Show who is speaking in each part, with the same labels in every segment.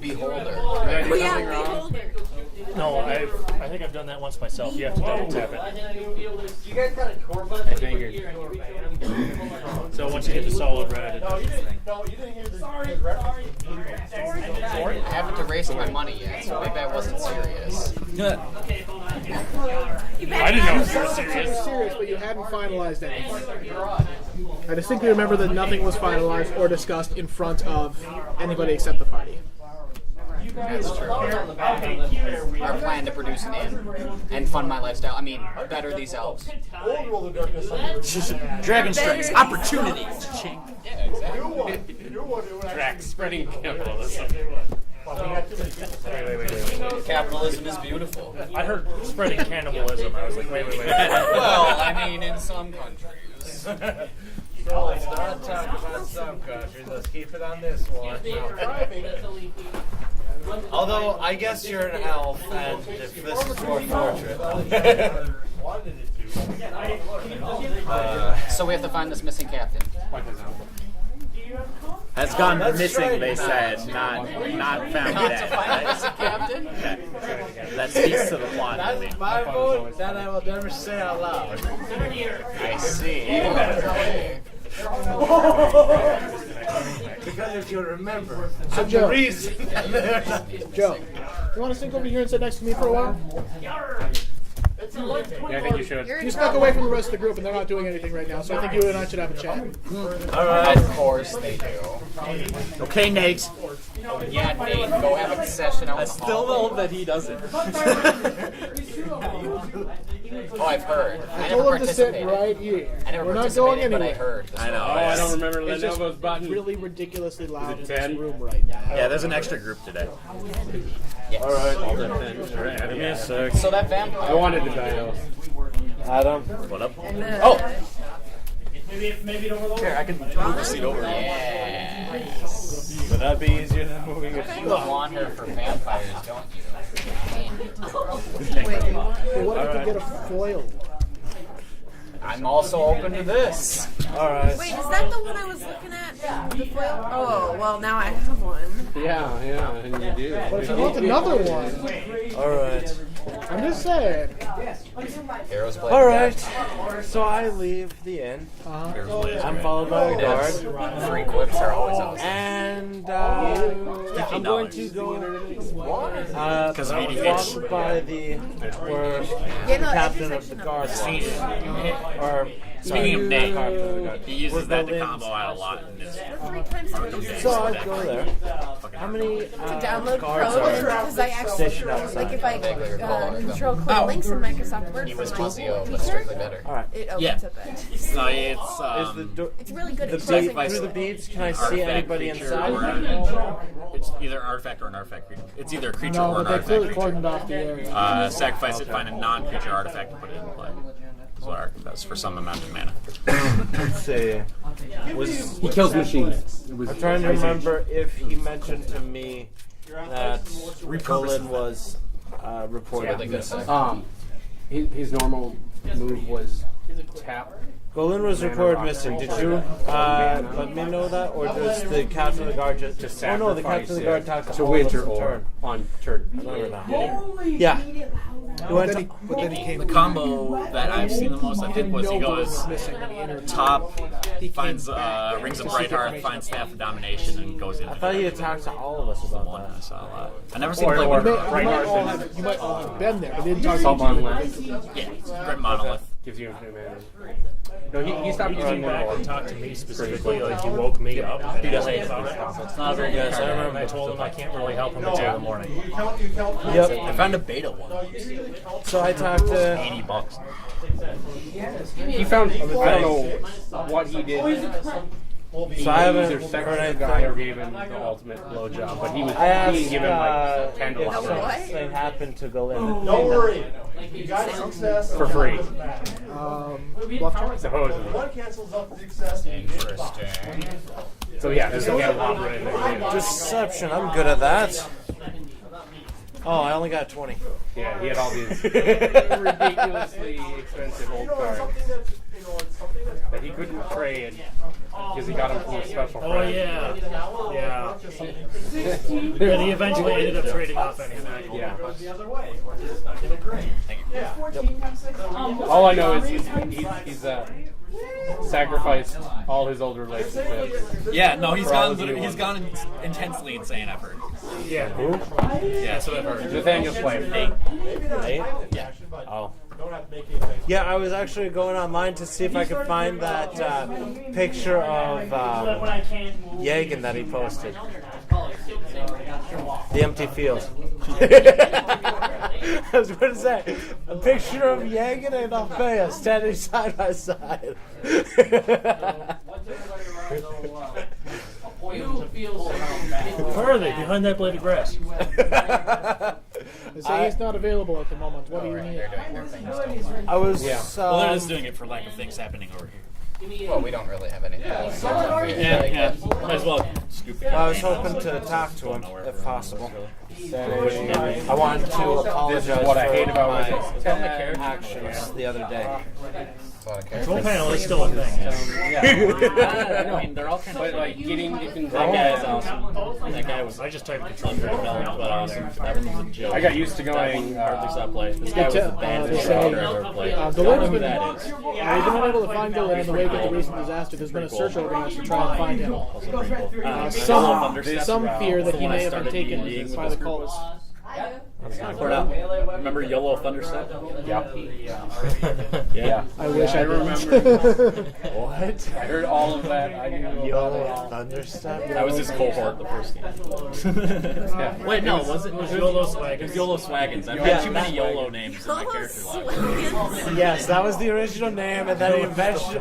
Speaker 1: Beholder.
Speaker 2: Did I do something wrong? No, I think I've done that once myself. You have to double tap it.
Speaker 3: You guys got a tour bus?
Speaker 2: I figured. So once you hit the solid red, it does its thing.
Speaker 3: No, you didn't hear the Sorry.
Speaker 1: I haven't erased my money yet, so maybe I wasn't serious.
Speaker 2: I didn't know if you were
Speaker 4: You
Speaker 2: serious.
Speaker 4: were serious, but you hadn't finalized anything. I distinctly remember that nothing was finalized or discussed in front of anybody except the party.
Speaker 1: That's true. Our plan to produce an inn and fund my lifestyle. I mean, better these elves.
Speaker 5: Dragon strikes, opportunity.
Speaker 1: Yeah, exactly.
Speaker 2: Drax spreading capitalism. Wait.
Speaker 1: Capitalism is beautiful.
Speaker 2: I heard spreading cannibalism. I was like, wait.
Speaker 1: Well, I mean, in some countries.
Speaker 3: No, let's not talk about some countries. Let's keep it on this one. Although, I guess you're an elf, and if this is your portrait.
Speaker 1: So we have to find this missing captain.
Speaker 5: Has gone missing, they said, not found
Speaker 1: Not to
Speaker 5: yet.
Speaker 1: find the missing captain?
Speaker 5: That speaks to the plot.
Speaker 3: That's my vote that I will never say out loud.
Speaker 1: I see.
Speaker 3: Because if you remember,
Speaker 4: So Joe,
Speaker 3: reason.
Speaker 4: Joe, you want to sneak over here and sit next to me for a while?
Speaker 2: Yeah, I think you should.
Speaker 4: You snuck away from the rest of the group, and they're not doing anything right now, so I think you and I should have a chat.
Speaker 1: Of course they do.
Speaker 5: Okay, Nags.
Speaker 1: Yeah, Nate, go have a session out in the
Speaker 5: Still
Speaker 1: hall.
Speaker 5: know that he doesn't.
Speaker 1: Oh, I've heard. I
Speaker 4: I
Speaker 1: never
Speaker 4: told him to sit
Speaker 1: participated.
Speaker 4: right here.
Speaker 1: I never
Speaker 4: We're not going
Speaker 1: participated, but I
Speaker 4: anywhere.
Speaker 1: heard.
Speaker 5: I know.
Speaker 2: Oh, I don't remember
Speaker 4: It's just
Speaker 2: Lenovo's button.
Speaker 4: really ridiculously loud in this
Speaker 2: 10?
Speaker 4: room right now.
Speaker 5: Yeah, there's an extra group today.
Speaker 1: Yes.
Speaker 2: All the 10. Give me a sec.
Speaker 1: So that vampire.
Speaker 2: I wanted to die else.
Speaker 5: Adam, what up?
Speaker 1: Oh!
Speaker 5: Here, I can move the seat over.
Speaker 1: Yes.
Speaker 5: Would that be easier than moving it?
Speaker 1: You want her for vampires, don't you?
Speaker 4: But what if we get a foil?
Speaker 1: I'm also open to this.
Speaker 5: Alright.
Speaker 6: Wait, is that the one I was looking at? The foil? Oh, well, now I have one.
Speaker 2: Yeah, and you do.
Speaker 4: But if you want another one,
Speaker 5: Alright.
Speaker 4: I'm just saying.
Speaker 1: Heroes play.
Speaker 5: Alright. So I leave the inn. I'm followed by a guard.
Speaker 1: Free quips are always awesome.
Speaker 5: And I'm going to go walk by where the captain of the guard was. Or
Speaker 7: Speaking of Nate, he uses
Speaker 5: Where's
Speaker 7: that
Speaker 5: the
Speaker 7: to
Speaker 5: lens?
Speaker 7: combo out a lot in his
Speaker 6: 3 times a week.
Speaker 5: So I go there. How many
Speaker 6: To download
Speaker 5: guards
Speaker 6: Chrome, and
Speaker 5: are
Speaker 6: because I actually,
Speaker 5: stationed outside?
Speaker 6: like if I control clear links in Microsoft Word
Speaker 1: He
Speaker 6: for
Speaker 1: was
Speaker 6: my
Speaker 1: Fuzio, but
Speaker 6: teacher,
Speaker 1: strictly better.
Speaker 5: Alright.
Speaker 6: it opens
Speaker 7: Yeah.
Speaker 6: up it.
Speaker 7: No, it's
Speaker 5: Is the door,
Speaker 6: It's really good
Speaker 5: the
Speaker 6: at
Speaker 5: bead,
Speaker 6: closing
Speaker 5: through the
Speaker 6: it.
Speaker 5: beads, can I see
Speaker 7: artifact
Speaker 5: anybody
Speaker 7: creature
Speaker 5: inside?
Speaker 7: or it's either artifact or an artifact creature. It's either a creature
Speaker 4: No,
Speaker 7: or
Speaker 4: but
Speaker 7: an
Speaker 4: they clearly
Speaker 7: artifact
Speaker 4: cordoned
Speaker 7: creature.
Speaker 4: off the area.
Speaker 7: Sacrifice it, find a non-creature artifact, and put it in play. That's what artifact does for some amount of mana.
Speaker 5: Let's see.
Speaker 2: He kills machines.
Speaker 5: I'm trying to remember if he mentioned to me that Colin was reported missing.
Speaker 2: His normal move was tap.
Speaker 5: Golan was reported missing. Did you let me know that, or does the captain of the guard just? Oh no, the captain of the guard talked to all of us in turn.
Speaker 2: On turn.
Speaker 5: I remember now. Yeah. He went to,
Speaker 4: But then he came.
Speaker 7: The combo that I've seen the most, I think, was he goes
Speaker 4: missing in the interview.
Speaker 7: top, finds Rings of Brightheart, finds Staff of Domination, and goes in.
Speaker 5: I thought he had talked to all of us about
Speaker 7: One I
Speaker 5: that.
Speaker 7: saw a lot. I never seen him play
Speaker 4: You
Speaker 7: one.
Speaker 4: might all have been there, but they didn't talk
Speaker 2: Salt
Speaker 4: to you.
Speaker 2: Monolith
Speaker 7: Yeah, Grim Monolith.
Speaker 2: gives you infinite mana. No, he stopped
Speaker 8: He
Speaker 2: using
Speaker 8: came back and
Speaker 2: that.
Speaker 8: talked to me specifically, like he woke me up and asked me about it.
Speaker 7: It's not a very good
Speaker 5: Yes, I
Speaker 7: card.
Speaker 5: remember.
Speaker 8: And I told him I can't really help him until the morning.
Speaker 5: Yep.
Speaker 7: I found a beta one.
Speaker 5: So I talked to.
Speaker 7: $80.
Speaker 2: He found, I don't know what he did.
Speaker 5: So I haven't
Speaker 2: Either
Speaker 5: heard
Speaker 2: sex the guy or
Speaker 5: anything.
Speaker 2: gave him the ultimate blowjob, but he was
Speaker 5: I asked
Speaker 2: being given like 10 to
Speaker 5: if
Speaker 2: 11
Speaker 5: something happened to Golan.
Speaker 3: Don't worry. You got success.
Speaker 2: for free.
Speaker 4: Bluff check?
Speaker 2: Supposedly.
Speaker 3: One cancels out the success.
Speaker 1: Interesting.
Speaker 2: So yeah, there's a opera in there.
Speaker 5: Deception. I'm good at that. Oh, I only got 20.
Speaker 2: Yeah, he had all these ridiculously expensive old cards.
Speaker 8: That he couldn't trade because he got him from a special friend.
Speaker 2: Oh yeah, yeah. But he eventually ended up trading off anyway.
Speaker 8: Yeah. All I know is he's sacrificed all his old relationships.
Speaker 7: Yeah, no, he's
Speaker 8: For all
Speaker 7: gone.
Speaker 8: the new
Speaker 7: He's
Speaker 8: ones.
Speaker 7: gone intensely insane. I've heard.
Speaker 2: Yeah.
Speaker 8: Who?
Speaker 7: Yeah, that's what I've heard.
Speaker 8: Nathaniel's wife.
Speaker 7: Nate.
Speaker 5: Nate?
Speaker 7: Yeah.
Speaker 5: Oh. Yeah, I was actually going online to see if I could find that picture of Yagan that he posted. The empty field. I was going to say, a picture of Yagan and Althea standing side by side.
Speaker 2: Where are they? Behind that blade of grass.
Speaker 4: They say he's not available at the moment. What do you need?
Speaker 5: I was.
Speaker 7: Well, they're just doing it for lack of things happening over here.
Speaker 1: Well, we don't really have anything.
Speaker 7: Yeah. Might as well scoop it.
Speaker 5: I was hoping to talk to him, if possible. I wanted to apologize
Speaker 8: what I
Speaker 5: for
Speaker 8: hate about
Speaker 5: my
Speaker 8: it.
Speaker 5: actions the other day.
Speaker 2: Control panel is still a thing.
Speaker 7: I mean, they're all kind of.
Speaker 8: But like getting
Speaker 7: That guy is awesome. That guy was
Speaker 2: I just typed control
Speaker 7: undeveloped, but awesome. That one was a joke.
Speaker 8: I got used to going.
Speaker 7: Hardly saw play. This guy was the
Speaker 4: they
Speaker 7: bandest
Speaker 4: say,
Speaker 7: I've ever played.
Speaker 4: the
Speaker 7: I don't know
Speaker 4: Lord's
Speaker 7: who
Speaker 4: been,
Speaker 7: that is.
Speaker 4: We've been unable to find Dylan in the wake of the recent disaster. There's been a search organized to try and find him. Some fear that he may have been taken by the cults.
Speaker 7: Remember YOLO Thunderstep?
Speaker 8: Yep.
Speaker 7: Yeah.
Speaker 4: I wish I
Speaker 5: What?
Speaker 8: I heard all of that. I knew all about it.
Speaker 5: Thunderstep?
Speaker 7: That was his cohort the first game. Wait, no, was it?
Speaker 2: It was YOLO
Speaker 7: It was
Speaker 2: Swaggins.
Speaker 7: YOLO Swaggins. I've
Speaker 5: Yeah,
Speaker 7: had too many
Speaker 5: that
Speaker 7: YOLO names in my character log.
Speaker 5: Yes, that was the original name, and then he eventually,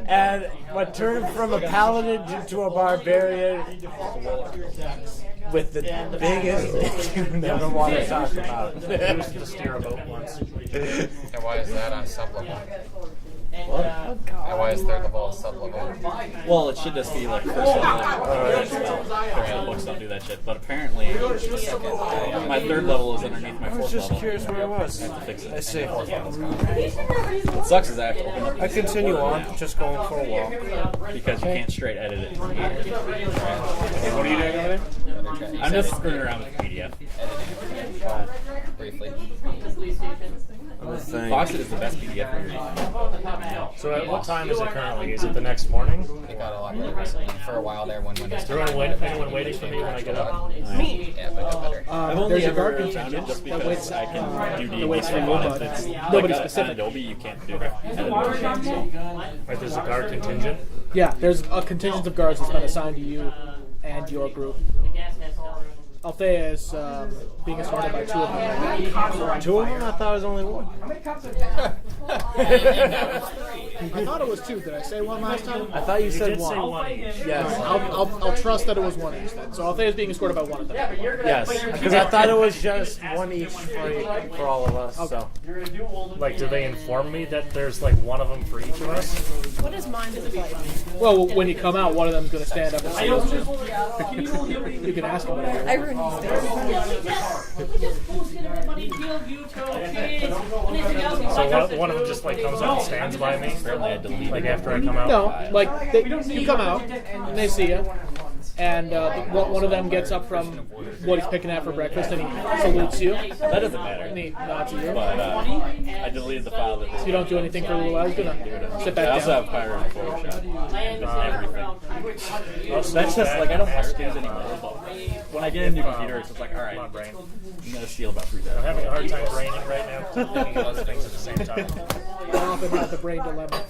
Speaker 5: and what turned from a paladin to a barbarian with the biggest dick you never want to talk about.
Speaker 2: He used to steer a boat once.
Speaker 1: And why is that on sub-level? And why is third level sub-level?
Speaker 7: Well, it should just be like first level. The books don't do that shit. But apparently, my third level is underneath my
Speaker 5: I was
Speaker 7: fourth
Speaker 5: just
Speaker 7: level.
Speaker 5: curious where I was.
Speaker 7: I have to fix it.
Speaker 5: I see.
Speaker 7: What sucks is I have to open up.
Speaker 5: I continue on, just going for a walk.
Speaker 7: Because you can't straight edit it from here.
Speaker 8: What are you doing over there?
Speaker 7: I'm just screwing around with the PDF.
Speaker 1: Briefly.
Speaker 5: I'm a thing.
Speaker 7: Foxit is the best PDF reader.
Speaker 2: So at what time is it currently? Is it the next morning?
Speaker 1: It got a lot better recently. For a while there, when Windows.
Speaker 2: Is anyone waiting for me when I get up?
Speaker 1: Me. Yeah, but it got better.
Speaker 7: I've only
Speaker 4: There's a
Speaker 7: ever
Speaker 4: guard
Speaker 7: found it
Speaker 4: contingent
Speaker 7: just
Speaker 4: that
Speaker 7: because
Speaker 4: waits.
Speaker 7: I can do
Speaker 4: that waits for
Speaker 7: DB
Speaker 4: you,
Speaker 7: on
Speaker 4: but
Speaker 7: it. It's
Speaker 4: nobody
Speaker 7: like
Speaker 4: specific.
Speaker 7: on Adobe, you can't do editing.
Speaker 2: Right, there's a guard contingent.
Speaker 4: Yeah, there's a contingent of guards that's been assigned to you and your group. Althea is being escorted by two of them.
Speaker 5: Two of them? I thought it was only one.
Speaker 4: I thought it was two. Did I say one last time?
Speaker 5: I thought you
Speaker 2: You
Speaker 5: said
Speaker 2: did say
Speaker 5: one.
Speaker 2: one each.
Speaker 5: Yes.
Speaker 4: I'll trust that it was one each then. So Althea is being escorted by one of them.
Speaker 5: Yes. Because I thought it was just one each for all of us. So.
Speaker 2: Like, do they inform me that there's like one of them for each of us?
Speaker 6: What is mine to play?
Speaker 4: Well, when you come out, one of them's going to stand up and say, you can ask him whatever.
Speaker 6: I ruined his face.
Speaker 2: So one of them just like comes out and stands by me, like after I come out.
Speaker 4: No, like you come out and they see you, and one of them gets up from what he's picking at for breakfast and he salutes you.
Speaker 7: That doesn't matter.
Speaker 4: And he nods at you.
Speaker 7: But I deleted the file that was.
Speaker 4: You don't do anything for a little while. He's gonna sit
Speaker 7: I
Speaker 4: back
Speaker 7: also
Speaker 4: down.
Speaker 7: have Pyro and Photoshop. And everything.
Speaker 2: Also,
Speaker 7: That's just like I don't hire kids anymore. But when I get a new computer, it's just like, all right,
Speaker 2: my brain.
Speaker 7: I'm gonna steal about 3,000.
Speaker 2: I'm having a hard time braining right now. 'Cause I'm thinking of other things at the same time.
Speaker 4: I often have the brain dilemma.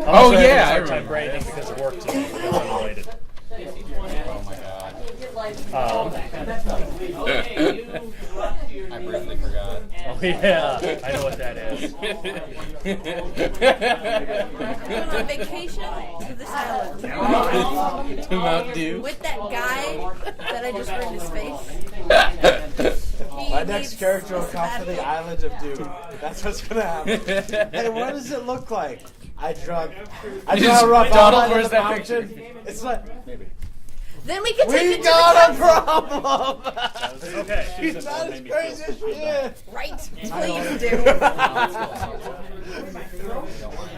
Speaker 2: Oh
Speaker 8: yeah, I
Speaker 2: hard time
Speaker 8: remember.
Speaker 2: braining because of work today. It's unrelated.
Speaker 1: Oh my god. I briefly forgot.
Speaker 2: Oh yeah, I know what that is.
Speaker 6: Going on vacation to this island
Speaker 7: To Mount Dew.
Speaker 6: with that guy that I just ruined his face.
Speaker 5: My next character will come to the island of Doom. That's what's gonna happen. Hey, what does it look like? I draw a rough
Speaker 7: Donald,
Speaker 5: outline
Speaker 7: where's
Speaker 5: of the
Speaker 7: that
Speaker 5: mountain. It's like
Speaker 6: Then we can take
Speaker 5: we
Speaker 6: it to
Speaker 5: got a
Speaker 6: the
Speaker 5: problem.
Speaker 2: Okay.
Speaker 5: He's not as crazy as shit.
Speaker 6: right. Please do.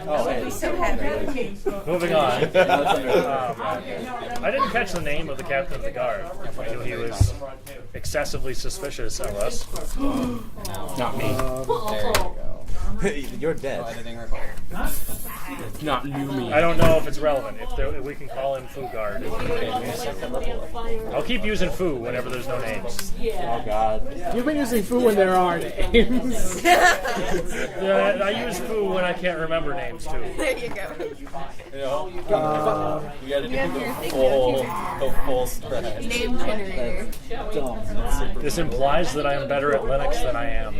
Speaker 6: I'd be so happy.
Speaker 2: Moving on. I didn't catch the name of the captain of the guard. I knew he was excessively suspicious of us.
Speaker 8: Not me.
Speaker 7: There you go.
Speaker 5: You're dead.
Speaker 7: Editing required.
Speaker 8: Not you, me.
Speaker 2: I don't know if it's relevant. If we can call him Foo Guard. I'll keep using Foo whenever there's no names.
Speaker 8: Oh God.
Speaker 4: You've been using Foo when there are names.
Speaker 2: Yeah, I use Foo when I can't remember names too.
Speaker 6: There you go.
Speaker 7: You know, we gotta do
Speaker 6: have your
Speaker 7: the
Speaker 6: thing
Speaker 7: full spread.
Speaker 6: Name generator.
Speaker 2: This implies that I am better at Linux than I am.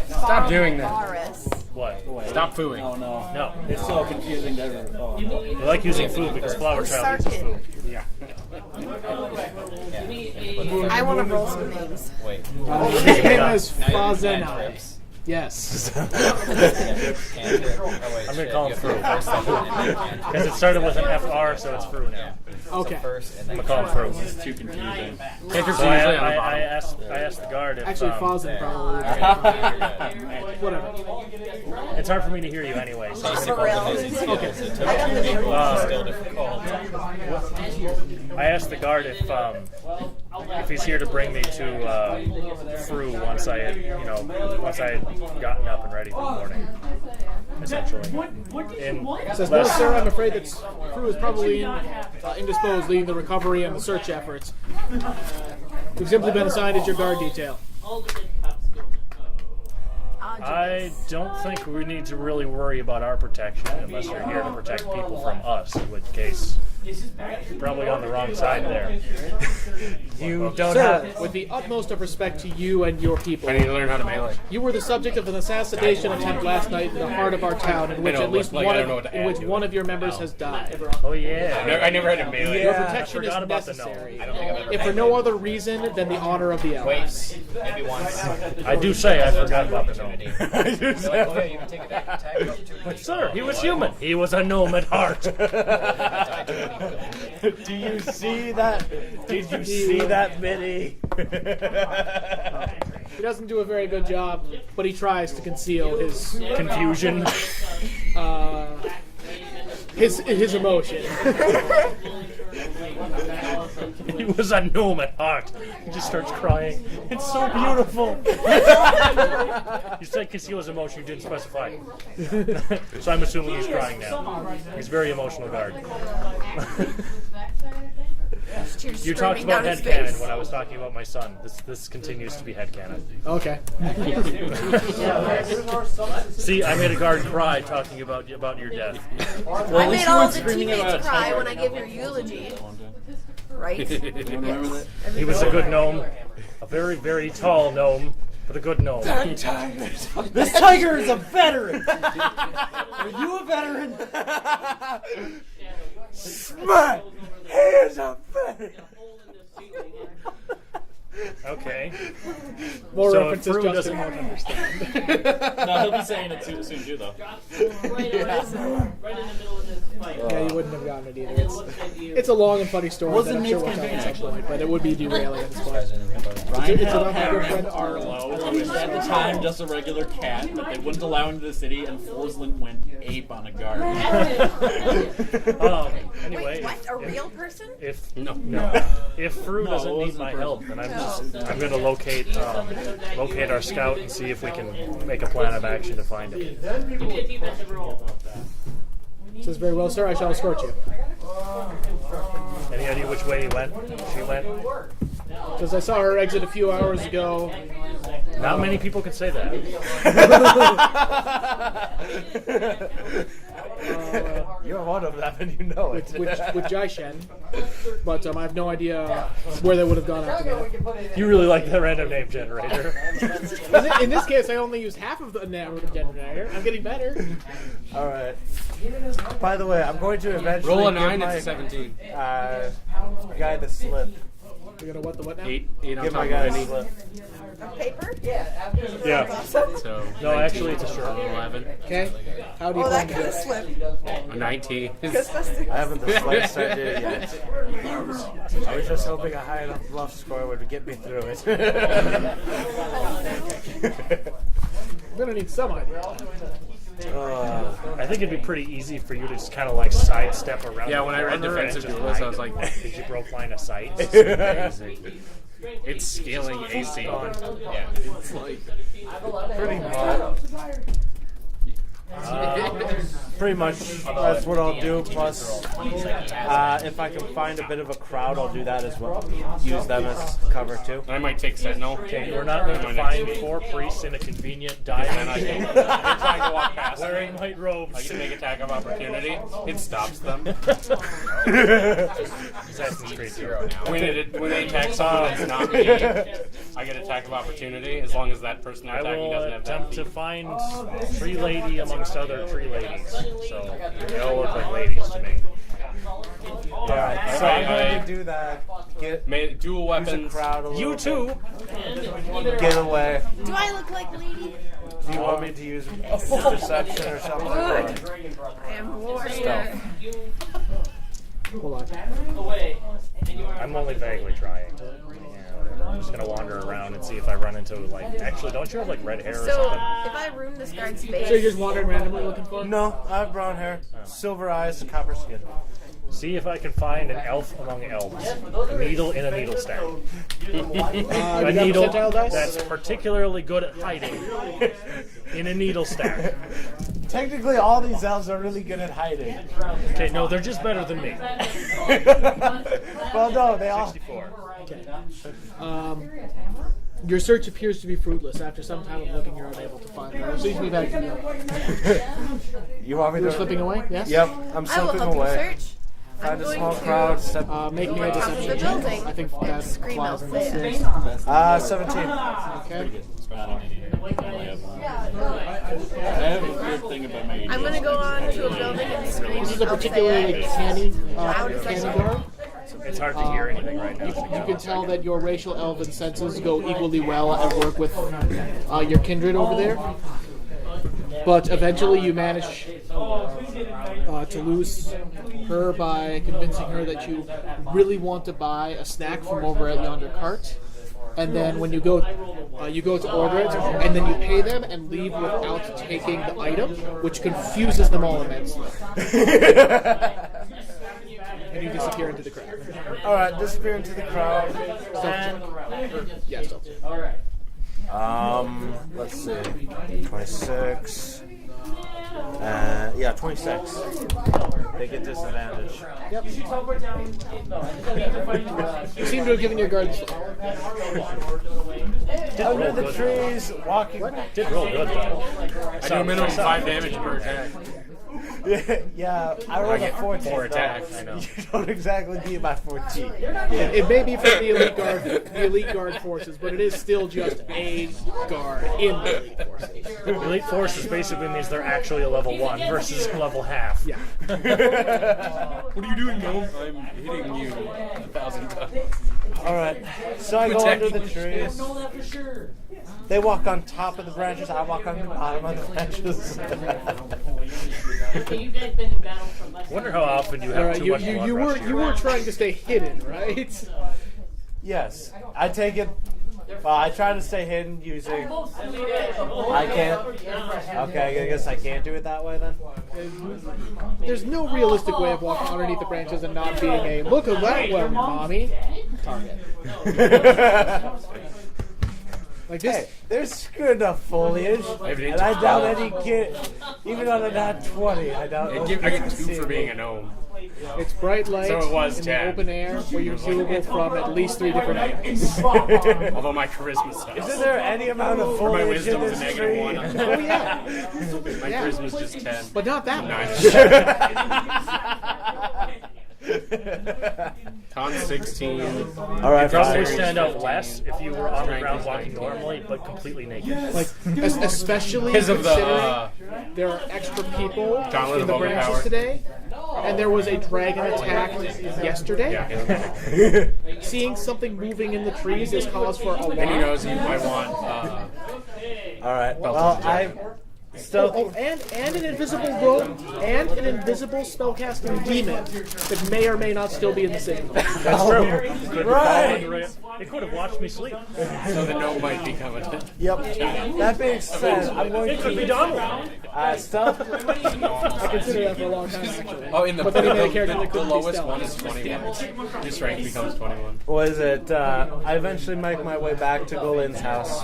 Speaker 8: Stop doing that.
Speaker 6: Boris.
Speaker 2: What?
Speaker 8: Stop fooing.
Speaker 7: Oh no.
Speaker 2: No.
Speaker 7: It's so confusing to everyone. Oh, no.
Speaker 2: I like using Foo because Flower Child uses Foo.
Speaker 8: Yeah.
Speaker 6: I want to roll some names.
Speaker 7: Wait.
Speaker 4: His name is
Speaker 7: Now you're
Speaker 4: Fazenai.
Speaker 7: cantrips.
Speaker 4: Yes.
Speaker 7: Oh, wait,
Speaker 2: I'm gonna
Speaker 7: shit,
Speaker 2: call him
Speaker 7: you
Speaker 2: Fru.
Speaker 7: have first, second, and then cantrip.
Speaker 2: Because it started with an FR, so it's Fru now.
Speaker 4: Okay.
Speaker 7: So first and
Speaker 2: I'm
Speaker 7: then
Speaker 2: gonna call him Fru.
Speaker 8: It's too confusing.
Speaker 2: So
Speaker 8: Cantrips
Speaker 2: I,
Speaker 8: are usually on the
Speaker 2: I
Speaker 8: bottom.
Speaker 2: asked the guard if
Speaker 4: Actually, Fazen probably. Whatever.
Speaker 2: it's hard for me to hear you anyway. So
Speaker 6: For real.
Speaker 4: Okay.
Speaker 6: I got the name.
Speaker 7: still difficult.
Speaker 2: I asked the guard if he's here to bring me to Fru once I had gotten up and ready for the morning. Essentially.
Speaker 4: Says, no, sir, I'm afraid that crew is probably indisposed, leading the recovery and the search efforts. We've simply been assigned as your guard detail.
Speaker 2: I don't think we need to really worry about our protection unless you're here to protect people from us, in which case you're probably on the wrong side there.
Speaker 8: You don't
Speaker 4: Sir,
Speaker 8: have.
Speaker 4: with the utmost of respect to you and your people,
Speaker 8: I need to learn how to melee.
Speaker 4: you were the subject of an assassination attempt last night in the heart of our town, in which
Speaker 8: know,
Speaker 4: at least
Speaker 8: but, like, I don't know what to add to
Speaker 4: one
Speaker 8: it.
Speaker 4: of your members has died.
Speaker 2: Oh yeah.
Speaker 8: I never had to melee.
Speaker 4: Your
Speaker 2: I
Speaker 4: protection is
Speaker 2: forgot about the
Speaker 4: necessary,
Speaker 7: I don't think I've ever
Speaker 4: if for no other reason than the honor of the elves.
Speaker 7: maybe once.
Speaker 2: I do say I forgot about the gnome.
Speaker 7: They're like, oh yeah, you can take a tag up to
Speaker 2: Sir, he was human. He was a gnome at heart.
Speaker 5: Do you see that? Did you see that, Minnie?
Speaker 4: He doesn't do a very good job, but he tries to conceal his
Speaker 2: Confusion.
Speaker 4: his emotion.
Speaker 2: He was a gnome at heart. He just starts crying. It's so beautiful. You said conceal his emotion. You didn't specify. So I'm assuming he's crying now. He's a very emotional guard. You talked about headcanon when I was talking about my son. This continues to be headcanon.
Speaker 4: Okay.
Speaker 2: See, I made a guard cry talking about your death.
Speaker 6: I made all of the teammates cry when I give your eulogy. Right?
Speaker 2: He was a good gnome. A very, very tall gnome, but a good gnome.
Speaker 5: This tiger is a veteran. Are you a veteran? Smart. He is a veteran.
Speaker 2: Okay.
Speaker 4: More
Speaker 2: So
Speaker 4: references
Speaker 2: Fru
Speaker 4: Justin
Speaker 2: doesn't-
Speaker 4: won't understand.
Speaker 7: No, he'll be saying it soon too, though.
Speaker 4: Yeah, you wouldn't have gotten it either. It's a long and funny story that I'm sure we'll tell at some point, but it would be derailing at this point. It's about my good friend Arlo.
Speaker 7: At the time, just a regular cat, but they wouldn't allow him to the city, and Forsland went ape on a guard.
Speaker 2: Anyway,
Speaker 6: Wait, what? A real person?
Speaker 2: if if Fru doesn't need my help, then I'm going to locate our scout and see if we can make a plan of action to find him.
Speaker 4: Says, very well, sir, I shall escort you.
Speaker 2: Any idea which way he went? She went.
Speaker 4: Because I saw her exit a few hours ago.
Speaker 2: Not many people can say that.
Speaker 5: You're one of them, and you know it.
Speaker 4: with Jai Shen, but I have no idea where they would have gone after that.
Speaker 2: You really like the random name generator.
Speaker 4: In this case, I only used half of the narrative generator. I'm getting better.
Speaker 5: All right. By the way, I'm going to eventually
Speaker 8: Roll a
Speaker 5: give
Speaker 8: 9,
Speaker 5: my
Speaker 8: it's a 17.
Speaker 5: guy the slip.
Speaker 4: You're gonna what the what now?
Speaker 8: 8 on
Speaker 5: Give
Speaker 8: top
Speaker 5: my
Speaker 8: of
Speaker 5: guy a
Speaker 8: any.
Speaker 5: slip.
Speaker 6: A paper?
Speaker 2: Yeah.
Speaker 8: So
Speaker 2: No, actually, it's a shirt.
Speaker 8: 11.
Speaker 4: Okay. How do you
Speaker 6: Oh,
Speaker 4: plan
Speaker 6: that
Speaker 4: to do
Speaker 6: kind of
Speaker 4: it?
Speaker 6: slip.
Speaker 8: A 19.
Speaker 6: Ghostbusters.
Speaker 5: I haven't the slightest idea yet. I was just hoping a high enough bluff score would get me through it.
Speaker 4: I'm gonna need some idea.
Speaker 2: I think it'd be pretty easy for you to just kind of like sidestep around.
Speaker 8: Yeah,
Speaker 2: the
Speaker 8: when I read
Speaker 2: corner and
Speaker 8: defensive
Speaker 2: just
Speaker 8: duelist, I
Speaker 2: hide
Speaker 8: was
Speaker 2: them,
Speaker 8: like,
Speaker 2: because you broke line of sight.
Speaker 8: it's amazing. It's scaling AC. Yeah.
Speaker 5: Pretty much. Pretty much, that's what I'll do. Plus, if I can find a bit of a crowd, I'll do that as well. Use them as cover too.
Speaker 8: I might take Sentinel.
Speaker 2: Okay, we're not going to find 4 priests in a convenient
Speaker 8: And I
Speaker 2: dive
Speaker 8: they're trying to walk past
Speaker 2: wearing
Speaker 8: me.
Speaker 2: white
Speaker 8: I
Speaker 2: robes.
Speaker 8: can make attack of opportunity. It stops them.
Speaker 2: Assassin's Creed 2.
Speaker 8: When they attack someone that's not me, I get attack of opportunity as long as that person they're
Speaker 2: I
Speaker 8: attacking
Speaker 2: will
Speaker 8: doesn't have
Speaker 2: attempt
Speaker 8: that
Speaker 2: to
Speaker 8: feat.
Speaker 2: find Tree Lady amongst other tree ladies. So they all look like ladies to me.
Speaker 5: Alright, so I'm going to do that. Get
Speaker 8: Dual
Speaker 5: use a
Speaker 8: weapons.
Speaker 5: crowd a little
Speaker 2: You too.
Speaker 5: bit. Get away.
Speaker 6: Do I look like lady?
Speaker 5: Do you want me to use perception or something?
Speaker 6: Good. I am a warrior.
Speaker 4: Hold on.
Speaker 2: I'm only vaguely trying. I'm just gonna wander around and see if I run into like. Actually, don't you have like red hair or
Speaker 6: So,
Speaker 2: something?
Speaker 6: if I room this guard's space,
Speaker 4: So you're just wandering randomly looking for?
Speaker 5: No, I have brown hair, silver eyes, copper skin.
Speaker 2: See if I can find an elf among elves. A needle in a needle stack.
Speaker 4: You
Speaker 2: A
Speaker 4: got
Speaker 2: needle
Speaker 4: percentile dice?
Speaker 2: that's particularly good at hiding in a needle stack.
Speaker 5: Technically, all these elves are really good at hiding.
Speaker 2: Okay, no, they're just better than me.
Speaker 5: Well, no, they all.
Speaker 2: 64.
Speaker 4: Your search appears to be fruitless. After some time of looking, you're unable to find her. So you can be back to you.
Speaker 5: You want me
Speaker 4: You're
Speaker 5: to?
Speaker 4: slipping away? Yes?
Speaker 5: Yep, I'm
Speaker 6: I will
Speaker 5: slipping
Speaker 6: help
Speaker 5: away.
Speaker 6: you search.
Speaker 5: Find a
Speaker 6: going
Speaker 5: small
Speaker 6: to
Speaker 5: crowd. Step.
Speaker 4: Make me a
Speaker 6: top of
Speaker 4: deception
Speaker 6: the
Speaker 4: check.
Speaker 6: building
Speaker 4: I think
Speaker 6: and
Speaker 4: that
Speaker 6: scream
Speaker 4: applies
Speaker 6: out
Speaker 4: in
Speaker 6: there.
Speaker 4: this.
Speaker 5: 17.
Speaker 4: Okay.
Speaker 7: I have a weird thing about my.
Speaker 6: I'm gonna go on to a building and scream.
Speaker 4: This is a
Speaker 6: out
Speaker 4: particularly
Speaker 6: there.
Speaker 4: canny
Speaker 6: as
Speaker 4: guard.
Speaker 2: It's hard to hear anything right now.
Speaker 4: You can tell that your racial elven senses go equally well at work with your kindred over there. But eventually you manage to lose her by convincing her that you really want to buy a snack from over at yonder cart. And then when you go to order it, and then you pay them and leave without taking the item, which confuses them all immensely. And you disappear into the crowd.
Speaker 5: Alright, disappear into the crowd. And,
Speaker 4: Yes.
Speaker 5: let's see. 26. Yeah, 26. They get disadvantage.
Speaker 4: Yep. You seem to have given your guard the
Speaker 5: Under the trees, walking.
Speaker 2: Did roll good though.
Speaker 8: I do a minimum 5 damage per attack.
Speaker 5: Yeah, I rolled a
Speaker 8: get
Speaker 5: 14.
Speaker 8: 4 attacks.
Speaker 5: though.
Speaker 8: I know.
Speaker 5: You don't exactly beat my 14.
Speaker 4: It may be for the elite guard forces, but it is still just a guard in the elite forces.
Speaker 2: Elite Forces basically means they're actually a level 1 versus a level half.
Speaker 4: Yeah.
Speaker 8: What are you doing, Gnome? I'm hitting you 1,000 times.
Speaker 5: Alright, so I go under the trees. They walk on top of the branches, I walk on the bottom of the branches.
Speaker 2: I wonder how often you have
Speaker 4: All right,
Speaker 2: too
Speaker 4: you,
Speaker 2: much
Speaker 4: you,
Speaker 2: blood
Speaker 4: you
Speaker 2: rush
Speaker 4: were you were trying to stay hidden, right?
Speaker 5: Yes, I take it. Well, I try to stay hidden using. I can't. Okay, I guess I can't do it that way then.
Speaker 4: There's no realistic way of walking underneath the branches and not being a look at that one, mommy. Target. Like this.
Speaker 5: Hey, there's good enough foliage, and I doubt any kid, even on a nat 20, I doubt.
Speaker 8: I get 2 for being a gnome.
Speaker 4: It's bright light
Speaker 8: So it was
Speaker 4: in
Speaker 8: 10.
Speaker 4: the open air where you're viewable from at least 3 different angles.
Speaker 8: Although my charisma sucks.
Speaker 5: Isn't there any amount of
Speaker 8: For my
Speaker 5: foliage in
Speaker 8: wisdom is
Speaker 5: this
Speaker 8: a
Speaker 5: tree?
Speaker 8: -1.
Speaker 4: Oh yeah,
Speaker 8: My
Speaker 4: Yeah.
Speaker 8: charisma's just 10.
Speaker 4: but not that much.
Speaker 8: Con 16.
Speaker 5: All right,
Speaker 2: Probably
Speaker 5: fine.
Speaker 2: stand out less if you were on the ground walking normally, but completely naked.
Speaker 4: Like especially
Speaker 8: Because of the
Speaker 4: considering there are extra people
Speaker 8: Gauntlet
Speaker 4: in
Speaker 8: of
Speaker 4: the branches
Speaker 8: Overpower.
Speaker 4: today. and there was a dragon attack yesterday. Seeing something moving in the trees is cause for alarm.
Speaker 8: And he knows I want.
Speaker 5: All right. Well, I still.
Speaker 4: And an invisible rogue and an invisible spellcasting demon that may or may not still be in the city.
Speaker 2: That's true.
Speaker 5: Right.
Speaker 2: They could have watched me sleep.
Speaker 8: So the gnome might be coming.
Speaker 5: Yep. That being said, I'm going
Speaker 2: It could be
Speaker 5: to
Speaker 2: Donald.
Speaker 5: stealth.
Speaker 4: I consider that for a long time, actually.
Speaker 8: Oh, in the
Speaker 4: But then he made a character that
Speaker 8: the
Speaker 4: couldn't be
Speaker 8: lowest
Speaker 4: stealth.
Speaker 8: one is 21. Your strength becomes 21.
Speaker 5: Was it? I eventually make my way back to Golin's house.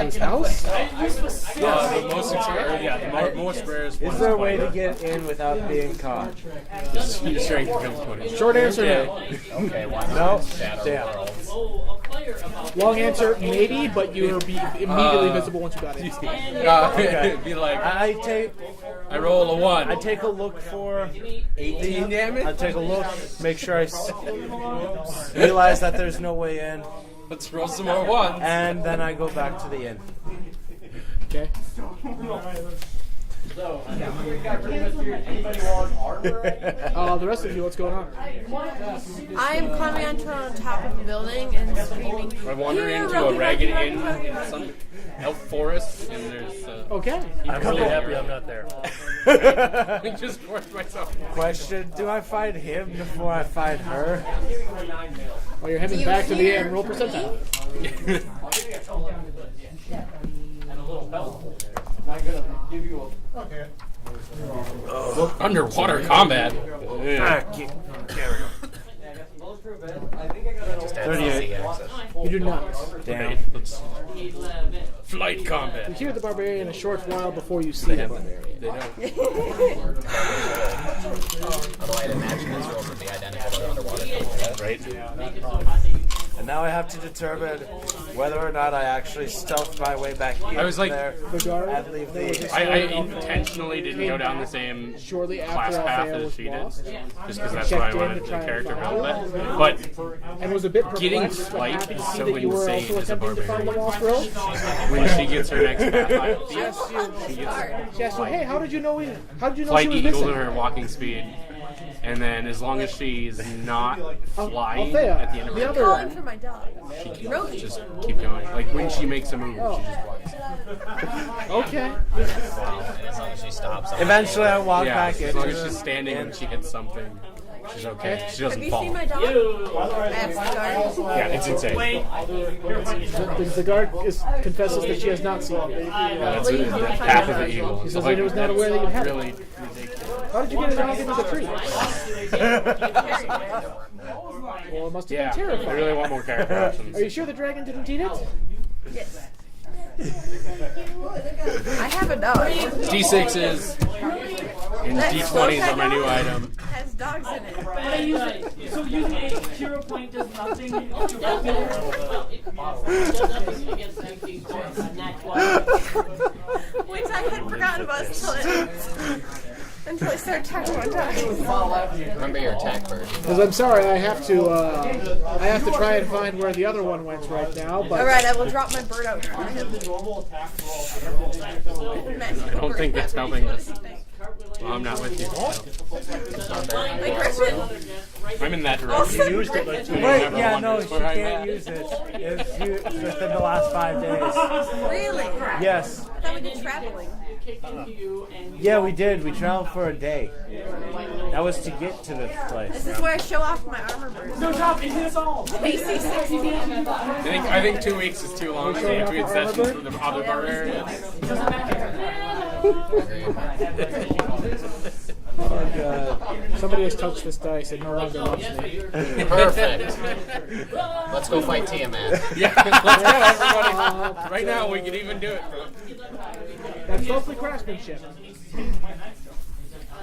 Speaker 4: His house?
Speaker 8: The most most rare is
Speaker 5: Is there a way to get in without being caught?
Speaker 8: Your strength becomes 20.
Speaker 4: Short answer, no.
Speaker 7: Okay, why
Speaker 5: No.
Speaker 7: not? Shadow
Speaker 5: Damn.
Speaker 7: Worlds.
Speaker 4: Long answer, maybe, but you will be immediately visible once you got in.
Speaker 8: It'd be like,
Speaker 5: I take
Speaker 8: roll a 1.
Speaker 5: I take a look for
Speaker 8: 18 damage?
Speaker 5: I take a look, make sure I realize that there's no way in,
Speaker 8: Let's roll some more 1s.
Speaker 5: and then I go back to the inn.
Speaker 4: Okay. The rest of you, what's going on?
Speaker 6: I am climbing onto the top of the building and screaming.
Speaker 8: I wander into a ragged inn, some elf forest, and there's.
Speaker 4: Okay.
Speaker 2: I'm really happy I'm not there.
Speaker 8: I just forced myself.
Speaker 5: Question: do I find him before I find her?
Speaker 4: While you're heading back to the inn, roll percentile.
Speaker 8: Underwater combat.
Speaker 7: Just add
Speaker 5: 38.
Speaker 7: CC access.
Speaker 4: You do not.
Speaker 5: Damn.
Speaker 8: Let's flight combat.
Speaker 4: You hear the barbarian a short while before you see the barbarian.
Speaker 8: They don't.
Speaker 7: Although I'd imagine these rolls would be identical to underwater combat.
Speaker 8: Right?
Speaker 5: And now I have to determine whether or not I actually stealth my way back in
Speaker 8: I was like-
Speaker 5: there
Speaker 4: The guard
Speaker 5: and leave the.
Speaker 8: I intentionally didn't go down the same
Speaker 4: shortly
Speaker 8: class
Speaker 4: after
Speaker 8: path
Speaker 4: Althea
Speaker 8: as
Speaker 4: was
Speaker 8: she did,
Speaker 4: lost,
Speaker 8: just because that's what I wanted the character build with. But
Speaker 4: and was a bit perplexed,
Speaker 8: getting
Speaker 4: but
Speaker 8: flight
Speaker 4: happy
Speaker 8: is
Speaker 4: to see
Speaker 8: so
Speaker 4: that you were
Speaker 8: insane
Speaker 4: also
Speaker 8: as a
Speaker 4: attempting to find the
Speaker 8: barbarian.
Speaker 4: lost girl.
Speaker 8: when she gets her next path,
Speaker 4: She asked you, hey, how did you know she
Speaker 8: flight
Speaker 4: was
Speaker 8: equal
Speaker 4: missing?
Speaker 8: to her walking speed. And then as long as she's not flying
Speaker 4: Althea,
Speaker 8: at the end of
Speaker 4: the
Speaker 8: her
Speaker 4: other-
Speaker 6: Calling for my dog. Rogi.
Speaker 8: just keep going. Like when she makes a move, she just flies.
Speaker 4: Okay.
Speaker 7: And as long as she stops.
Speaker 5: Eventually, I walk
Speaker 8: Yeah,
Speaker 5: back
Speaker 8: as
Speaker 5: into
Speaker 8: long as she's
Speaker 5: the
Speaker 8: standing
Speaker 5: inn.
Speaker 8: and she hits something, she's okay. She
Speaker 6: Have
Speaker 8: doesn't
Speaker 6: you
Speaker 8: fall.
Speaker 6: seen my dog? I asked the guard.
Speaker 8: Yeah, it's insane.
Speaker 4: The guard confesses that she has not seen you.
Speaker 8: That's half of the evil.
Speaker 4: She says that it was not aware that you had it.
Speaker 8: really ridiculous.
Speaker 4: How did you get a dog into the tree? Well, it must have
Speaker 8: Yeah,
Speaker 4: been
Speaker 8: I
Speaker 4: terrifying.
Speaker 8: really want more character options.
Speaker 4: Are you sure the dragon didn't eat it?
Speaker 6: Yes. I have a dog.
Speaker 8: D6s and D20s are my new item.
Speaker 6: Has dogs in it.
Speaker 9: So using a hero point does nothing.
Speaker 6: Which I had forgotten about until I started talking about dogs.
Speaker 7: Remember your attack version.
Speaker 4: Because I'm sorry, I have to try and find where the other one went right now. But
Speaker 6: Alright, I will drop my bird out for him.
Speaker 8: I don't think that's helping us. Well, I'm not with you.
Speaker 6: My griffin.
Speaker 8: I'm in that
Speaker 6: Also,
Speaker 8: direction.
Speaker 2: Used it like 2
Speaker 5: Wait,
Speaker 8: Never
Speaker 5: yeah,
Speaker 8: wondered
Speaker 5: no, she
Speaker 8: where I'm
Speaker 5: can't
Speaker 8: at.
Speaker 5: use it. It's within the last 5 days.
Speaker 6: Really?
Speaker 5: Yes.
Speaker 6: I thought we did traveling.
Speaker 5: Yeah, we did. We traveled for a day. That was to get to this place.
Speaker 6: This is where I show off my armor bird.
Speaker 9: No job, is this all?
Speaker 6: AC 16.
Speaker 8: I think 2 weeks is too long to see between sessions for the other barbarians.
Speaker 5: Oh, God.
Speaker 4: somebody has touched this dice and no longer loves me.
Speaker 7: Perfect. Let's go fight Tiamat.
Speaker 8: Yeah, let's go, everybody. Right now, we can even do it.
Speaker 4: That's mostly craftsmanship.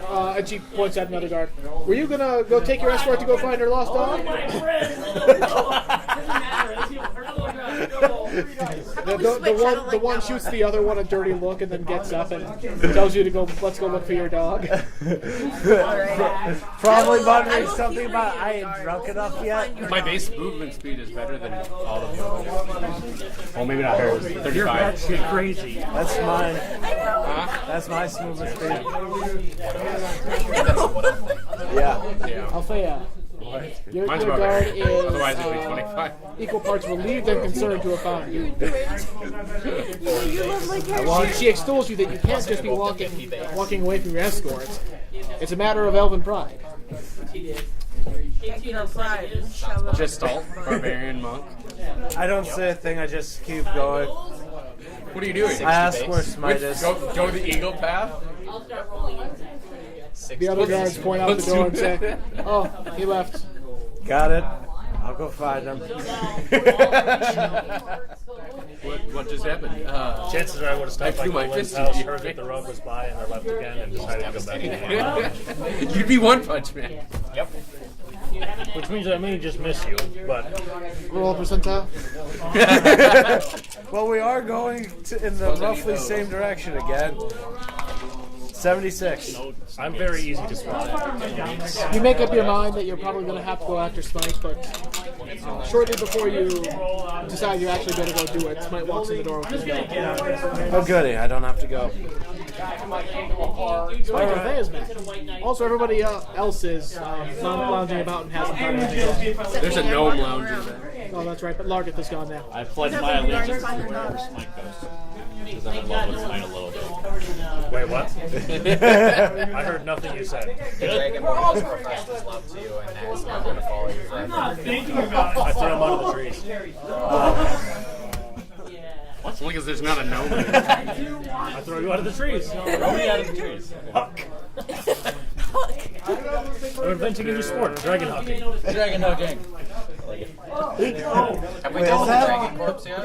Speaker 4: And she points at another guard. Were you gonna go take your escort to go find her lost dog? The one shoots the other one a dirty look and then gets up and tells you to go. Let's go look for your dog.
Speaker 5: Probably wondering something about I ain't drunk enough yet.
Speaker 8: My base movement speed is better than all of them. Well, maybe not hers. 35.
Speaker 2: You're crazy.
Speaker 5: That's mine.
Speaker 8: Huh?
Speaker 5: That's my smoother speed.
Speaker 1: That's a what up thing.
Speaker 5: Yeah.
Speaker 4: Althea, your
Speaker 8: Mine's
Speaker 4: guard
Speaker 8: about
Speaker 4: is
Speaker 8: Otherwise it'd be 25.
Speaker 4: equal parts relieved and concerned to have found you.
Speaker 6: You love my character.
Speaker 4: She extols you that you can't just be walking away from your escort. It's a matter of elven pride.
Speaker 8: Gestalt, barbarian monk.
Speaker 5: I don't say a thing, I just keep going.
Speaker 8: What are you doing?
Speaker 5: I ask where Smite is.
Speaker 8: Go the eagle path?
Speaker 4: The other guards point out the door and say, "Oh, he left."
Speaker 5: Got it. I'll go find him.
Speaker 8: What just happened?
Speaker 2: Chances are I would have stopped
Speaker 8: I
Speaker 2: by
Speaker 8: threw my
Speaker 2: Colin's
Speaker 8: fist at
Speaker 2: house,
Speaker 8: you.
Speaker 2: heard that the road was by, and I left again, and decided to go back again.
Speaker 8: You'd be One Punch Man.
Speaker 1: Yep.
Speaker 2: Which means I may just miss you, but
Speaker 4: Roll a percentile.
Speaker 5: Well, we are going in the roughly same direction again. 76.
Speaker 2: I'm very easy to spot.
Speaker 4: You make up your mind that you're probably going to have to go after Smite, but shortly before you decide you're actually going to go do it, Smite walks in the door with his gun.
Speaker 5: Oh, goody. I don't have to go.
Speaker 4: Smite Althea's back. Also, everybody else is lounging about and hasn't done anything else.
Speaker 8: There's a gnome lounger there.
Speaker 4: Oh, that's right, but Largeth is gone now.
Speaker 7: I pledge my allegiance to whoever Smite goes. Because I'm in love with Smite a little bit.
Speaker 2: Wait, what? I heard nothing you said.
Speaker 1: The Dragonborn has professed his love to you and is not going to follow you forever.
Speaker 2: I threw him out of the trees.
Speaker 8: What's because there's not a gnome there.
Speaker 2: I throw you out of the trees.
Speaker 7: Throw me out of the trees.
Speaker 2: Huck. I'm inventing a new sport, dragon hockey.
Speaker 7: Dragon hugging.
Speaker 1: Have we dealt with the Dragon Corpse yet?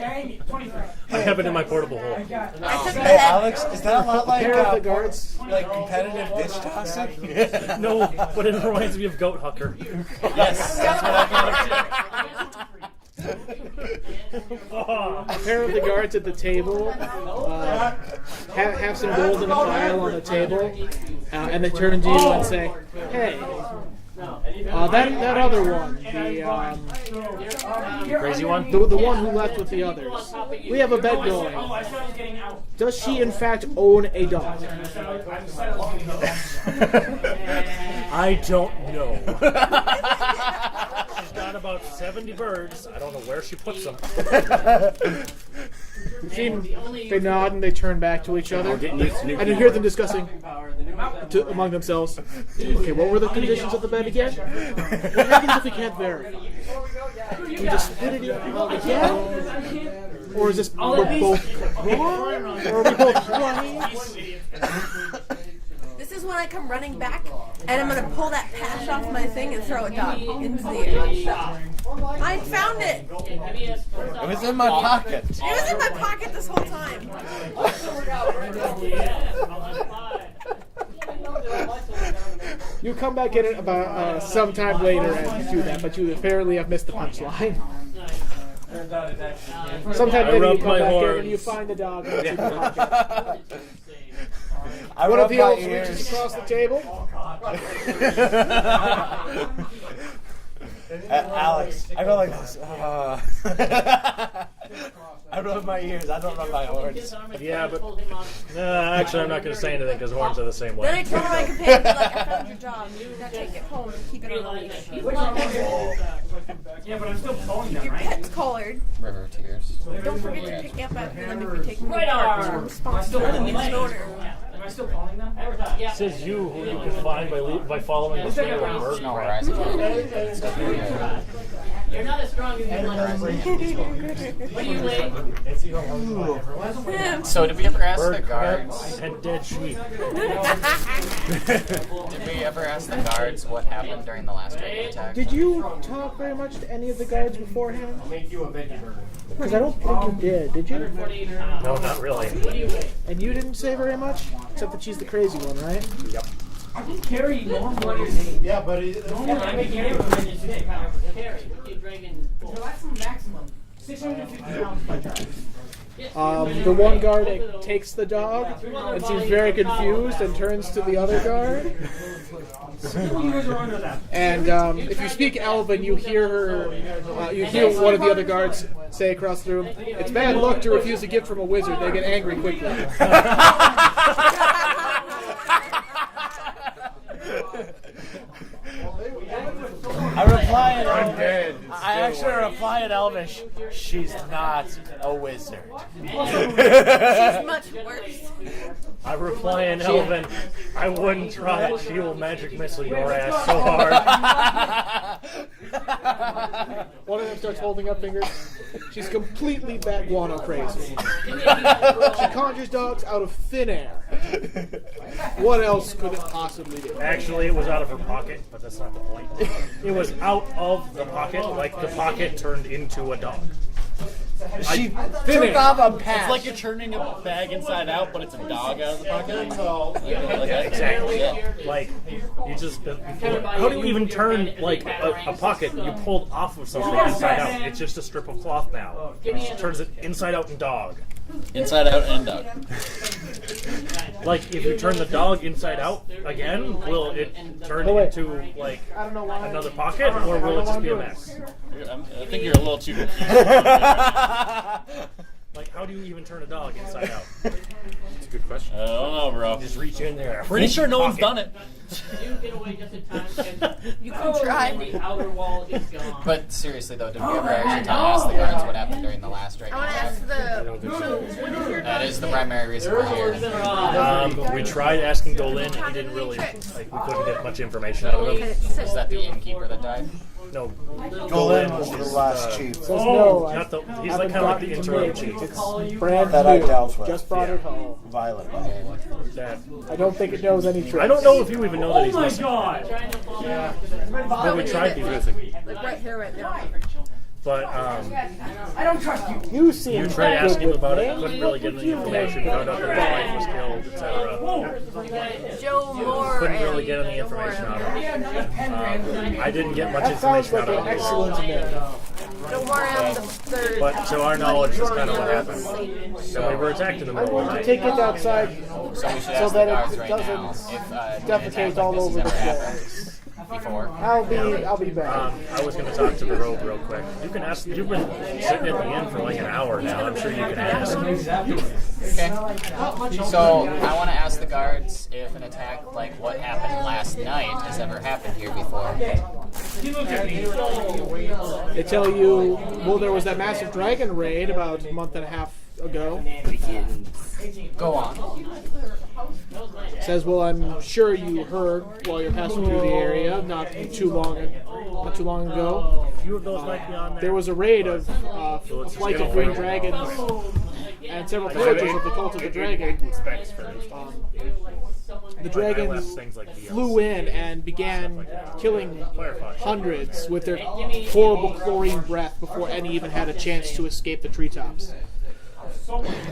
Speaker 2: I have it in my portable hole.
Speaker 5: Hey, Alex, is that a lot like,
Speaker 4: Pair of the guards.
Speaker 5: like competitive ditch tossing?
Speaker 2: No, but it reminds me of Goat Hucker.
Speaker 7: Yes, that's what I got up to.
Speaker 4: A pair of the guards at the table have some gold in a pile on the table, and they turn to you and say, "Hey, that other one, the
Speaker 2: Crazy one?
Speaker 4: the one who left with the others. We have a bet going. Does she in fact own a dog?"
Speaker 2: I don't know. She's got about 70 birds. I don't know where she puts them.
Speaker 4: They nod and they turn back to each other, and you hear them discussing among themselves. Okay, what were the conditions of the bet again? What happens if we can't verify? We just split it again? Or is this we're both wrong? Or are we both right?
Speaker 6: This is when I come running back, and I'm gonna pull that patch off my thing and throw a dog into the air. I found it.
Speaker 5: It was in my pocket.
Speaker 6: It was in my pocket this whole time.
Speaker 4: You come back in it about sometime later and do that, but you apparently have missed the punchline. Sometime later you
Speaker 2: rubbed
Speaker 4: come
Speaker 2: my
Speaker 4: back in
Speaker 2: horns.
Speaker 4: and you find the dog in your pocket.
Speaker 5: I
Speaker 4: One of
Speaker 5: rub
Speaker 4: the
Speaker 5: my
Speaker 4: elves
Speaker 5: ears.
Speaker 4: reaches across the table.
Speaker 5: Alex, I go like this. I rub my ears. I don't rub my horns.
Speaker 2: Yeah, but actually, I'm not going to say anything because horns are the same
Speaker 6: Then I
Speaker 2: way.
Speaker 6: told my companion, like, I found your dog. Now take it home and keep it on the leash.
Speaker 9: Yeah, but I'm still pulling them,
Speaker 6: Your
Speaker 9: right?
Speaker 6: pet's collared.
Speaker 1: River of Tears.
Speaker 6: Don't forget to pick me up after them if you take me
Speaker 9: Right
Speaker 6: apart.
Speaker 9: arm.
Speaker 6: I'm responsible for the owner.
Speaker 9: Am I still pulling them?
Speaker 2: It says you who you can find by following the trail of bird.
Speaker 1: No horizon.
Speaker 9: You're not as strong as you want. What do you lay?
Speaker 1: So did we ever ask the
Speaker 2: Bird
Speaker 1: guards?
Speaker 2: crabs and dead sheep.
Speaker 1: Did we ever ask the guards what happened during the last dragon attack?
Speaker 4: Did you talk very much to any of the guards beforehand? Because I don't think you did you?
Speaker 2: No, not really.
Speaker 4: And you didn't say very much? Except that she's the crazy one, right?
Speaker 2: Yep.
Speaker 9: I can carry normal name.
Speaker 5: Yeah, but
Speaker 9: I may carry one today. Carry. So that's the maximum. 650 pounds by time.
Speaker 4: The one guard takes the dog and seems very confused and turns to the other guard. And if you speak Elven, you hear her. You hear one of the other guards say across the room, "It's bad luck to refuse a gift from a wizard. They get angry quickly."
Speaker 5: reply in
Speaker 8: I'm
Speaker 5: Elvish.
Speaker 8: dead.
Speaker 5: I actually reply in Elvish. She's not a wizard.
Speaker 6: She's much worse.
Speaker 2: I reply in Elven, I wouldn't try it. She will magic missile your ass so hard.
Speaker 4: One of them starts holding up fingers. She's completely bat guano crazy. She conjures dogs out of thin air. What else could it possibly do?
Speaker 2: Actually, it was out of her pocket, but that's not the point. It was out of the pocket, like the pocket turned into a dog.
Speaker 5: She took off a patch.
Speaker 7: It's like you're turning a bag inside out, but it's a dog out of the pocket.
Speaker 2: Exactly.
Speaker 7: Yeah.
Speaker 2: Like, you just... How do you even turn, like, a pocket you pulled off of something inside out? It's just a strip of cloth now. It turns it inside out and dog.
Speaker 7: Inside out and dog.
Speaker 2: Like, if you turn the dog inside out again, will it turn into, like, another pocket, or will it just be a mess?
Speaker 7: I think you're a little too confused.
Speaker 2: Like, how do you even turn a dog inside out?
Speaker 8: That's a good question.
Speaker 7: I don't know, bro.
Speaker 2: Just reach in there.
Speaker 7: Pretty sure no one's done it.
Speaker 9: You get away just in time because
Speaker 6: You can try.
Speaker 9: the outer wall is gone.
Speaker 1: But seriously though, did we ever actually ask the guards what happened during the last dragon
Speaker 6: I want to
Speaker 1: attack?
Speaker 6: ask the.
Speaker 1: That is the primary reason we're here.
Speaker 2: We tried asking Golin, and he didn't really, like, we couldn't get much information out of him.
Speaker 1: Is that the innkeeper that died?
Speaker 2: No,
Speaker 5: Golin was the last chief.
Speaker 4: Says no.
Speaker 2: not the, he's like kind of like the interim chief.
Speaker 4: It's brand
Speaker 5: That I
Speaker 4: new.
Speaker 5: dealt with.
Speaker 4: Just brought it home.
Speaker 5: Violet.
Speaker 2: That,
Speaker 4: I don't think it knows any tricks.
Speaker 2: I don't know if you even know that he's missing.
Speaker 9: Yeah.
Speaker 2: But we tried to.
Speaker 6: Like right here, right now.
Speaker 2: But
Speaker 9: I don't trust you.
Speaker 4: You seem
Speaker 2: you tried
Speaker 4: good
Speaker 2: asking him
Speaker 4: with
Speaker 2: about it,
Speaker 4: names.
Speaker 2: couldn't really get any information. Found out that his wife was killed, etc.
Speaker 6: Joe Moore
Speaker 2: Couldn't really
Speaker 6: and
Speaker 2: get any
Speaker 6: Joe
Speaker 2: information
Speaker 6: Moore
Speaker 2: out of him. I didn't get much
Speaker 4: That sounds
Speaker 2: information
Speaker 4: like
Speaker 2: out
Speaker 4: an
Speaker 2: of him.
Speaker 4: excellent name.
Speaker 6: Joe Moore and the third.
Speaker 2: But to our knowledge, that's kind of what happened. Then we were attacked in the middle of the night.
Speaker 4: Take it outside
Speaker 1: So we should
Speaker 4: so
Speaker 1: ask the
Speaker 4: that
Speaker 1: guards
Speaker 4: it
Speaker 1: right
Speaker 4: doesn't
Speaker 1: now if an
Speaker 4: defecate
Speaker 1: attack
Speaker 4: all
Speaker 1: like this
Speaker 4: over
Speaker 1: has
Speaker 4: the
Speaker 1: ever
Speaker 4: floor.
Speaker 1: happened before.
Speaker 4: I'll be back.
Speaker 2: I was going to talk to the rogue real quick. You can ask. You've been sitting at the inn for like an hour now. I'm sure you can ask.
Speaker 1: Okay. So I want to ask the guards if an attack like what happened last night has ever happened here before.
Speaker 4: They tell you, well, there was that massive dragon raid about a month and a half ago.
Speaker 1: Go on.
Speaker 4: Says, well, I'm sure you heard while you're passing through the area not too long ago.
Speaker 2: A few of those might be on there.
Speaker 4: There was a raid of a flight of green dragons and several villagers of the cult of the dragon.
Speaker 2: Specs first.
Speaker 4: The
Speaker 2: I left
Speaker 4: dragons
Speaker 2: things like DLCs.
Speaker 4: flew in and began killing
Speaker 2: Firefox.
Speaker 4: hundreds with their horrible chlorine breath before any even had a chance to escape the treetops.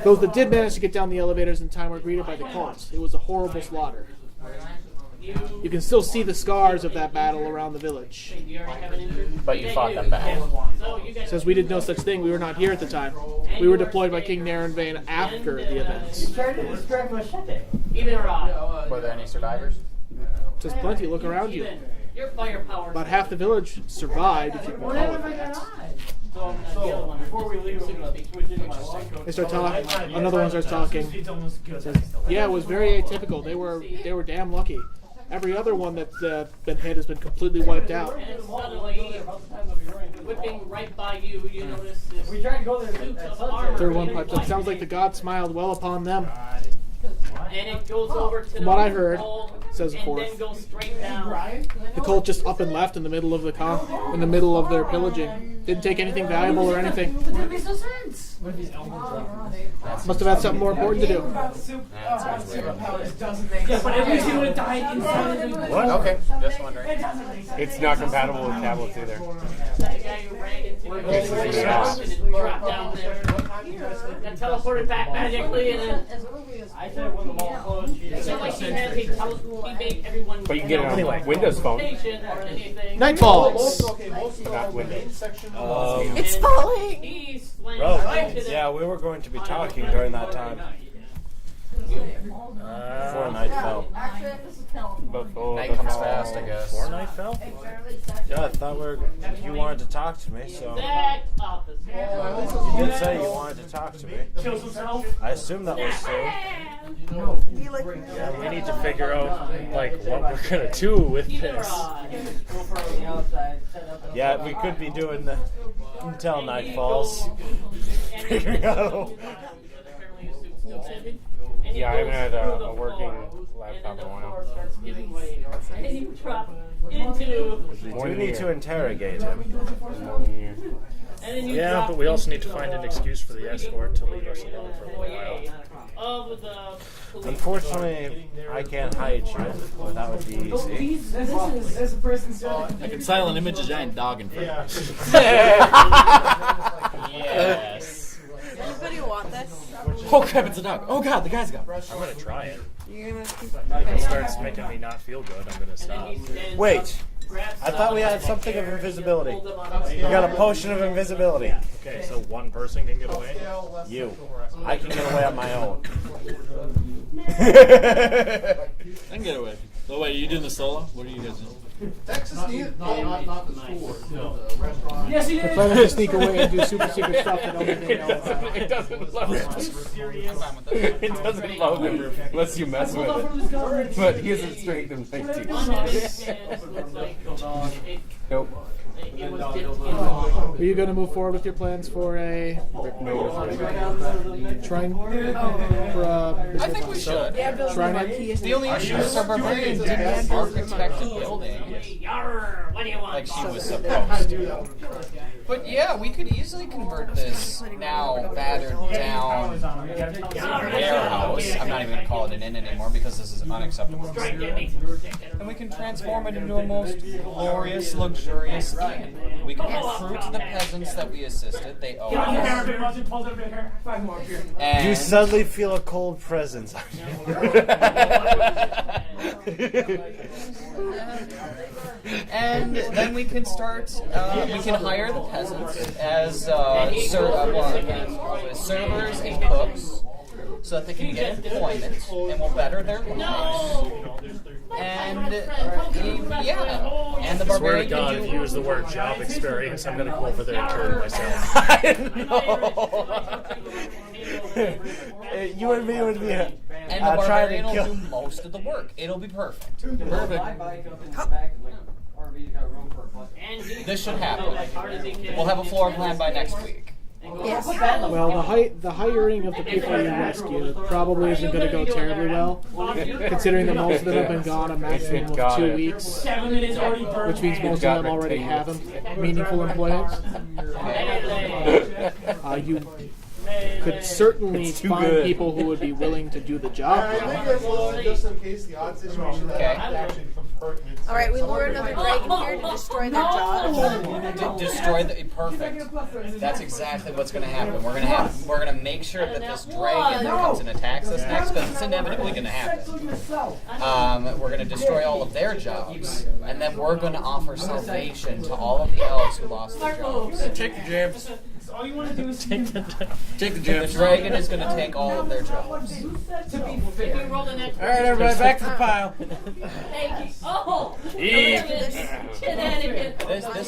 Speaker 4: Those that did manage to get down the elevators in time were greeted by the cult. It was a horrible slaughter. You can still see the scars of that battle around the village.
Speaker 1: But you fought them back.
Speaker 4: Says we did no such thing. We were not here at the time. We were deployed by King Narenvain after the events.
Speaker 1: Were there any survivors?
Speaker 4: Says plenty. Look around you.
Speaker 9: Your firepower.
Speaker 4: About half the village survived, if you can call it that.
Speaker 9: So before we leave,
Speaker 4: They start talking. Another one starts talking. Says, yeah, it was very atypical. They were damn lucky. Every other one that's been hit has been completely wiped out.
Speaker 9: and suddenly, whipping right by you, you notice this. We tried to go there.
Speaker 4: Third one pipes up. Sounds like the god smiled well upon them.
Speaker 9: And it goes over to
Speaker 4: From
Speaker 9: the
Speaker 4: what I heard,
Speaker 9: pole,
Speaker 4: says the
Speaker 9: and
Speaker 4: fourth.
Speaker 9: then goes straight down.
Speaker 4: The cult just up and left in the middle of in the middle of their pillaging. Didn't take anything valuable or anything. Must have had something more important to do.
Speaker 1: That sounds weird.
Speaker 9: Yeah, but at least he would have died instantly.
Speaker 2: What?
Speaker 1: Okay, just wondering.
Speaker 8: It's not compatible with tablets either.
Speaker 9: The guy who ran into the and dropped down there. Got teleported back magically, and then I said when the wall closed, it's not like he has a he made everyone.
Speaker 8: But you can get it on Windows Phone,
Speaker 9: Station or anything.
Speaker 4: Night falls.
Speaker 8: not Windows.
Speaker 6: It's falling.
Speaker 9: He slammed
Speaker 2: Bro.
Speaker 9: right to the
Speaker 5: Yeah, we were going to be talking during that time before night fell.
Speaker 8: Before
Speaker 1: Night comes fast, I guess.
Speaker 2: Fortnite fell?
Speaker 5: Yeah, I thought you wanted to talk to me, so
Speaker 9: exact opposite.
Speaker 5: you did say you wanted to talk to me.
Speaker 9: Kills himself.
Speaker 5: I assume that was so.
Speaker 2: Yeah, we need to figure out like what we're gonna do with this.
Speaker 5: Yeah, we could be doing the until night falls. Figuring out.
Speaker 8: Yeah, I haven't had a working laptop in a while.
Speaker 5: We need to interrogate him.
Speaker 2: Yeah, but we also need to find an excuse for the escort to leave us alone for a while.
Speaker 5: Unfortunately, I can't hide you, but that would be easy.
Speaker 7: I can silent image a giant dog in front of me.
Speaker 1: Yes.
Speaker 6: Anybody want this?
Speaker 7: Oh crap, it's a dog. Oh god, the guy's got it.
Speaker 2: I'm gonna try it.
Speaker 6: You're gonna keep.
Speaker 2: If it starts making me not feel good, I'm gonna stop.
Speaker 5: Wait, I thought we had something of invisibility. We got a potion of invisibility.
Speaker 2: Okay, so one person can get away?
Speaker 5: You. I can get away on my own.
Speaker 7: I can get away. Oh wait, are you doing the solo? What are you guys doing?
Speaker 4: They're planning to sneak away and do super secret stuff that nobody may know about.
Speaker 8: It doesn't load. It doesn't load unless you mess with it. But he isn't straight in 19. Nope.
Speaker 4: Are you going to move forward with your plans for a shrine?
Speaker 1: I think we should.
Speaker 4: Shrine?
Speaker 1: The only issue is our barbarian didn't architect a building like she was supposed to. But yeah, we could easily convert this now battered down warehouse. I'm not even going to call it an inn anymore because this is unacceptable. And we can transform it into a most glorious, luxurious inn. We can recruit the peasants that we assisted. They owe us. And
Speaker 5: You suddenly feel a cold presence.
Speaker 1: And then we can start. We can hire the peasants as servers and cooks, so that they can get employment and will better their lives. And yeah, and the
Speaker 2: I swear to
Speaker 1: barbarian
Speaker 2: God,
Speaker 1: can
Speaker 2: if
Speaker 1: do.
Speaker 2: you use the word job experience, I'm gonna go over there and kill myself.
Speaker 5: You and me would be
Speaker 1: And the
Speaker 5: trying
Speaker 1: barbarian
Speaker 5: to
Speaker 1: will
Speaker 5: kill.
Speaker 1: do most of the work. It'll be perfect. This should happen. We'll have a floor plan by next week.
Speaker 6: Yes.
Speaker 4: Well, the hiring of the people you rescued probably isn't going to go terribly well, considering that most of them have been gone a maximum of 2 weeks, which means most of them already have meaningful employment. You could certainly find people who would be willing to do the job.
Speaker 1: Okay.
Speaker 6: All right, we lure another dragon here to destroy their jobs.
Speaker 1: Destroy the perfect. That's exactly what's going to happen. We're going to make sure that this dragon that comes and attacks us next, because it's inevitably going to happen. We're going to destroy all of their jobs, and then we're going to offer salvation to all of the elves who lost their jobs.
Speaker 7: Take the jabs.
Speaker 9: All you want to do is take the
Speaker 7: Take the
Speaker 1: The
Speaker 7: jabs.
Speaker 1: dragon is going to take all of their jobs.
Speaker 9: If we roll the next
Speaker 5: All right, everybody, back to the pile.
Speaker 9: Oh!
Speaker 1: This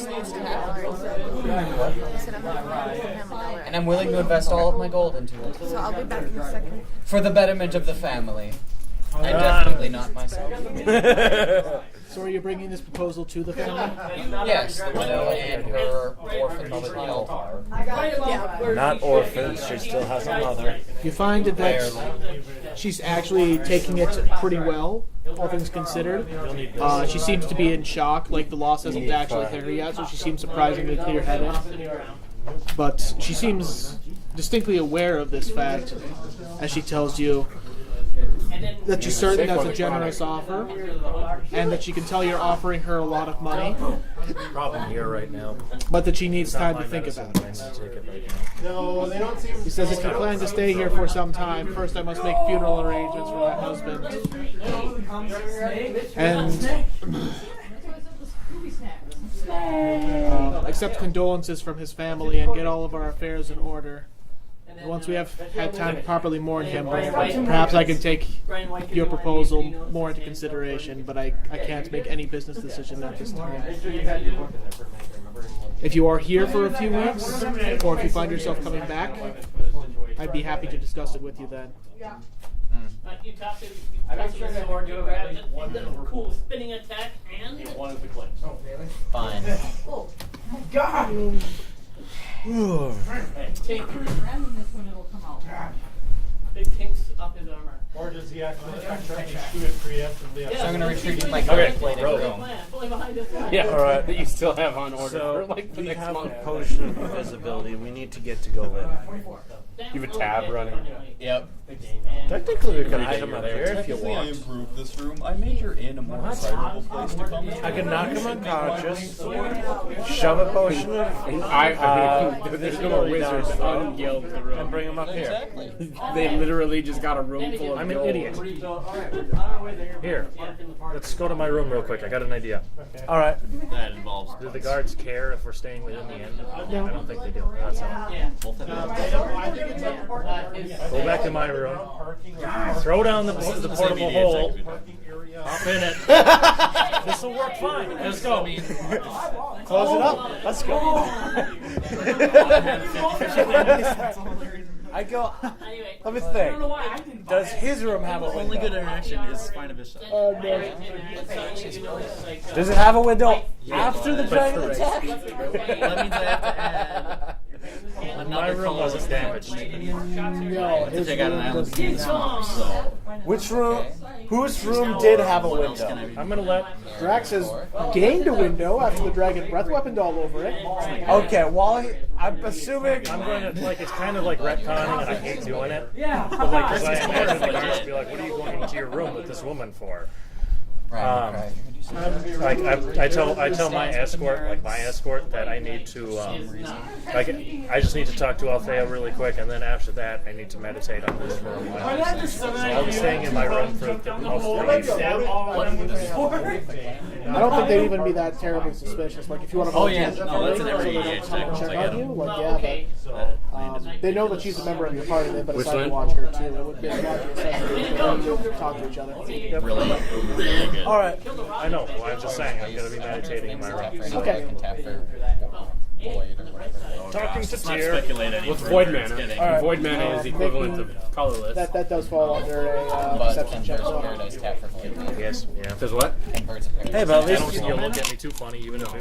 Speaker 1: needs to happen.
Speaker 6: I said I'm gonna run for him an hour.
Speaker 1: And I'm willing to invest all of my gold into it.
Speaker 6: So I'll be back in a second.
Speaker 1: For the betterment of the family. And definitely not myself.
Speaker 4: So are you bringing this proposal to the family?
Speaker 1: Yes, the widow and her orphan child are.
Speaker 5: Not orphans. She still has a mother.
Speaker 4: You find that she's actually taking it pretty well, all things considered. She seems to be in shock, like the loss hasn't actually hit her yet, so she seems surprisingly clear-headed. But she seems distinctly aware of this fact, as she tells you that she's certain that's a generous offer, and that she can tell you're offering her a lot of money,
Speaker 2: Problem here right now.
Speaker 4: but that she needs time to
Speaker 2: My
Speaker 4: think
Speaker 2: medicine,
Speaker 4: about
Speaker 2: I
Speaker 4: it.
Speaker 2: need to take it right now.
Speaker 4: He says, if you plan to stay here for some time, first I must make funeral arrangements for my husband. And accept condolences from his family and get all of our affairs in order. And once we have had time to properly mourn him, perhaps I can take your proposal more into consideration, but I can't make any business decision at this time. If you are here for a few weeks, or if you find yourself coming back, I'd be happy to discuss it with you then.
Speaker 9: You toss it. I make sure that we're doing that. Cool spinning attack and
Speaker 3: One of the clips.
Speaker 1: Fine.
Speaker 9: oh,
Speaker 5: God.
Speaker 9: take ramming this one, it'll come out. Big kicks up his armor.
Speaker 3: Or does he actually shoot it preemptively?
Speaker 9: Yeah,
Speaker 1: So I'm gonna retreat
Speaker 9: fully
Speaker 1: my
Speaker 2: Okay,
Speaker 1: calculated
Speaker 2: roll.
Speaker 1: room.
Speaker 9: fully behind this guy.
Speaker 8: Yeah, alright. That you still have on order
Speaker 5: So
Speaker 8: for like the
Speaker 5: we
Speaker 8: next
Speaker 5: have a
Speaker 8: month.
Speaker 5: potion of invisibility. We need to get to go in.
Speaker 8: You have a tab running.
Speaker 1: Yep.
Speaker 5: Technically, we can hide him up here if you
Speaker 7: Technically, I
Speaker 5: want.
Speaker 7: improved this room. I made her in a more desirable place to come.
Speaker 5: I can knock him unconscious, shove a potion of
Speaker 8: There's no more wizards unguild the
Speaker 5: and
Speaker 8: room.
Speaker 5: bring him up here.
Speaker 1: Exactly.
Speaker 8: They literally just got a room full of
Speaker 2: I'm an
Speaker 8: gold.
Speaker 2: idiot. Here, let's go to my room real quick. I got an idea.
Speaker 5: All right.
Speaker 7: That involves.
Speaker 2: Do the guards care if we're staying within the end? I don't think they do. That's all.
Speaker 7: Both of them.
Speaker 2: Go back to my room. Throw down the portable hole. Hop in it. This will work fine. Let's go.
Speaker 5: Close it up. Let's go. I go.
Speaker 9: Anyway,
Speaker 5: Let me
Speaker 9: I don't know
Speaker 5: think.
Speaker 9: why I didn't
Speaker 5: Does his room have a
Speaker 7: Only
Speaker 5: window?
Speaker 7: good interaction is find a bishop.
Speaker 5: Does it have a window after the dragon attack?
Speaker 7: Well, that means I have to add
Speaker 2: My
Speaker 7: another
Speaker 2: room
Speaker 7: color
Speaker 2: wasn't damaged.
Speaker 5: No,
Speaker 7: to take out an island ski swamp. So
Speaker 5: Which room? Whose room did have a
Speaker 7: what else can I
Speaker 5: window?
Speaker 7: be?
Speaker 2: I'm gonna let.
Speaker 4: Drax has gained a window after the dragon breath weaponed all over it.
Speaker 5: Okay, I'm assuming.
Speaker 2: I'm going to like. It's kind of like retconning, and I hate doing it. But like, because I imagine the guards would be like, "What are you going into your room with this woman for?"
Speaker 1: Right.
Speaker 2: Like I tell my escort that I need to like I just need to talk to Althea really quick, and then after that I need to meditate on this room. So I'll be staying in my room for the most of the evening.
Speaker 4: I don't think they'd even be that terribly suspicious. Like, if you want to
Speaker 7: Oh, yeah. No, that's an every
Speaker 4: so
Speaker 7: EA
Speaker 4: they
Speaker 7: check.
Speaker 4: don't
Speaker 7: Once I
Speaker 4: check
Speaker 7: get
Speaker 4: on you,
Speaker 7: them.
Speaker 4: like,
Speaker 9: Okay.
Speaker 4: they know that she's a member of your party. They better
Speaker 8: Which
Speaker 4: decide to
Speaker 8: one?
Speaker 4: watch her too. It would be a lot to talk to each other.
Speaker 7: Really good.
Speaker 5: All right.
Speaker 2: I know. Well, I'm just saying I'm going to be meditating in my room.
Speaker 4: Okay.
Speaker 1: I can tap for void or whatever.
Speaker 2: Talking to
Speaker 7: Let's not
Speaker 2: Tyr.
Speaker 7: speculate any
Speaker 8: What's
Speaker 7: further.
Speaker 8: void
Speaker 7: It's
Speaker 8: mana?
Speaker 7: getting-
Speaker 5: All right.
Speaker 8: Void mana is equivalent to colorless.
Speaker 4: That does fall under a
Speaker 1: But
Speaker 4: perception check.
Speaker 1: Birds of
Speaker 4: So.
Speaker 1: Paradise tap for void.
Speaker 2: Yes. Yeah.
Speaker 8: Does what?
Speaker 1: And Birds of Paradise.
Speaker 5: Hey, but at
Speaker 2: I
Speaker 5: least
Speaker 2: don't think you'll look at me too funny, even if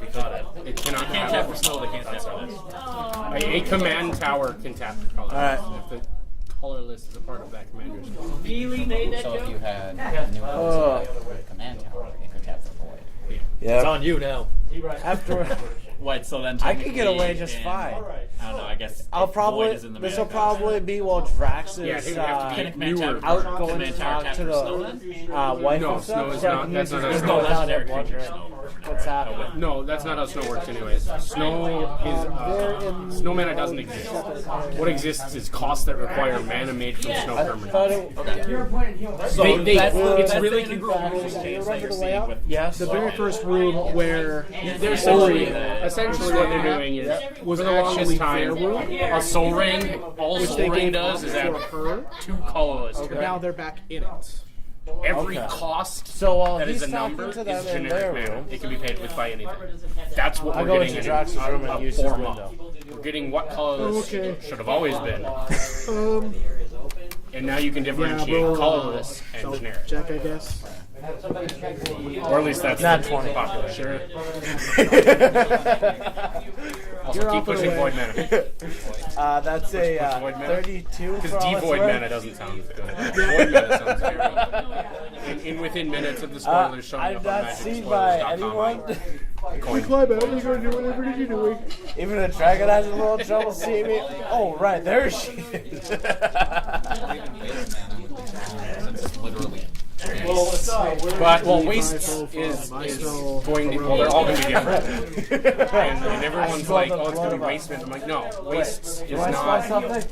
Speaker 2: you caught it.
Speaker 8: It cannot
Speaker 7: Can't tap for snow, they can't tap for ice.
Speaker 8: A command tower can tap for colorless.
Speaker 5: Alright.
Speaker 8: If the colorless is a part of that commander's.
Speaker 9: Really made that
Speaker 1: So if
Speaker 9: joke?
Speaker 1: you had new elves with a command tower, you could tap for void.
Speaker 2: It's
Speaker 5: Yeah.
Speaker 2: on you now.
Speaker 5: After
Speaker 7: Wait, so then
Speaker 5: I could get away
Speaker 7: technically
Speaker 5: just
Speaker 7: in-
Speaker 5: fine.
Speaker 7: I don't know. I guess
Speaker 5: I'll
Speaker 7: if
Speaker 5: probably.
Speaker 7: void is in the
Speaker 5: This will
Speaker 7: mana
Speaker 5: probably be while Drax
Speaker 8: Yeah,
Speaker 5: is
Speaker 8: he would have to
Speaker 7: Can a
Speaker 8: be
Speaker 7: command
Speaker 8: newer.
Speaker 7: tower
Speaker 5: out going
Speaker 7: command
Speaker 5: to
Speaker 7: tower
Speaker 5: talk
Speaker 7: tap
Speaker 5: to
Speaker 7: for snow then?
Speaker 5: the wife
Speaker 8: No,
Speaker 5: and
Speaker 8: snow
Speaker 5: stuff.
Speaker 8: is
Speaker 5: So I
Speaker 8: not-
Speaker 5: can
Speaker 8: that's
Speaker 5: use
Speaker 8: not
Speaker 5: his
Speaker 8: how
Speaker 5: snow
Speaker 8: snow
Speaker 5: down
Speaker 7: legendary
Speaker 5: and wondering
Speaker 7: creature snow.
Speaker 5: what's happening.
Speaker 8: No, that's not how snow works anyways. Snow mana doesn't exist. What exists is costs that require mana made from snow
Speaker 5: I
Speaker 8: permanent.
Speaker 5: thought it,
Speaker 7: So
Speaker 8: They-
Speaker 7: that's,
Speaker 8: it's
Speaker 7: that's
Speaker 8: really
Speaker 7: the integral rules change that you're seeing with
Speaker 5: yes.
Speaker 4: The very first room where
Speaker 8: They're essentially what they're doing is
Speaker 4: was
Speaker 8: for the longest
Speaker 4: actually
Speaker 8: time
Speaker 4: their room,
Speaker 8: a soul ring. All
Speaker 4: which
Speaker 8: soul
Speaker 4: they
Speaker 8: ring
Speaker 4: gave
Speaker 8: does is add
Speaker 4: for her.
Speaker 8: 2 colorless to
Speaker 4: Now
Speaker 8: it.
Speaker 4: they're back in it.
Speaker 8: Every
Speaker 5: Okay.
Speaker 8: cost
Speaker 5: So while
Speaker 8: that
Speaker 5: he's
Speaker 8: is a
Speaker 5: talking
Speaker 8: number
Speaker 5: to
Speaker 8: is
Speaker 5: them in their
Speaker 8: generic mana.
Speaker 5: room,
Speaker 8: It can be paid with by anything. That's what
Speaker 5: I
Speaker 8: we're
Speaker 5: go
Speaker 8: getting
Speaker 5: into
Speaker 8: in
Speaker 5: Drax's room and use his
Speaker 8: form
Speaker 5: window.
Speaker 8: of. We're getting what colorless
Speaker 4: Okay.
Speaker 8: should have always been, and now you can
Speaker 4: Yeah,
Speaker 8: differentiate
Speaker 4: bro.
Speaker 8: colorless and generic.
Speaker 4: Check, I guess.
Speaker 8: Or at least that's
Speaker 5: Not 20.
Speaker 8: popular. Sure. Also,
Speaker 4: You're
Speaker 8: keep
Speaker 4: off and
Speaker 8: pushing
Speaker 4: away.
Speaker 8: void mana.
Speaker 5: That's a
Speaker 8: void mana?
Speaker 5: 32.
Speaker 8: Because
Speaker 5: for all it's
Speaker 8: devoid
Speaker 5: worth.
Speaker 8: mana doesn't sound good. Void mana sounds very in within minutes of the spoilers showing
Speaker 5: I'm
Speaker 8: up on
Speaker 5: not seen by anyone.
Speaker 4: My bad. You're gonna do whatever you're doing.
Speaker 5: Even the dragon has a little trouble seeing me. Oh, right, there she is.
Speaker 1: It's literally.
Speaker 8: But wastes is going to they're all going to be different. and everyone's like, oh, it's going to be wastement. I'm like, no, wastes is
Speaker 5: Do I spell
Speaker 8: not
Speaker 5: something?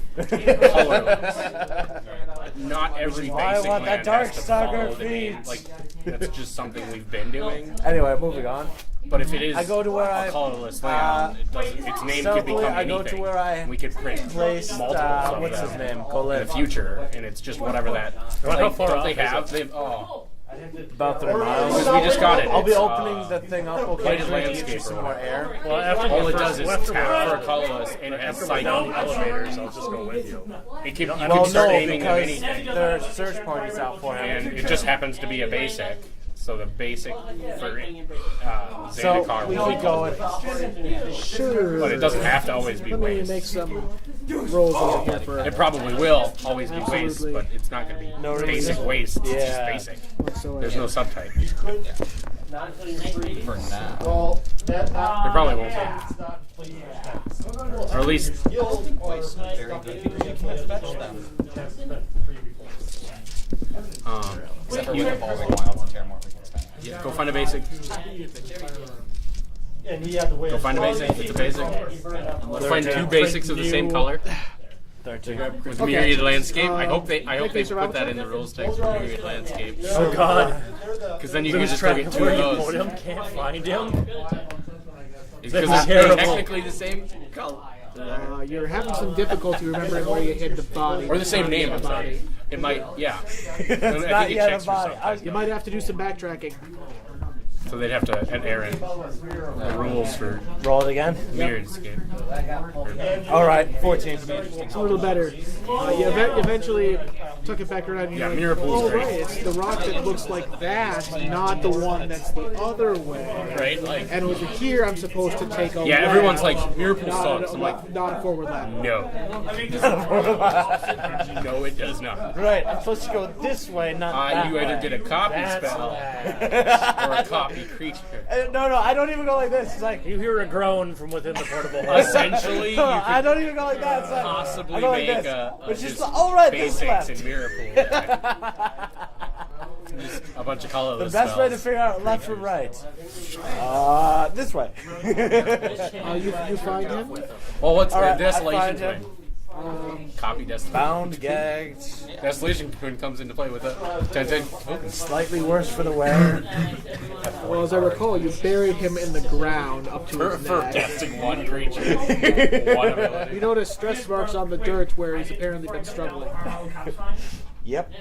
Speaker 8: colorless. Not every
Speaker 5: why I
Speaker 8: basic
Speaker 5: want that
Speaker 8: land has to
Speaker 5: Darkstalker
Speaker 8: follow the main.
Speaker 5: feeds.
Speaker 8: Like that's just something we've been doing.
Speaker 5: Anyway, moving on.
Speaker 8: But if it is
Speaker 5: I go to where
Speaker 8: a
Speaker 5: I,
Speaker 8: colorless land, it doesn't, its name could
Speaker 5: stealthily,
Speaker 8: become
Speaker 5: I
Speaker 8: anything.
Speaker 5: go to where I
Speaker 8: we could print
Speaker 5: placed,
Speaker 8: multiples of
Speaker 5: what's
Speaker 8: them
Speaker 5: his name?
Speaker 8: in the
Speaker 5: Colette.
Speaker 8: future, and it's just whatever that.
Speaker 2: How far
Speaker 8: Don't
Speaker 2: off
Speaker 8: they
Speaker 2: is
Speaker 8: have?
Speaker 2: it?
Speaker 8: They've
Speaker 5: About 3 miles.
Speaker 8: We just got it.
Speaker 5: I'll be
Speaker 8: It's,
Speaker 5: opening the thing up
Speaker 8: lighted
Speaker 5: occasionally to
Speaker 8: landscape
Speaker 5: give you some
Speaker 8: or
Speaker 5: more
Speaker 8: whatever.
Speaker 5: air.
Speaker 2: Well, after
Speaker 8: All
Speaker 2: you
Speaker 8: it
Speaker 2: first
Speaker 8: does is
Speaker 2: left
Speaker 8: tap
Speaker 2: around,
Speaker 8: for a colorless and it has
Speaker 2: after
Speaker 8: sight
Speaker 2: we're
Speaker 8: on
Speaker 2: down
Speaker 8: the
Speaker 2: the
Speaker 8: elevator.
Speaker 2: elevators, I'll just go with you.
Speaker 8: It can, you
Speaker 5: Well,
Speaker 8: can start
Speaker 5: no,
Speaker 8: aiming at
Speaker 5: because
Speaker 8: anything.
Speaker 5: there are search parties out for him.
Speaker 8: And it just happens to be a basic. So the basic for
Speaker 5: So
Speaker 8: Zendikar
Speaker 5: we
Speaker 8: will
Speaker 5: keep
Speaker 8: be
Speaker 5: going.
Speaker 4: Sure.
Speaker 8: But it doesn't have to always be
Speaker 4: Let me
Speaker 8: waste.
Speaker 4: make some rolls over here for
Speaker 8: It probably will always be waste,
Speaker 4: Absolutely.
Speaker 8: but it's not going to be
Speaker 5: No
Speaker 8: basic
Speaker 5: reason.
Speaker 8: waste. It's
Speaker 5: Yeah.
Speaker 8: just basic.
Speaker 4: whatsoever.
Speaker 8: There's no subtype.
Speaker 1: For now.
Speaker 5: Well,
Speaker 8: There probably won't be. Or at least
Speaker 1: Waste is very good because you can't fetch them. Except for with evolving wilds and terramorphic expansion.
Speaker 8: go find a basic. Go find a basic. It's a basic. Find 2 basics of the same color.
Speaker 5: 13.
Speaker 8: With myriad landscape. I hope they
Speaker 4: make me
Speaker 8: put
Speaker 4: survival
Speaker 8: that
Speaker 4: check?
Speaker 8: in the rules text for myriad landscape.
Speaker 2: Oh God!
Speaker 8: Because then you can
Speaker 2: Lose
Speaker 8: just go
Speaker 2: track
Speaker 8: get
Speaker 2: of
Speaker 8: 2
Speaker 2: where
Speaker 8: of
Speaker 2: you put
Speaker 8: those.
Speaker 2: him. Can't find him.
Speaker 8: Because
Speaker 2: That's
Speaker 8: they're
Speaker 2: terrible.
Speaker 8: technically the same color.
Speaker 4: You're having some difficulty remembering where you hid the body.
Speaker 8: Or the same name, I'm sorry. It might, yeah. I think
Speaker 5: not
Speaker 8: it
Speaker 5: yet
Speaker 8: checks
Speaker 5: a
Speaker 8: for
Speaker 5: body.
Speaker 8: something.
Speaker 4: You might have to do some backtracking.
Speaker 8: So they'd have to add Aaron the rules for
Speaker 5: Roll it again.
Speaker 8: myriadscape.
Speaker 5: All right, 14.
Speaker 4: It's a little better. You eventually took it back around. And
Speaker 8: Yeah,
Speaker 4: you're
Speaker 8: mirror
Speaker 4: like,
Speaker 8: pool's
Speaker 4: oh,
Speaker 8: great.
Speaker 4: right, it's the rock that looks like that, not the one that's the other way.
Speaker 8: Right? Like,
Speaker 4: And over here, I'm supposed to take a
Speaker 8: yeah,
Speaker 4: left,
Speaker 8: everyone's like, mirror pool
Speaker 4: not
Speaker 8: sucks.
Speaker 4: a,
Speaker 8: I'm like,
Speaker 4: not a forward left.
Speaker 8: no. No, it does not.
Speaker 5: Right, I'm supposed to go this way, not that
Speaker 8: You
Speaker 5: way.
Speaker 8: either get a copy
Speaker 2: That's
Speaker 8: spell
Speaker 2: bad.
Speaker 8: or a copy creature.
Speaker 5: No, I don't even go like this. It's like,
Speaker 2: You hear a groan from within the portable hall.
Speaker 8: Essentially, you
Speaker 5: no,
Speaker 8: could
Speaker 5: I don't even go like that. It's like,
Speaker 8: possibly
Speaker 5: I go like
Speaker 8: make
Speaker 5: this.
Speaker 8: a
Speaker 5: It's just
Speaker 8: just
Speaker 5: like, all right, this
Speaker 8: basics
Speaker 5: left.
Speaker 8: and mirror pool. Just a bunch of
Speaker 5: The
Speaker 8: colorless
Speaker 5: best way to
Speaker 8: spells.
Speaker 5: figure out left from right. This way.
Speaker 4: You find him?
Speaker 8: Well, what's
Speaker 5: All right,
Speaker 8: the Desolation
Speaker 5: I find him.
Speaker 8: Twin? Copy Desolation.
Speaker 5: Bound, gagged.
Speaker 8: Desolation Twin comes into play with a 10-10.
Speaker 5: Slightly worse for the wear.
Speaker 4: Well, as I recall, you buried him in the ground up to his
Speaker 8: For
Speaker 4: neck.
Speaker 8: casting one creature. One ability.
Speaker 4: You notice stress marks on the dirt where he's apparently been struggling.
Speaker 5: Yep.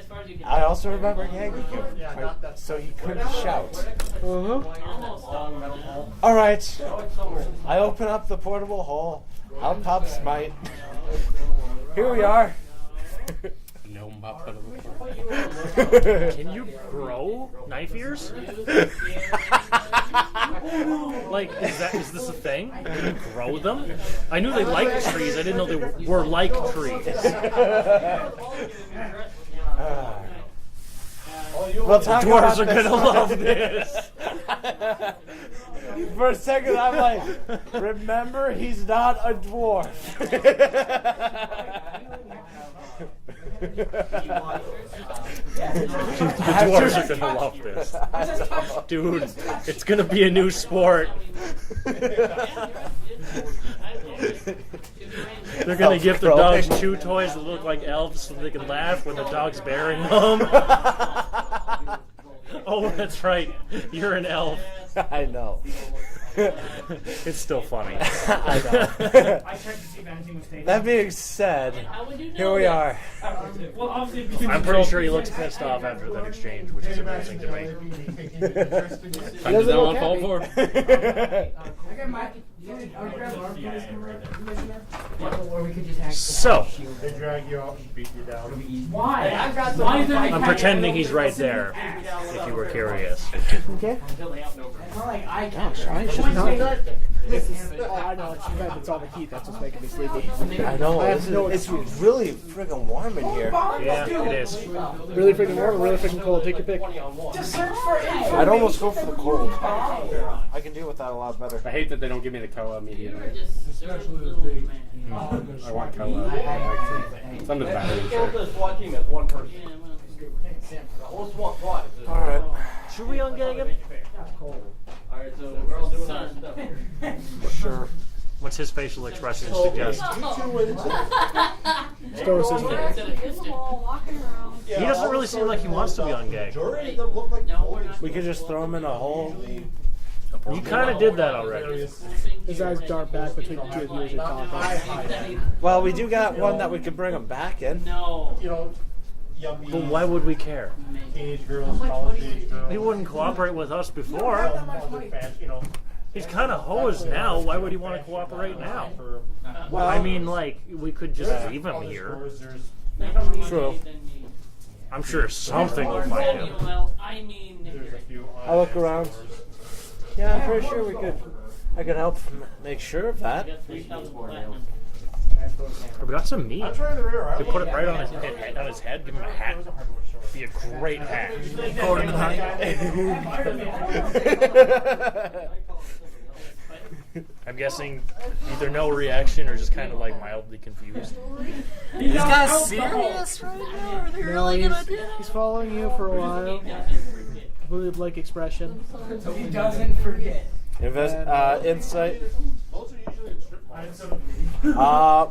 Speaker 5: I also remember gagging him, so he couldn't shout.
Speaker 4: Uh-huh.
Speaker 5: All right. I open up the portable hole. Out pops Smite. Here we are.
Speaker 8: No mop out of the
Speaker 2: Can you grow knife ears? Like, is this a thing? Can you grow them? I knew they liked trees. I didn't know they were like trees.
Speaker 5: We'll talk
Speaker 2: Dwarves
Speaker 5: about
Speaker 2: are
Speaker 5: this.
Speaker 2: gonna love this.
Speaker 5: For a second, I'm like, remember, he's not a dwarf.
Speaker 2: Dwarves are gonna love this. Dude, it's gonna be a new sport. They're gonna give their dogs chew toys that look like elves so they can laugh when the dog's bearing them. Oh, that's right. You're an elf.
Speaker 5: I know.
Speaker 2: It's still funny.
Speaker 5: I know. That being said, here we are.
Speaker 2: I'm pretty sure he looks pissed off after that exchange, which is amazing to me.
Speaker 8: Time does that one fall for?
Speaker 2: So,
Speaker 3: They drag you out and beat you down.
Speaker 9: Why?
Speaker 2: I'm pretending he's right there, if you were curious.
Speaker 4: Okay. Gosh, I should not. Oh, I know. It's too bad it's all the heat. That's what's making me sleepy.
Speaker 5: I know.
Speaker 4: I have no
Speaker 5: It's really friggin' warm in here.
Speaker 2: Yeah, it is.
Speaker 4: Really freaking warm or really freaking cold? Take your pick.
Speaker 5: I'd almost go for the cold. I can deal with that a lot better.
Speaker 8: I hate that they don't give me the Koa immediately. I want Koa. Actually. It's under the battery.
Speaker 5: All right.
Speaker 2: Should we ungang him?
Speaker 5: Sure.
Speaker 2: What's his facial expression suggest?
Speaker 4: Stoicism.
Speaker 2: He doesn't really seem like he wants to be ungagged.
Speaker 5: We could just throw him in a hole.
Speaker 2: You kind of did that already.
Speaker 4: His eyes dart back between the two of you as you talk.
Speaker 5: Well, we do got one that we could bring him back in.
Speaker 9: No.
Speaker 2: But why would we care?
Speaker 10: Teenage girls, college age girls.
Speaker 2: He wouldn't cooperate with us before. He's kind of hosed now. Why would he want to cooperate now?
Speaker 5: Well,
Speaker 2: I mean, like, we could just leave him here.
Speaker 5: True.
Speaker 2: I'm sure something will find him.
Speaker 9: Well, I mean,
Speaker 5: I'll look around. Yeah, I'm pretty sure I could help make sure of that.
Speaker 2: We got some meat. We put it right on his head, give him a hat. Be a great hat.
Speaker 1: Coat him in honey.
Speaker 2: I'm guessing either no reaction or just kind of like mildly confused.
Speaker 1: This guy's serious right now? Are they really gonna do that?
Speaker 4: He's following you for a while. Completely blank expression.
Speaker 11: He doesn't forget.
Speaker 5: Insight.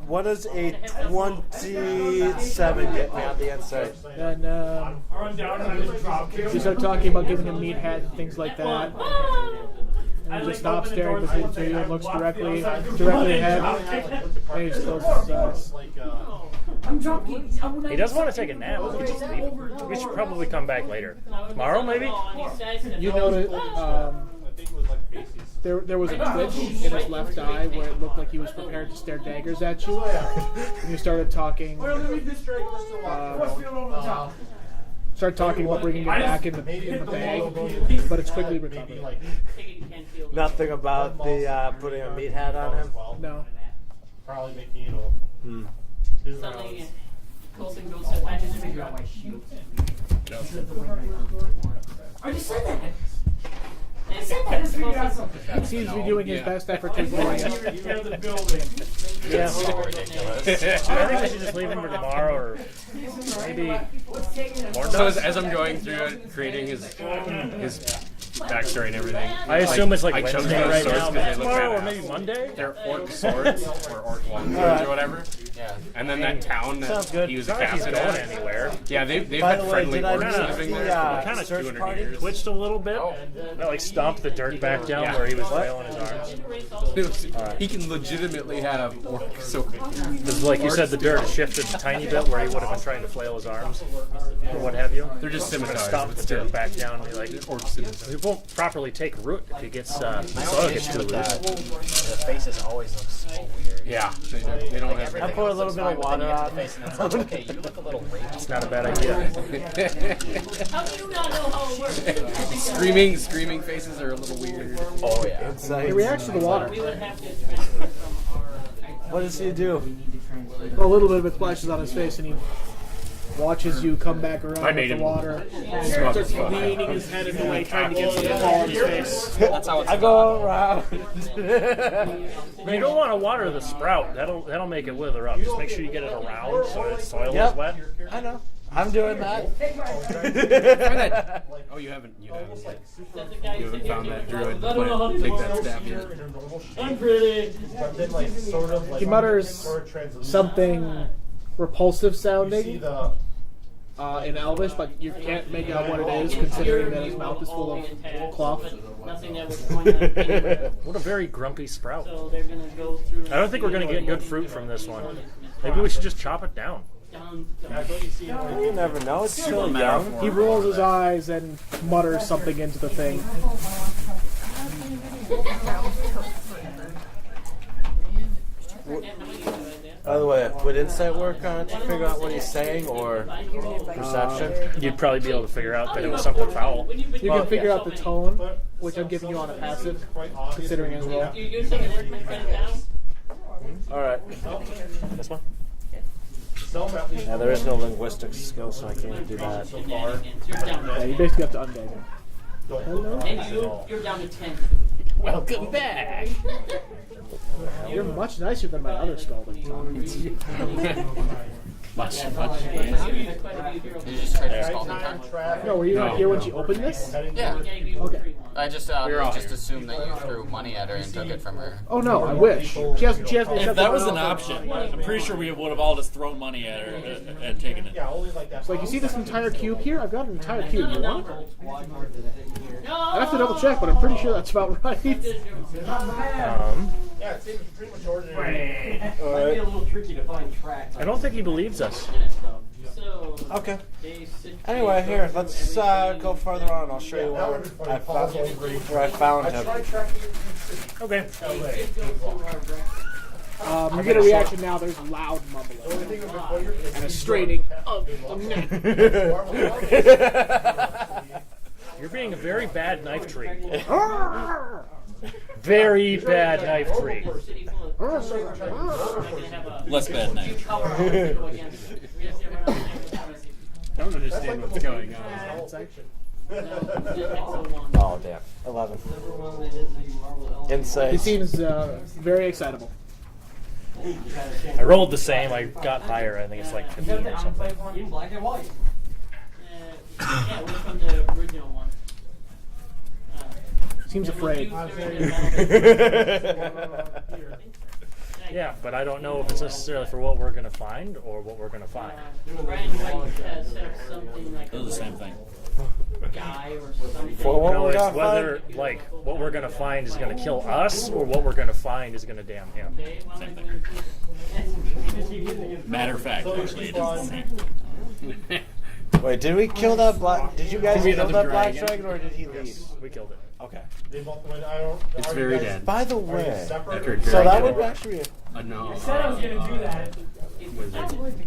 Speaker 5: What does a 27 get me on the insight?
Speaker 4: Then you start talking about giving him meat hat and things like that. And he just stops staring between you and looks directly ahead. And he just closes his eyes.
Speaker 2: He does want to take a nap. We could just leave him. We should probably come back later. Tomorrow, maybe?
Speaker 4: You notice there was a twitch in his left eye where it looked like he was prepared to stare daggers at you. And you started talking. Start talking about bringing it back in the bag, but it's quickly recovered.
Speaker 5: Nothing about the putting a meat hat on him?
Speaker 4: No.
Speaker 10: Probably making
Speaker 9: suddenly Colson goes to I just figure out why she I just said that.
Speaker 11: I figured out something.
Speaker 4: He seems to be doing his best effort to ignore you.
Speaker 11: The building.
Speaker 2: Yeah. I think we should just leave him for tomorrow, or maybe more.
Speaker 8: So as I'm going through it, creating his backstory and everything,
Speaker 2: I assume it's like
Speaker 8: I chose
Speaker 2: Wednesday
Speaker 8: those
Speaker 2: right
Speaker 8: swords
Speaker 2: now.
Speaker 8: because they look
Speaker 2: Tomorrow or
Speaker 8: badass.
Speaker 2: maybe Monday.
Speaker 8: They're orc swords or orc long swords or whatever.
Speaker 1: Yeah.
Speaker 8: And then that town that he was a
Speaker 2: Not like he's
Speaker 8: captain
Speaker 2: going
Speaker 8: at.
Speaker 2: anywhere.
Speaker 8: Yeah, they've
Speaker 5: By
Speaker 8: had
Speaker 5: the way,
Speaker 8: friendly
Speaker 5: did I
Speaker 8: orcs
Speaker 5: miss
Speaker 8: living
Speaker 5: the,
Speaker 8: there for
Speaker 2: Kind of
Speaker 5: search
Speaker 8: 200
Speaker 5: party?
Speaker 8: years.
Speaker 2: Twitched a little bit. I like stomped the dirt back down
Speaker 8: Yeah.
Speaker 2: where he was flailing his arms.
Speaker 8: He can legitimately have orc sword.
Speaker 2: Because like you said, the dirt shifted a tiny bit where he would have been trying to flail his arms or what have you.
Speaker 8: They're just scimitars,
Speaker 2: Stomp
Speaker 8: but
Speaker 2: the
Speaker 8: still.
Speaker 2: dirt back down and be like,
Speaker 8: Orc scimitars.
Speaker 2: he won't properly take root if he gets soil gets too loose.
Speaker 1: The faces always look so weird.
Speaker 8: Yeah, they don't have.
Speaker 5: I put a little bit of water on.
Speaker 1: Face and it's like, okay, you look a little raped.
Speaker 2: It's not a bad idea.
Speaker 9: How do you not know how it works?
Speaker 8: Screaming faces are a little weird.
Speaker 1: Oh yeah.
Speaker 4: He reacts to the water.
Speaker 9: We would have to transfer from our
Speaker 5: What does he do?
Speaker 4: A little bit of it splashes on his face, and he watches you come back around
Speaker 8: I made
Speaker 4: with the
Speaker 8: him
Speaker 4: water. And he starts leaning his head in the way, trying to get some fall on his face.
Speaker 1: That's how it's
Speaker 5: I go around.
Speaker 2: But you don't want to water the sprout. That'll make it wither up. Just make sure you get it around so the soil
Speaker 5: Yep.
Speaker 2: is wet.
Speaker 5: I know. I'm doing that.
Speaker 8: Oh, you haven't
Speaker 9: that's the
Speaker 8: you haven't found that druid
Speaker 9: I don't know how
Speaker 8: to
Speaker 9: to
Speaker 8: take
Speaker 9: do
Speaker 8: that
Speaker 9: it.
Speaker 8: staff yet.
Speaker 9: I'm pretty.
Speaker 10: But then, like, sort of like
Speaker 4: He mutters something repulsive
Speaker 10: see
Speaker 4: sounding
Speaker 10: the
Speaker 4: in Elvish, but you can't make out what it is, considering that his mouth is full of cloth.
Speaker 9: Nothing that was going on anywhere.
Speaker 2: What a very grumpy sprout.
Speaker 9: So they're gonna go through.
Speaker 2: I don't think we're going to get good fruit from this one. Maybe we should just chop it down.
Speaker 5: You never know. It's still young.
Speaker 4: He rolls his eyes and mutters something into the thing.
Speaker 5: By the way, would insight work on it to figure out what he's saying, or perception?
Speaker 2: You'd probably be able to figure out that it was something foul.
Speaker 4: You can figure out the tone, which I'm giving you on a passive, considering his roll.
Speaker 9: You're saying work my friend down?
Speaker 5: All right.
Speaker 2: This one?
Speaker 5: Yeah, there is no linguistic skill, so I can't do that.
Speaker 9: You're down.
Speaker 4: Yeah, you basically have to unbag him. Hello?
Speaker 9: And you're down to 10.
Speaker 8: Welcome back.
Speaker 4: You're much nicer than my other scalding tongue.
Speaker 8: Much.
Speaker 1: Did you just try to scald the
Speaker 4: No, were you not here when she opened this?
Speaker 1: Yeah.
Speaker 4: Okay.
Speaker 1: I just
Speaker 8: all
Speaker 1: just
Speaker 8: here.
Speaker 1: assumed that you threw money at her and took it from her.
Speaker 4: Oh no, I wish. She hasn't
Speaker 7: If that was an option, I'm pretty sure we would have all just thrown money at her and taken it.
Speaker 4: It's like, you see this entire cube here? I've got an entire cube. You want it? I have to double check, but I'm pretty sure that's about right.
Speaker 10: yeah, it seems pretty much ordinary.
Speaker 9: Might be a little tricky to find tracks.
Speaker 2: I don't think he believes us.
Speaker 9: So
Speaker 5: Okay. Anyway, here, let's go further on. I'll show you where I found him.
Speaker 2: Okay.
Speaker 4: You get a reaction now. There's loud mumbling and a straining of the neck.
Speaker 2: You're being a very bad knife tree. Very bad knife tree.
Speaker 7: Less bad knife.
Speaker 8: Don't understand what's going on.
Speaker 5: Oh, damn. 11. Insight.
Speaker 4: He seems very excitable.
Speaker 2: I rolled the same. I got higher. I think it's like 15 or something.
Speaker 9: Black and white. Yeah, we're from the original one.
Speaker 4: Seems afraid.
Speaker 2: Yeah, but I don't know if it's necessarily for what we're going to find or what we're going to find.
Speaker 7: Those are the same thing.
Speaker 5: For what
Speaker 2: No,
Speaker 5: we're
Speaker 2: it's
Speaker 5: gonna
Speaker 2: whether
Speaker 5: find?
Speaker 2: like what we're going to find is going to kill us or what we're going to find is going to damn him.
Speaker 7: Same thing. Matter of fact, actually, it is the same.
Speaker 5: Wait, did we kill that black? Did you guys
Speaker 8: Maybe
Speaker 5: kill
Speaker 8: another
Speaker 5: that black
Speaker 8: dragon.
Speaker 5: dragon, or did he leave?
Speaker 2: We killed it.
Speaker 5: Okay.
Speaker 8: It's very dead.
Speaker 5: By the way,
Speaker 8: After
Speaker 5: so that
Speaker 8: dragon.
Speaker 5: would actually.
Speaker 8: No.
Speaker 11: I said I was going to do that.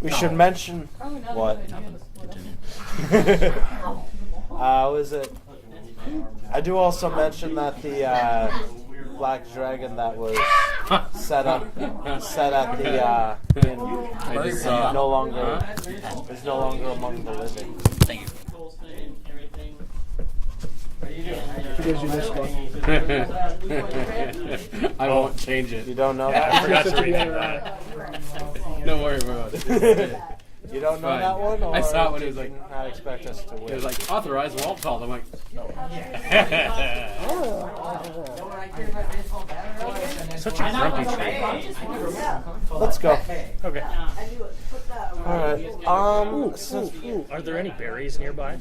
Speaker 5: We should mention what? Was it? I do also mention that the black dragon that was set at the inn is no longer among the living.
Speaker 7: Thank you.
Speaker 4: Who gives you this one?
Speaker 8: I won't change it.
Speaker 5: You don't know
Speaker 2: I
Speaker 5: that?
Speaker 2: forgot to read
Speaker 4: Together,
Speaker 2: that.
Speaker 8: Don't worry about it.
Speaker 5: You don't know
Speaker 8: Fine.
Speaker 5: that one? Or
Speaker 8: I saw it when it was
Speaker 5: did
Speaker 8: like-
Speaker 5: you not expect us to win.
Speaker 8: It was like authorized wall call. I'm like,
Speaker 2: Such a grumpy tree.
Speaker 5: Let's go.
Speaker 2: Okay.
Speaker 5: Alright, so
Speaker 2: Ooh, are there any berries nearby?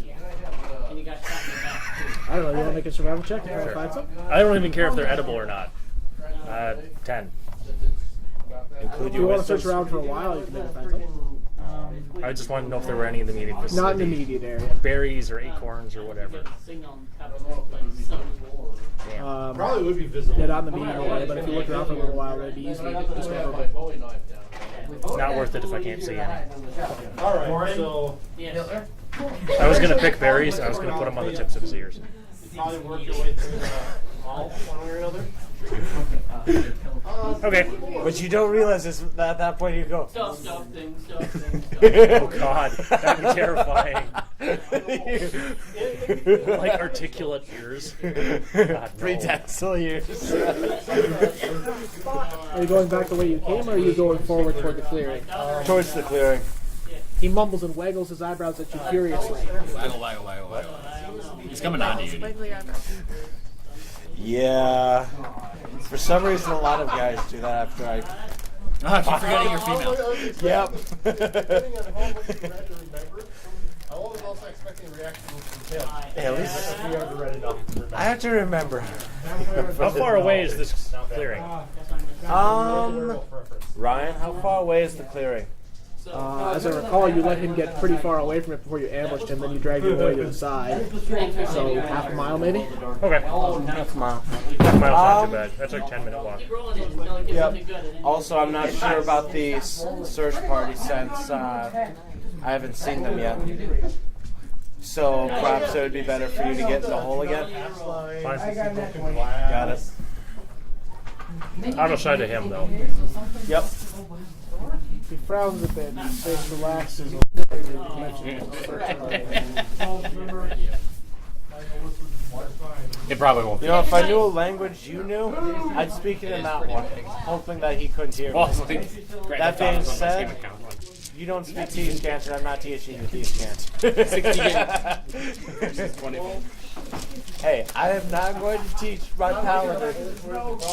Speaker 4: I don't know. You want to make a survival check to try to find some?
Speaker 2: I don't even care if they're edible or not. 10.
Speaker 5: include
Speaker 4: If you
Speaker 5: your
Speaker 4: want to search
Speaker 5: wisdom.
Speaker 4: around for a while, you can maybe find some.
Speaker 2: I just wanted to know if there were any in the immediate vicinity.
Speaker 4: Not in the immediate area.
Speaker 2: Berries or acorns or whatever.
Speaker 10: Probably would be visible.
Speaker 4: Yeah, not in the immediate area, but if you look around for a little while, they'd be easily discoverable.
Speaker 2: It's not worth it if I can't see any.
Speaker 10: Alright, so
Speaker 2: I was going to pick berries. I was going to put them on the tips of his ears.
Speaker 10: probably work your way through the mall one way or another.
Speaker 2: Okay.
Speaker 5: But you don't realize this, that at that point you go.
Speaker 9: Stuff things.
Speaker 2: Oh, God. That'd be terrifying. Like articulate ears. God, no.
Speaker 5: Prehensile ears.
Speaker 4: Are you going back the way you came, or are you going forward toward the clearing?
Speaker 5: Towards the clearing.
Speaker 4: He mumbles and waggles his eyebrows at you furiously.
Speaker 7: Waggle. He's coming on to you.
Speaker 6: Wiggly eyebrows.
Speaker 5: Yeah. For some reason, a lot of guys do that after I.
Speaker 7: I keep forgetting you're female.
Speaker 5: Yep.
Speaker 10: I was also expecting a reaction from him.
Speaker 5: Hey, at least
Speaker 10: You ever read enough to remember.
Speaker 5: I have to remember.
Speaker 2: How far away is this clearing?
Speaker 5: Ryan, how far away is the clearing?
Speaker 4: As I recall, you let him get pretty far away from it before you ambushed him, then you dragged him away to the side. So half a mile, maybe?
Speaker 2: Okay.
Speaker 5: Half a mile.
Speaker 2: Half a mile's not too bad. That's like a 10-minute walk.
Speaker 5: Yep. Also, I'm not sure about the search party since I haven't seen them yet. So perhaps it would be better for you to get in the hole again.
Speaker 2: Fine.
Speaker 5: Got it.
Speaker 2: Out of sight of him, though.
Speaker 5: Yep.
Speaker 4: He frowns a bit, his face relaxes.
Speaker 8: it probably won't.
Speaker 5: You know, if I knew a language you knew, I'd speak it in that one, hoping that he couldn't hear me.
Speaker 8: Also,
Speaker 5: That being said, you don't speak T-Scant, and I'm not teaching you T-Scant.
Speaker 8: 20.
Speaker 5: Hey, I am not going to teach my paladin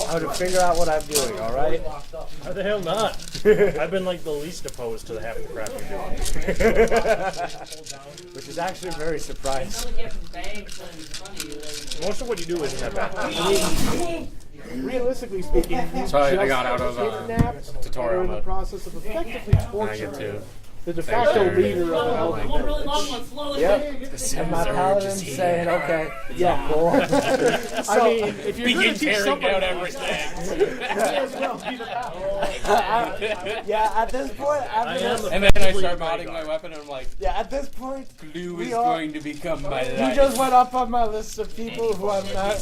Speaker 5: how to figure out what I'm doing, alright?
Speaker 2: How the hell not? I've been like the least opposed to the half the crap you're doing.
Speaker 5: Which is actually very surprising.
Speaker 2: Most of what you do isn't that bad.
Speaker 4: Realistically speaking, he's
Speaker 8: So I
Speaker 4: just
Speaker 8: got out of
Speaker 4: kidnapped
Speaker 8: tutorial
Speaker 4: or in the
Speaker 8: mode.
Speaker 4: process of effectively
Speaker 2: I
Speaker 4: torturing
Speaker 2: get to.
Speaker 4: the de facto leader of an elven
Speaker 9: One really long
Speaker 4: village.
Speaker 9: one, slowly.
Speaker 5: Yep. And my paladin's saying, okay, yeah, cool.
Speaker 4: I mean, if you're going to teach
Speaker 8: tearing
Speaker 4: somebody,
Speaker 8: down everything.
Speaker 5: Yeah, at this point, after this,
Speaker 8: And then I start modding my weapon, and I'm like,
Speaker 5: yeah, at this point,
Speaker 8: glue
Speaker 5: We
Speaker 8: is
Speaker 5: are-
Speaker 8: going to become my
Speaker 5: you
Speaker 8: life.
Speaker 5: just went up on my list of people who I'm not,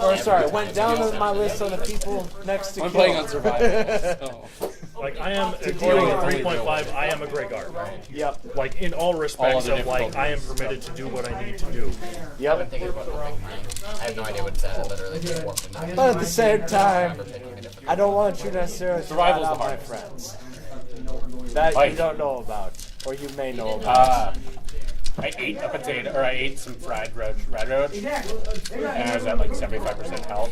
Speaker 5: or sorry, went down on my list of the people next to
Speaker 8: I'm
Speaker 5: kill.
Speaker 8: playing on survival.
Speaker 2: Like I am, according to 3.5, I am a Grey Guard.
Speaker 5: Yep.
Speaker 2: Like in all respects
Speaker 8: other
Speaker 2: of like, I am permitted to do what I need to do.
Speaker 5: Yep.
Speaker 1: I'm thinking about warping mine. I have no idea what that literally just warped into.
Speaker 5: But at the same time, I don't want you necessarily to
Speaker 8: Survival's
Speaker 5: rat out
Speaker 8: the
Speaker 5: my
Speaker 8: hardest.
Speaker 5: friends. That
Speaker 8: Like-
Speaker 5: you don't know about, or you may know about.
Speaker 8: I ate a potato, or I ate some fried roach, and I was at like 75% health.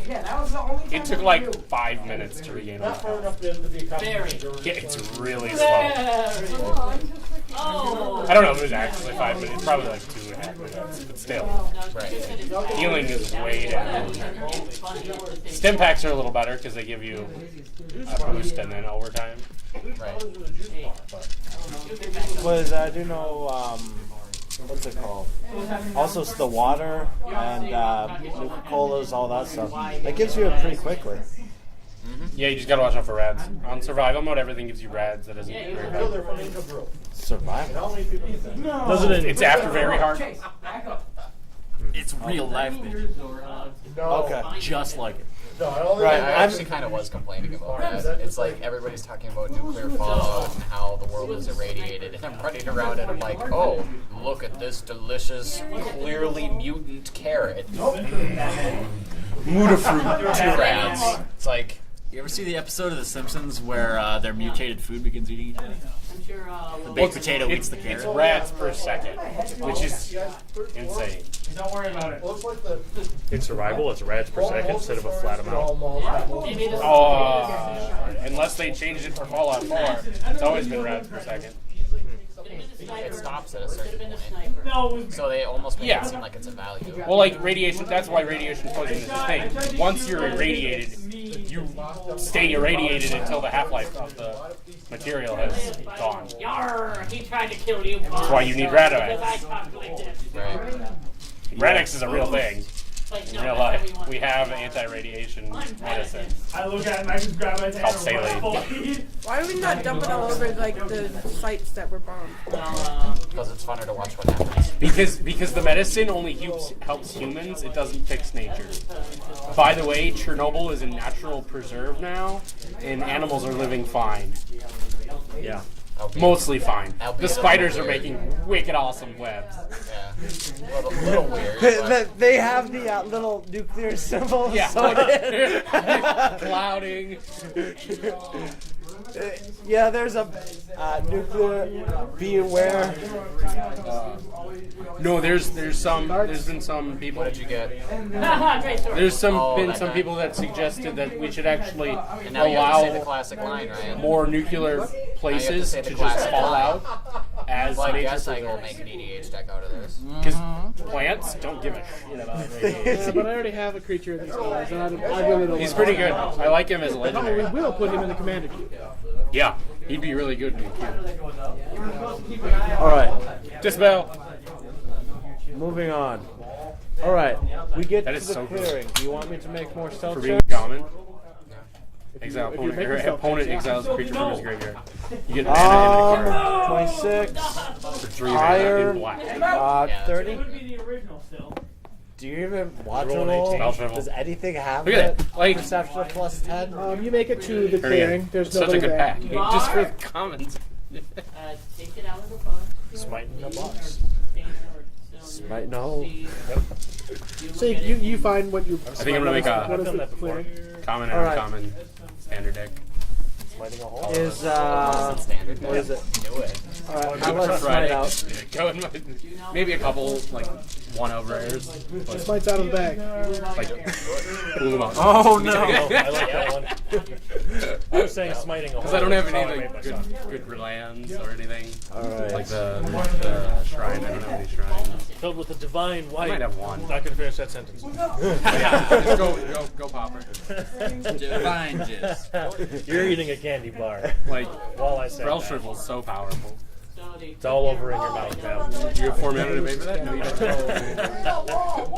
Speaker 8: It took like 5 minutes to regain all my health.
Speaker 9: Very.
Speaker 8: Yeah, it's really slow.
Speaker 9: Oh.
Speaker 8: I don't know if it was actually 5 minutes, probably like 2.5 minutes, but still.
Speaker 1: Right.
Speaker 8: Healing is way down. Stim packs are a little better because they give you a boost and then overtime.
Speaker 1: Right.
Speaker 5: Was I do know what's it called? Also, it's the water and Nuka-Colas, all that stuff. That gives you it pretty quickly.
Speaker 8: Yeah, you just gotta watch out for rads. On survival mode, everything gives you rads. That isn't very bad.
Speaker 5: Survival.
Speaker 2: Doesn't it?
Speaker 8: It's after very hard.
Speaker 7: It's real life, bitch.
Speaker 5: Okay.
Speaker 7: Just like it.
Speaker 5: Right.
Speaker 1: I actually kind of was complaining about that. It's like everybody's talking about nuclear fallout and how the world is irradiated, and I'm running around and I'm like, oh, look at this delicious, clearly mutant carrot.
Speaker 8: Mutafruit.
Speaker 1: Two rads. It's like,
Speaker 7: You ever see the episode of The Simpsons where their mutated food begins eating each other?
Speaker 9: I'm sure.
Speaker 7: The baked potato
Speaker 8: It's
Speaker 7: eats the carrot.
Speaker 8: rads per second, which is insane.
Speaker 11: Don't worry about it.
Speaker 2: In survival, it's rads per second instead of a flat amount.
Speaker 9: Maybe this
Speaker 8: Unless they changed it for Fallout 4, it's always been rads per second.
Speaker 1: it stops at a certain point.
Speaker 11: No,
Speaker 1: So they almost make
Speaker 8: Yeah.
Speaker 1: it seem like it's a value.
Speaker 8: Well, like radiation, that's why radiation poisoning is a thing. Once you're irradiated, you stay irradiated until the half-life of the material has gone.
Speaker 9: Yarr, he tried to kill you.
Speaker 8: That's why you need Radax.
Speaker 9: Because I talked like this.
Speaker 1: Right.
Speaker 8: Radax is a real thing.
Speaker 9: Like,
Speaker 8: In
Speaker 9: no,
Speaker 8: real
Speaker 9: that's
Speaker 8: life,
Speaker 9: what
Speaker 8: we have anti-radiation medicine.
Speaker 11: I look at it and I just grab my hand.
Speaker 8: Called saline.
Speaker 6: Why do we not dump it all over like the sites that were bombed?
Speaker 1: Because it's funner to watch what happens.
Speaker 8: Because the medicine only helps humans, it doesn't fix nature. By the way, Chernobyl is a natural preserve now, and animals are living fine.
Speaker 2: Yeah.
Speaker 8: Mostly fine.
Speaker 1: Albeit
Speaker 8: The
Speaker 1: a
Speaker 8: spiders
Speaker 1: little
Speaker 8: are
Speaker 1: weird.
Speaker 8: making wicked awesome webs.
Speaker 1: Yeah. A little weird. But
Speaker 5: They have the little nuclear symbol.
Speaker 8: Yeah.
Speaker 5: So
Speaker 8: Clouding.
Speaker 5: yeah, there's a nuclear. Be aware.
Speaker 8: No, there's been some people.
Speaker 1: what did you get?
Speaker 9: Great story.
Speaker 8: There's
Speaker 1: Oh,
Speaker 8: been
Speaker 1: that
Speaker 8: some
Speaker 1: guy.
Speaker 8: people that suggested that we should actually
Speaker 1: And now you have to say the
Speaker 8: allow
Speaker 1: classic line, Ryan.
Speaker 8: more nuclear places
Speaker 1: say
Speaker 8: to
Speaker 1: the
Speaker 8: just
Speaker 1: classic
Speaker 8: fall
Speaker 1: line.
Speaker 8: out as
Speaker 1: Well, I
Speaker 8: nature
Speaker 1: guess I will
Speaker 8: preserves.
Speaker 1: make an EDH deck out of this.
Speaker 8: Because plants don't give a shit about radiation.
Speaker 4: Yeah, but I already have a creature of these guys, and I really don't.
Speaker 8: He's
Speaker 4: want
Speaker 8: pretty good. I like him as a
Speaker 4: to. No, we
Speaker 8: legendary.
Speaker 4: will put him in the commander queue.
Speaker 8: Yeah, he'd be really good in the queue.
Speaker 5: All right.
Speaker 8: Dispel.
Speaker 5: Moving on. All right. We get
Speaker 8: That
Speaker 5: to
Speaker 8: is
Speaker 5: the
Speaker 8: so good.
Speaker 5: clearing. Do you want me to make more stealth
Speaker 8: For being
Speaker 5: checks?
Speaker 8: common. Exile
Speaker 4: if you
Speaker 8: opponent.
Speaker 4: make
Speaker 8: Your
Speaker 4: yourself
Speaker 8: opponent
Speaker 4: fix it.
Speaker 8: exiles a creature from his graveyard. You get mana into the card
Speaker 5: 26,
Speaker 8: for 3
Speaker 5: higher.
Speaker 8: mana in black.
Speaker 5: 30.
Speaker 11: Would be the original still.
Speaker 5: Do you even watch
Speaker 2: Roll
Speaker 5: a
Speaker 2: an
Speaker 5: roll?
Speaker 2: 18.
Speaker 8: Spell shuffle.
Speaker 5: Does anything have
Speaker 8: Look at that. Like,
Speaker 5: perception of plus 10?
Speaker 4: You make it to the clearing. There's
Speaker 8: such a
Speaker 4: nobody
Speaker 8: good
Speaker 4: there.
Speaker 8: pack. Just for commons.
Speaker 9: Take it out of the box.
Speaker 2: Smite in a box.
Speaker 5: Might know.
Speaker 4: So you find what you.
Speaker 8: I think I'm gonna make
Speaker 4: what
Speaker 8: a
Speaker 4: is
Speaker 2: done
Speaker 4: the
Speaker 2: that before.
Speaker 4: clearing?
Speaker 8: common and
Speaker 5: Alright.
Speaker 8: uncommon standard deck.
Speaker 2: Smiting a hole.
Speaker 5: Is,
Speaker 1: Standard.
Speaker 5: what is it?
Speaker 1: Do it.
Speaker 5: Alright, I'll let
Speaker 8: Friday.
Speaker 5: Smite out.
Speaker 8: Go in maybe a couple, like, 1 rares.
Speaker 4: This light's out of the bag.
Speaker 8: Like, pull them out.
Speaker 5: Oh no!
Speaker 2: Oh, I like that one. I was saying smiting a hole.
Speaker 8: Because I don't have
Speaker 2: That's how I
Speaker 8: any
Speaker 2: made
Speaker 8: like
Speaker 2: myself.
Speaker 8: good lands or anything.
Speaker 5: Alright.
Speaker 8: Like the shrine. I don't have any shrines.
Speaker 2: Filled with the divine
Speaker 8: I
Speaker 2: white.
Speaker 8: might have one.
Speaker 2: Not gonna finish that sentence.
Speaker 8: Yeah, just go popper.
Speaker 7: Divine jizz.
Speaker 2: You're eating a candy bar.
Speaker 8: Like,
Speaker 2: While I say
Speaker 8: Welsh
Speaker 2: that.
Speaker 8: Ribble's so powerful.
Speaker 2: It's all over in your mouth now.
Speaker 8: Do you have 4 minutes to pay for that? No,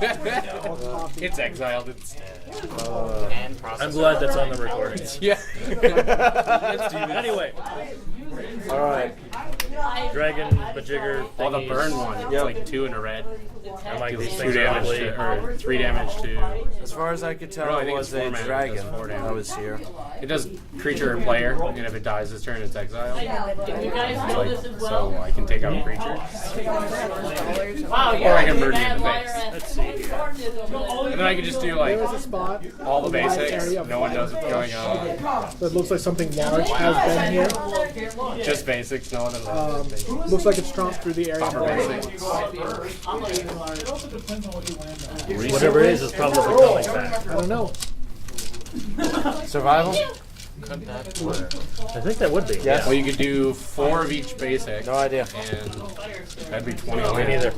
Speaker 8: you don't. It's exiled instead.
Speaker 2: I'm glad that's on the recording.
Speaker 8: Yeah.
Speaker 2: Anyway,
Speaker 5: All right.
Speaker 2: dragon, majigger,
Speaker 8: Oh, the
Speaker 2: thingies.
Speaker 8: burn one. It's like 2 in a red.
Speaker 2: I like these
Speaker 8: 2
Speaker 2: things
Speaker 8: damage
Speaker 2: ugly.
Speaker 8: to, or 3 damage to.
Speaker 5: As far as I could tell,
Speaker 8: No, I
Speaker 5: it
Speaker 8: think
Speaker 5: was
Speaker 8: it's 4
Speaker 5: a
Speaker 8: mana, it
Speaker 5: dragon
Speaker 8: does 4 damage.
Speaker 5: that was here.
Speaker 8: It does creature or player, and if it dies this turn, it's exiled.
Speaker 9: If you guys know this as well.
Speaker 8: So I can take out creature.
Speaker 9: Wow,
Speaker 8: Or I can murder you in the face.
Speaker 2: Let's see here.
Speaker 8: And then I can just do like
Speaker 4: There is a spot
Speaker 8: all the basics. No one knows what's going on.
Speaker 4: that looks like something large has been here.
Speaker 8: Just basics. No one knows. Basics.
Speaker 4: Looks like it's tromped through the area.
Speaker 8: Proper basics.
Speaker 2: Whatever it is probably coming back.
Speaker 4: I don't know.
Speaker 5: Survival?
Speaker 2: I think that would be.
Speaker 5: Yes.
Speaker 8: Well, you could do 4 of each basic.
Speaker 5: No idea.
Speaker 8: And that'd be 20.
Speaker 2: Me neither.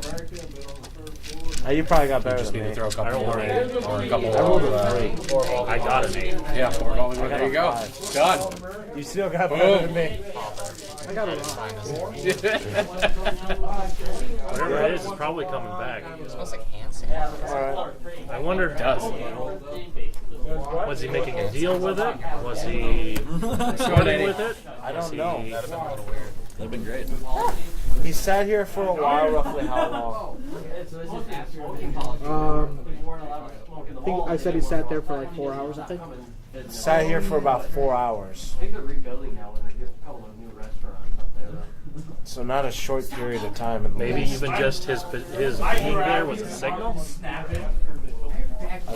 Speaker 5: You probably got
Speaker 8: You
Speaker 5: better
Speaker 8: just
Speaker 5: than
Speaker 8: need to
Speaker 5: me.
Speaker 8: throw a couple
Speaker 2: rolled
Speaker 8: more
Speaker 2: an
Speaker 8: in, or a couple
Speaker 5: I rolled
Speaker 8: of,
Speaker 5: a 3.
Speaker 2: I got an 8.
Speaker 8: yeah, 4 rolling.
Speaker 5: got
Speaker 8: There you
Speaker 5: a
Speaker 8: go.
Speaker 5: 5.
Speaker 8: Done.
Speaker 5: You still got better than me.
Speaker 4: I got a lot.
Speaker 2: Whatever it is probably coming back.
Speaker 1: It smells like hand sand.
Speaker 5: All
Speaker 2: I wonder.
Speaker 8: Does.
Speaker 2: Was he making a deal with it? Was he starting with it?
Speaker 5: I don't know.
Speaker 7: That'd have been a little weird. That'd have been great.
Speaker 5: He sat here for a while, roughly how long?
Speaker 4: I think I said he sat there for like 4 hours, I think.
Speaker 5: Sat here for about 4 hours. So not a short period of time. In the
Speaker 2: Maybe
Speaker 5: least.
Speaker 2: even just his being there was a signal.
Speaker 5: I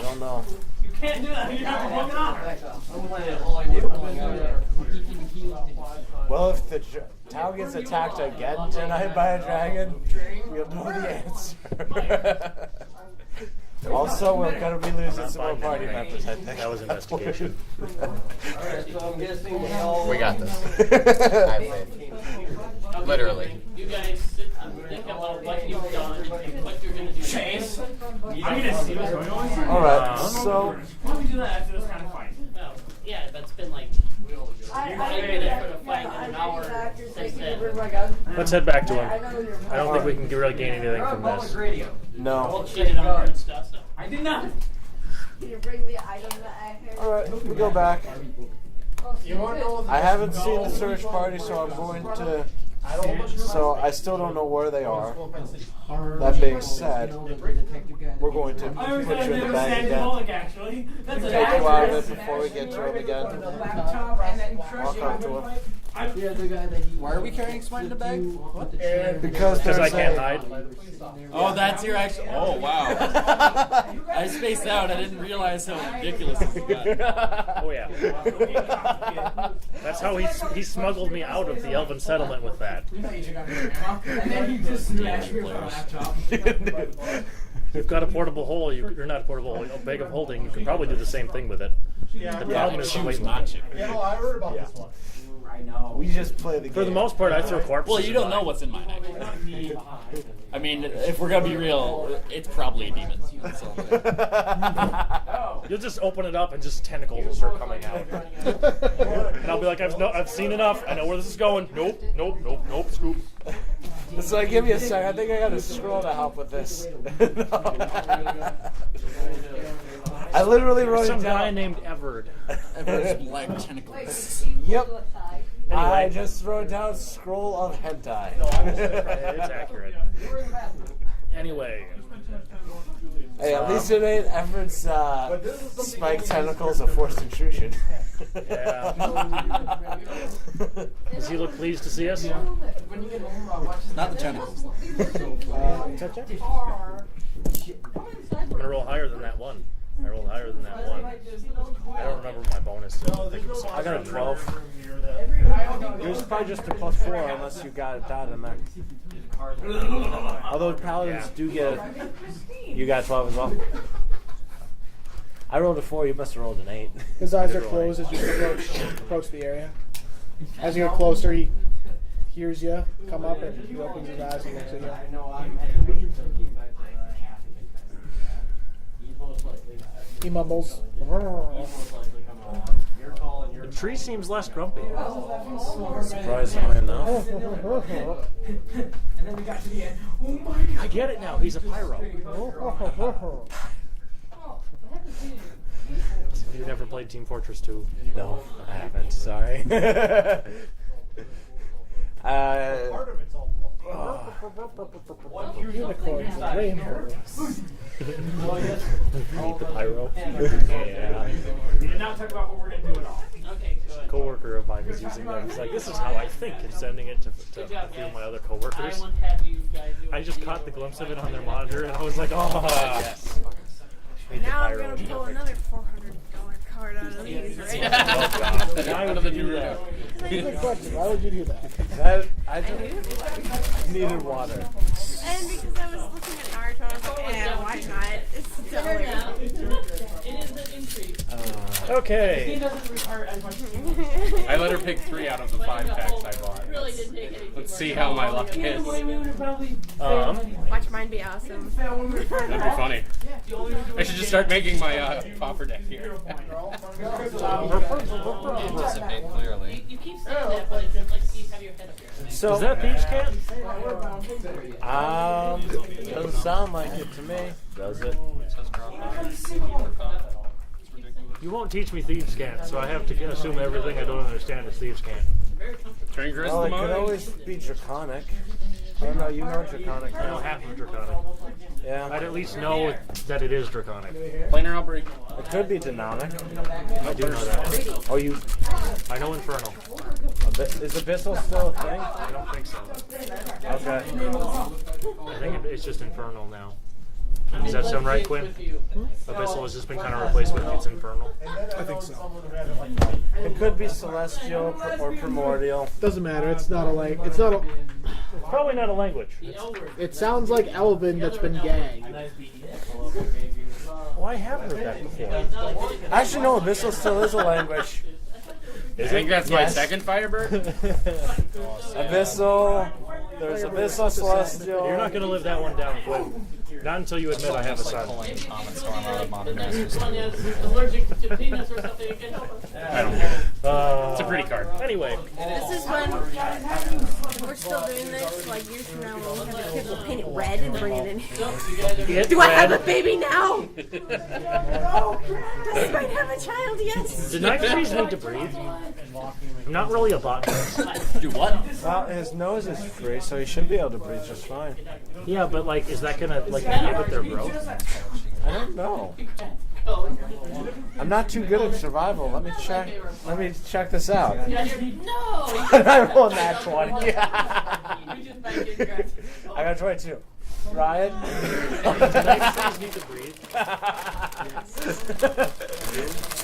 Speaker 5: don't know.
Speaker 11: Can't do that. You have to look it up.
Speaker 5: Well, if the town gets attacked again tonight by a dragon, we'll know the answer. Also, we're going to be losing some more party members, I think.
Speaker 2: That was investigation.
Speaker 1: We got this. I have faith. Literally.
Speaker 9: You guys sit and think about what you've done and what you're going to do.
Speaker 11: Chase. I'm gonna see what's going on.
Speaker 5: All right, so
Speaker 11: Why don't we do that after this kind of fight?
Speaker 9: Well, yeah, but it's been like 5 minutes for the fight and an hour since then.
Speaker 2: Let's head back to him. I don't think we can really gain anything from this.
Speaker 5: no.
Speaker 9: Shit on her and stuff. So.
Speaker 11: I did not.
Speaker 5: All right, we go back. I haven't seen the search party, so I'm going to. So I still don't know where they are. That being said, we're going to
Speaker 11: I always
Speaker 5: put
Speaker 11: thought
Speaker 5: you in
Speaker 11: they
Speaker 5: the
Speaker 11: were
Speaker 5: bag
Speaker 11: Sandy
Speaker 5: again.
Speaker 11: Bullock, actually. That's
Speaker 5: Take you out of it before we get to him again. Walk up to him.
Speaker 7: Why are we carrying somebody in a bag?
Speaker 5: Because
Speaker 2: Because I
Speaker 5: there's
Speaker 2: can't
Speaker 5: a-
Speaker 2: hide.
Speaker 7: Oh, that's your actual. Oh, wow. I spaced out. I didn't realize how ridiculous this got.
Speaker 2: Oh yeah. That's how he smuggled me out of the elven settlement with that.
Speaker 11: And then he just smashed me with a laptop.
Speaker 2: You've got a portable hole. You're not a portable hole. A bag of holding. You can probably do the same thing with it. The problem is the weight limit.
Speaker 10: I heard about this one.
Speaker 5: We just play the game.
Speaker 2: For the most part, I throw corpses.
Speaker 7: Well, you don't
Speaker 2: in
Speaker 7: know
Speaker 2: mine.
Speaker 7: what's in mine, actually. I mean, if we're gonna be real, it's probably a demon. That's all I'm saying.
Speaker 2: You'll just open it up and just tentacles will start coming out. And I'll be like, I've seen enough. I know where this is going. Nope, nope, nope, nope. Scoop.
Speaker 5: So give me a sec. I think I got a scroll to help with this. I literally wrote
Speaker 2: Some
Speaker 5: it down.
Speaker 2: guy named Everard.
Speaker 7: Everyone's black tentacles.
Speaker 5: Yep. I
Speaker 2: Anyway.
Speaker 5: just wrote down scroll of hentai.
Speaker 2: It's accurate. Anyway,
Speaker 5: Hey, at least it ain't Everett's spiked tentacles of forced intrusion.
Speaker 2: yeah. Does he look pleased to see us?
Speaker 7: Not the tentacles.
Speaker 2: I'm gonna roll higher than that one. I rolled higher than that one. I don't remember my bonus.
Speaker 5: I got a 12. Yours is probably just a +4 unless you got that in there. Although paladins do get it. You got 12 as well. I rolled a 4. You must have rolled an 8.
Speaker 4: His eyes are closed as you approach the area. As you get closer, he hears you come up and he opens his eyes and looks at you. He mumbles.
Speaker 2: The tree seems less grumpy.
Speaker 5: Surprisingly enough.
Speaker 2: I get it now. He's a pyro. You never played Team Fortress 2?
Speaker 5: No, I haven't. Sorry.
Speaker 4: Unicorns, rainbows.
Speaker 2: Eat the pyro. Yeah.
Speaker 10: We did not talk about what we're going to do at all.
Speaker 9: Okay, good.
Speaker 2: Coworker of mine is using them. He's like, this is how I think, and sending it to a few of my other
Speaker 9: I
Speaker 2: coworkers.
Speaker 9: won't have you guys do
Speaker 2: I just caught the glimpse of it on their monitor, and I was like, oh, yes. Eat the
Speaker 6: Now I'm
Speaker 2: pyro.
Speaker 6: gonna pull another $400 card out of these, right?
Speaker 2: Why would you do that?
Speaker 4: Good question. Why would you do that?
Speaker 5: I needed water.
Speaker 6: And because I was looking at Naruto, I was like, why not? It's
Speaker 9: Dinner now.
Speaker 6: $1.
Speaker 9: It is an intrigue. He
Speaker 2: Okay.
Speaker 9: doesn't require as much.
Speaker 8: I let her pick 3 out of the 5 packs I bought.
Speaker 9: Really didn't take anything.
Speaker 8: Let's see how my luck is.
Speaker 6: Watch mine be awesome.
Speaker 8: That'd be funny. I should just start making my popper deck here.
Speaker 1: Anticipate clearly.
Speaker 9: You keep saying that, but it's like you have your head up here.
Speaker 5: So,
Speaker 2: Is that Peach Cat?
Speaker 5: doesn't sound like it to me. Does it?
Speaker 2: You won't teach me Thieves' Cant, so I have to assume everything I don't understand is Thieves' Cant.
Speaker 8: Drinker is
Speaker 5: Well,
Speaker 8: the
Speaker 5: it could
Speaker 8: mode.
Speaker 5: always be draconic. I don't know. You know draconic.
Speaker 2: I know half of Draconic.
Speaker 5: Yeah.
Speaker 2: I'd at least know that it is Draconic.
Speaker 8: Planar outbreak.
Speaker 5: It could be demonic.
Speaker 2: I do know that.
Speaker 5: Oh, you.
Speaker 2: I know Infernal.
Speaker 5: Is Abyssal still a thing?
Speaker 2: I don't think so.
Speaker 5: Okay.
Speaker 2: I think it's just Infernal now. Does that sound right, Quinn? Abyssal has just been kind of replaced with it's Infernal.
Speaker 4: I think so.
Speaker 5: It could be celestial or primordial.
Speaker 4: Doesn't matter. It's not a like. It's not a.
Speaker 2: Probably not a language.
Speaker 4: It sounds like Elven that's been gagged.
Speaker 2: Well, I have heard that before.
Speaker 5: Actually, no. Abyssal still is a language.
Speaker 8: I think that's my
Speaker 5: Yes.
Speaker 8: second Firebird.
Speaker 5: Abyssal. There's Abyssal, celestial.
Speaker 2: You're not going to live that one down, Quinn. Not until you admit I have a son.
Speaker 1: Pulling Common Storm out of Modern Masters.
Speaker 9: One is allergic to peanuts or something. You can help us.
Speaker 8: I don't know.
Speaker 2: It's
Speaker 8: a pretty card.
Speaker 2: Anyway.
Speaker 6: This is when we're still doing this, like years from now, we'll have the kids will paint it red and bring it in here. Do I have a baby now? Does Spike have a child yet?
Speaker 2: Do knife trees need to breathe? I'm not really a botanist.
Speaker 7: Do what?
Speaker 5: Well, his nose is free, so he should be able to breathe just fine.
Speaker 2: Yeah, but like, is that gonna like inhibit their growth?
Speaker 5: I don't know. I'm not too good at survival. Let me check this out.
Speaker 9: No.
Speaker 5: I rolled that 20. I got 22. Ryan?
Speaker 2: Do knife trees need to breathe?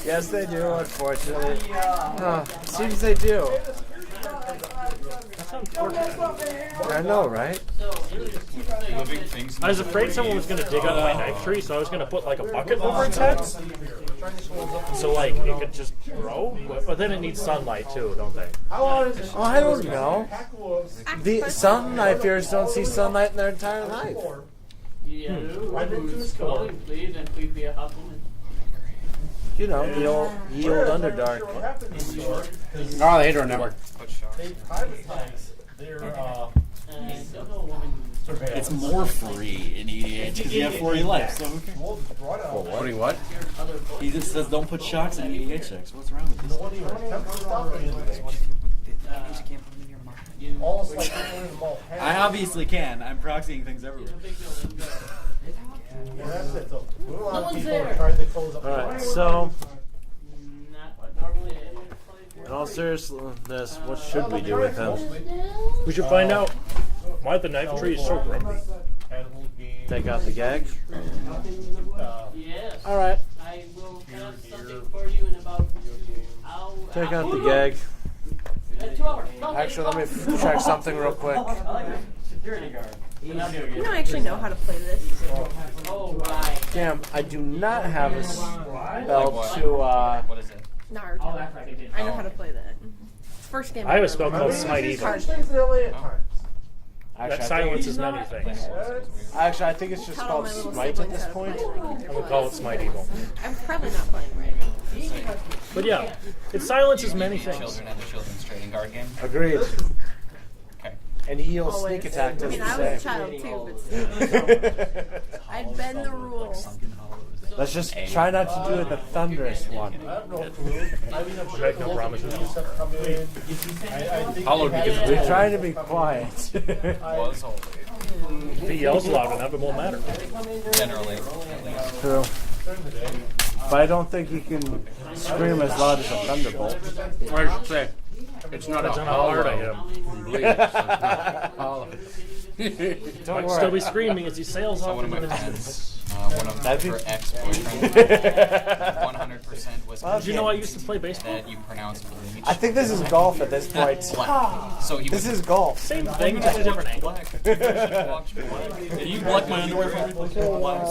Speaker 5: Yes, they do, unfortunately. Seems they do.
Speaker 2: That sounds fortunate.
Speaker 5: I know, right?
Speaker 7: Living things.
Speaker 2: I was afraid someone was going to dig up my knife tree, so I was going to put like a bucket over its head. So like it could just grow. But then it needs sunlight too, don't they?
Speaker 5: Oh, I don't know. Some knife ears don't see sunlight in their entire life.
Speaker 9: Yeah. Please, and please be a husband.
Speaker 5: You know, the old Underdark.
Speaker 8: Oh, the Hydro Network.
Speaker 10: They privatize their
Speaker 7: It's more free in EDH because you have 40 life. So
Speaker 8: Putting what?
Speaker 7: he just says don't put shocks in EDH checks. What's wrong with this? I obviously can. I'm proxying things everywhere.
Speaker 5: Alright, so, in all seriousness, what should we do with him?
Speaker 2: We should find out why the knife tree is so grumpy.
Speaker 5: Take out the gag?
Speaker 9: Yes.
Speaker 5: Alright,
Speaker 9: I will have something for you in about.
Speaker 5: take out the gag.
Speaker 9: 2 hours.
Speaker 5: Actually, let me check something real quick.
Speaker 10: security guard.
Speaker 6: You don't actually know how to play this.
Speaker 9: Oh, right.
Speaker 5: Damn, I do not have a spell to,
Speaker 1: What is it?
Speaker 6: Naruto. I know how to play that. First game.
Speaker 2: I have a spell called Smite Evil.
Speaker 6: Hard.
Speaker 2: That silences many things.
Speaker 5: Actually, I think it's just called Smite at this point.
Speaker 2: I'm going to call it Smite Evil.
Speaker 6: I'm probably not playing right.
Speaker 2: But yeah, it silences many things.
Speaker 1: Children and the children's trading card game.
Speaker 5: Agreed.
Speaker 1: Okay.
Speaker 5: And heal sneak attack
Speaker 6: I
Speaker 5: does
Speaker 6: mean,
Speaker 5: the
Speaker 6: I was a
Speaker 5: same.
Speaker 6: child too, but still. I'd bend the rules.
Speaker 5: Let's just try not to do the thunderous one.
Speaker 2: Make no promises.
Speaker 8: Hollow because
Speaker 5: We're trying to be quiet.
Speaker 1: Was holy.
Speaker 2: If he yells loud enough, it won't matter.
Speaker 1: Generally, at least.
Speaker 5: True. But I don't think he can scream as loud as a thunderbolt.
Speaker 8: I should say, it's not
Speaker 2: Depends
Speaker 8: a
Speaker 2: on how hard I hit him.
Speaker 5: Don't
Speaker 2: Might
Speaker 5: worry.
Speaker 2: still be screaming as he sails
Speaker 1: So
Speaker 2: off
Speaker 1: one of
Speaker 2: into
Speaker 1: my
Speaker 2: the
Speaker 1: friends, one of
Speaker 5: That'd be-
Speaker 1: her ex-boyfriends, 100% was
Speaker 2: Did you know I used to play baseball?
Speaker 1: that you pronounce bleach.
Speaker 5: I think this is golf at this point.
Speaker 1: Black. So he
Speaker 5: This
Speaker 1: was
Speaker 5: is golf.
Speaker 2: Same thing, just a different angle.
Speaker 1: You black my underwear for me?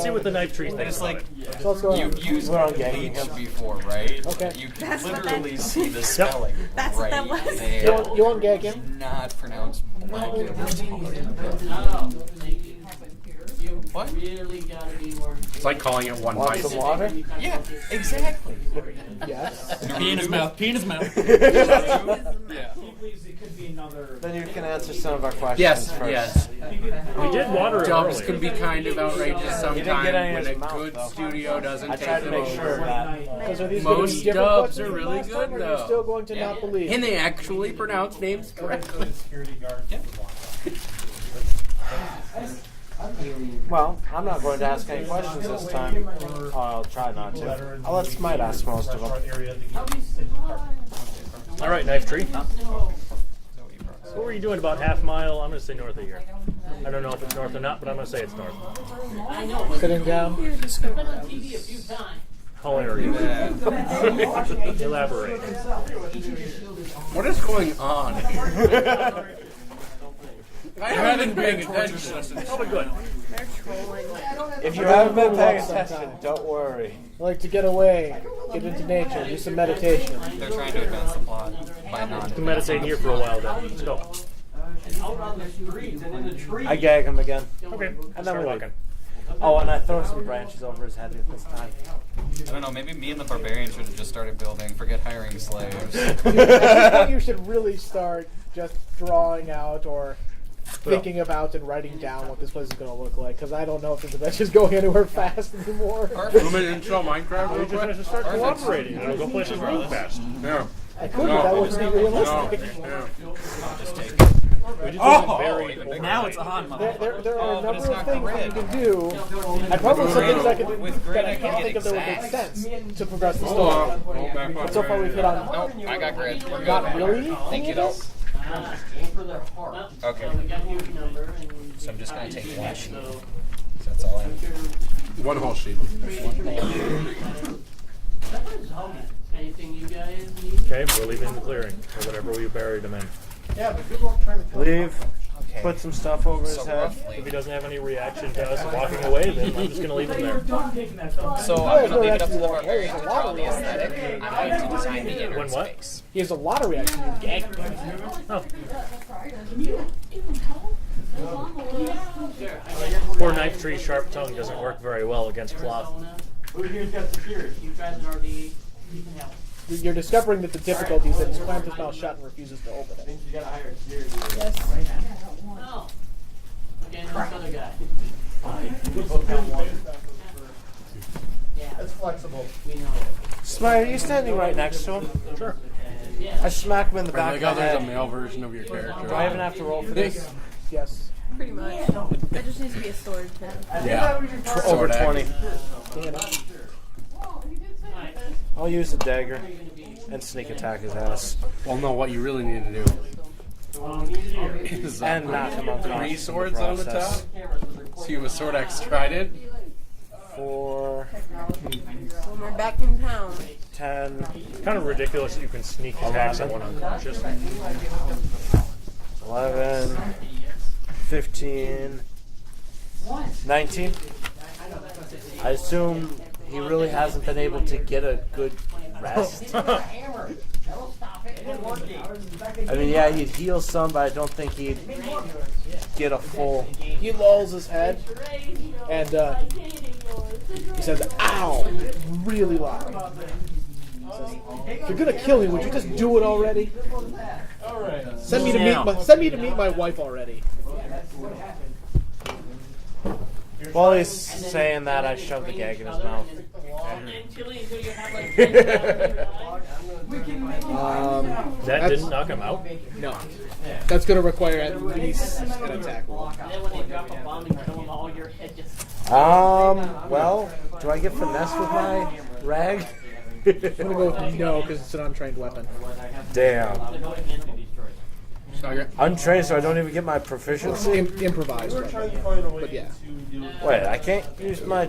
Speaker 2: See what the knife tree thinks
Speaker 1: It's
Speaker 2: about
Speaker 1: like
Speaker 2: it.
Speaker 4: So let's go.
Speaker 1: you've used
Speaker 5: We're on gang.
Speaker 1: bleach before, right?
Speaker 4: Okay.
Speaker 1: You can
Speaker 6: That's what
Speaker 1: literally
Speaker 6: that-
Speaker 1: see the spelling
Speaker 6: That's what
Speaker 1: right
Speaker 6: that was.
Speaker 1: there.
Speaker 4: You want gag him?
Speaker 1: Not pronounced black. What?
Speaker 9: Really gotta be more.
Speaker 8: It's like calling it one
Speaker 5: Want
Speaker 8: bite.
Speaker 5: some water?
Speaker 1: Yeah, exactly.
Speaker 4: Yes.
Speaker 7: Pee in his mouth. Pee in his mouth.
Speaker 1: Yeah.
Speaker 5: Then you can answer some of our questions
Speaker 8: Yes,
Speaker 5: first.
Speaker 8: yes.
Speaker 2: We did water it
Speaker 8: Dubs
Speaker 2: earlier.
Speaker 8: can be kind of outrageous
Speaker 5: didn't
Speaker 8: sometimes
Speaker 5: get any in
Speaker 8: when
Speaker 5: his
Speaker 8: a
Speaker 5: mouth,
Speaker 8: good
Speaker 5: though.
Speaker 8: studio doesn't
Speaker 5: I
Speaker 8: take
Speaker 5: tried to
Speaker 8: them
Speaker 5: make sure of
Speaker 8: over.
Speaker 5: that.
Speaker 4: Because are these
Speaker 8: Most
Speaker 4: going to be different
Speaker 8: dubs
Speaker 4: questions
Speaker 8: are
Speaker 4: from
Speaker 8: really
Speaker 4: last
Speaker 8: good,
Speaker 4: time, or are you
Speaker 8: though.
Speaker 4: still going to not believe?
Speaker 8: And they actually pronounce names correctly.
Speaker 5: Well, I'm not going to ask any questions this time. Oh, I'll try not to. I'll let Smite ask most of them.
Speaker 2: All right, knife tree. What were you doing about half mile? I'm going to say north of here. I don't know if it's north or not, but I'm going to say it's north.
Speaker 9: I know, but
Speaker 4: Sitting down.
Speaker 9: I've been on TV a few times.
Speaker 2: Hilarious. Elaborate.
Speaker 8: What is going on? I haven't been paying attention.
Speaker 2: Probably good.
Speaker 6: They're trolling.
Speaker 5: If you haven't been paying attention, don't worry.
Speaker 4: I like to get away, get into nature, do some meditation.
Speaker 1: They're trying to advance the plot by not.
Speaker 2: Been meditating here for a while then. Let's go.
Speaker 10: Out on the streets and in the trees.
Speaker 5: I gag him again.
Speaker 2: Okay.
Speaker 5: And then
Speaker 2: Start
Speaker 5: we
Speaker 2: walking.
Speaker 5: Oh, and I throw some branches over his head at this time.
Speaker 1: I don't know. Maybe me and the barbarian should have just started building. Forget hiring slaves.
Speaker 4: At this point, you should really start just drawing out or thinking about and writing down what this place is going to look like. Because I don't know if this adventure is going anywhere fast anymore.
Speaker 8: Want me to install Minecraft
Speaker 2: We
Speaker 8: real
Speaker 2: just have
Speaker 8: quick?
Speaker 2: to start cooperating. It'll go places really fast.
Speaker 8: Yeah.
Speaker 4: I could, but that wouldn't be realistic.
Speaker 8: Yeah.
Speaker 1: Just take.
Speaker 2: We just wasn't very
Speaker 7: Now it's on,
Speaker 4: There are a
Speaker 1: but it's
Speaker 4: number of
Speaker 1: not
Speaker 4: things that you
Speaker 1: grid.
Speaker 4: can do. I probably some things I could
Speaker 1: With grid,
Speaker 4: that
Speaker 1: I
Speaker 4: I
Speaker 1: can
Speaker 4: can't
Speaker 1: get
Speaker 4: think of that would make
Speaker 1: exact.
Speaker 4: sense to progress the
Speaker 8: Hold
Speaker 4: story.
Speaker 8: on. Hold back
Speaker 4: But so far we've hit on
Speaker 1: Nope, I got grid. We're good.
Speaker 4: not really.
Speaker 1: Thank you, though. Okay.
Speaker 9: We got your number and
Speaker 1: So I'm just gonna take one sheet. So that's all I have.
Speaker 8: One whole sheet.
Speaker 9: anything you guys need?
Speaker 2: Okay, we're leaving the clearing, or whatever we buried him in.
Speaker 5: Leave.
Speaker 1: Okay.
Speaker 5: Put some stuff over his
Speaker 1: So
Speaker 5: head.
Speaker 1: roughly.
Speaker 2: If he doesn't have any reaction to us walking away, then I'm just going to leave him there.
Speaker 1: So I'm gonna leave it up to the barbarian to draw the aesthetic. I'm going to design the inner
Speaker 2: When what?
Speaker 1: space.
Speaker 4: He has a lot of reaction to gag.
Speaker 2: Oh. Poor knife tree sharp tongue doesn't work very well against cloth.
Speaker 10: Who here's got security?
Speaker 9: You guys are already. You can help.
Speaker 4: You're discovering that the difficulty is that he's clamped his mouth shut and refuses to open it.
Speaker 10: You gotta hire security.
Speaker 9: Oh. Okay, and this other guy. Yeah,
Speaker 10: That's flexible.
Speaker 9: we know.
Speaker 5: Smite, are you standing right next to him?
Speaker 2: Sure.
Speaker 5: I smack him in the back
Speaker 8: Like
Speaker 5: of
Speaker 8: how
Speaker 5: the
Speaker 8: there's a
Speaker 5: head.
Speaker 8: male version of your character.
Speaker 5: Do I even have to roll for this?
Speaker 4: Yes.
Speaker 6: Pretty much. That just needs to be a sword too.
Speaker 8: Yeah.
Speaker 5: Over
Speaker 8: Sword
Speaker 5: 20.
Speaker 4: Damn it.
Speaker 5: I'll use the dagger and sneak attack his ass.
Speaker 8: Well, no, what you really need to do is
Speaker 5: And knock him unconscious.
Speaker 8: 3
Speaker 5: in the
Speaker 8: swords on the top.
Speaker 5: process.
Speaker 8: So you have a sword axe trident.
Speaker 5: 4,
Speaker 6: When we're back in town.
Speaker 5: 10,
Speaker 2: Kind of ridiculous that you can sneak attack someone unconscious.
Speaker 5: 11, 15, 19. I assume he really hasn't been able to get a good rest. I mean, yeah, he'd heal some, but I don't think he'd get a full.
Speaker 4: He lolls his head, and he says, "Ow!" really loud. He says, "If you're gonna kill me, would you just do it already? Send me to meet my wife already."
Speaker 5: While he's saying that, I shove the gag in his mouth.
Speaker 2: That didn't knock him out?
Speaker 4: No. That's going to require at least an attack roll.
Speaker 5: Well, do I get finesse with my rag?
Speaker 4: I'm going to go with no because it's an untrained weapon.
Speaker 5: Damn.
Speaker 4: So you're
Speaker 5: Untrained, so I don't even get my proficiency?
Speaker 4: improvised weapon. But yeah.
Speaker 5: Wait, I can't use my...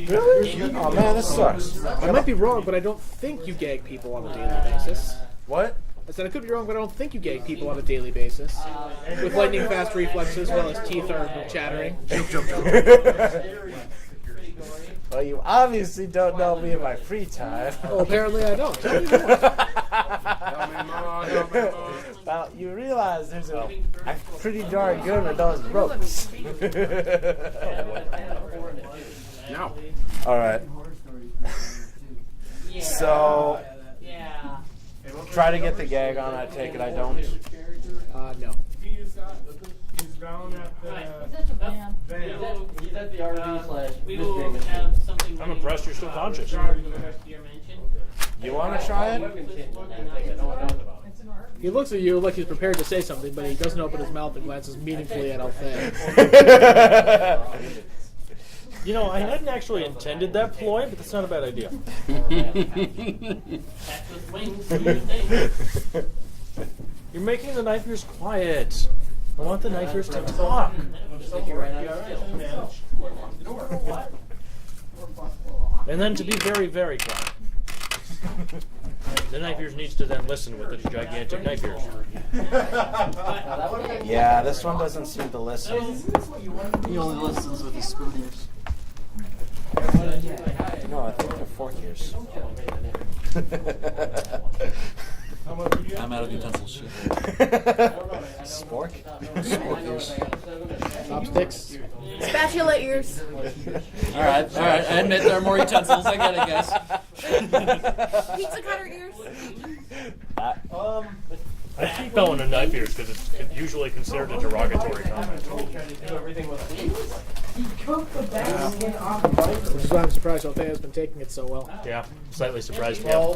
Speaker 5: Really? Oh man, this sucks.
Speaker 4: I might be wrong, but I don't think you gag people on a daily basis.
Speaker 5: What?
Speaker 4: I said I could be wrong, but I don't think you gag people on a daily basis. With lightning fast reflexes, while his teeth are chattering.
Speaker 5: Well, you obviously don't know me in my free time.
Speaker 4: Oh, apparently I don't. Tell me more.
Speaker 5: Well, you realize I'm pretty darn good with those ropes.
Speaker 8: No.
Speaker 5: All right. So, try to get the gag on. I take it. I don't.
Speaker 4: No.
Speaker 10: He's down at the RV/.
Speaker 2: I'm impressed you're still conscious.
Speaker 5: You want to try it?
Speaker 4: He looks at you like he's prepared to say something, but he doesn't open his mouth and glances meaningfully at Althea.
Speaker 2: You know, I hadn't actually intended that ploy, but that's not a bad idea. You're making the knife ears quiet. I want the knife ears to talk. And then to be very, very quiet. The knife ears needs to then listen with its gigantic knife ears.
Speaker 5: Yeah, this one doesn't seem to listen.
Speaker 11: He only listens with his spoon ears.
Speaker 5: No, I think they're fork ears.
Speaker 11: I'm out of utensils.
Speaker 5: Spork?
Speaker 11: Spork ears.
Speaker 4: Chopsticks.
Speaker 6: Spatula ears.
Speaker 11: All right. I admit there are more utensils. I get it, guys.
Speaker 6: Pizza cutter ears.
Speaker 2: I keep calling them knife ears because it's usually considered a derogatory comment.
Speaker 4: Which is why I'm surprised Althea's been taking it so well.
Speaker 2: Yeah, slightly surprised. Yeah.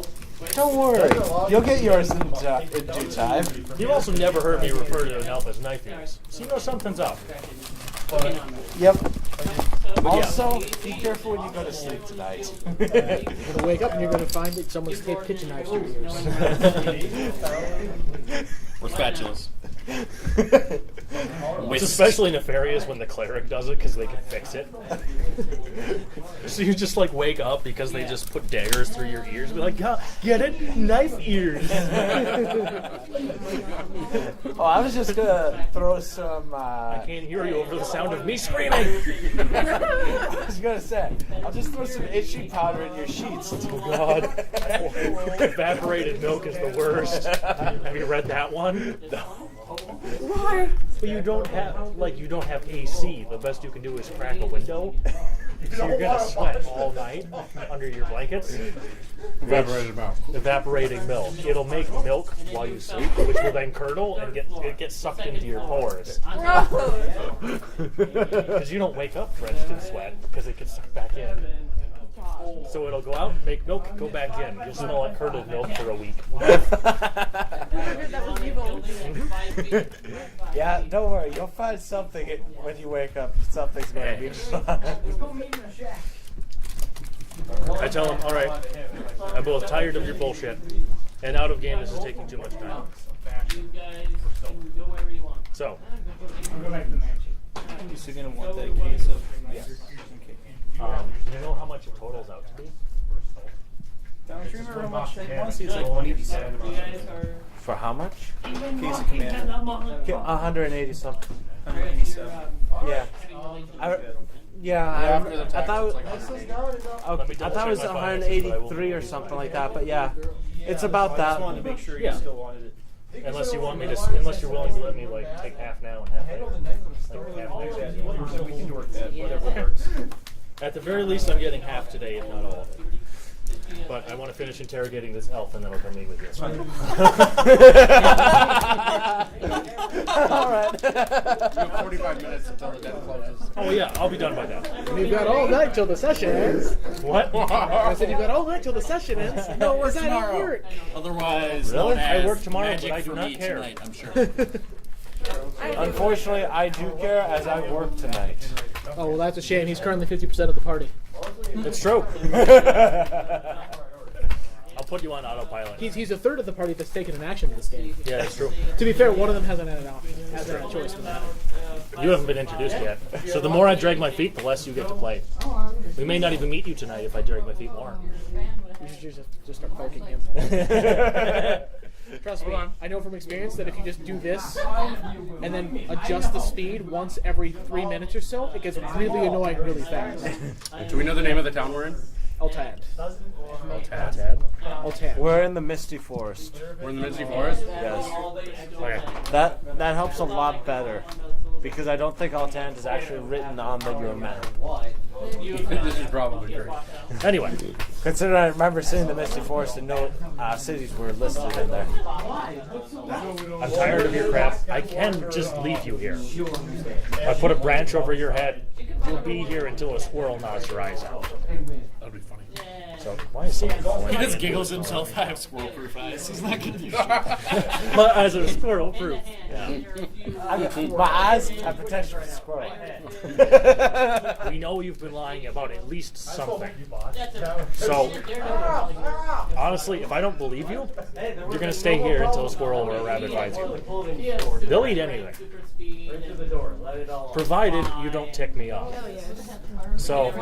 Speaker 5: Don't worry. You'll get yours in due time.
Speaker 2: You've also never heard me refer to an elf as knife ears, so you know something's up.
Speaker 5: Yep. Also, be careful when you go to sleep tonight.
Speaker 4: You're going to wake up and you're going to find that someone's taped kitchen knives to your ears.
Speaker 11: Or spatulas.
Speaker 2: It's especially nefarious when the cleric does it because they can fix it. So you just like wake up because they just put daggers through your ears and be like, yeah, get it? Knife ears.
Speaker 5: Oh, I was just going to throw some...
Speaker 2: I can't hear you over the sound of me screaming.
Speaker 5: I was going to say, I'll just throw some itchy powder in your sheets.
Speaker 2: Oh, God. Evaporated milk is the worst. Have you read that one? No.
Speaker 6: Why?
Speaker 2: But you don't have AC. The best you can do is crack a window. So you're gonna sweat all night under your blankets.
Speaker 8: Evaporated milk.
Speaker 2: Evaporating milk. It'll make milk while you sleep, which will then curdle and get sucked into your pores. Because you don't wake up drenched in sweat because it gets sucked back in. So it'll go out, make milk, go back in. You'll smell like curdled milk for a week.
Speaker 5: Yeah, don't worry. You'll find something when you wake up. Something's going to be fun.
Speaker 2: I tell him, all right, I'm both tired of your bullshit and out of game. This is taking too much time. So,
Speaker 11: You're still going to want that case of...
Speaker 2: yes. You know how much it totals out to be?
Speaker 11: Don't remember how much they want to see. It's like 187.
Speaker 5: For how much?
Speaker 11: Case of Commander.
Speaker 5: 180 something.
Speaker 11: 187.
Speaker 5: Yeah. I thought it was
Speaker 2: my
Speaker 5: 183 or something like that, but yeah, it's about
Speaker 11: I
Speaker 5: that.
Speaker 11: just wanted to make sure you
Speaker 2: Yeah.
Speaker 11: still wanted it.
Speaker 2: Unless you want me to, unless you're willing to let me like take half now and half later. Like half next week.
Speaker 7: We can work that, whatever works.
Speaker 2: At the very least, I'm getting half today, if not all of it. But I want to finish interrogating this elf, and then I'll come meet with you.
Speaker 5: All right.
Speaker 8: You have 45 minutes until the den closes.
Speaker 2: Oh yeah, I'll be done by then.
Speaker 4: You've got all night till the session ends.
Speaker 2: What?
Speaker 4: I said you've got all night till the session ends.
Speaker 7: No work
Speaker 4: Is that
Speaker 7: tomorrow.
Speaker 4: work?
Speaker 7: Otherwise,
Speaker 2: Really?
Speaker 7: known
Speaker 2: I
Speaker 7: as
Speaker 2: work tomorrow,
Speaker 7: magic
Speaker 2: but I do
Speaker 7: for
Speaker 2: not
Speaker 7: me
Speaker 2: care.
Speaker 7: Tonight, I'm sure.
Speaker 5: Unfortunately, I do care as I work tonight.
Speaker 4: Oh, well, that's a shame. He's currently 50% of the party.
Speaker 2: It's true. I'll put you on autopilot.
Speaker 4: He's a third of the party that's taken an action in this game.
Speaker 2: Yeah, that's true.
Speaker 4: To be fair, one of them hasn't had an option, hasn't had a choice for that.
Speaker 2: You haven't been introduced yet. So the more I drag my feet, the less you get to play. We may not even meet you tonight if I drag my feet more.
Speaker 4: You should just start poking him. Trust me, I know from experience that if you just do this and then adjust the speed once every 3 minutes or so, it gets really annoying really fast.
Speaker 8: Do we know the name of the town we're in?
Speaker 4: Altad.
Speaker 2: Altad.
Speaker 5: We're in the Misty Forest.
Speaker 8: We're in the Misty Forest?
Speaker 5: Yes.
Speaker 2: Okay.
Speaker 5: That helps a lot better because I don't think Altan is actually written on your map.
Speaker 8: This is probably true.
Speaker 2: Anyway.
Speaker 5: Considering I remember seeing the Misty Forest and no cities were listed in there.
Speaker 2: I'm tired of your crap. I can just leave you here. I put a branch over your head. You'll be here until a squirrel knocks your eyes out.
Speaker 8: That'd be funny.
Speaker 2: So why is someone going?
Speaker 7: He just giggles himself. I have squirrel-proof eyes. He's not going to do shit.
Speaker 2: My eyes are squirrel-proof. Yeah.
Speaker 5: My eyes have protection from squirrel.
Speaker 2: We know you've been lying about at least something. So, honestly, if I don't believe you, you're going to stay here until a squirrel or a rabbit finds you. They'll eat anything. Provided you don't tick me off. So,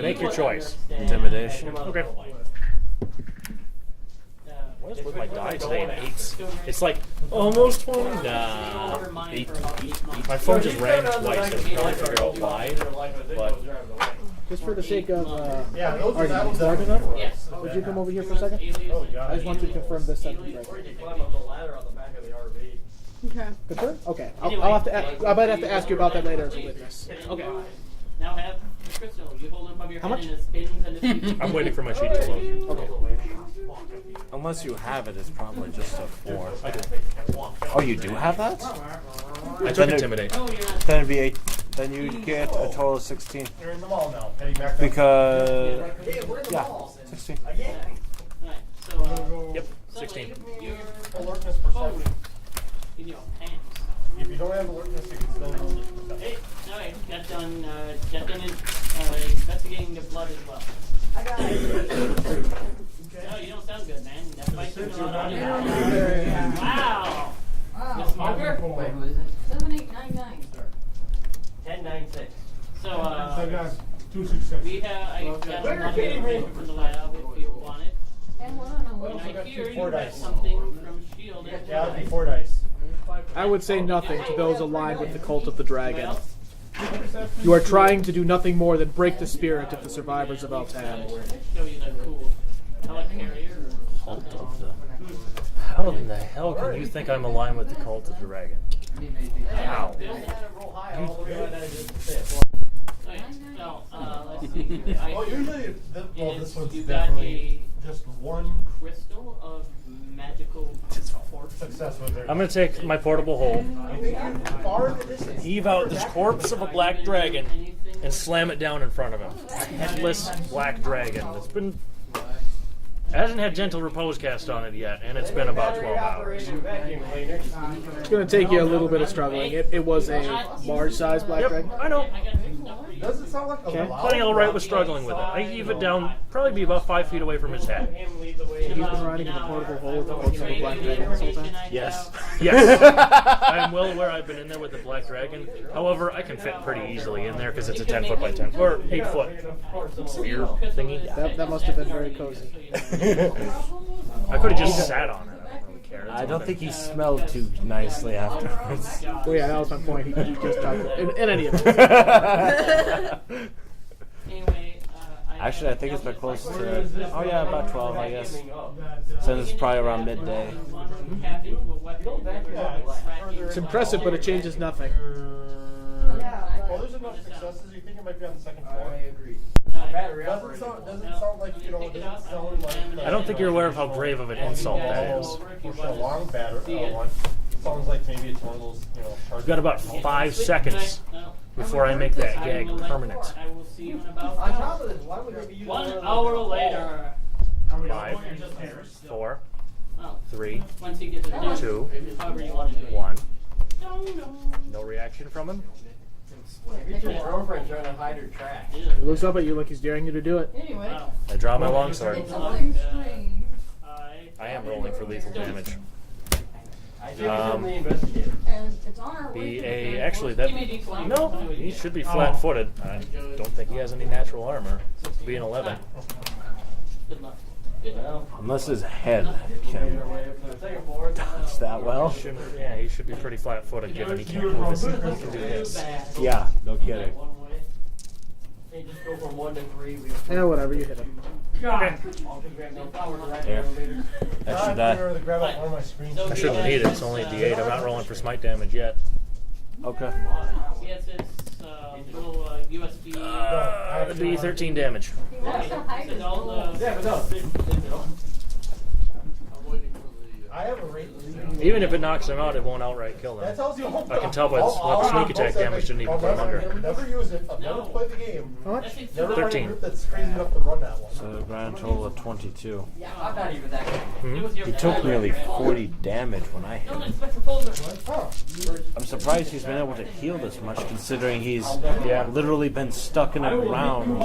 Speaker 2: make your choice.
Speaker 5: Intimidation.
Speaker 2: Okay. What is with my die today in 8s? It's like almost 20. Nah. 8. My phone just rang twice. I was trying to figure out why. But
Speaker 4: Just for the sake of Artie, is that enough?
Speaker 9: Yes.
Speaker 4: Would you come over here for a second? I just want to confirm this sentence right.
Speaker 6: Okay.
Speaker 4: Confirm? Okay. I'll have to. I might have to ask you about that later as a witness. Okay.
Speaker 9: Now have the crystal. You hold it above your
Speaker 4: How
Speaker 9: head
Speaker 4: much?
Speaker 9: and it spins and it spins.
Speaker 2: I'm waiting for my sheet to load.
Speaker 4: Okay.
Speaker 5: Unless you have it, it's probably just a 4.
Speaker 2: I do.
Speaker 5: Oh, you do have that?
Speaker 2: I took Intimidate.
Speaker 5: Then it'd be 8. Then you'd get a total of 16.
Speaker 10: They're in the mall now. Heading back
Speaker 5: Because yeah, 16.
Speaker 9: Right. So,
Speaker 2: Yep, 16.
Speaker 9: your
Speaker 10: alertness perception.
Speaker 9: in your pants.
Speaker 10: If you don't have alertness, you can still roll it.
Speaker 9: Hey, alright, got done investigating the blood as well.
Speaker 6: I got it.
Speaker 9: No, you don't sound good, man. That fight's been going on. Wow! Miss Marker?
Speaker 11: 7899.
Speaker 9: 1096. So,
Speaker 10: So guys, 266.
Speaker 9: we have, I got another information from the lab if you want it.
Speaker 11: And one on a
Speaker 9: And I hear you
Speaker 10: 4
Speaker 9: got
Speaker 10: dice.
Speaker 9: something from S.H.I.E.L.D. as
Speaker 10: Yeah, that'd be
Speaker 9: well.
Speaker 10: 4 dice.
Speaker 4: I would say nothing to those aligned with the cult of the dragon. You are trying to do nothing more than break the spirit of the survivors of Altan.
Speaker 9: Show you that cool helicarrier.
Speaker 2: Cult of the... How in the hell can you think I'm aligned with the Cult of the Dragon? How?
Speaker 9: So, let's see.
Speaker 10: Oh, usually, this one's
Speaker 9: You got
Speaker 10: definitely just one
Speaker 9: crystal of magical
Speaker 10: success with it.
Speaker 2: I'm going to take my portable hole, heave out this corpse of a black dragon, and slam it down in front of him. A headless black dragon that's been... hasn't had gentle repose cast on it yet, and it's been about 12 hours.
Speaker 4: It's going to take you a little bit of struggling. It was a large-sized black dragon.
Speaker 2: I know.
Speaker 10: Does it sound like a
Speaker 4: Okay.
Speaker 2: Plenty alright with struggling with it. I heave it down, probably be about 5 feet away from his head.
Speaker 4: You've been riding in the portable hole with the corpse of a black dragon this whole time?
Speaker 2: Yes. Yes. I am well aware I've been in there with the black dragon. However, I can fit pretty easily in there because it's a 10 foot by 10 or 8 foot sphere thingy.
Speaker 4: That must have been very cozy.
Speaker 2: I could have just sat on it. I don't really care.
Speaker 5: I don't think he smelled too nicely afterwards.
Speaker 4: Well, yeah, that was my point. He just talked. In any event.
Speaker 9: Anyway, I
Speaker 5: Actually, I think it's been close to. Oh yeah, about 12, I guess. So it's probably around midday.
Speaker 4: It's impressive, but it changes nothing.
Speaker 10: Well, there's enough successes. You think it might be on the second floor? I agree. Doesn't sound like, you know, it doesn't sound like...
Speaker 2: I don't think you're aware of how grave of an insult that is.
Speaker 10: A long one. Sounds like maybe it's one of those, you know...
Speaker 2: We've got about 5 seconds before I make that gag permanent.
Speaker 9: I will see you in about 1 hour later.
Speaker 2: 5, 4, 3,
Speaker 9: Once he gets it
Speaker 2: 2,
Speaker 9: however you want to do it.
Speaker 2: 1. No reaction from him?
Speaker 11: Maybe your girlfriend trying to hide her tracks.
Speaker 4: He looks up at you like he's daring you to do it.
Speaker 6: Anyway.
Speaker 2: I draw my longsword.
Speaker 6: Something strange.
Speaker 2: I am rolling for lethal damage.
Speaker 11: The investigator.
Speaker 6: And it's on our way to the
Speaker 2: Actually, that no, he should be flat-footed. I don't think he has any natural armor. Be an 11.
Speaker 9: Good luck.
Speaker 5: Unless his head can dodge that well.
Speaker 2: Yeah, he should be pretty flat-footed given he can't move his. He can do this.
Speaker 5: Yeah, no kidding.
Speaker 11: They just go from 1 to 3.
Speaker 4: Yeah, whatever, you hit him.
Speaker 2: Okay.
Speaker 5: Here. That should die.
Speaker 2: I shouldn't need it. It's only a D8. I'm not rolling for smite damage yet.
Speaker 5: Okay.
Speaker 9: He has his little USB.
Speaker 2: That'd be 13 damage.
Speaker 10: I have a rate.
Speaker 2: Even if it knocks him out, it won't outright kill them.
Speaker 10: That tells you
Speaker 2: I can tell by what sneak attack damage didn't even put him under.
Speaker 10: Never use it. I've never played the game.
Speaker 4: How much?
Speaker 10: Never
Speaker 2: 13.
Speaker 10: had a group that's crazy enough to run that one.
Speaker 5: So a grand total of 22.
Speaker 11: Yeah, I'm not even that good.
Speaker 5: He took nearly 40 damage when I hit him. I'm surprised he's been able to heal this much, considering he's literally been stuck in a ground.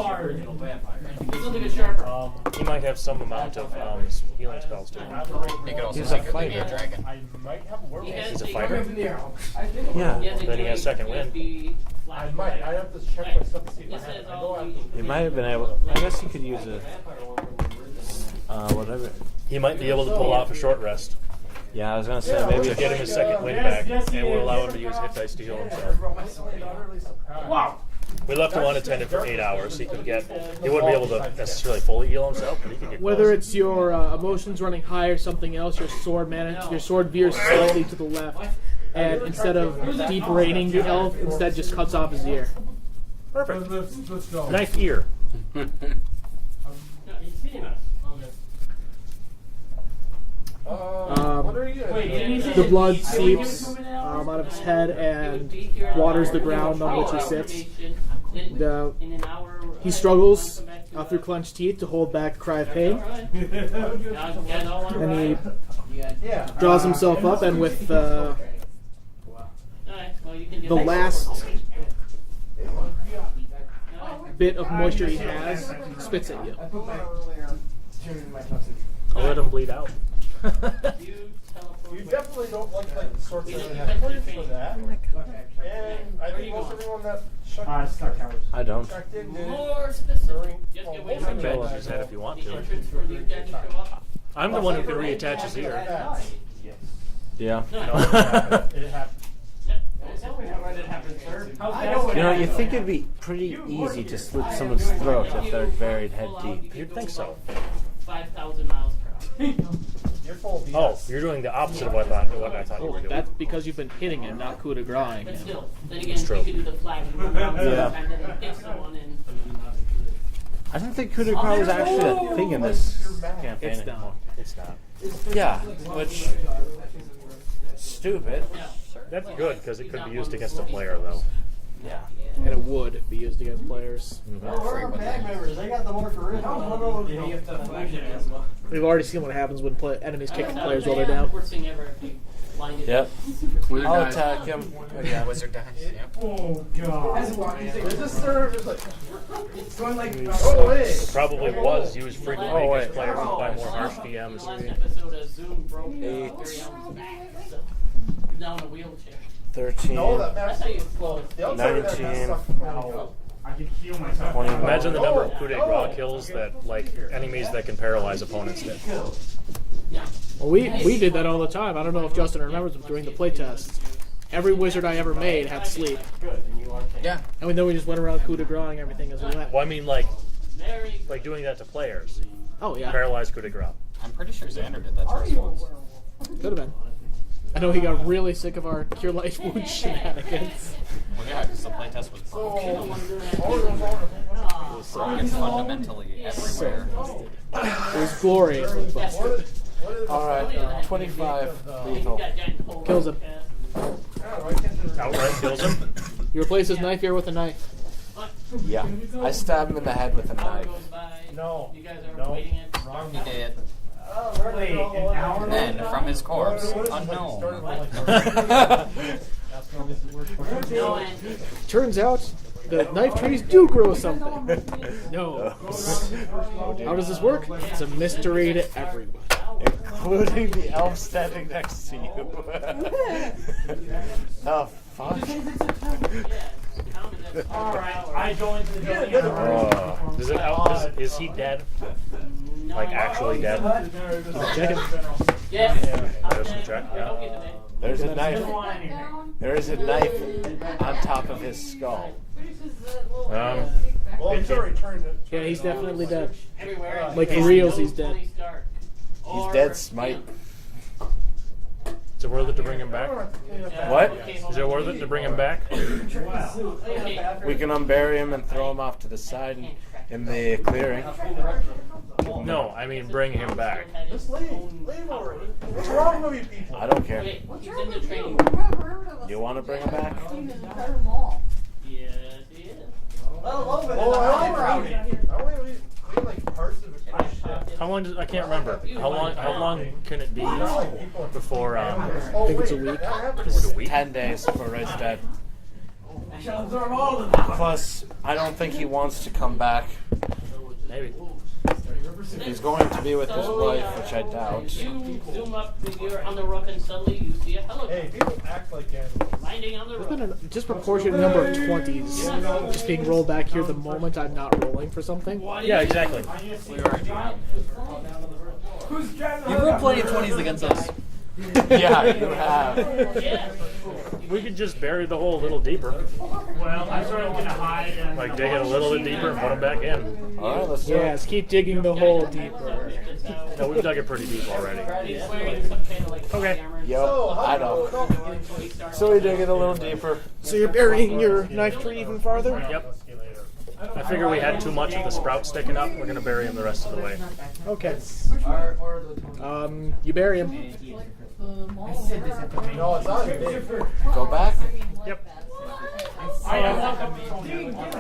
Speaker 2: He might have some amount of healing spells too.
Speaker 1: He could also
Speaker 5: He's
Speaker 1: see
Speaker 5: a fighter.
Speaker 1: a dragon.
Speaker 10: I might have a werewolf.
Speaker 2: He's a fighter.
Speaker 5: Yeah.
Speaker 2: Then he has second wind.
Speaker 10: I might. I have to check my stuff to see if I have it. I know I have
Speaker 5: He might have been able. I guess he could use a. Whatever.
Speaker 2: He might be able to pull off a short rest
Speaker 5: Yeah, I was gonna say maybe
Speaker 2: to get him his second wind back, and will allow him to use hit dice to heal himself.
Speaker 10: Wow.
Speaker 2: We left him unattended for 8 hours. He wouldn't be able to necessarily fully heal himself, but he could get
Speaker 4: Whether
Speaker 2: close.
Speaker 4: it's your emotions running high or something else, your sword veers slightly to the left, and instead of deep raining the elf, instead just cuts off his ear.
Speaker 2: Perfect.
Speaker 10: Let's go.
Speaker 2: Knife ear.
Speaker 10: What are you doing?
Speaker 4: The blood seeps out of his head and waters the ground on which he sits. He struggles through clenched teeth to hold back a cry of pain. And he draws himself up, and with the last bit of moisture he has, spits at you.
Speaker 2: I'll let him bleed out.
Speaker 10: You definitely don't like the sorts of have points for that. And I think most everyone that
Speaker 5: I don't.
Speaker 10: checked in did
Speaker 9: More specific.
Speaker 10: during
Speaker 2: You can kill him his head if you want to. I'm the one who can reattach his ear.
Speaker 5: Yeah.
Speaker 10: it happened.
Speaker 5: You know, you think it'd be pretty easy to slit someone's throat if they're buried head deep.
Speaker 2: You'd think so.
Speaker 9: 5,000 miles per hour.
Speaker 10: You're full of BS.
Speaker 2: Oh, you're doing the opposite of what I thought you were doing.
Speaker 4: That's because you've been hitting him, not coup de grace
Speaker 9: But
Speaker 4: him.
Speaker 9: still, then again,
Speaker 2: true.
Speaker 9: you could do the flag.
Speaker 5: Yeah.
Speaker 9: And then hit someone and
Speaker 5: I don't think coup de grace is actually a thing in this campaign
Speaker 4: It's
Speaker 5: anymore.
Speaker 4: not.
Speaker 2: It's not.
Speaker 5: Yeah, which stupid.
Speaker 2: That's good because it could be used against a player, though.
Speaker 5: Yeah.
Speaker 4: And it would be used against players.
Speaker 11: They got the more for real.
Speaker 4: We've already seen what happens when enemies kick players while they're down.
Speaker 9: Worst thing ever if you blind it.
Speaker 5: Yep. I'll attack him again.
Speaker 1: Wizard dies. Yep.
Speaker 10: Oh, God. Is this serve just like...
Speaker 11: It's going like...
Speaker 2: It probably was used frequently
Speaker 5: Oh,
Speaker 2: against
Speaker 5: wait.
Speaker 2: players by more harsh DMs.
Speaker 9: Last episode of Zoom broke
Speaker 5: 8.
Speaker 9: Gary Allen's back. So, he's now in a wheelchair.
Speaker 5: 13.
Speaker 10: No, that
Speaker 9: That's
Speaker 10: match...
Speaker 9: how you explode.
Speaker 10: The outside of that
Speaker 5: 19.
Speaker 10: sucked.
Speaker 11: I can heal myself.
Speaker 5: 21.
Speaker 2: Imagine the number of coup de grace kills that, like, enemies that can paralyze opponents did.
Speaker 4: Well, we did that all the time. I don't know if Justin remembers, but during the playtest, every wizard I ever made had sleep.
Speaker 1: Yeah.
Speaker 4: And then we just went around coup de grace everything as we went.
Speaker 2: Well, I mean, like, Like doing that to players.
Speaker 4: Oh yeah,
Speaker 2: Paralyzed coup de grace.
Speaker 7: I'm pretty sure Xander did that to us once.
Speaker 4: could have been. I know he got really sick of our cure life wound shenanigans.
Speaker 7: Well, yeah, because the playtest was broken. It's fundamentally everywhere.
Speaker 4: It was gloriously busted.
Speaker 5: Alright, 25 lethal.
Speaker 4: Kills him.
Speaker 2: Outright kills him.
Speaker 4: You replace his knife here with a knife.
Speaker 5: Yeah. I stab him in the head with a knife.
Speaker 10: No.
Speaker 7: Wrong. He did. And then, from his corpse, unknown.
Speaker 4: Turns out the knife trees do grow something. No. How does this work? It's a mystery to everyone.
Speaker 5: Including the elf standing next to you. The fuck?
Speaker 2: Is he dead? Like actually dead?
Speaker 4: Check him.
Speaker 2: There's some check. Yeah.
Speaker 5: There's a knife. There is a knife on top of his skull.
Speaker 10: Well, he's already turned it.
Speaker 4: Yeah, he's definitely dead. Like for reals, he's dead.
Speaker 5: He's dead, Smite.
Speaker 2: Is it worth it to bring him back?
Speaker 5: What?
Speaker 2: Is it worth it to bring him back?
Speaker 5: We can unbury him and throw him off to the side in the clearing.
Speaker 2: No, I mean bring him back.
Speaker 10: Just leave. Leave already. What's wrong with you people?
Speaker 5: I don't care. You want to bring him back?
Speaker 2: How long does I can't remember. How long can it be before
Speaker 4: I think it's a week.
Speaker 2: is it a week?
Speaker 5: 10 days before Ray's dead. Plus, I don't think he wants to come back.
Speaker 2: Maybe.
Speaker 5: He's going to be with his wife, which I doubt.
Speaker 9: You zoom up when you're on the rough and suddenly you see a helicopter.
Speaker 10: Hey, people act like animals.
Speaker 9: Landing on the
Speaker 4: There's
Speaker 9: rough.
Speaker 4: been a disproportionate number of 20s just being rolled back here the moment I'm not rolling for something.
Speaker 2: Yeah, exactly.
Speaker 7: You rolled plenty of 20s against us.
Speaker 5: Yeah, you have.
Speaker 2: We could just bury the hole a little deeper.
Speaker 9: Well, I'm sort of going to hide. And
Speaker 2: Like dig it a little bit deeper and put him back in.
Speaker 5: Alright, let's do it.
Speaker 4: Yes, keep digging the hole deeper.
Speaker 2: No, we've dug it pretty deep already. Okay.
Speaker 5: Yo, I know. So we dig it a little deeper.
Speaker 4: So you're burying your knife tree even farther?
Speaker 2: Yep. I figure we had too much of the sprout sticking up. We're gonna bury him the rest of the way.
Speaker 4: Okay. You bury him.
Speaker 10: No, it's not big.
Speaker 5: Go back.
Speaker 2: Yep.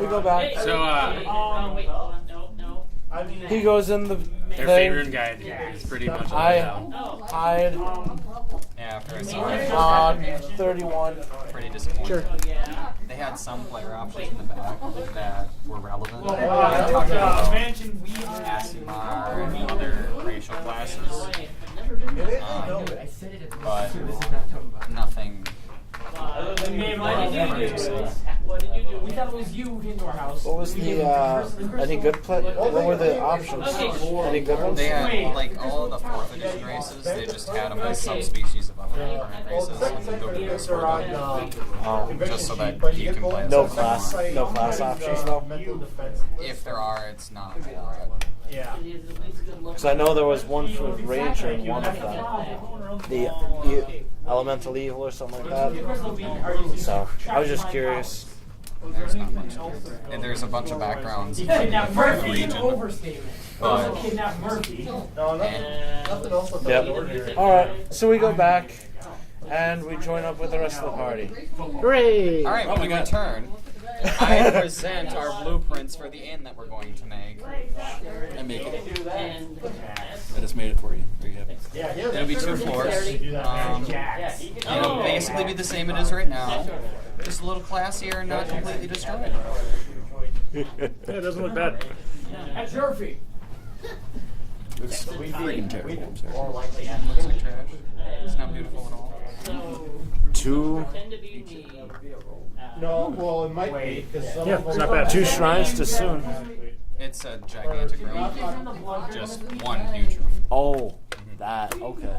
Speaker 5: We go back.
Speaker 8: So,
Speaker 9: wait, hold on. No.
Speaker 10: I mean,
Speaker 5: He goes in the
Speaker 8: their
Speaker 5: thing.
Speaker 8: favorite guide is pretty much all
Speaker 5: I
Speaker 8: down.
Speaker 5: hide
Speaker 7: Yeah, after I saw it,
Speaker 5: on 31.
Speaker 7: pretty disappointed.
Speaker 4: Sure.
Speaker 7: They had some player options in the back that were relevant.
Speaker 10: Oh,
Speaker 7: They talked about
Speaker 11: Mansion weed.
Speaker 7: Asimar and other racial classes, but nothing.
Speaker 9: What did you do? We thought it was you into our house.
Speaker 5: What was the any good play? What were the options? Any good ones?
Speaker 7: They had like all of the 4th edition races. They just had them as subspecies of other current races, and then go to this for them, just so that you can play.
Speaker 5: No class options though.
Speaker 7: If there are, it's not.
Speaker 5: Because I know there was one for Ranger in one of them, the Elemental Evil or something like that. So I was just curious.
Speaker 7: There's not much. And there's a bunch of backgrounds in the region. But
Speaker 5: Yep. All right. So we go back and we join up with the rest of the party.
Speaker 4: Hooray!
Speaker 7: all right, when we got turn, I present our blueprints for the inn that we're going to make.
Speaker 3: I make it. I just made it for you. There you have it.
Speaker 7: It'll be 2 floors. It'll basically be the same it is right now, just a little classier and not completely destroyed.
Speaker 2: Yeah, it doesn't look bad.
Speaker 9: That's your fee.
Speaker 3: It's freaking terrible. I'm sorry.
Speaker 7: Looks like trash. It's not beautiful at all.
Speaker 10: no, well, it might be because some
Speaker 2: Yeah,
Speaker 10: of
Speaker 2: it's
Speaker 10: them-
Speaker 2: not bad.
Speaker 5: 2 shrines too soon.
Speaker 7: It's a gigantic room. Just one huge room.
Speaker 5: Oh, that. Okay.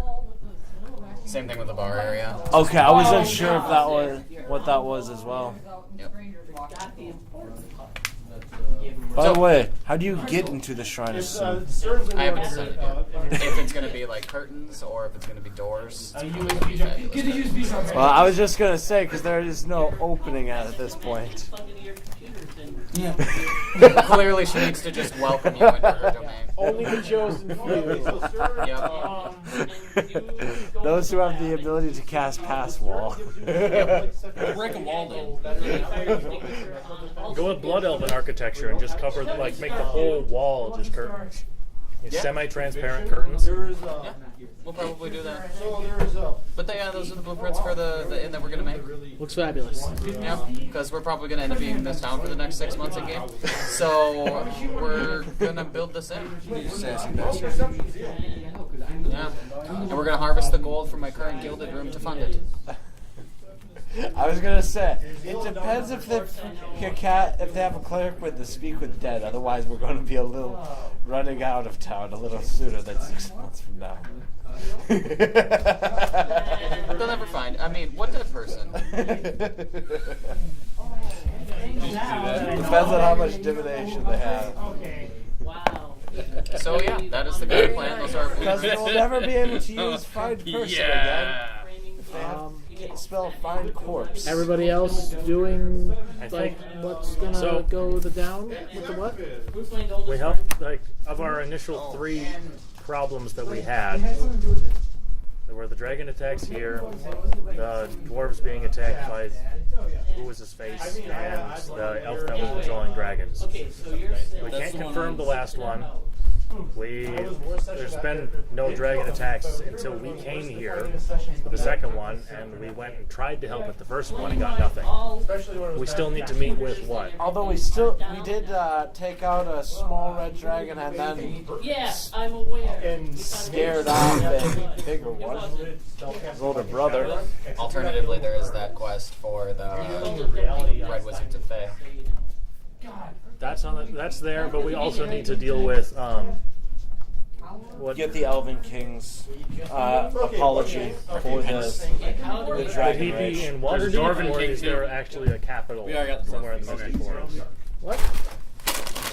Speaker 7: Same thing with the bar area.
Speaker 5: Okay, I wasn't sure if that was what that was as well.
Speaker 7: Yep.
Speaker 5: By the way, how do you get into the Shrine of Sin?
Speaker 1: I haven't decided yet. If it's gonna be like curtains or if it's gonna be doors. It's probably gonna be fabulous.
Speaker 5: Well, I was just gonna say because there is no opening at this point.
Speaker 1: Yeah. Clearly, she needs to just welcome you into her domain.
Speaker 4: Only the chosen few.
Speaker 5: Those who have the ability to cast Pass Wall.
Speaker 1: Break a wall down.
Speaker 2: Go with Blood Elven architecture and just cover, like, make the whole wall just curtains. Semi-transparent curtains.
Speaker 1: Yeah, we'll probably do that. But those are the blueprints for the inn that we're gonna make.
Speaker 4: Looks fabulous.
Speaker 1: Yeah, because we're probably gonna end up being in this town for the next 6 months in game. So we're gonna build this inn. Yeah, and we're gonna harvest the gold from my current gilded room to fund it.
Speaker 5: I was gonna say it depends if they have a cleric with the Speak with Dead. Otherwise, we're going to be a little running out of town a little sooner than 6 months from now.
Speaker 1: They'll never find. I mean, what dead person?
Speaker 5: Depends on how much divination they have.
Speaker 9: Wow.
Speaker 1: So yeah, that is the game plan. Those are
Speaker 5: Because they will never be able to use Find Person again. If they have spell Find Corpse.
Speaker 4: Everybody else doing like what's gonna go the down with the what?
Speaker 2: We have, like, of our initial 3 problems that we had, there were the dragon attacks here, the dwarves being attacked by who was his face, and the elf that was patrolling dragons. We can't confirm the last one. There's been no dragon attacks until we came here for the second one, and we went and tried to help with the first one and got nothing. We still need to meet with what?
Speaker 5: Although we did take out a small red dragon and then
Speaker 9: I'm aware.
Speaker 5: and scared off a bigger one. His older brother.
Speaker 1: Alternatively, there is that quest for the Red Wizards of Fae.
Speaker 2: That's there, but we also need to deal with
Speaker 5: Get the Elven King's apology for the
Speaker 2: Would
Speaker 5: dragon
Speaker 2: he
Speaker 5: rage.
Speaker 2: be in Waterdeep, or is there actually a capital somewhere in the Misty Forest?
Speaker 4: What?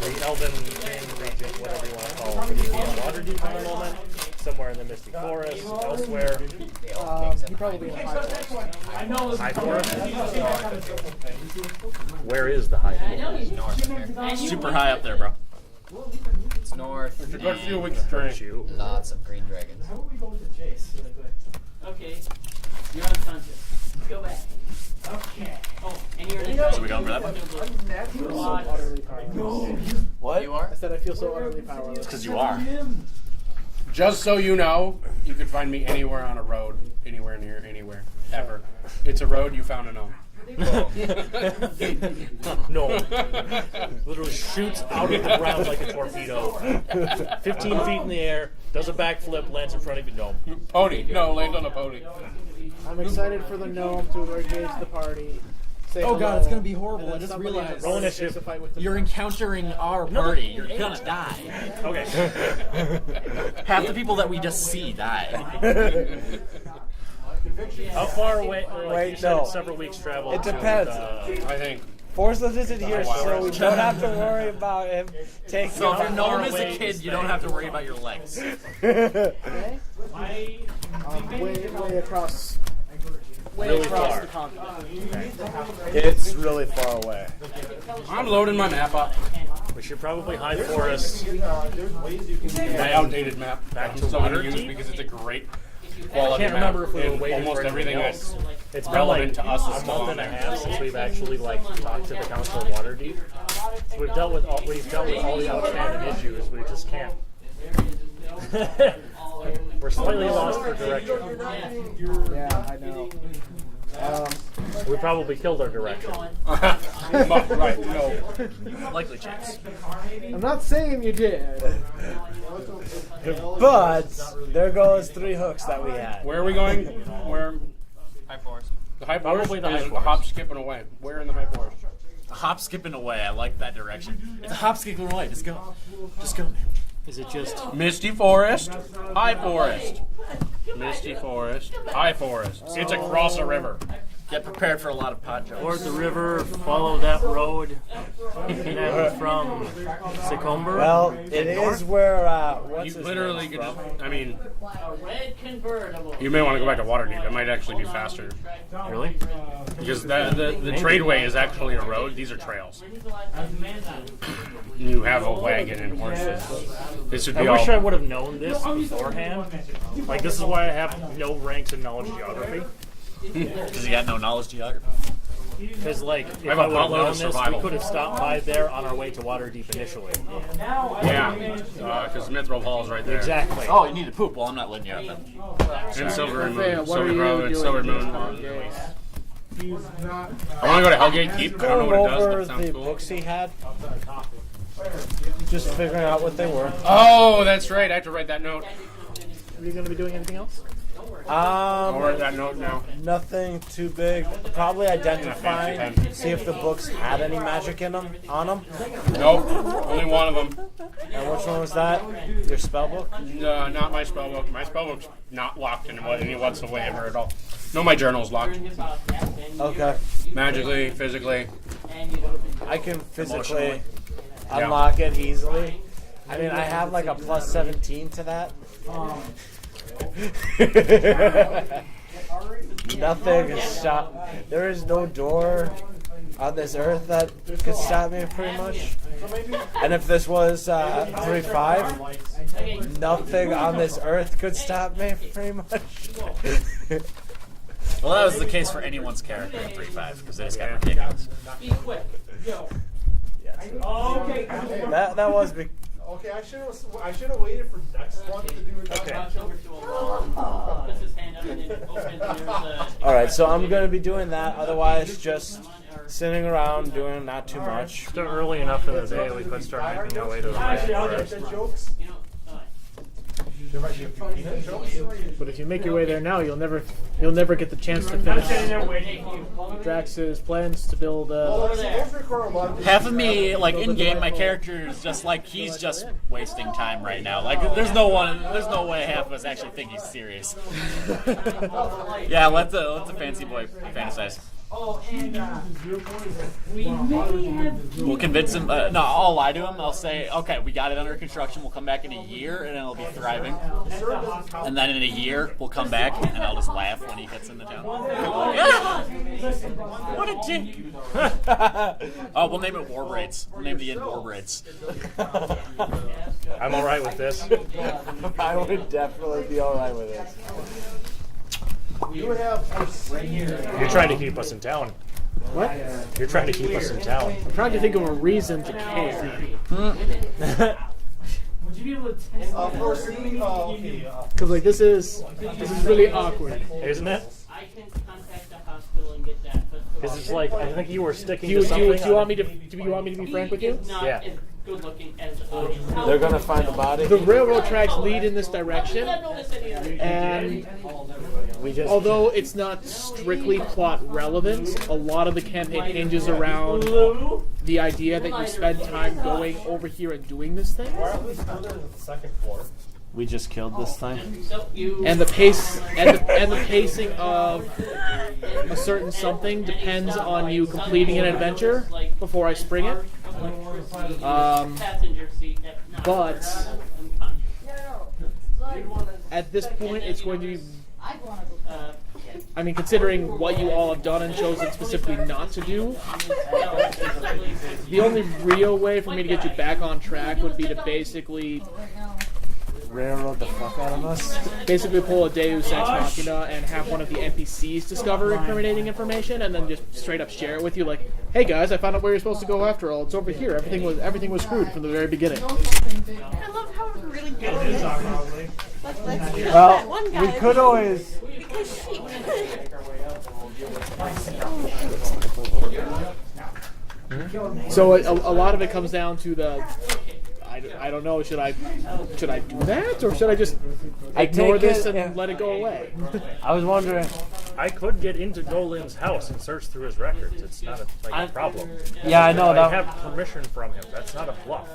Speaker 2: The Elven King Regent, whatever you want to call it. Would he be in Waterdeep at the moment? Somewhere in the Misty Forest? Elsewhere?
Speaker 4: He'd probably be in High Forest.
Speaker 2: High Forest? Where is the High Forest?
Speaker 3: Super high up there, bro.
Speaker 1: It's north.
Speaker 3: It's a good few weeks straight.
Speaker 1: Lots of green dragons.
Speaker 9: Okay. You're unconscious. Go back. Okay. Oh, and you're in
Speaker 3: So we going for that one?
Speaker 5: What?
Speaker 1: You are?
Speaker 4: I said I feel so utterly powerless.
Speaker 3: Because you are.
Speaker 8: Just so you know, you can find me anywhere on a road, anywhere near, anywhere, ever. It's a road, you found a gnome.
Speaker 2: No. Literally shoots out of the ground like a torpedo. 15 feet in the air, does a backflip, lands in front of you. No.
Speaker 8: Pony. No, land on a pony.
Speaker 4: I'm excited for the gnome to engage the party. Say
Speaker 11: Oh
Speaker 4: hello,
Speaker 11: god, it's gonna be horrible.
Speaker 4: and
Speaker 11: I
Speaker 4: then
Speaker 11: just
Speaker 4: somebody
Speaker 11: realized
Speaker 4: else
Speaker 2: Roll
Speaker 4: takes
Speaker 2: initiative.
Speaker 4: a fight with the
Speaker 11: you're encountering our party. You're gonna die.
Speaker 2: Okay.
Speaker 3: Half the people that we just see die.
Speaker 2: How far away? Like
Speaker 5: Wait,
Speaker 2: you said,
Speaker 5: no.
Speaker 2: it's several weeks travel.
Speaker 5: It
Speaker 2: to
Speaker 5: depends.
Speaker 8: I think.
Speaker 5: Forceless isn't here, so we don't have to worry about him taking
Speaker 3: So if your
Speaker 5: out
Speaker 3: gnome is a
Speaker 2: away
Speaker 3: kid,
Speaker 2: is
Speaker 3: you don't have to worry about your legs.
Speaker 4: way across.
Speaker 2: Really
Speaker 4: across
Speaker 2: far.
Speaker 4: the continent.
Speaker 5: It's really far away.
Speaker 8: I'm loading my map up.
Speaker 2: We should probably High Forest.
Speaker 8: My outdated map.
Speaker 2: Back
Speaker 8: I'm
Speaker 2: to
Speaker 8: still going to use
Speaker 2: Waterdeep?
Speaker 8: because it's a great
Speaker 2: I
Speaker 8: quality
Speaker 2: can't
Speaker 8: map.
Speaker 2: remember if we were
Speaker 8: and
Speaker 2: waiting
Speaker 8: almost
Speaker 2: for
Speaker 8: everything
Speaker 2: anything else.
Speaker 8: that's
Speaker 2: It's been like
Speaker 8: relevant to us is
Speaker 2: a
Speaker 8: still
Speaker 2: month
Speaker 8: on
Speaker 2: and a
Speaker 8: there.
Speaker 2: half since we've actually talked to the Council of Waterdeep. So we've dealt with all the outstanding issues. We just can't. We're slightly lost for direction.
Speaker 4: Yeah, I know.
Speaker 2: We probably killed our direction.
Speaker 8: Right, no.
Speaker 3: Likely chance.
Speaker 4: I'm not saying you did.
Speaker 5: But there goes 3 hooks that we had.
Speaker 8: Where are we going? Where?
Speaker 1: High Forest.
Speaker 8: The High Forest
Speaker 2: Probably the
Speaker 8: is
Speaker 2: High Forest.
Speaker 8: hop skipping away. Where in the High Forest?
Speaker 3: Hop skipping away. I like that direction. It's a hop skipping away. Just go. Just go.
Speaker 2: Is it just
Speaker 8: Misty Forest, High Forest. Misty Forest, High Forest. It's across a river.
Speaker 12: Get prepared for a lot of pot jokes.
Speaker 2: Toward the river, follow that road, and then from Sycomber.
Speaker 5: Well, it is where
Speaker 8: You literally could. I mean,
Speaker 9: A red convertible.
Speaker 8: you may want to go back to Waterdeep. That might actually be faster.
Speaker 2: Really?
Speaker 8: Because the tradeway is actually a road. These are trails. You have a wagon and horses. This would be
Speaker 2: I wish
Speaker 8: all.
Speaker 2: I would have known this beforehand. Like, this is why I have no ranks in knowledge geography.
Speaker 12: Because you got no knowledge geography.
Speaker 2: Because, like, if
Speaker 8: have
Speaker 2: I
Speaker 8: a
Speaker 2: would have
Speaker 8: buttload of
Speaker 2: known this, we
Speaker 8: survival.
Speaker 2: could have stopped by there on our way to Waterdeep initially.
Speaker 8: Yeah, because Mithril Hall is right there.
Speaker 2: Exactly.
Speaker 12: Oh, you need to poop. Well, I'm not letting you out then.
Speaker 8: And Silver and
Speaker 4: Thea,
Speaker 8: Moon.
Speaker 4: what are
Speaker 8: Silver
Speaker 4: you
Speaker 8: Grove and
Speaker 4: doing
Speaker 8: Silver
Speaker 4: in
Speaker 8: Moon. I want to go to Hellgate Keep. I don't know
Speaker 5: Going
Speaker 8: what it does, but
Speaker 5: over
Speaker 8: it sounds
Speaker 5: the
Speaker 8: cool.
Speaker 5: books he had. Just figuring out what they were.
Speaker 8: Oh, that's right. I have to write that note.
Speaker 4: Are you going to be doing anything else?
Speaker 8: I'll write that note now.
Speaker 5: Nothing too big. Probably identifying, see if the books had any magic in them, on them.
Speaker 8: Nope, only one of them.
Speaker 5: And which one was that? Your spell book?
Speaker 8: No, not my spell book. My spell book's not locked in any whatsoever at all. No, my journal's locked.
Speaker 5: Okay.
Speaker 8: Magically, physically.
Speaker 5: I can physically unlock it easily. I mean, I have like a plus 17 to that. Nothing can stop. There is no door on this earth that could stop me, pretty much. And if this was 3-5, nothing on this earth could stop me, pretty much.
Speaker 12: Well, that was the case for anyone's character in 3-5 because they just got ridiculous.
Speaker 5: That was.
Speaker 10: Okay, I should have waited for next one to do it. Okay.
Speaker 5: All right, so I'm gonna be doing that. Otherwise, just sitting around doing not too much.
Speaker 2: Still early enough in the day, we could start making our way to the forest.
Speaker 4: But if you make your way there now, you'll never get the chance to finish Drax's plans to build.
Speaker 12: Half of me, like in game, my character is just like he's just wasting time right now. Like there's no way half of us actually think he's serious. Yeah, let the fancy boy fantasize. We'll convince him. No, I'll lie to him. I'll say, okay, we got it under construction. We'll come back in a year, and it'll be thriving. And then in a year, we'll come back, and I'll just laugh when he gets into town. Yeah! What a dick! Oh, we'll name it War Braids. We'll name the inn War Braids.
Speaker 2: I'm all right with this.
Speaker 5: I would definitely be all right with this.
Speaker 10: You have.
Speaker 2: You're trying to keep us in town.
Speaker 4: What?
Speaker 2: You're trying to keep us in town.
Speaker 4: I'm trying to think of a reason to care.
Speaker 11: Would you be able to test
Speaker 4: Because like this is really awkward,
Speaker 2: Isn't it?
Speaker 9: I can contact the hospital and get that.
Speaker 2: Because it's like, I think you were sticking
Speaker 4: Do
Speaker 2: to something.
Speaker 4: you want me to be frank with you?
Speaker 9: Not
Speaker 2: Yeah.
Speaker 9: as good looking as
Speaker 5: They're gonna find the body.
Speaker 4: The railroad tracks lead in this direction, and although it's not strictly plot relevant, a lot of the campaign hinges around the idea that you spend time going over here and doing this thing.
Speaker 5: We just killed this thing.
Speaker 4: And the pace and the pacing of a certain something depends on you completing an adventure before I spring it. But at this point, it's going to be. I mean, considering what you all have done and chosen specifically not to do, the only real way for me to get you back on track would be to basically
Speaker 5: Railroad the fuck out of us.
Speaker 4: basically pull a Deus Ex Machina and have one of the NPCs discover incriminating information, and then just straight up share it with you, like, "Hey guys, I found out where you're supposed to go after all. It's over here. Everything was screwed from the very beginning."
Speaker 6: I love how really good it is. Let's use
Speaker 5: Well,
Speaker 6: that one guy.
Speaker 5: we could always.
Speaker 6: Because she.
Speaker 4: So a lot of it comes down to the. I don't know. Should I do that, or should I just ignore this and let it go away?
Speaker 5: I was wondering.
Speaker 2: I could get into Golin's house and search through his records. It's not a problem.
Speaker 5: Yeah, I know
Speaker 2: I
Speaker 5: that.
Speaker 2: have permission from him. That's not a bluff.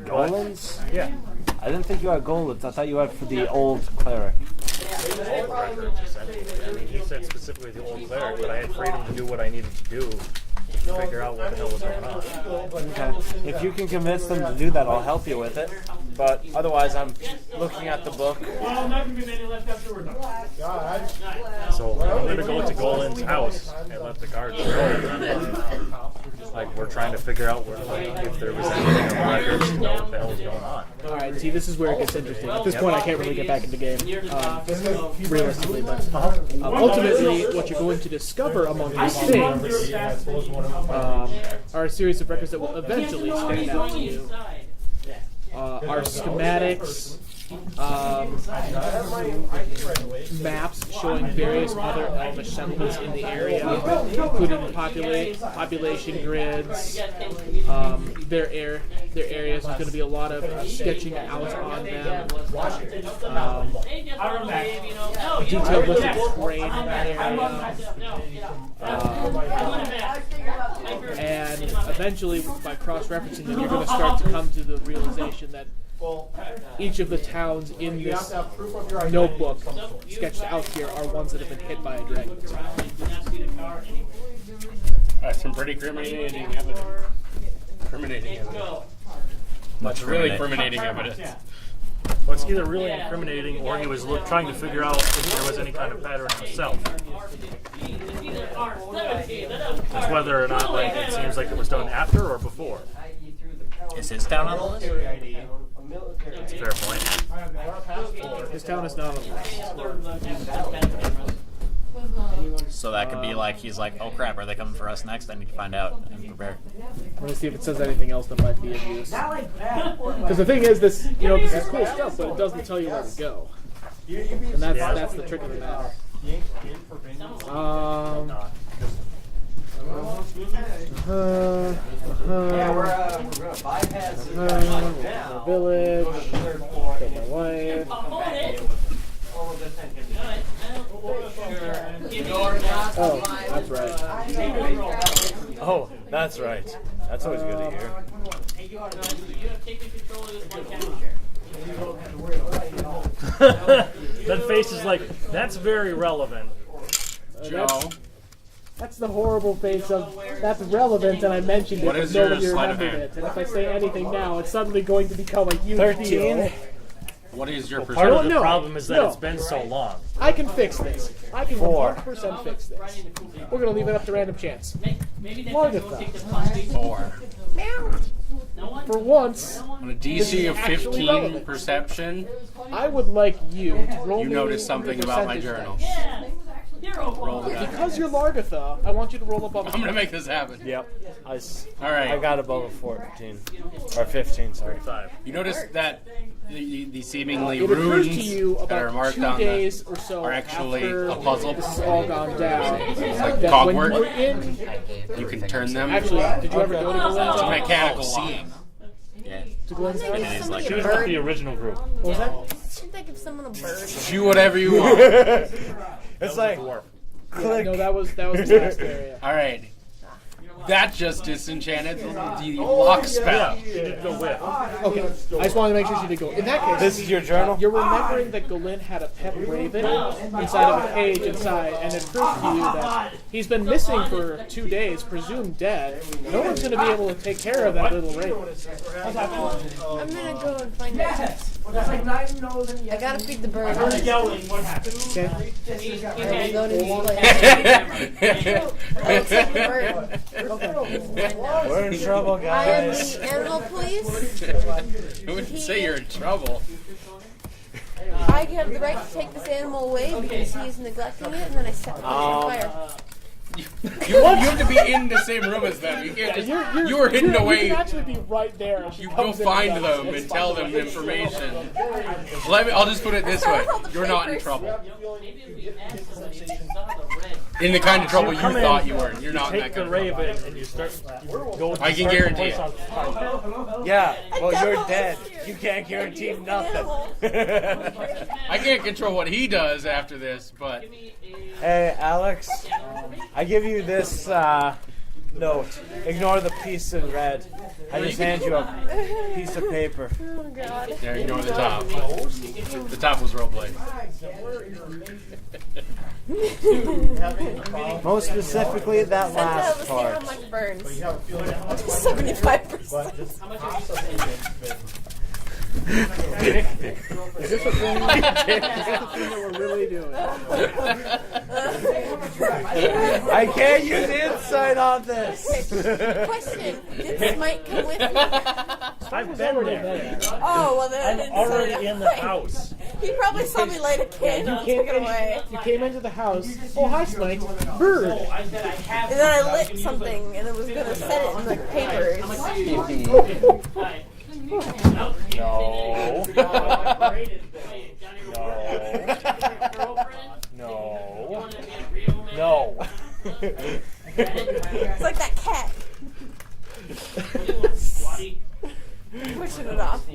Speaker 5: Golems?
Speaker 2: Yeah.
Speaker 5: I didn't think you had golems. I thought you had for the old cleric.
Speaker 2: all the records, essentially. I mean, he said specifically the old cleric, but I had freedom to do what I needed to do to figure out what the hell was going on.
Speaker 5: Okay. If you can convince them to do that, I'll help you with it. But otherwise, I'm looking at the book.
Speaker 2: So I'm going to go to Golan's house and let the guards know. Like, we're trying to figure out where, if there was anything on the records to know what the hell was going on.
Speaker 4: Alright, see, this is where it gets interesting. At this point, I can't really get back in the game, realistically, but ultimately, what you're going to discover among these things are a series of records that will eventually stand out to you. Our schematics, maps showing various other elvish settlements in the area, including population grids. Their areas. There's going to be a lot of sketching out on them. Detailed list of terrain in that area. And eventually, by cross-referencing them, you're going to start to come to the realization that each of the towns in this notebook sketched out here are ones that have been hit by a dragon.
Speaker 8: That's some pretty criminating evidence. That's really criminating evidence.
Speaker 2: Well, it's either really incriminating or he was trying to figure out if there was any kind of pattern himself. It's whether or not it seems like it was done after or before.
Speaker 12: Is his town on the list?
Speaker 2: That's a fair point.
Speaker 4: His town is not on the list.
Speaker 12: So that could be like, he's like, oh crap, are they coming for us next? I need to find out and prepare.
Speaker 4: Let me see if it says anything else that might be of use. Because the thing is, this is cool stuff, but it doesn't tell you where to go. And that's the trick of the matter.
Speaker 3: We're gonna bypass
Speaker 4: my village. Got my wife. Oh, that's right.
Speaker 5: Oh, that's right. That's always good to hear.
Speaker 2: That face is like, that's very relevant.
Speaker 8: Joe.
Speaker 4: That's the horrible face of, that's relevant, and I mentioned it, but nobody remembered it. And if I say anything now, it's suddenly going to become a huge 13. Deal.
Speaker 8: What is your
Speaker 2: part of the problem is that it's been so long.
Speaker 4: I can fix this. I can 100% fix this. We're going to leave it up to random chance. Largatha.
Speaker 8: 4.
Speaker 4: For once,
Speaker 8: on a DC of 15 perception,
Speaker 4: I would like you to roll
Speaker 8: You noticed something about my journal.
Speaker 4: Roll because you're Largatha, I want you to roll above.
Speaker 8: I'm going to make this happen.
Speaker 5: Yep.
Speaker 8: All right.
Speaker 5: I got above a 14. Or 15, sorry.
Speaker 2: 5.
Speaker 8: You notice that the seemingly
Speaker 4: it occurs to
Speaker 8: runes
Speaker 4: you
Speaker 8: that
Speaker 4: about
Speaker 8: are marked
Speaker 4: 2
Speaker 8: on
Speaker 4: days or so
Speaker 8: are actually
Speaker 4: after
Speaker 8: a puzzle.
Speaker 4: This has all gone down.
Speaker 8: It's like
Speaker 4: that
Speaker 8: cog
Speaker 4: when
Speaker 8: work.
Speaker 4: you were in,
Speaker 8: You can turn them.
Speaker 4: actually, did you ever go to Galen's?
Speaker 8: It's a mechanical seeing.
Speaker 12: Yeah.
Speaker 4: To Galen's?
Speaker 12: And it is like,
Speaker 2: She was with the original group.
Speaker 4: What was that?
Speaker 6: Shouldn't I give someone a bird?
Speaker 8: Do whatever you want.
Speaker 5: It's like,
Speaker 4: Yeah, no, that was the last area.
Speaker 8: All right. That just disenchanted the lock spell.
Speaker 2: She did go with.
Speaker 4: Okay, I just wanted to make sure she did go. In that case,
Speaker 5: this is your journal?
Speaker 4: you're remembering that Galen had a pet raven inside of a cage inside, and it occurs to you that he's been missing for 2 days, presumed dead. No one's going to be able to take care of that little raven.
Speaker 6: I'm gonna go and find it. I gotta feed the bird.
Speaker 4: Okay.
Speaker 6: I'm gonna go to his place.
Speaker 5: We're in trouble,
Speaker 6: I am
Speaker 5: guys.
Speaker 6: the animal police.
Speaker 8: I wouldn't say you're in trouble.
Speaker 6: I have the right to take this animal away because he is neglecting it, and then I set him on fire.
Speaker 8: You have to be in the same room as them. You can't just. You were hidden away.
Speaker 4: You can actually be right there.
Speaker 8: You go find them and tell them the information. I'll just put it this way: you're not in trouble. In the kind of trouble you thought you were. You're not in that
Speaker 2: Take
Speaker 8: kind
Speaker 2: the
Speaker 8: of trouble.
Speaker 2: raven and you start.
Speaker 8: I can guarantee it.
Speaker 5: Yeah, well, you're dead. You can't guarantee nothing.
Speaker 8: I can't control what he does after this, but.
Speaker 5: Hey, Alex, I give you this note. Ignore the piece in red. I just hand you a piece of paper.
Speaker 6: Oh God.
Speaker 8: There you go, the top. The top was roleplay.
Speaker 5: Most specifically, that
Speaker 6: Let's
Speaker 5: last
Speaker 6: see
Speaker 5: part.
Speaker 6: how much burns. 75%.
Speaker 4: Is this a thing? Is this a thing that we're really doing?
Speaker 5: I can't use insight on this.
Speaker 6: Question: did Smite come with me?
Speaker 2: I've been there.
Speaker 6: Oh well, then I
Speaker 2: I'm
Speaker 6: didn't
Speaker 2: already
Speaker 6: say
Speaker 2: in the
Speaker 6: that.
Speaker 2: house.
Speaker 6: He probably saw me light a candle and took it away.
Speaker 4: You came into the house. Oh, hi, Smite. Bird.
Speaker 6: And then I lit something and it was gonna set it in the papers.
Speaker 2: No. No. No.
Speaker 6: It's like that cat pushing it off.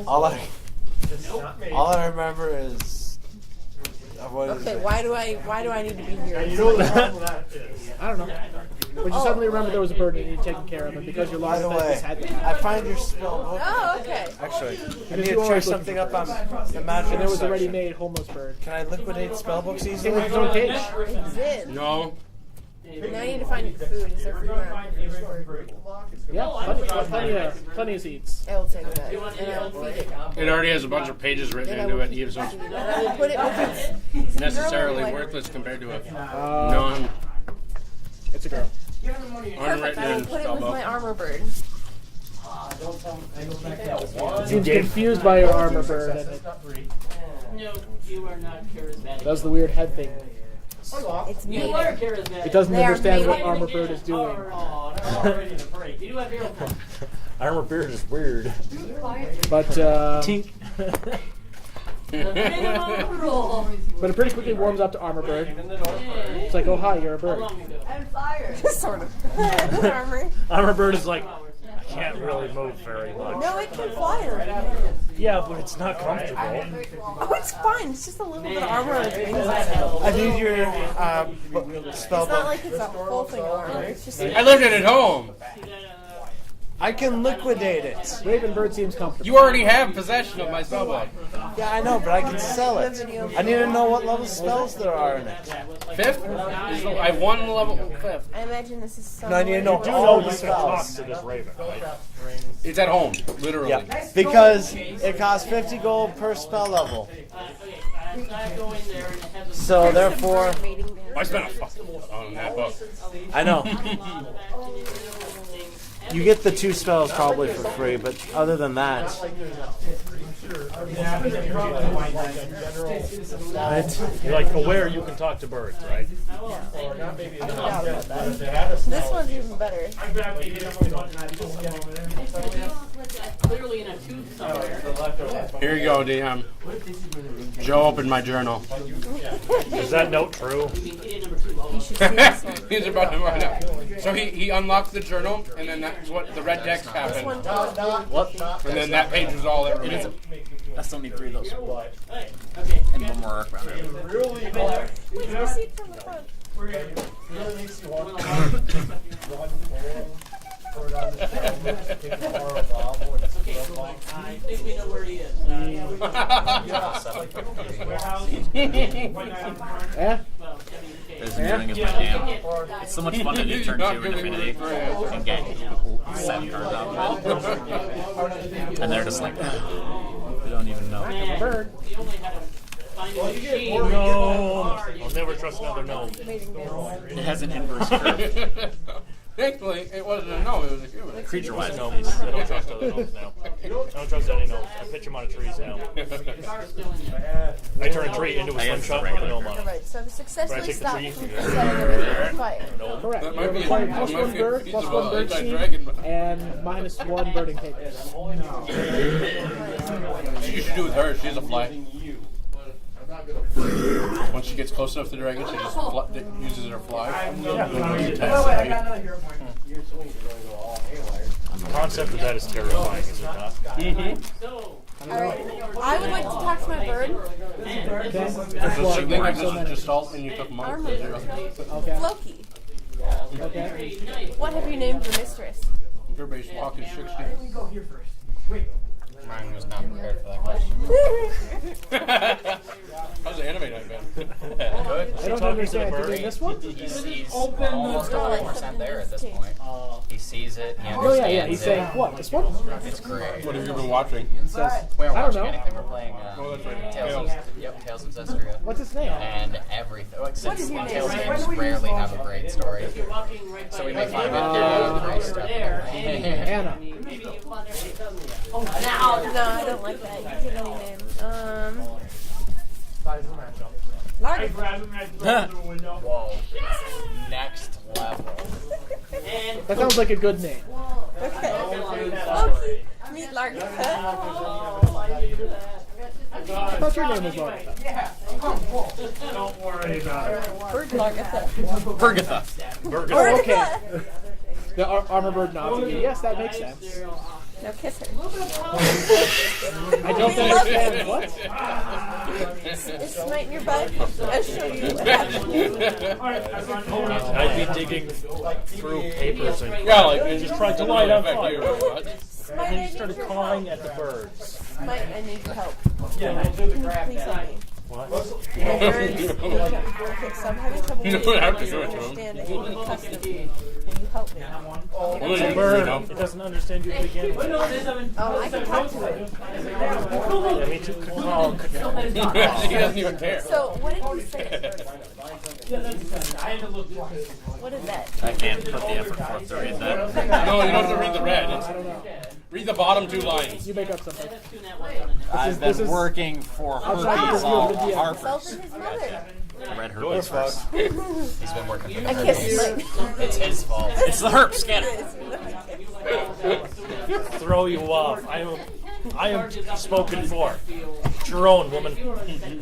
Speaker 5: All I remember is. What is
Speaker 6: Okay,
Speaker 5: it?
Speaker 6: why do I need to be here?
Speaker 10: You know what the problem with that is?
Speaker 4: I don't know. But you suddenly remember there was a bird and you need taken care of it because your
Speaker 5: By the
Speaker 4: lawyer
Speaker 5: way,
Speaker 4: had that.
Speaker 5: I find your spell book.
Speaker 6: Oh, okay.
Speaker 5: Actually, I
Speaker 4: And
Speaker 5: need
Speaker 4: you
Speaker 5: to
Speaker 4: always
Speaker 5: try
Speaker 4: look
Speaker 5: something
Speaker 4: for
Speaker 5: up on
Speaker 4: birds.
Speaker 5: the magic
Speaker 4: And there was a
Speaker 5: section.
Speaker 4: ready-made homeless bird.
Speaker 5: Can I liquidate spell books
Speaker 4: Came
Speaker 5: easily?
Speaker 4: with its own cage.
Speaker 6: It did.
Speaker 8: No.
Speaker 6: Now I need to find food. Is there food around?
Speaker 4: Yeah, plenty of seeds.
Speaker 6: I will take that. And I will feed it.
Speaker 8: It already has a bunch of pages written
Speaker 6: And I
Speaker 8: into
Speaker 6: will
Speaker 8: it.
Speaker 6: feed
Speaker 8: Gives them
Speaker 6: And I will put it with its
Speaker 8: necessarily
Speaker 6: girl
Speaker 8: worthless compared to a
Speaker 4: Uh, it's a girl.
Speaker 6: Perfect.
Speaker 8: non-unwritten
Speaker 6: I will put it
Speaker 8: spell
Speaker 6: with my
Speaker 8: book.
Speaker 6: armor bird.
Speaker 4: It seems confused by your armor bird, and it
Speaker 9: No, you are not charismatic.
Speaker 4: does the weird head thing.
Speaker 6: It's me.
Speaker 9: You are charismatic.
Speaker 4: It doesn't
Speaker 6: They are
Speaker 4: understand what
Speaker 6: made-
Speaker 4: armor bird is doing.
Speaker 9: Oh, no, already in a break. You do have your own.
Speaker 2: Armor beard is weird.
Speaker 4: But
Speaker 9: Minimum rule.
Speaker 4: but it pretty quickly warms up to armor bird. It's like, oh hi, you're a bird.
Speaker 6: And fire. sort of. Armor.
Speaker 2: Armor bird is like, I can't really move very much.
Speaker 6: No, it can fly and everything.
Speaker 2: Yeah, but it's not comfortable.
Speaker 6: Oh, it's fine. It's just a little bit of armor on its wings.
Speaker 5: I need your spell
Speaker 6: It's not
Speaker 5: book.
Speaker 6: like it's a whole thing of armor. It's just
Speaker 8: I left it at home.
Speaker 5: I can liquidate it.
Speaker 4: Raven bird seems comfortable.
Speaker 8: You already have possession of my spell book.
Speaker 5: Yeah, I know, but I can sell it. I need to know what level spells there are in it.
Speaker 8: Fifth? I have one level fifth.
Speaker 6: I imagine this is some.
Speaker 5: No, I need to know
Speaker 2: You
Speaker 5: all
Speaker 2: know
Speaker 5: the
Speaker 2: you can talk
Speaker 5: spells.
Speaker 2: to this raven, right?
Speaker 8: It's at home, literally.
Speaker 5: Yeah, because it costs 50 gold per spell level. So therefore,
Speaker 8: I spent a fuck on that book.
Speaker 5: I know. You get the 2 spells probably for free, but other than that,
Speaker 2: You're like aware you can talk to birds, right?
Speaker 6: This one's even better.
Speaker 9: Clearly in a tube somewhere.
Speaker 8: Here you go, DM. Joe opened my journal.
Speaker 2: Is that note true?
Speaker 8: He's about to write out. So he unlocked the journal, and then that's what the red text happened.
Speaker 2: What?
Speaker 8: And then that page was all that remained.
Speaker 12: I still need 3 of those.
Speaker 9: Okay.
Speaker 12: And one more around it.
Speaker 6: Wait, the seat from the front.
Speaker 9: I think we know where he is.
Speaker 4: Yeah?
Speaker 12: There's enjoying his jam. It's so much fun to do turn 2 in Affinity and get 7 cards out of it. And they're just like, they don't even know.
Speaker 4: Bird.
Speaker 9: You only had to find a machine.
Speaker 2: No! I'll never trust another gnome.
Speaker 12: It has an inverse curve.
Speaker 8: Thankfully, it wasn't a no, it was a human.
Speaker 2: Creature-wise, gnomes. I don't trust other gnomes now. I don't trust any gnomes. I pitch them on trees now. I turn a tree into a slingshot with a gnome on it.
Speaker 6: Alright, so I've
Speaker 2: Right,
Speaker 6: successfully
Speaker 2: take the
Speaker 6: stopped
Speaker 2: tree.
Speaker 6: from setting everything on fire.
Speaker 4: Correct.
Speaker 8: That
Speaker 4: You
Speaker 8: might
Speaker 4: have
Speaker 8: be
Speaker 4: acquired
Speaker 8: that
Speaker 4: plus
Speaker 8: might
Speaker 4: 1
Speaker 8: be
Speaker 4: bird, plus 1 bird seed,
Speaker 8: anti-dragon.
Speaker 4: and minus 1 birding papers.
Speaker 8: You should do with her. She's a fly. Once she gets close enough to the dragon, she just uses her fly.
Speaker 2: The concept of that is terrifying, is it not?
Speaker 6: Alright, I would like to talk to my bird.
Speaker 8: So she think of this as gestalt, and you took monk for 0.
Speaker 4: Okay.
Speaker 6: Loki.
Speaker 4: Okay.
Speaker 6: What have you named your mistress?
Speaker 8: Everybody's walking 60.
Speaker 7: Mine was not prepared for that question.
Speaker 8: How's the anime night been?
Speaker 7: Good.
Speaker 4: I don't understand. Did they miss one?
Speaker 7: He's almost 100% there at this point. He sees it. He
Speaker 4: Oh yeah,
Speaker 7: understands
Speaker 4: yeah. He's
Speaker 7: it.
Speaker 4: saying what? This one?
Speaker 7: It's great.
Speaker 8: What have you been watching?
Speaker 7: We aren't
Speaker 4: I don't
Speaker 7: watching
Speaker 4: know.
Speaker 7: anything. We're playing
Speaker 8: that's right.
Speaker 7: Tales of Zestria.
Speaker 4: What's his name?
Speaker 7: And everything. Like, since Tales games rarely have a great story, so we make fun of it. Great stuff.
Speaker 4: Anna.
Speaker 6: No, I don't like that. You can give any name. Lark.
Speaker 7: Whoa. Next level.
Speaker 4: That sounds like a good name.
Speaker 6: Okay. Okay. Meet Lark.
Speaker 4: I thought your name was Lark.
Speaker 2: Don't worry about it.
Speaker 6: Bird Largatha.
Speaker 12: Bergatha.
Speaker 4: Oh, okay. The armor bird nods at you. Yes, that makes sense.
Speaker 6: Now kiss her.
Speaker 4: I don't understand what.
Speaker 6: It's smite in your butt. I'll show you what happens.
Speaker 2: I'd be digging through papers and
Speaker 8: Yeah, like it
Speaker 2: just tried to light on fire.
Speaker 8: What?
Speaker 6: Smite,
Speaker 2: And
Speaker 6: I
Speaker 2: he
Speaker 6: need
Speaker 2: started
Speaker 6: your
Speaker 2: calling
Speaker 6: help.
Speaker 2: at the birds.
Speaker 6: Smite, I need your help. Can you please help me?
Speaker 2: What?
Speaker 6: My birds need help. Okay, so I'm having trouble
Speaker 8: You
Speaker 6: with
Speaker 8: don't have to do it to
Speaker 6: understanding custom. Will you help me?
Speaker 8: Well,
Speaker 2: The bird, it doesn't understand you to begin with.
Speaker 6: Oh, I can talk to it.
Speaker 2: Yeah, me too. Call.
Speaker 8: He doesn't even care.
Speaker 6: So, what did you say? What is that?
Speaker 12: I can't put the effort forth to read that.
Speaker 8: No, you don't have to read the red. Read the bottom two lines.
Speaker 4: You make up something.
Speaker 12: I've been working for herpes all Harper's.
Speaker 6: Assaulted his mother.
Speaker 12: I read herpes first.
Speaker 7: He's been working for the
Speaker 6: I kissed
Speaker 7: Herpes.
Speaker 6: Smite.
Speaker 7: It's his fault.
Speaker 12: It's the herp scanner.
Speaker 2: Throw you off. I am spoken for. It's your own, woman.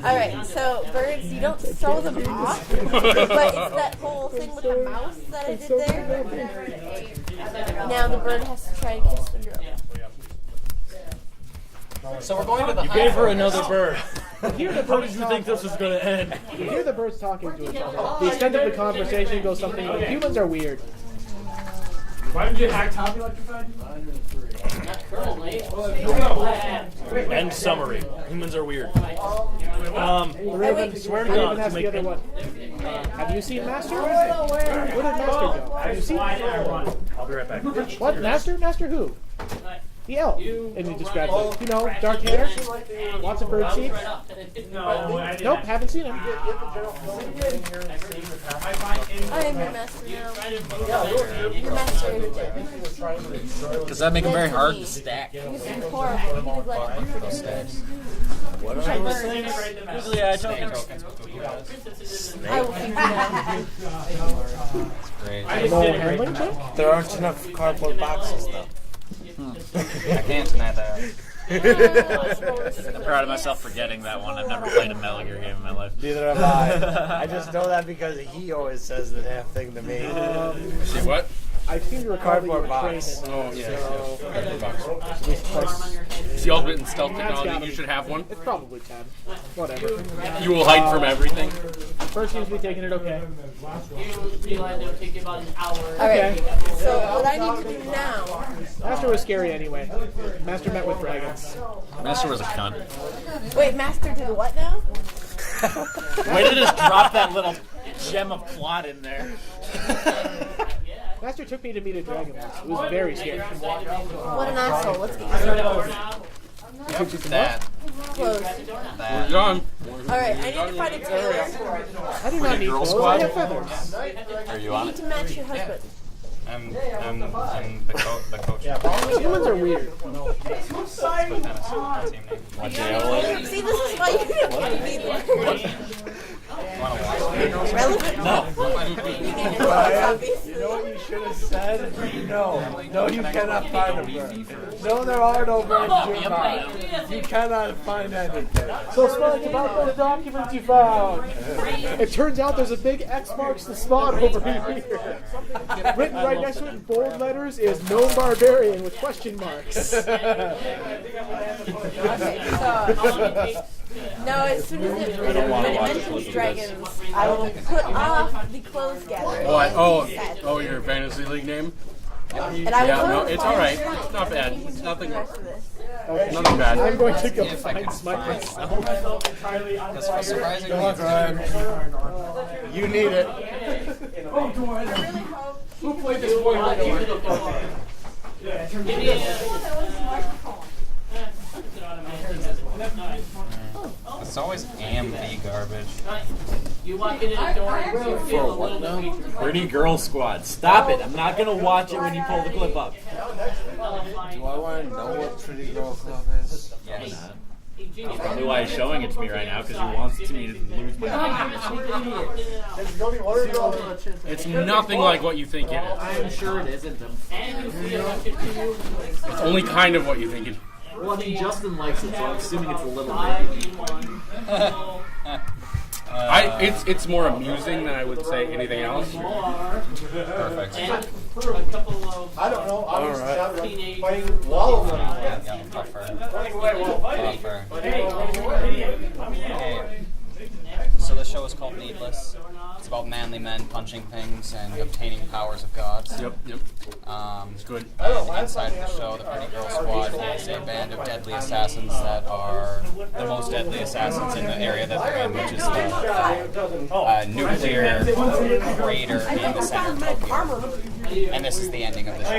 Speaker 6: Alright, so birds, you don't throw them off, but it's that whole thing with the mouse that I did there. Now the bird has to try to kiss the girl.
Speaker 7: So we're going to the
Speaker 2: You gave her another bird. How did you think this was going to end?
Speaker 4: You hear the birds talking to each other. The extent of the conversation goes something like, humans are weird.
Speaker 11: Why did you hack top electrified?
Speaker 2: End summary. Humans are weird.
Speaker 4: Raven,
Speaker 2: swear to
Speaker 4: Raven
Speaker 2: God,
Speaker 4: has
Speaker 2: to
Speaker 4: the
Speaker 2: make
Speaker 4: other one. Have you seen Master? Where did Master go? Have you seen
Speaker 2: I'll be right back.
Speaker 4: what? Master? Master who? The elf. And he describes it. You know, dark hair, lots of bird seeds. Nope, haven't seen him.
Speaker 6: I am your master now. Your master in the gym.
Speaker 12: Does that make them very hard to stack?
Speaker 6: He was horrible. He was like,
Speaker 12: Usually I token.
Speaker 6: I will figure it out.
Speaker 7: Great.
Speaker 4: No handling check?
Speaker 5: There aren't enough cardboard boxes though.
Speaker 7: I can't deny that.
Speaker 12: I'm proud of myself for getting that one. I've never played a Metal Gear game in my life.
Speaker 5: Neither have I. I just know that because he always says the damn thing to me.
Speaker 8: See what?
Speaker 4: I seem to recall that you were
Speaker 5: Cardboard
Speaker 4: trained
Speaker 5: box.
Speaker 4: in
Speaker 8: Oh, yes. Cardboard box.
Speaker 4: this.
Speaker 8: It's the ultimate in stealth technology. You should have one.
Speaker 4: It's probably 10. Whatever.
Speaker 8: You will hide from everything.
Speaker 4: First seems to be taking it okay.
Speaker 6: Alright, so what I need to do now.
Speaker 4: Master was scary anyway. Master met with dragons.
Speaker 12: Master was a cunt.
Speaker 6: Wait, Master did what now?
Speaker 12: Way to just drop that little gem of plot in there.
Speaker 4: Master took me to meet a dragon once. It was very scary.
Speaker 6: What an asshole. Let's get you some
Speaker 7: That.
Speaker 6: clothes.
Speaker 8: We're done.
Speaker 6: Alright, I need to find a tailor.
Speaker 4: I do not need
Speaker 12: Girl
Speaker 4: clothes.
Speaker 12: squad?
Speaker 4: I have feathers.
Speaker 12: Are you
Speaker 6: You
Speaker 12: on
Speaker 6: need
Speaker 12: it?
Speaker 6: to match your husband.
Speaker 7: I'm the coach.
Speaker 4: Humans are weird.
Speaker 7: Team name.
Speaker 12: Want JLA?
Speaker 6: See, this is why you don't get to be there. Relevant?
Speaker 12: No.
Speaker 5: You know what you should have said? No. No, you cannot find a bird. No, there are no birds in your mind. You cannot find anything.
Speaker 4: So, Spike, about those documents you found. It turns out there's a big X marks the spot over here. Written right next to it in bold letters is known barbarian with question marks.
Speaker 6: Okay, so no, as soon as when it mentions dragons, I will put off the clothes gathering.
Speaker 8: Oh, your fantasy league name?
Speaker 6: And I
Speaker 8: Yeah,
Speaker 6: will
Speaker 8: no, it's all right. It's not bad. It's nothing. Nothing
Speaker 4: I'm
Speaker 8: bad.
Speaker 4: going to go
Speaker 7: If I
Speaker 4: find
Speaker 7: can
Speaker 4: Smite
Speaker 7: find
Speaker 4: myself.
Speaker 7: Because for surprisingly,
Speaker 5: You need it.
Speaker 10: Who played this boy?
Speaker 7: it's always AMV garbage.
Speaker 9: You walk into the door and you feel a little bit weak.
Speaker 12: Pretty Girl Squad. Stop it. I'm not going to watch it when you pull the clip up.
Speaker 5: Do I want to know what Pretty Girl Club is?
Speaker 7: Yes.
Speaker 12: That's probably why he's showing it to me right now, because he wants me to lose my mind.
Speaker 8: It's nothing like what you think it is.
Speaker 12: I'm sure it isn't.
Speaker 8: It's only kind of what you think it is.
Speaker 12: Well, I mean, Justin likes it, so I'm assuming it's a little
Speaker 8: It's more amusing than I would say anything else.
Speaker 7: Perfect.
Speaker 10: I don't know. I was
Speaker 8: Alright.
Speaker 10: playing Wall of
Speaker 7: Yeah, buffer. Hey. So the show is called Needless. It's about manly men punching things and obtaining powers of gods.
Speaker 8: Yep.
Speaker 7: It's good. And inside of the show, the Pretty Girl Squad is a band of deadly assassins that are the most deadly assassins in the area that they're in, which is the nuclear crater in the center of Tokyo. And this is the ending of the show.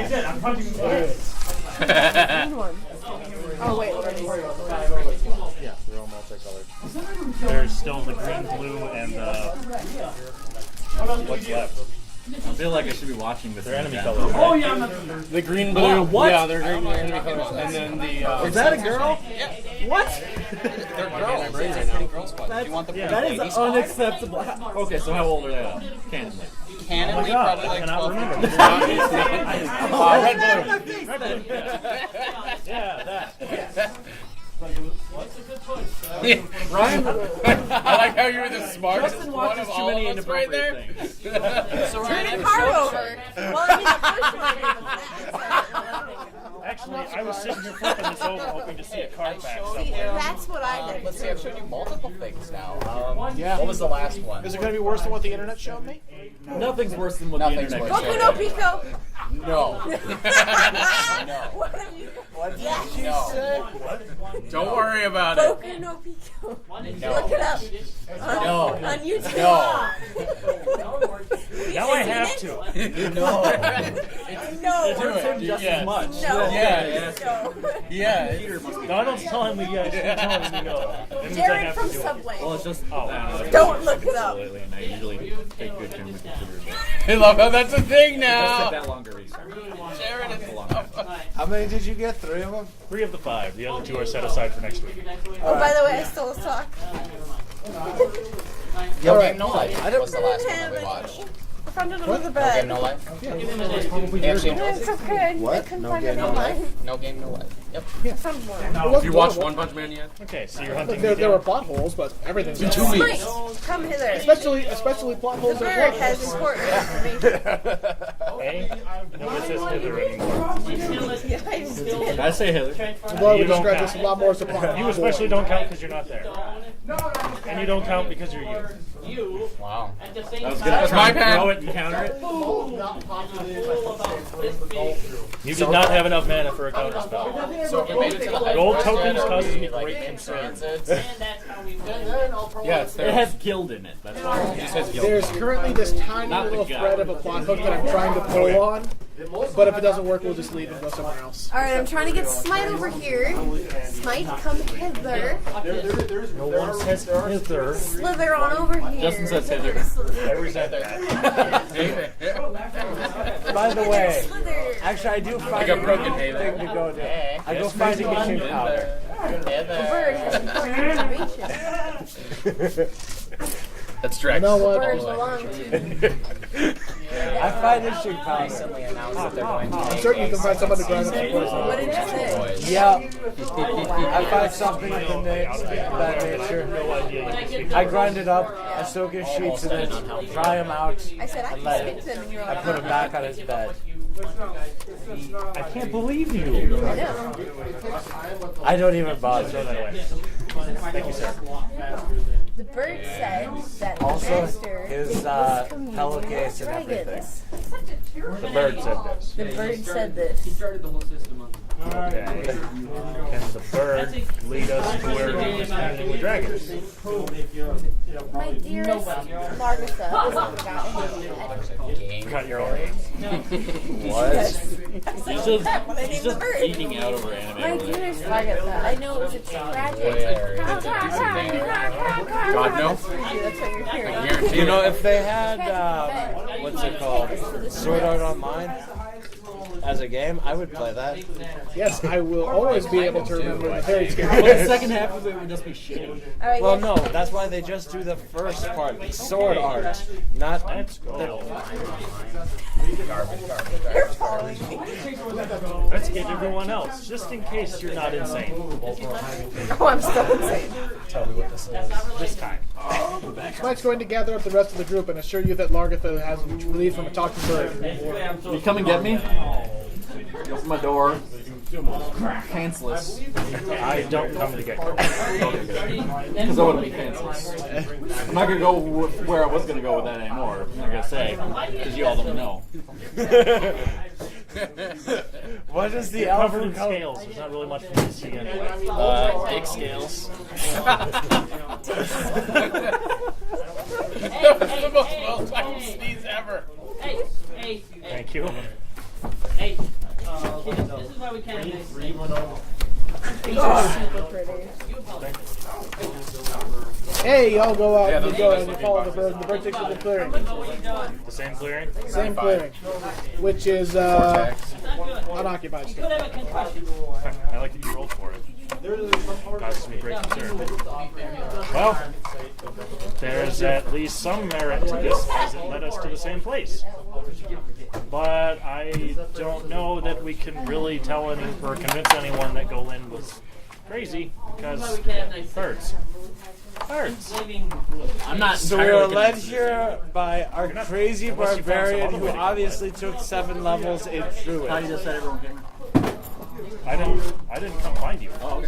Speaker 6: Oh wait.
Speaker 2: Yeah, they're all multicolored. There's still the green, blue, and what's left?
Speaker 12: I feel like I should be watching this.
Speaker 2: They're enemy
Speaker 12: again.
Speaker 2: colors.
Speaker 9: Oh, yeah,
Speaker 8: The green, blue.
Speaker 12: What?
Speaker 8: Yeah, they're green, enemy colors. And then the.
Speaker 12: Is that a girl?
Speaker 7: Yeah.
Speaker 12: What?
Speaker 7: They're girls. It's a Pretty Girl Squad. Do you want the Pretty
Speaker 12: That
Speaker 7: Lady
Speaker 12: is
Speaker 7: Squad?
Speaker 12: unacceptable. Okay, so how old are they now? Candidly.
Speaker 7: Canonly,
Speaker 2: God,
Speaker 7: probably
Speaker 2: I
Speaker 7: like
Speaker 2: cannot
Speaker 7: 12.
Speaker 2: remember.
Speaker 8: Red, blue.
Speaker 2: Yeah, that.
Speaker 8: Ryan? I like how you were the smartest
Speaker 12: Justin
Speaker 8: one
Speaker 12: watches
Speaker 8: of
Speaker 12: too
Speaker 8: all
Speaker 12: many
Speaker 8: of us right there.
Speaker 12: inappropriate things.
Speaker 7: So Ryan,
Speaker 6: Turn the car over. Well, I mean, the first one.
Speaker 2: Actually, I was sitting here flipping this over, hoping to see a card back
Speaker 6: See,
Speaker 2: somewhere.
Speaker 6: that's what I did.
Speaker 7: let's see, I've shown you multiple things now.
Speaker 4: Yeah.
Speaker 7: What was the last one?
Speaker 4: Is it going to be worse than what the internet showed me?
Speaker 12: Nothing's worse than what
Speaker 7: Nothing's
Speaker 12: the internet
Speaker 7: worse.
Speaker 12: can
Speaker 6: Boku
Speaker 12: show.
Speaker 6: no Pico.
Speaker 7: No.
Speaker 6: What have you? Yes.
Speaker 7: No.
Speaker 8: Don't worry about it.
Speaker 6: Boku no Pico. Look it up.
Speaker 7: No.
Speaker 6: On YouTube.
Speaker 7: No.
Speaker 2: Now I have to.
Speaker 7: No.
Speaker 6: No.
Speaker 12: Hurts him just as much.
Speaker 6: No.
Speaker 7: Yeah.
Speaker 6: No.
Speaker 7: Yeah.
Speaker 2: Donald's telling me yes, you're telling me no. That means I
Speaker 6: Jared
Speaker 2: have
Speaker 6: from
Speaker 2: to do it.
Speaker 6: Subway.
Speaker 12: Well, it's just.
Speaker 6: Don't look it up.
Speaker 12: Lately, and I usually take good care of my computers.
Speaker 8: I love how that's a thing
Speaker 12: It does take
Speaker 8: now.
Speaker 12: that longer research.
Speaker 7: Jared is
Speaker 5: How many did you get? 3 of them?
Speaker 2: 3 of the 5. The other 2 are set aside for next week.
Speaker 6: Oh, by the way, I stole a sock.
Speaker 7: Yo Game No Life was the last one that we watched.
Speaker 6: I found it under the
Speaker 7: No Game
Speaker 6: bed.
Speaker 7: No Life?
Speaker 6: It's okay.
Speaker 5: What?
Speaker 6: I couldn't
Speaker 5: No
Speaker 6: find
Speaker 5: Game
Speaker 6: it
Speaker 5: No
Speaker 6: online.
Speaker 7: No Game No Life. Yep.
Speaker 6: I found one.
Speaker 8: Have you watched One Punch Man yet?
Speaker 2: Okay, so you're hunting
Speaker 4: There,
Speaker 2: me
Speaker 4: there were
Speaker 2: down.
Speaker 4: plot holes, but everything's
Speaker 8: It's been 2 weeks.
Speaker 6: Smite, come hither.
Speaker 4: especially plot
Speaker 6: The
Speaker 4: holes in
Speaker 6: bird
Speaker 4: plot
Speaker 6: has
Speaker 4: holes.
Speaker 6: important information.
Speaker 2: Hey, no one says hither anymore.
Speaker 6: Yeah, I just did.
Speaker 12: I say Hitler.
Speaker 4: I'm glad we
Speaker 2: You don't
Speaker 4: described
Speaker 2: count.
Speaker 4: this a lot more as a plot
Speaker 2: You
Speaker 4: hole.
Speaker 2: especially don't count because you're not there. And you don't count because you're you.
Speaker 7: Wow.
Speaker 9: At the same
Speaker 12: I was
Speaker 9: time,
Speaker 12: gonna
Speaker 8: My
Speaker 12: try and
Speaker 8: bad.
Speaker 12: throw it and counter it.
Speaker 2: You did not have enough mana for a counter spell.
Speaker 7: So if we made it to the high
Speaker 2: Gold
Speaker 7: forest
Speaker 2: tokens
Speaker 7: yet, or
Speaker 2: causes
Speaker 7: we,
Speaker 2: me
Speaker 7: like,
Speaker 2: great
Speaker 7: made
Speaker 2: concern.
Speaker 7: transits?
Speaker 9: and that's how we win.
Speaker 8: Yeah, it's
Speaker 12: It
Speaker 8: there.
Speaker 12: has guild in it. That's all.
Speaker 8: It just says guild.
Speaker 4: There's currently this tiny
Speaker 12: Not the
Speaker 4: little
Speaker 12: guy.
Speaker 4: thread of a plot hook that I'm trying to pull on, but if it doesn't work, we'll just leave and go somewhere else.
Speaker 6: Alright, I'm trying to get Smite over here. Smite, come hither.
Speaker 2: No one says hither.
Speaker 6: Slither on over here.
Speaker 12: Justin says hither.
Speaker 2: I resent that.
Speaker 5: By the way,
Speaker 6: Slither.
Speaker 5: actually, I do find
Speaker 8: Like a broken
Speaker 5: thing
Speaker 8: Halo.
Speaker 5: to go do. I go find a kitchen powder.
Speaker 6: The bird has important information.
Speaker 8: That's
Speaker 4: You
Speaker 8: Drax.
Speaker 4: know what?
Speaker 6: Bird belong to.
Speaker 5: I find itching powder.
Speaker 7: Recently announced that they're going to
Speaker 4: I'm
Speaker 7: make
Speaker 4: certain you
Speaker 7: a
Speaker 4: can find someone to grind up
Speaker 7: season
Speaker 4: some poison.
Speaker 6: What did you say?
Speaker 7: boys.
Speaker 5: Yeah. I find something of that nature.
Speaker 2: No idea you can speak.
Speaker 5: I grind it up, I soak his sheets in it, dry him out,
Speaker 6: I said I
Speaker 5: and
Speaker 6: can
Speaker 5: let
Speaker 6: speak
Speaker 5: it.
Speaker 6: to him and you're
Speaker 5: I
Speaker 6: like,
Speaker 5: put him back on his bed.
Speaker 2: I can't believe you.
Speaker 6: I know.
Speaker 5: I don't even
Speaker 2: Throw
Speaker 5: bother.
Speaker 2: that away. Thank you, sir.
Speaker 6: The bird said that the
Speaker 5: Also,
Speaker 6: master
Speaker 5: his
Speaker 6: is coming
Speaker 5: pillowcase
Speaker 6: with
Speaker 5: and everything.
Speaker 6: dragons.
Speaker 2: The bird said this.
Speaker 6: The bird said this.
Speaker 11: He started the whole system on.
Speaker 2: Okay. Can the bird lead us to where we standing with dragons?
Speaker 6: My dearest Largatha has
Speaker 12: Game.
Speaker 2: Got your own name?
Speaker 12: He's just eating out over
Speaker 6: My
Speaker 12: anime.
Speaker 6: dearest Largatha, I know it was a tragic.
Speaker 8: God, no.
Speaker 6: That's what you're hearing.
Speaker 5: You know, if they had what's it called, Sword Art Online as a game, I would play that.
Speaker 4: Yes, I will always be able to remember the fairy tale.
Speaker 12: Well, the second half of it would just be shitty.
Speaker 6: Alright,
Speaker 5: Well,
Speaker 6: yes.
Speaker 5: no, that's why they just do the first part, the sword art, not.
Speaker 2: Let's go.
Speaker 6: You're following me.
Speaker 2: Let's get everyone else, just in case you're not insane.
Speaker 6: Oh, I'm still insane.
Speaker 2: Tell me what this is. This time.
Speaker 4: Mike's going to gather up the rest of the group and assure you that Largatha has been relieved from a talking bird.
Speaker 12: You come and get me? You open my door. Pantsless.
Speaker 2: I don't come to get you.
Speaker 12: Because I want to be pantsless. I'm not going to go where I was going to go with that anymore. I'm not going to say. Because you all don't know.
Speaker 5: What is the
Speaker 2: Covered in
Speaker 5: alpha color?
Speaker 2: scales. There's not really much for me to see anyway.
Speaker 12: Egg scales.
Speaker 8: That's the most well-timed sneeze ever.
Speaker 9: Hey.
Speaker 2: Thank you.
Speaker 9: Hey. This is why we can't do
Speaker 6: Super pretty.
Speaker 4: Hey, y'all go out
Speaker 8: Yeah,
Speaker 4: and you
Speaker 8: those
Speaker 4: go
Speaker 8: guys
Speaker 4: and you
Speaker 8: will be
Speaker 4: follow the
Speaker 8: boxes.
Speaker 4: bird, and the bird takes you to the clearing.
Speaker 2: The same clearing?
Speaker 4: Same clearing, which is unoccupied still.
Speaker 9: Could have a concussion.
Speaker 2: I like that you rolled for it. Causes me great concern. Well, there's at least some merit to this as it led us to the same place. But I don't know that we can really tell any or convince anyone that Golan was crazy because birds. Birds.
Speaker 12: I'm not
Speaker 5: So we
Speaker 12: entirely
Speaker 5: were led
Speaker 12: convinced.
Speaker 5: here by our crazy
Speaker 2: unless you found some
Speaker 5: barbarian
Speaker 2: other
Speaker 5: who
Speaker 2: way to get
Speaker 5: obviously took 7 levels in
Speaker 12: How you
Speaker 5: Druid.
Speaker 12: just said everyone came.
Speaker 2: I didn't come find you. So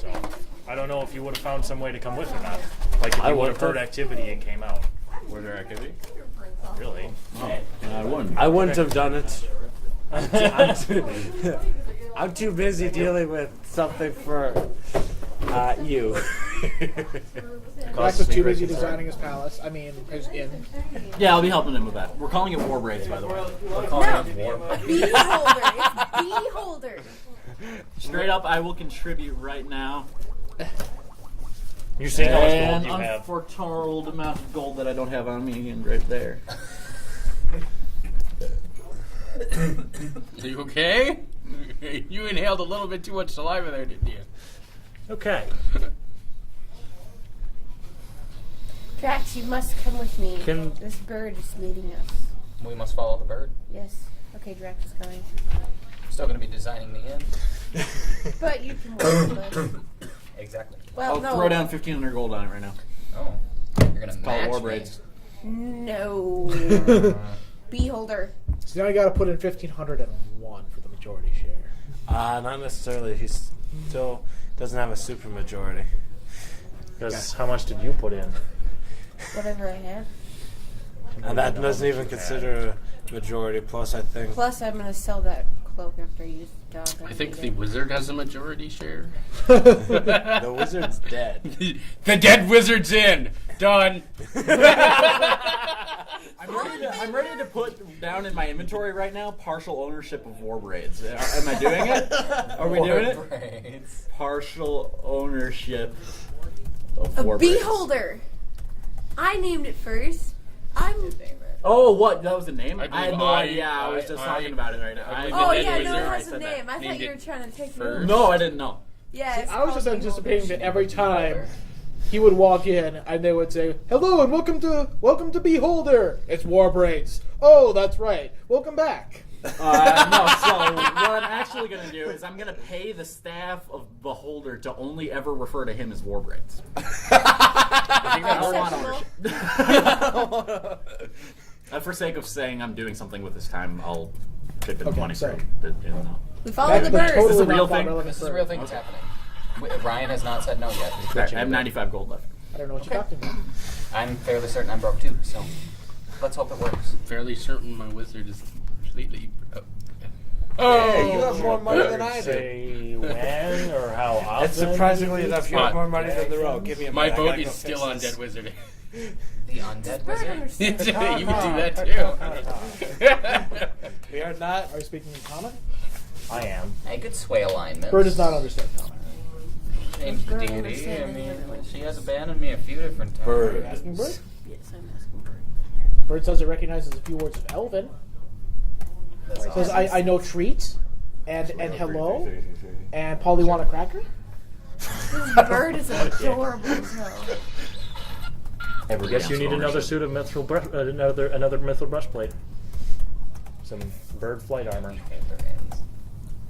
Speaker 2: I don't know if you would have found some way to come with or not. Like if you would have heard activity and came out.
Speaker 8: Were there activity?
Speaker 2: Really?
Speaker 12: I wouldn't.
Speaker 5: I wouldn't have done it. I'm too busy dealing with something for you.
Speaker 4: Max was too busy designing his palace. I mean, his inn.
Speaker 12: Yeah, I'll be helping him with that. We're calling it war braids, by the way.
Speaker 6: No, beholder. It's beholder.
Speaker 12: Straight up, I will contribute right now.
Speaker 2: You're seeing how much
Speaker 12: An
Speaker 2: gold you have.
Speaker 12: unforetold amount of gold that I don't have on me, and right there.
Speaker 8: Are you okay? You inhaled a little bit too much saliva there, didn't you?
Speaker 2: Okay.
Speaker 6: Drax, you must come with me.
Speaker 2: Can-
Speaker 6: This bird is leading us.
Speaker 1: We must follow the bird.
Speaker 6: Yes. Okay, Drax is coming.
Speaker 1: Still going to be designing the inn.
Speaker 6: But you can work with us.
Speaker 1: Exactly.
Speaker 6: Well,
Speaker 12: I'll
Speaker 6: no.
Speaker 12: throw down 1,500 gold on it right now.
Speaker 1: Oh, you're going to
Speaker 12: Call it
Speaker 1: match
Speaker 12: war
Speaker 1: me.
Speaker 12: braids.
Speaker 6: No. Beholder.
Speaker 4: So now you got to put in 1,501 for the majority share.
Speaker 5: Not necessarily. He still doesn't have a super majority.
Speaker 2: Because how much did you put in?
Speaker 6: Whatever I have.
Speaker 5: And that doesn't even consider a majority. Plus, I think.
Speaker 6: Plus, I'm going to sell that cloak after I use the dog.
Speaker 8: I think the wizard has a majority share.
Speaker 5: The wizard's dead.
Speaker 8: The dead wizard's in. Done.
Speaker 12: I'm ready to put down in my inventory right now partial ownership of war braids. Am I doing it? Are we doing it?
Speaker 1: Braids.
Speaker 12: Partial ownership of war
Speaker 6: A
Speaker 12: braids.
Speaker 6: beholder. I named it first. I'm.
Speaker 12: Oh, what? That was the name?
Speaker 8: I
Speaker 12: I had no idea. I was just talking about it right now. I
Speaker 6: Oh
Speaker 8: Dead
Speaker 6: yeah,
Speaker 8: Wizard,
Speaker 6: no, it
Speaker 8: I
Speaker 6: has a
Speaker 12: said that.
Speaker 6: name. I thought
Speaker 8: Named
Speaker 6: you were
Speaker 8: it
Speaker 6: trying to take
Speaker 8: first.
Speaker 6: me.
Speaker 12: No, I didn't know.
Speaker 6: Yes.
Speaker 4: I was just anticipating that every time he would walk in and they would say, "Hello and welcome to Beholder. It's War Braids. Oh, that's right. Welcome back."
Speaker 12: No, so what I'm actually going to do is I'm going to pay the staff of Beholder to only ever refer to him as war braids. I don't want ownership. For sake of saying I'm doing something with this time, I'll chip in 20
Speaker 4: so-
Speaker 6: We follow the bird.
Speaker 12: This is a real thing.
Speaker 1: This is a real thing that's happening. Ryan has not said no yet. He's
Speaker 12: I
Speaker 1: pitching
Speaker 12: have
Speaker 1: it.
Speaker 12: 95 gold left.
Speaker 4: I don't know what you're talking about.
Speaker 1: I'm fairly certain I'm broke too, so let's hope it works.
Speaker 8: Fairly certain my wizard is completely.
Speaker 5: Hey, you have more money than I do.
Speaker 2: Say when or how often?
Speaker 5: It's surprisingly enough. You have more money than the row. Give me a
Speaker 8: My
Speaker 5: minute. I
Speaker 8: vote
Speaker 5: gotta
Speaker 8: is
Speaker 5: go
Speaker 8: still
Speaker 5: fix
Speaker 8: on
Speaker 5: this.
Speaker 8: Dead Wizard.
Speaker 1: The undead wizard.
Speaker 8: You can do that too.
Speaker 5: We are not.
Speaker 4: Are you speaking in common?
Speaker 2: I am.
Speaker 1: Hey, good sway alignment.
Speaker 4: Bird does not understand common.
Speaker 1: Change the deity. I mean, she has abandoned me a few different times.
Speaker 4: Are you asking Bird?
Speaker 6: Yes, I'm asking Bird.
Speaker 4: Bird says it recognizes a few words of Elven. Says I know treat and hello and Polly want a cracker.
Speaker 6: This bird is adorable as hell.
Speaker 2: I guess you need another suit of mithril another mithril breastplate. Some bird flight armor.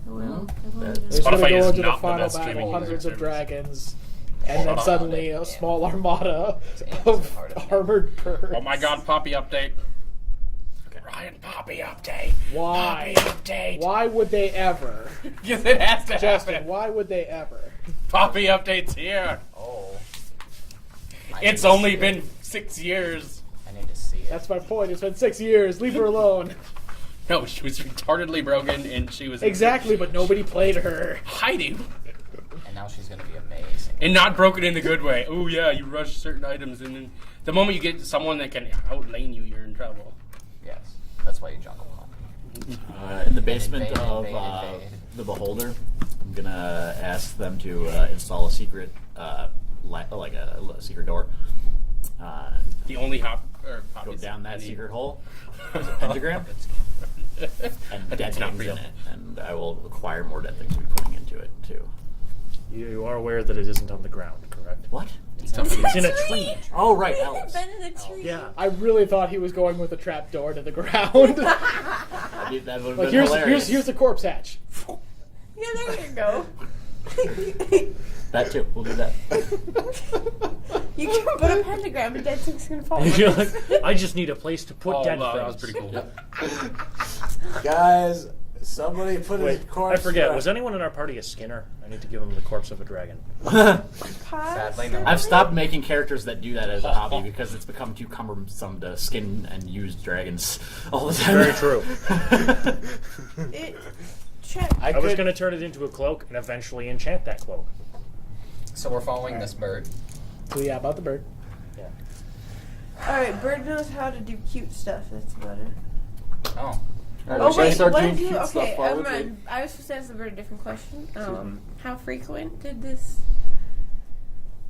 Speaker 6: Well,
Speaker 4: It's going to
Speaker 8: Spotify
Speaker 4: go
Speaker 8: is
Speaker 4: into the
Speaker 8: not the
Speaker 4: final
Speaker 8: best streaming
Speaker 4: battle, hundreds of
Speaker 8: service.
Speaker 4: dragons, and then suddenly a small armada of armored birds.
Speaker 8: Oh my god, Poppy update. Ryan, Poppy update.
Speaker 4: Why?
Speaker 8: Poppy update.
Speaker 4: Why would they ever?
Speaker 8: Because it has to
Speaker 4: Justin,
Speaker 8: happen.
Speaker 4: why would they ever?
Speaker 8: Poppy update's here.
Speaker 1: Oh.
Speaker 8: It's only been 6 years.
Speaker 1: I need to see it.
Speaker 4: That's my point. It's been 6 years. Leave her alone.
Speaker 8: No, she was retardedly broken and she was
Speaker 4: Exactly, but nobody played her.
Speaker 8: hiding.
Speaker 1: And now she's gonna be amazing.
Speaker 8: And not broken in the good way. Oh yeah, you rush certain items and then the moment you get someone that can outlane you, you're in trouble.
Speaker 1: Yes, that's why you jungle pop.
Speaker 12: In the basement
Speaker 1: Invade,
Speaker 12: of
Speaker 1: invade.
Speaker 12: the Beholder, I'm gonna ask them to install a secret, like a secret door.
Speaker 8: The only
Speaker 12: go down that secret hole. There's a pentagram, and dead
Speaker 8: It's not
Speaker 12: things
Speaker 8: real.
Speaker 12: in it, and I will acquire more dead things to be putting into it too.
Speaker 2: You are aware that it isn't on the ground, correct?
Speaker 12: What?
Speaker 2: It's in a tree.
Speaker 12: Oh right,
Speaker 6: It's
Speaker 12: Alice.
Speaker 6: been in a tree.
Speaker 2: Yeah.
Speaker 4: I really thought he was going with a trap door to the ground.
Speaker 12: Dude, that would have
Speaker 4: Like
Speaker 12: been
Speaker 4: here's
Speaker 12: hilarious.
Speaker 4: the corpse hatch.
Speaker 6: Yeah, there you go.
Speaker 12: That too. We'll do that.
Speaker 6: You can put a pentagram and dead things can fall.
Speaker 2: You're like, I just need a place to put dead
Speaker 8: that was
Speaker 2: things.
Speaker 8: pretty cool.
Speaker 5: Guys, somebody put
Speaker 2: Wait,
Speaker 5: a corpse.
Speaker 2: I forget.
Speaker 5: back.
Speaker 2: Was anyone in our party a Skinner? I need to give him the corpse of a dragon.
Speaker 1: Sadly, no.
Speaker 12: I've stopped making characters that do that as a hobby because it's become too cumbersome to skin and use dragons all the time.
Speaker 2: Very true.
Speaker 4: I
Speaker 2: was going to turn it into a cloak and eventually enchant that cloak.
Speaker 1: So we're following this bird.
Speaker 4: So yeah, about the bird.
Speaker 2: Yeah.
Speaker 6: Alright, Bird knows how to do cute stuff. That's about it.
Speaker 1: Oh.
Speaker 6: Oh wait,
Speaker 12: start
Speaker 6: what
Speaker 12: doing
Speaker 6: did you?
Speaker 12: cute
Speaker 6: Okay,
Speaker 12: stuff while we're
Speaker 6: I was supposed to ask the bird a different question. How frequent did this?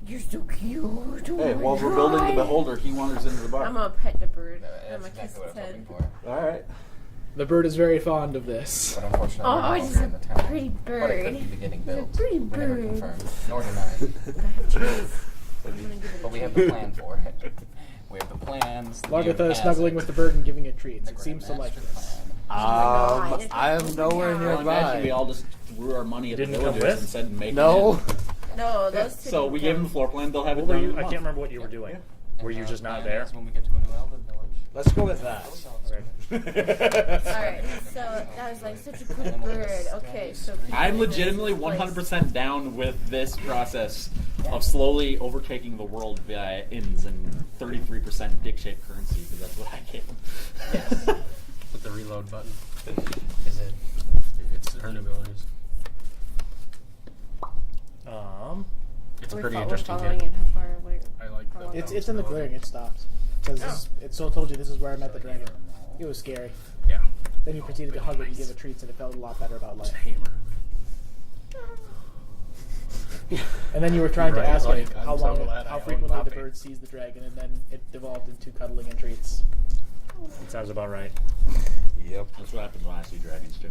Speaker 6: You're so cute. Oh
Speaker 12: Hey,
Speaker 6: my
Speaker 12: while we're building the
Speaker 6: God.
Speaker 12: Beholder, he wanders into the bar.
Speaker 6: I'm gonna pet the bird. I'm
Speaker 1: That's
Speaker 6: gonna kiss
Speaker 1: exactly what
Speaker 6: its
Speaker 1: I was
Speaker 6: head.
Speaker 1: hoping for.
Speaker 12: All right.
Speaker 4: The bird is very fond of this.
Speaker 1: But unfortunately,
Speaker 6: Oh,
Speaker 1: we're no
Speaker 6: it's
Speaker 1: longer
Speaker 6: a
Speaker 1: in the town.
Speaker 6: pretty
Speaker 1: But it could
Speaker 6: bird.
Speaker 1: be getting
Speaker 6: It's a
Speaker 1: built.
Speaker 6: pretty
Speaker 1: We never
Speaker 6: bird.
Speaker 1: confirmed, nor denied. But we have the plan for it. We have the plans. the
Speaker 4: Lagartha
Speaker 1: game
Speaker 4: is
Speaker 1: has
Speaker 4: snuggling
Speaker 1: it.
Speaker 4: with the bird and giving it treats.
Speaker 1: The
Speaker 4: It seems to
Speaker 1: Grandmaster
Speaker 4: like this.
Speaker 1: plan.
Speaker 5: I am nowhere
Speaker 12: Well, imagine we
Speaker 5: nearby.
Speaker 12: all just threw our money at the
Speaker 2: Didn't come
Speaker 12: villagers
Speaker 2: with?
Speaker 12: and said make
Speaker 5: No.
Speaker 12: it.
Speaker 6: No, those two.
Speaker 12: So we gave them the floor plan. They'll have it
Speaker 2: What were
Speaker 12: done
Speaker 2: you?
Speaker 12: in a
Speaker 2: I
Speaker 12: month.
Speaker 2: can't remember what you were doing. Were you just not there?
Speaker 1: When we get to a new elven village.
Speaker 5: Let's go with that.
Speaker 6: Alright, so that was like such a good bird. Okay, so.
Speaker 12: I'm legitimately 100% down with this process of slowly overtaking the world via inns and 33% dick-shaped currency because that's what I get.
Speaker 1: Yes.
Speaker 8: With the reload button.
Speaker 1: Is it?
Speaker 8: It's earn abilities. It's a pretty interesting
Speaker 6: following
Speaker 8: game.
Speaker 6: it. How far away?
Speaker 8: I like the.
Speaker 4: It's in the clearing. It stopped because it so told you this is where I met the dragon. It was scary.
Speaker 8: Yeah.
Speaker 4: Then you proceeded to hug it and give it treats, and it felt a lot better about life.
Speaker 8: Hammer.
Speaker 4: And then you were trying to
Speaker 8: Right,
Speaker 4: ask
Speaker 8: like,
Speaker 4: it
Speaker 8: I'm
Speaker 4: how
Speaker 8: so
Speaker 4: long,
Speaker 8: glad I
Speaker 4: how
Speaker 8: own
Speaker 4: frequently the
Speaker 8: Poppy.
Speaker 4: bird sees the dragon, and then it devolved into cuddling and treats.
Speaker 2: That sounds about right.
Speaker 5: Yep.
Speaker 12: That's what happens when I see dragons too.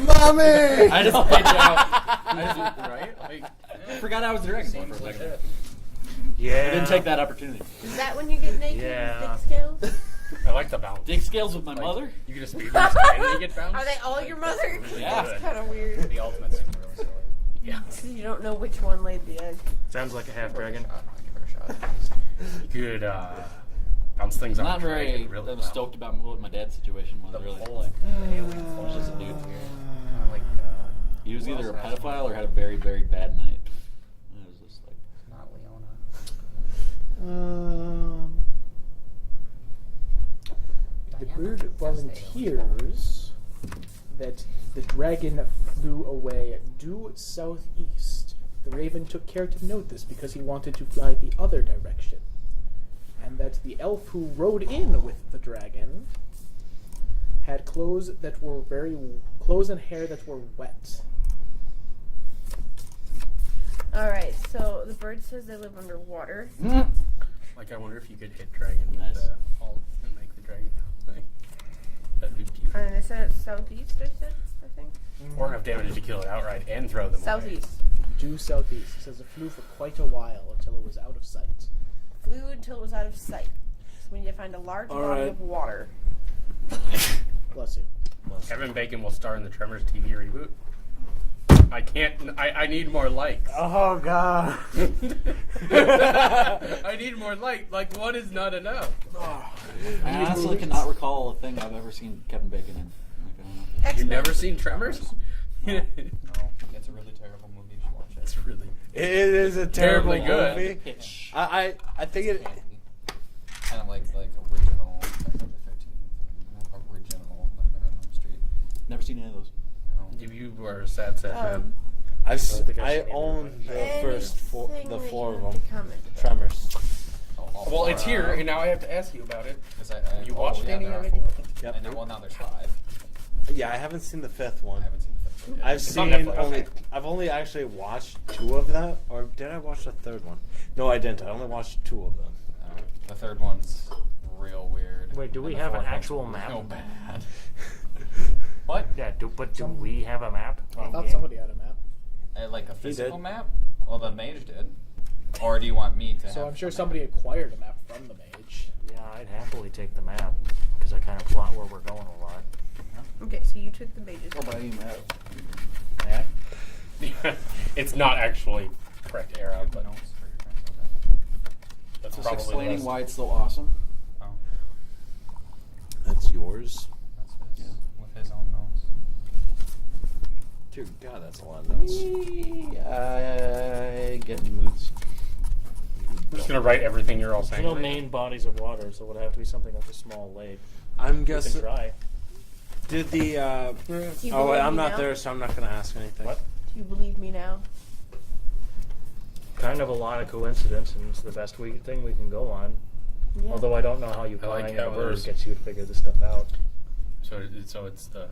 Speaker 5: Mommy!
Speaker 12: I just played out.
Speaker 8: Right? Like,
Speaker 12: I forgot I was a dragon for a second.
Speaker 2: Yeah.
Speaker 12: I didn't take that opportunity.
Speaker 6: Is that when you get naked
Speaker 2: Yeah.
Speaker 6: with dick scales?
Speaker 8: I like the balance.
Speaker 12: Dick scales with my mother?
Speaker 8: You can just speed through the and you get bounced.
Speaker 6: Are they all your mother?
Speaker 12: Yeah.
Speaker 6: That's kind of weird.
Speaker 1: The ultimate seems really silly.
Speaker 8: Yeah.
Speaker 6: So you don't know which one laid the egg.
Speaker 2: Sounds like a half dragon.
Speaker 1: I'll give it a shot.
Speaker 8: You could bounce things
Speaker 12: I'm
Speaker 8: on
Speaker 12: not
Speaker 8: the
Speaker 12: very
Speaker 8: dragon really well.
Speaker 12: stoked about what my dad's situation was, really.
Speaker 1: whole
Speaker 12: Like,
Speaker 1: alien
Speaker 12: I was just a dude.
Speaker 1: Like,
Speaker 12: He was
Speaker 1: who
Speaker 12: either a
Speaker 1: else has
Speaker 12: pedophile
Speaker 1: one?
Speaker 12: or had a very, very bad night. And it was just like,
Speaker 1: Not Leona.
Speaker 4: the bird volunteers that the dragon flew away due southeast. The raven took care to note this because he wanted to fly the other direction. And that the elf who rode in with the dragon had clothes and hair that were wet.
Speaker 6: Alright, so the bird says they live underwater.
Speaker 8: Like, I wonder if you could hit dragon with the alt and make the dragon thing. That'd be beautiful.
Speaker 6: And they said it's southeast, I think.
Speaker 8: Or have damage to kill it outright and throw them
Speaker 6: Southeast.
Speaker 4: Due southeast. It says it flew for quite a while until it was out of sight.
Speaker 6: Flew until it was out of sight. So we need to find a large body of water.
Speaker 4: Bless you.
Speaker 8: Kevin Bacon will star in the Tremors TV reboot. I can't. I need more likes.
Speaker 5: Oh god.
Speaker 8: I need more likes. Like, one is not enough.
Speaker 12: I honestly cannot recall a thing I've ever seen Kevin Bacon in.
Speaker 8: You've never seen Tremors?
Speaker 7: No, it's a really terrible movie. You should watch it.
Speaker 8: It's really.
Speaker 5: It is a terrible
Speaker 8: Terribly good.
Speaker 5: movie. I think it.
Speaker 7: Kind of like original Friday the 13th, original Nightmare on Elm Street.
Speaker 12: Never seen any of those.
Speaker 8: You were a sad man.
Speaker 5: I own the first four of them. Tremors.
Speaker 8: Well, it's here, and now I have to ask you about it. You watched
Speaker 7: yeah,
Speaker 8: any
Speaker 7: there are
Speaker 8: already?
Speaker 7: 4.
Speaker 5: Yep.
Speaker 7: And well, now there's 5.
Speaker 5: Yeah, I haven't seen the 5th one.
Speaker 7: I haven't seen the 5th one.
Speaker 5: I've
Speaker 8: It's on
Speaker 5: seen
Speaker 8: Netflix.
Speaker 5: only. I've only actually watched 2 of them, or did I watch the 3rd one? No, I didn't. I only watched 2 of them.
Speaker 7: The 3rd one's real weird.
Speaker 2: Wait, do we
Speaker 7: And the
Speaker 2: have an
Speaker 7: 4th one's
Speaker 2: actual map?
Speaker 7: real bad. What?
Speaker 2: Yeah, do we have a map?
Speaker 4: I thought somebody had a map.
Speaker 7: Like a
Speaker 5: He
Speaker 7: physical
Speaker 5: did.
Speaker 7: map? Well, the mage did. Or do you want me to
Speaker 4: So
Speaker 7: have
Speaker 4: I'm sure
Speaker 7: the
Speaker 4: somebody acquired a map from the mage.
Speaker 2: Yeah, I'd happily take the map because I kind of plot where we're going a lot.
Speaker 6: Okay, so you took the mages.
Speaker 12: What about you, Matt?
Speaker 2: Yeah.
Speaker 8: It's not actually correct era, but
Speaker 7: notes for your friends?
Speaker 8: that's
Speaker 12: Just
Speaker 8: probably
Speaker 12: explaining
Speaker 8: less.
Speaker 12: why it's so awesome.
Speaker 7: Oh,
Speaker 5: That's yours.
Speaker 7: that's his. With his own notes.
Speaker 5: Dear God, that's a lot of notes. I get moods.
Speaker 8: I'm just gonna write everything you're all
Speaker 2: There's
Speaker 8: saying.
Speaker 2: no main bodies of water, so it would have to be something like a small lake.
Speaker 5: I'm
Speaker 2: We can
Speaker 5: guessing.
Speaker 2: try.
Speaker 5: Did the?
Speaker 6: Do you
Speaker 5: Oh,
Speaker 6: believe
Speaker 5: wait, I'm
Speaker 6: me
Speaker 5: not
Speaker 6: now?
Speaker 5: there, so I'm not gonna ask anything.
Speaker 2: What?
Speaker 6: Do you believe me now?
Speaker 2: Kind of a lot of coincidence, and it's the best thing we can go on.
Speaker 6: Yeah.
Speaker 2: Although I don't know how you
Speaker 8: I like
Speaker 2: flying in a
Speaker 8: how
Speaker 2: bird
Speaker 8: there's-
Speaker 2: gets you to figure this stuff out.
Speaker 8: So it's the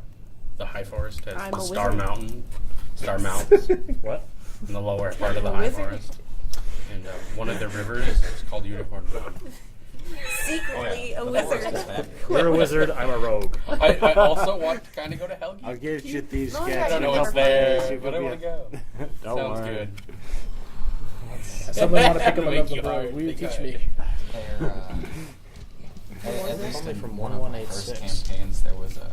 Speaker 8: high forest has
Speaker 6: I'm a
Speaker 8: Star
Speaker 6: wizard.
Speaker 8: Mountain, Star Mountains
Speaker 2: What?
Speaker 8: in the lower part of the
Speaker 6: I'm a
Speaker 8: high
Speaker 6: wizard.
Speaker 8: forest, and one of the rivers is called Unicorn Mountain.
Speaker 6: Secretly a
Speaker 7: The forest
Speaker 6: wizard.
Speaker 7: is fabulous.
Speaker 2: You're a wizard, I'm a rogue.
Speaker 8: I also want to kind of go to Helgi.
Speaker 5: I'll get you these
Speaker 6: No,
Speaker 5: sketches.
Speaker 8: I don't know what's there, but I want to go.
Speaker 5: Don't
Speaker 8: Sounds
Speaker 5: worry.
Speaker 8: good.
Speaker 4: Somebody want to pick up
Speaker 8: Make
Speaker 4: another
Speaker 8: you
Speaker 4: bird.
Speaker 8: hard.
Speaker 4: Will you
Speaker 8: Think
Speaker 4: teach
Speaker 8: I-
Speaker 4: me?
Speaker 7: They're, at least
Speaker 2: Only
Speaker 7: in
Speaker 2: from
Speaker 7: one of my first
Speaker 2: 1186.
Speaker 7: campaigns, there was a.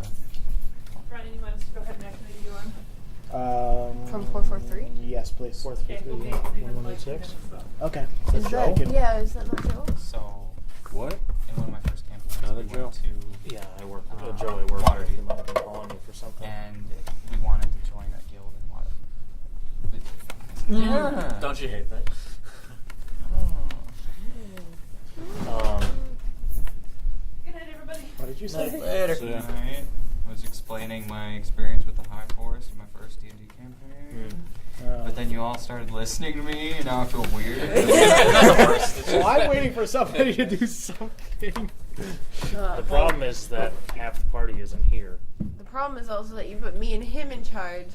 Speaker 13: Brian, you want us to go ahead and activate you on?
Speaker 6: From 443?
Speaker 4: Yes, please.
Speaker 2: 433, 1186.
Speaker 4: Okay.
Speaker 6: Is
Speaker 4: Joe?
Speaker 6: that, yeah, is that not Joe?
Speaker 7: So,
Speaker 5: What?
Speaker 7: in one of my first campaigns,
Speaker 5: Another
Speaker 7: we
Speaker 5: Joe?
Speaker 7: went to.
Speaker 2: Yeah, I work with Joe. I work
Speaker 7: Water
Speaker 2: with. He
Speaker 7: Deep.
Speaker 2: might have been calling you for something.
Speaker 7: And we wanted to join a guild in water. Yeah.
Speaker 12: Don't you hate that?
Speaker 13: Good night, everybody.
Speaker 4: What did you say?
Speaker 7: Later.
Speaker 5: So, yeah.
Speaker 7: Tonight, I was explaining my experience with the High Forest in my first D&D campaign. But then you all started listening to me, and now I feel weird.
Speaker 4: Well, I'm waiting for somebody to do something.
Speaker 2: The problem is that half the party isn't here.
Speaker 6: The problem is also that you put me and him in charge,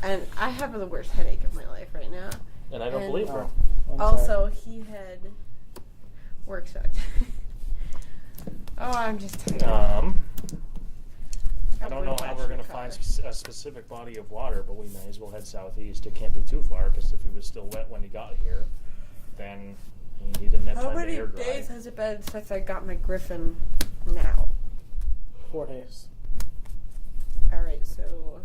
Speaker 6: and I have the worst headache of my life right now.
Speaker 2: And I don't
Speaker 6: And
Speaker 2: believe her.
Speaker 6: Also, he had work sucked. Oh, I'm just tired.
Speaker 2: I don't know how we're going to find a specific body of water, but we may as well head southeast. It can't be too far, because if he was still wet when he got here, then he didn't have
Speaker 6: How
Speaker 2: time to
Speaker 6: many
Speaker 2: air dry.
Speaker 6: days has it been since I got my griffin now?
Speaker 4: 4 days.
Speaker 6: Alright, so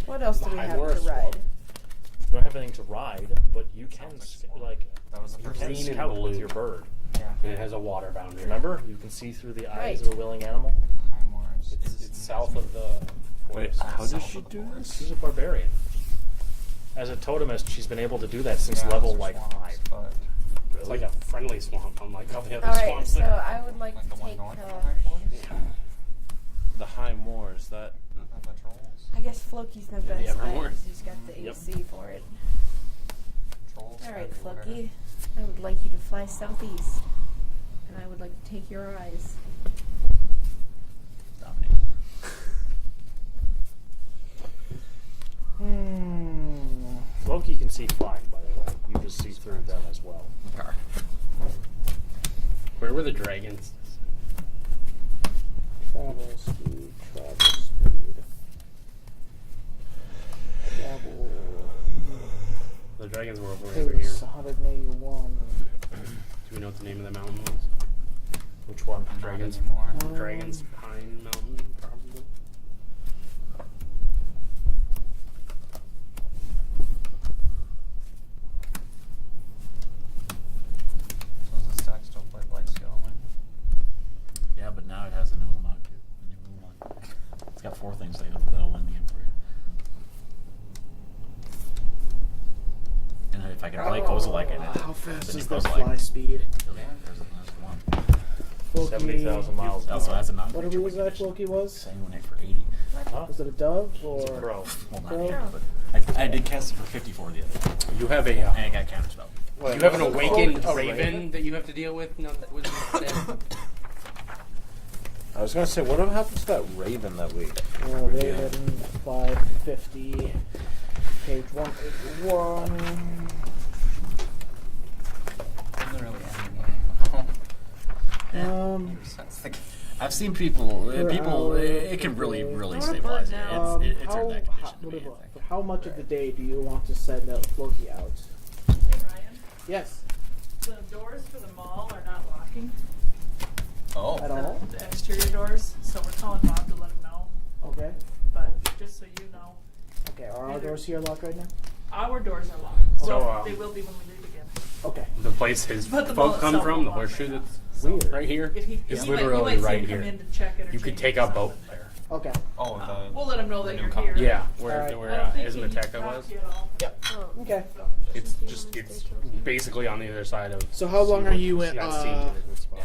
Speaker 6: what else do we
Speaker 8: High
Speaker 6: have to
Speaker 8: Forest
Speaker 6: ride?
Speaker 2: You don't have anything to ride, but you can
Speaker 7: That was the
Speaker 2: you
Speaker 7: first
Speaker 2: can
Speaker 8: Green and
Speaker 2: scout with
Speaker 8: blue.
Speaker 2: your bird.
Speaker 7: Yeah.
Speaker 8: And it has a water boundary.
Speaker 2: Remember, you can see through the eyes
Speaker 6: Right.
Speaker 2: of a willing animal.
Speaker 7: High Mars.
Speaker 8: It's south of the
Speaker 5: Wait,
Speaker 8: forest.
Speaker 5: how does she do this?
Speaker 2: She's a barbarian. As a totemist, she's been able to do that since
Speaker 7: Grass
Speaker 2: level
Speaker 7: or
Speaker 2: like
Speaker 7: swamps,
Speaker 2: 5.
Speaker 7: But
Speaker 8: It's like a friendly swamp, unlike all the other
Speaker 6: Alright,
Speaker 8: swamps
Speaker 6: so
Speaker 8: there.
Speaker 6: I would like to take.
Speaker 5: The high moors. That.
Speaker 6: I guess Floki's my best
Speaker 8: Evermore.
Speaker 6: bet. He's got the
Speaker 8: Yep.
Speaker 6: AC for it. Alright, Floki. I would like you to fly southeast. And I would like to take your eyes.
Speaker 2: Loki can see flying, by the way. You just see through them as well.
Speaker 8: Where were the dragons?
Speaker 4: Travel speed, travel speed. Travel.
Speaker 8: The dragons were over
Speaker 4: It
Speaker 8: here.
Speaker 4: was 181.
Speaker 8: Do we know what the name of the mountain was?
Speaker 2: Which one?
Speaker 8: Dragons. Dragons Pine Mountain, probably.
Speaker 7: So the stack still play light scale, right?
Speaker 12: Yeah, but now it has a new unlock too. A new unlock. It's got 4 things that'll win the game for you. And if I can play Kozilek in it,
Speaker 4: How fast
Speaker 12: then
Speaker 4: is
Speaker 12: you
Speaker 4: the
Speaker 12: Kozilek.
Speaker 4: fly speed?
Speaker 12: There's one.
Speaker 4: Floki.
Speaker 2: 70,000 miles.
Speaker 12: Also has a knock.
Speaker 4: What did we say Floki was?
Speaker 12: Same one for 80.
Speaker 4: Was it a dove or?
Speaker 2: It's a crow.
Speaker 12: Well, not
Speaker 4: Crow?
Speaker 12: 80, but I did cast it for 54 the other day.
Speaker 8: You have a.
Speaker 12: And it got counterspelled.
Speaker 8: You have an awakened
Speaker 5: Oh,
Speaker 8: raven
Speaker 5: raven?
Speaker 8: that you have to deal with. No, that was
Speaker 5: I was gonna say, what happened to that raven that we?
Speaker 4: Raven 550. Page 181.
Speaker 7: Literally
Speaker 12: I've seen people.
Speaker 4: Per
Speaker 12: People.
Speaker 4: hour,
Speaker 12: It can
Speaker 4: per
Speaker 12: really,
Speaker 4: day.
Speaker 12: really
Speaker 13: I wanna
Speaker 12: stabilize it.
Speaker 13: burn
Speaker 12: It's in that condition to be.
Speaker 4: For how much of the day do you want to send out Floki out?
Speaker 13: Hey Ryan,
Speaker 4: Yes.
Speaker 13: the doors for the mall are not locking.
Speaker 7: Oh.
Speaker 4: I don't know.
Speaker 13: The exterior doors, so we're calling Bob to let him know.
Speaker 4: Okay.
Speaker 13: But just so you know,
Speaker 4: Okay. Are our doors here locked right now?
Speaker 13: our doors are locked.
Speaker 8: So,
Speaker 13: Well, they will be when we leave again.
Speaker 4: Okay.
Speaker 8: the place his
Speaker 13: But the
Speaker 8: folk
Speaker 13: ball
Speaker 8: come
Speaker 13: itself
Speaker 8: from,
Speaker 13: won't
Speaker 8: the
Speaker 13: lock
Speaker 8: horseshoe
Speaker 13: right
Speaker 8: that's
Speaker 4: Weird.
Speaker 8: right here.
Speaker 13: If he,
Speaker 8: It's
Speaker 13: you might
Speaker 8: literally
Speaker 13: see him
Speaker 8: right
Speaker 13: come
Speaker 8: here.
Speaker 13: in to check it or
Speaker 8: You could
Speaker 13: change
Speaker 8: take
Speaker 13: it or
Speaker 8: a boat
Speaker 13: something.
Speaker 8: there.
Speaker 4: Okay.
Speaker 7: Oh, the.
Speaker 13: We'll let him know
Speaker 7: the
Speaker 13: that
Speaker 7: new
Speaker 13: you're
Speaker 7: company.
Speaker 13: here.
Speaker 8: Yeah, where
Speaker 4: Alright.
Speaker 8: where
Speaker 13: I don't think he
Speaker 8: Ismateca
Speaker 13: talked
Speaker 8: was.
Speaker 13: to you at all.
Speaker 7: Yep.
Speaker 4: Okay.
Speaker 8: It's basically on the other side of.
Speaker 4: So how long are you in?
Speaker 8: Yeah, Steam is a good spot.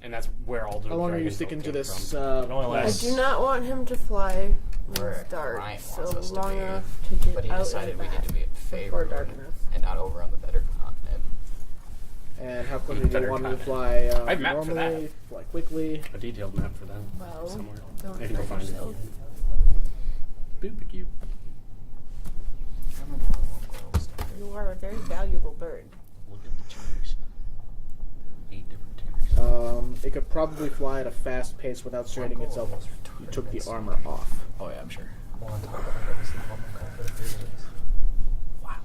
Speaker 8: And that's where all the.
Speaker 4: How long are you
Speaker 8: dragons
Speaker 4: sticking
Speaker 8: came
Speaker 4: to this?
Speaker 8: from.
Speaker 2: It only
Speaker 6: I
Speaker 2: lasts.
Speaker 6: do not want him to fly when
Speaker 7: Where
Speaker 6: it's dark,
Speaker 7: Ryan
Speaker 6: so
Speaker 7: wants us to
Speaker 6: long
Speaker 7: be,
Speaker 6: enough to get
Speaker 7: But he
Speaker 6: out
Speaker 7: decided
Speaker 6: and
Speaker 7: we
Speaker 6: back
Speaker 7: need to be at
Speaker 6: before
Speaker 7: favor
Speaker 6: dark enough.
Speaker 7: and not over on the better continent.
Speaker 4: And how quickly do you
Speaker 8: Better
Speaker 4: want me to
Speaker 8: content.
Speaker 4: fly?
Speaker 8: I've mapped for
Speaker 4: Normally,
Speaker 8: that.
Speaker 4: fly quickly.
Speaker 8: A detailed map for them
Speaker 6: Well,
Speaker 8: somewhere.
Speaker 6: don't
Speaker 8: Maybe go
Speaker 6: hurt
Speaker 8: find it.
Speaker 6: yourself.
Speaker 8: Boop-a-doo.
Speaker 7: I remember how long ago
Speaker 6: You are a very valuable bird.
Speaker 12: Look at the tiers. 8 different tiers.
Speaker 4: It could probably fly at a fast pace without straining itself. You took the armor off.
Speaker 12: Oh yeah, I'm sure.
Speaker 7: I want to talk about it. It's the home call for the previous.
Speaker 12: Wow.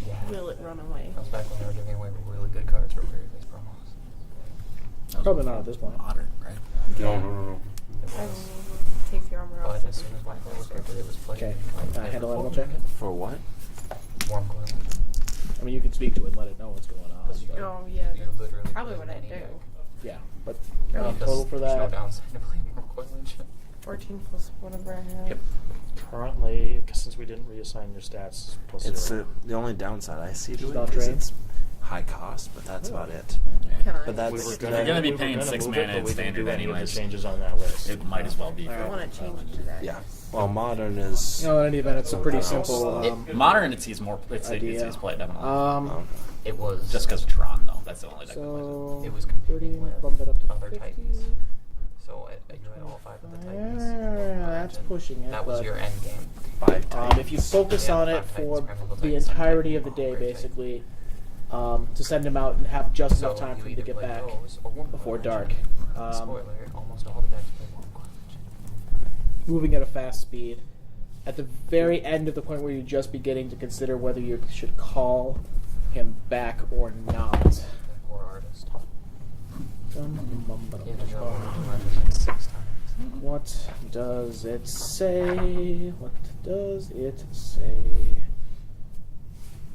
Speaker 7: Yeah.
Speaker 6: Will it run away?
Speaker 7: That was back when they were giving away really good cards for previous promos.
Speaker 4: Probably not at this point.
Speaker 12: Modern, right?
Speaker 8: No.
Speaker 7: It
Speaker 6: I
Speaker 7: was.
Speaker 6: will take the armor off.
Speaker 7: But as soon as Michael was printed, it was played.
Speaker 4: Okay.
Speaker 7: Like,
Speaker 4: Handle animal check.
Speaker 5: For what?
Speaker 7: Warm coil.
Speaker 4: I mean, you can speak to it and let it know what's going on.
Speaker 6: Oh yeah,
Speaker 7: You
Speaker 6: that's
Speaker 7: literally
Speaker 6: probably
Speaker 7: play
Speaker 6: what I
Speaker 7: any
Speaker 6: do.
Speaker 7: deck.
Speaker 4: Yeah, but
Speaker 6: Oh.
Speaker 4: total for
Speaker 7: There's no
Speaker 4: that.
Speaker 7: downside to playing warm coil and shit.
Speaker 6: 14 plus whatever I have.
Speaker 2: Yep. Currently, since we didn't reassign your stats, plus
Speaker 5: It's
Speaker 2: 0.
Speaker 5: the only downside I see to
Speaker 4: It's
Speaker 5: it
Speaker 4: not
Speaker 5: is
Speaker 4: drained?
Speaker 5: it's high cost, but that's about it.
Speaker 6: Can I?
Speaker 5: But that's
Speaker 2: We were
Speaker 12: You're gonna be
Speaker 2: we were
Speaker 12: paying
Speaker 2: gonna
Speaker 12: 6
Speaker 2: move
Speaker 12: mana
Speaker 2: it, but
Speaker 12: in
Speaker 2: we didn't
Speaker 12: standard
Speaker 2: do any of the
Speaker 12: anyways.
Speaker 2: changes on that list.
Speaker 12: It might as well be.
Speaker 6: I
Speaker 12: For
Speaker 6: want to change it to that.
Speaker 5: Yeah. Well, modern is.
Speaker 4: No, in any event, it's a pretty simple
Speaker 12: Modern, it sees more. It
Speaker 4: idea.
Speaker 12: sees played down.
Speaker 7: It was.
Speaker 12: Just because Tron, though. That's the only deck that plays it.
Speaker 4: So
Speaker 7: It was competing
Speaker 4: 30,
Speaker 7: with
Speaker 4: bump it up to
Speaker 7: other
Speaker 4: 50.
Speaker 7: Titans. So you had all 5 of the Titans.
Speaker 4: Yeah, that's pushing it.
Speaker 7: That was
Speaker 4: but,
Speaker 7: your end game.
Speaker 5: 5 times.
Speaker 4: if you focus
Speaker 7: Yeah,
Speaker 4: on it
Speaker 7: 5
Speaker 4: for
Speaker 7: Titans, Scramble
Speaker 4: the
Speaker 7: Titans,
Speaker 4: entirety of the
Speaker 7: Titans,
Speaker 4: day,
Speaker 7: Great
Speaker 4: basically, to send him out and have just
Speaker 7: So
Speaker 4: enough time
Speaker 7: you
Speaker 4: for him to
Speaker 7: either
Speaker 4: get
Speaker 7: play
Speaker 4: back
Speaker 7: those or Warm
Speaker 4: before
Speaker 7: Coil
Speaker 4: dark.
Speaker 7: Engine. Spoiler: almost all the decks play Warm Coil Engine.
Speaker 4: Moving at a fast speed. At the very end of the point where you're just beginning to consider whether you should call him back or not.
Speaker 7: Or artist. You have to go
Speaker 4: What
Speaker 7: like 6 times.
Speaker 4: does it say? What does it say?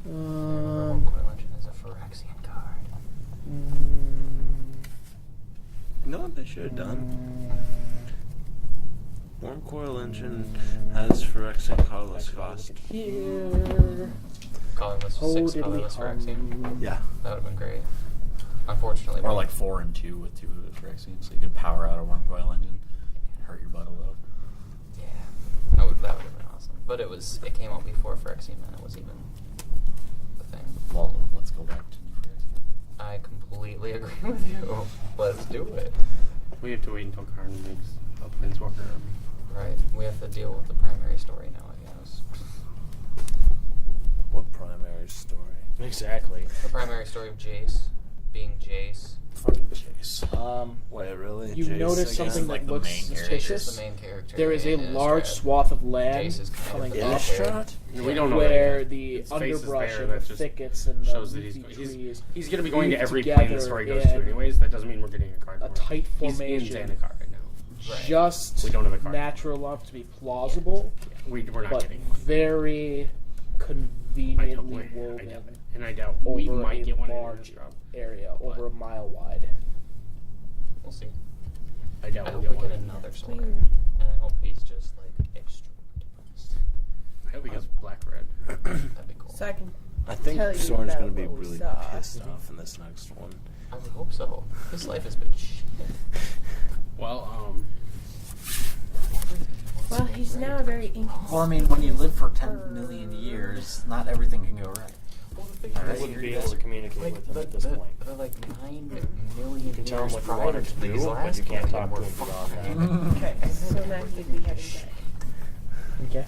Speaker 7: Warm Coil Engine is a Phyrexian card.
Speaker 5: You know what they should have done? Warm Coil Engine has Phyrexian colorless cost.
Speaker 4: Here.
Speaker 7: Colorless, 6 colorless Phyrexian.
Speaker 5: Yeah.
Speaker 7: That would have been great. Unfortunately,
Speaker 12: Or like 4 and 2 with 2 of the Phyrexians, so you could power out a worm coil engine, hurt your butt a little.
Speaker 7: Yeah, that would have been awesome. But it came out before Phyrexian, and it was even the thing.
Speaker 12: Well, let's go back to New Phyrexian.
Speaker 7: I completely agree with you. Let's do it.
Speaker 8: We have to wait until Karn makes a Planeswalker army.
Speaker 7: Right. We have to deal with the primary story now, I guess.
Speaker 5: What primary story?
Speaker 2: Exactly.
Speaker 7: The primary story of Jace being Jace.
Speaker 5: Fucking Jace. Wait, really?
Speaker 4: You
Speaker 5: Jace
Speaker 4: notice
Speaker 5: again?
Speaker 4: something that looks
Speaker 7: Jace
Speaker 4: suspicious.
Speaker 7: is the main character.
Speaker 4: There is a
Speaker 7: in
Speaker 4: large
Speaker 7: Innistrad.
Speaker 4: swath of land
Speaker 7: Jace is kind
Speaker 4: coming
Speaker 7: of
Speaker 4: up
Speaker 5: Innistrad?
Speaker 8: We don't know
Speaker 4: where
Speaker 8: that.
Speaker 4: the
Speaker 8: Its face is
Speaker 4: underbrush
Speaker 8: there,
Speaker 4: and
Speaker 8: that
Speaker 4: the
Speaker 8: just
Speaker 4: thickets and the
Speaker 8: shows that
Speaker 4: leafy trees.
Speaker 8: he's going to be going to
Speaker 4: weave
Speaker 8: every plane the
Speaker 4: together
Speaker 8: story goes to
Speaker 4: in
Speaker 8: anyways. That doesn't mean we're getting a card.
Speaker 4: a tight
Speaker 8: He's
Speaker 4: formation.
Speaker 8: in Zendikar right now.
Speaker 7: Right.
Speaker 4: Just
Speaker 8: We don't have a card.
Speaker 4: natural enough to be plausible,
Speaker 8: We're not
Speaker 4: but
Speaker 8: getting
Speaker 4: very conveniently woven
Speaker 8: and I doubt we
Speaker 4: over
Speaker 8: might
Speaker 4: a
Speaker 8: get one in
Speaker 4: large
Speaker 8: Innistrad.
Speaker 4: area, over a mile wide.
Speaker 7: We'll see.
Speaker 8: I doubt
Speaker 7: I
Speaker 8: we'll
Speaker 7: hope we
Speaker 8: get
Speaker 7: get
Speaker 8: one.
Speaker 7: another sword. And I hope he's just like extremely depressed.
Speaker 8: I hope he gets black-red.
Speaker 7: That'd be cool.
Speaker 6: So I can
Speaker 5: I think
Speaker 6: tell you
Speaker 5: Soren's
Speaker 6: about
Speaker 5: going to be
Speaker 6: what we
Speaker 5: really
Speaker 6: saw.
Speaker 5: pissed off in this next one.
Speaker 7: I would hope so. His life has been shit.
Speaker 8: Well,
Speaker 6: Well, he's now a very
Speaker 12: Well, I mean, when you live for 10 million years, not everything can go right.
Speaker 7: Well, the thing
Speaker 2: I wouldn't be able to communicate with him at this point.
Speaker 7: They're like 9 million
Speaker 2: You can tell him
Speaker 7: years
Speaker 2: what you
Speaker 7: prior
Speaker 2: want him
Speaker 7: to
Speaker 2: to do,
Speaker 7: these
Speaker 2: but
Speaker 7: last
Speaker 2: you can't
Speaker 7: ones,
Speaker 2: talk
Speaker 7: and
Speaker 2: to
Speaker 7: we're
Speaker 2: him beyond that.
Speaker 6: Okay, so now he'd be heading back.
Speaker 4: Okay.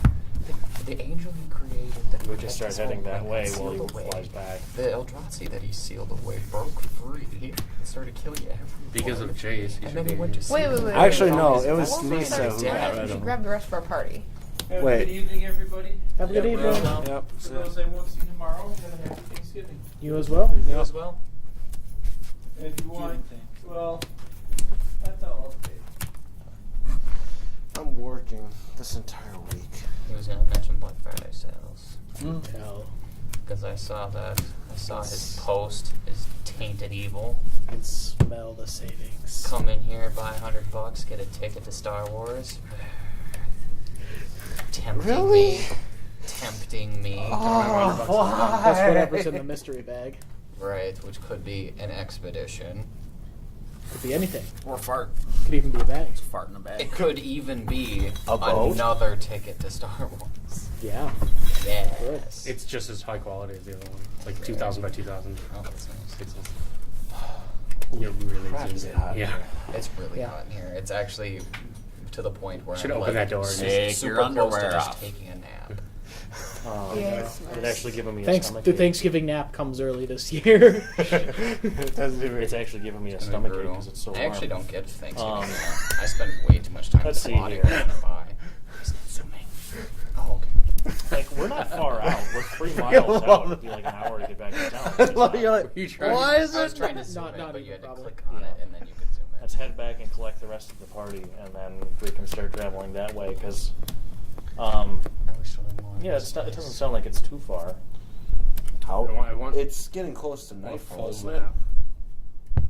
Speaker 7: The angel he created that
Speaker 2: We just start heading that way while he
Speaker 7: sealed away.
Speaker 2: flies back.
Speaker 7: The Eldrazi that he sealed away broke free and started killing everyone.
Speaker 8: because of Jace, he
Speaker 7: And
Speaker 8: should
Speaker 7: then he
Speaker 8: be...
Speaker 7: wait to
Speaker 6: Wait.
Speaker 5: Actually, no, it
Speaker 7: I
Speaker 5: was
Speaker 7: won't
Speaker 5: Lisa
Speaker 7: find
Speaker 5: who
Speaker 7: out.
Speaker 5: got
Speaker 6: We
Speaker 5: rid
Speaker 6: should
Speaker 5: of
Speaker 6: grab
Speaker 5: him.
Speaker 6: the rest of our party.
Speaker 5: Wait.
Speaker 11: Good evening, everybody.
Speaker 4: Have a good evening.
Speaker 5: Yep.
Speaker 11: For those I won't see tomorrow, have a happy Thanksgiving.
Speaker 4: You as well?
Speaker 7: You as well?
Speaker 11: And if you want, well, that's all okay.
Speaker 5: I'm working this entire week.
Speaker 7: He was going to mention Black Friday sales.
Speaker 4: No.
Speaker 7: Because I saw his post, his tainted evil.
Speaker 4: I can smell the savings.
Speaker 7: Come in here, buy $100, get a ticket to Star Wars. Tempting me. Tempting me.
Speaker 4: That's whatever's in the mystery bag.
Speaker 7: Right, which could be an expedition.
Speaker 4: Could be anything.
Speaker 12: Or fart.
Speaker 4: Could even be a bag.
Speaker 12: It's fart in a bag.
Speaker 7: It could even be
Speaker 5: A boat?
Speaker 7: another ticket to Star Wars.
Speaker 4: Yeah.
Speaker 7: Yes.
Speaker 8: It's just as high quality as the other one. It's like 2,000 by 2,000.
Speaker 7: Oh, that's nice.
Speaker 8: You're really
Speaker 5: Crap, is
Speaker 8: zoomed
Speaker 5: it
Speaker 8: in.
Speaker 5: hot?
Speaker 8: Yeah.
Speaker 7: It's really
Speaker 4: Yeah.
Speaker 7: hot in here. It's actually to the point where
Speaker 8: Should
Speaker 7: I'm
Speaker 8: open
Speaker 7: like
Speaker 8: that door and
Speaker 12: Take
Speaker 7: super
Speaker 12: your
Speaker 7: close to
Speaker 12: underwear
Speaker 7: just
Speaker 12: off.
Speaker 7: taking a nap.
Speaker 2: Oh,
Speaker 6: Yes.
Speaker 2: It's actually giving me a
Speaker 4: Thanks.
Speaker 2: stomach
Speaker 4: The
Speaker 2: ache.
Speaker 4: Thanksgiving nap comes early this year.
Speaker 5: It doesn't even.
Speaker 2: It's actually giving me a
Speaker 7: It's
Speaker 2: stomach ache
Speaker 7: brutal.
Speaker 2: because it's so
Speaker 7: I
Speaker 2: warm.
Speaker 7: actually don't get Thanksgiving.
Speaker 2: Um,
Speaker 7: I spend way too much time
Speaker 2: let's see
Speaker 7: plotting
Speaker 2: here.
Speaker 7: what I'm gonna buy. It's not zooming. Oh, okay.
Speaker 2: Like, we're not far out. We're 3 miles out. It'd be like an hour to get back to town. It's not.
Speaker 5: You're like, why is
Speaker 7: I was
Speaker 5: it?
Speaker 7: trying to zoom
Speaker 4: Not
Speaker 7: it, but you
Speaker 4: even
Speaker 7: had to
Speaker 4: probably.
Speaker 7: click on it and then you could zoom it.
Speaker 2: Let's head back and collect the rest of the party, and then we can start traveling that way. Because,
Speaker 7: I wish I more.
Speaker 2: yeah, it's not, it doesn't sound like it's too far.
Speaker 5: How?
Speaker 8: I want
Speaker 5: It's getting close to
Speaker 8: a
Speaker 5: nightfall,
Speaker 8: full
Speaker 5: isn't it?
Speaker 8: map.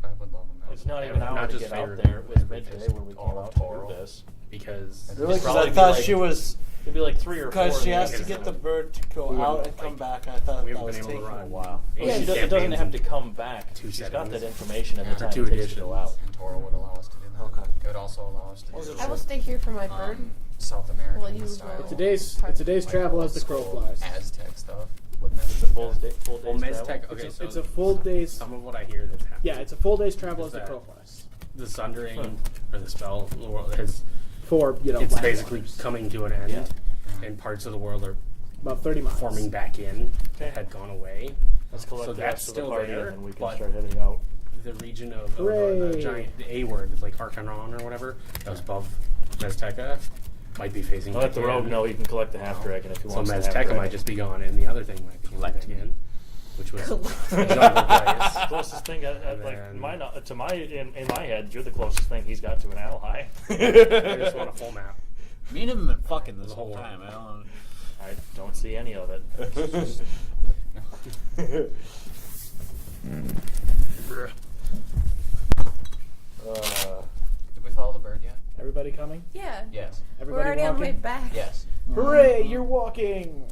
Speaker 7: I would love a map.
Speaker 2: It's not even an
Speaker 8: Not
Speaker 2: hour to
Speaker 8: just
Speaker 2: get out
Speaker 8: favorite
Speaker 2: there. It was
Speaker 8: everything.
Speaker 2: midday when we came out to do this.
Speaker 8: Because
Speaker 5: Really? Because
Speaker 2: probably
Speaker 5: I
Speaker 2: be
Speaker 5: thought
Speaker 2: like-
Speaker 5: she was.
Speaker 2: It'd be like 3 or 4.
Speaker 5: Because she
Speaker 2: in the
Speaker 5: has to
Speaker 2: evening.
Speaker 5: get the bird to go
Speaker 8: We
Speaker 5: out
Speaker 8: wouldn't,
Speaker 5: and come
Speaker 8: like,
Speaker 5: back. I thought
Speaker 8: we
Speaker 5: that
Speaker 8: haven't
Speaker 5: was
Speaker 8: been able
Speaker 5: taking
Speaker 8: to
Speaker 5: a
Speaker 8: run.
Speaker 5: while.
Speaker 2: Well,
Speaker 8: Asian
Speaker 2: it doesn't
Speaker 8: campaigns
Speaker 2: have to
Speaker 8: in
Speaker 2: come back.
Speaker 8: 2
Speaker 2: She's got that
Speaker 8: settings.
Speaker 2: information and the
Speaker 8: For
Speaker 2: time
Speaker 8: 2
Speaker 2: it takes to
Speaker 8: editions.
Speaker 2: go out.
Speaker 7: And Toro would allow us to do that.
Speaker 5: Okay.
Speaker 7: It would also allow us to do
Speaker 6: I will stay here for my bird.
Speaker 7: South American
Speaker 6: Well, you
Speaker 7: style.
Speaker 6: will.
Speaker 4: It's a day's travel as the crow flies.
Speaker 7: Aztec stuff with
Speaker 2: It's a full
Speaker 7: Mexico.
Speaker 2: full
Speaker 8: Well,
Speaker 2: day's
Speaker 8: Meztec,
Speaker 2: travel.
Speaker 8: okay,
Speaker 4: It's
Speaker 8: so
Speaker 4: it's a full day's.
Speaker 8: some of what I hear that's happening.
Speaker 4: Yeah, it's a full day's travel
Speaker 8: Is
Speaker 4: as the
Speaker 8: that-
Speaker 4: crow flies.
Speaker 8: The Sundering, or the spell, the world is,
Speaker 4: For
Speaker 8: it's
Speaker 4: land
Speaker 8: basically
Speaker 4: waters.
Speaker 8: coming to an end,
Speaker 4: Yeah.
Speaker 8: and parts of the world are
Speaker 4: About 30 miles.
Speaker 8: forming back in that had gone away.
Speaker 2: Let's collect
Speaker 8: So
Speaker 2: the
Speaker 8: that's
Speaker 2: rest of the
Speaker 8: still
Speaker 2: party
Speaker 8: there,
Speaker 2: and then we can
Speaker 8: but
Speaker 2: start heading out.
Speaker 8: the region of the
Speaker 4: Hooray.
Speaker 8: giant, the A word, it's like Arcanon or whatever, that was above Mezteca, might be facing
Speaker 2: Let the
Speaker 8: Japan.
Speaker 2: rogue know he can collect the half dragon if he
Speaker 8: So
Speaker 2: wants the half
Speaker 8: Mezteca
Speaker 2: dragon.
Speaker 8: might just be gone, and the other thing might be coming back in, which was Jungle Place.
Speaker 2: Closest thing,
Speaker 8: And
Speaker 2: like
Speaker 8: then-
Speaker 2: in my head, you're the closest thing he's got to an ally.
Speaker 8: I just want a full map.
Speaker 12: Me and him have been fucking this
Speaker 8: The
Speaker 12: whole
Speaker 8: whole
Speaker 12: time. I don't.
Speaker 2: I don't see any of it.
Speaker 7: Did we follow the bird yet?
Speaker 4: Everybody coming?
Speaker 6: Yeah.
Speaker 7: Yes.
Speaker 6: We're
Speaker 4: Everybody
Speaker 6: already on my
Speaker 4: walking?
Speaker 6: back.
Speaker 7: Yes.
Speaker 4: Hooray! You're walking.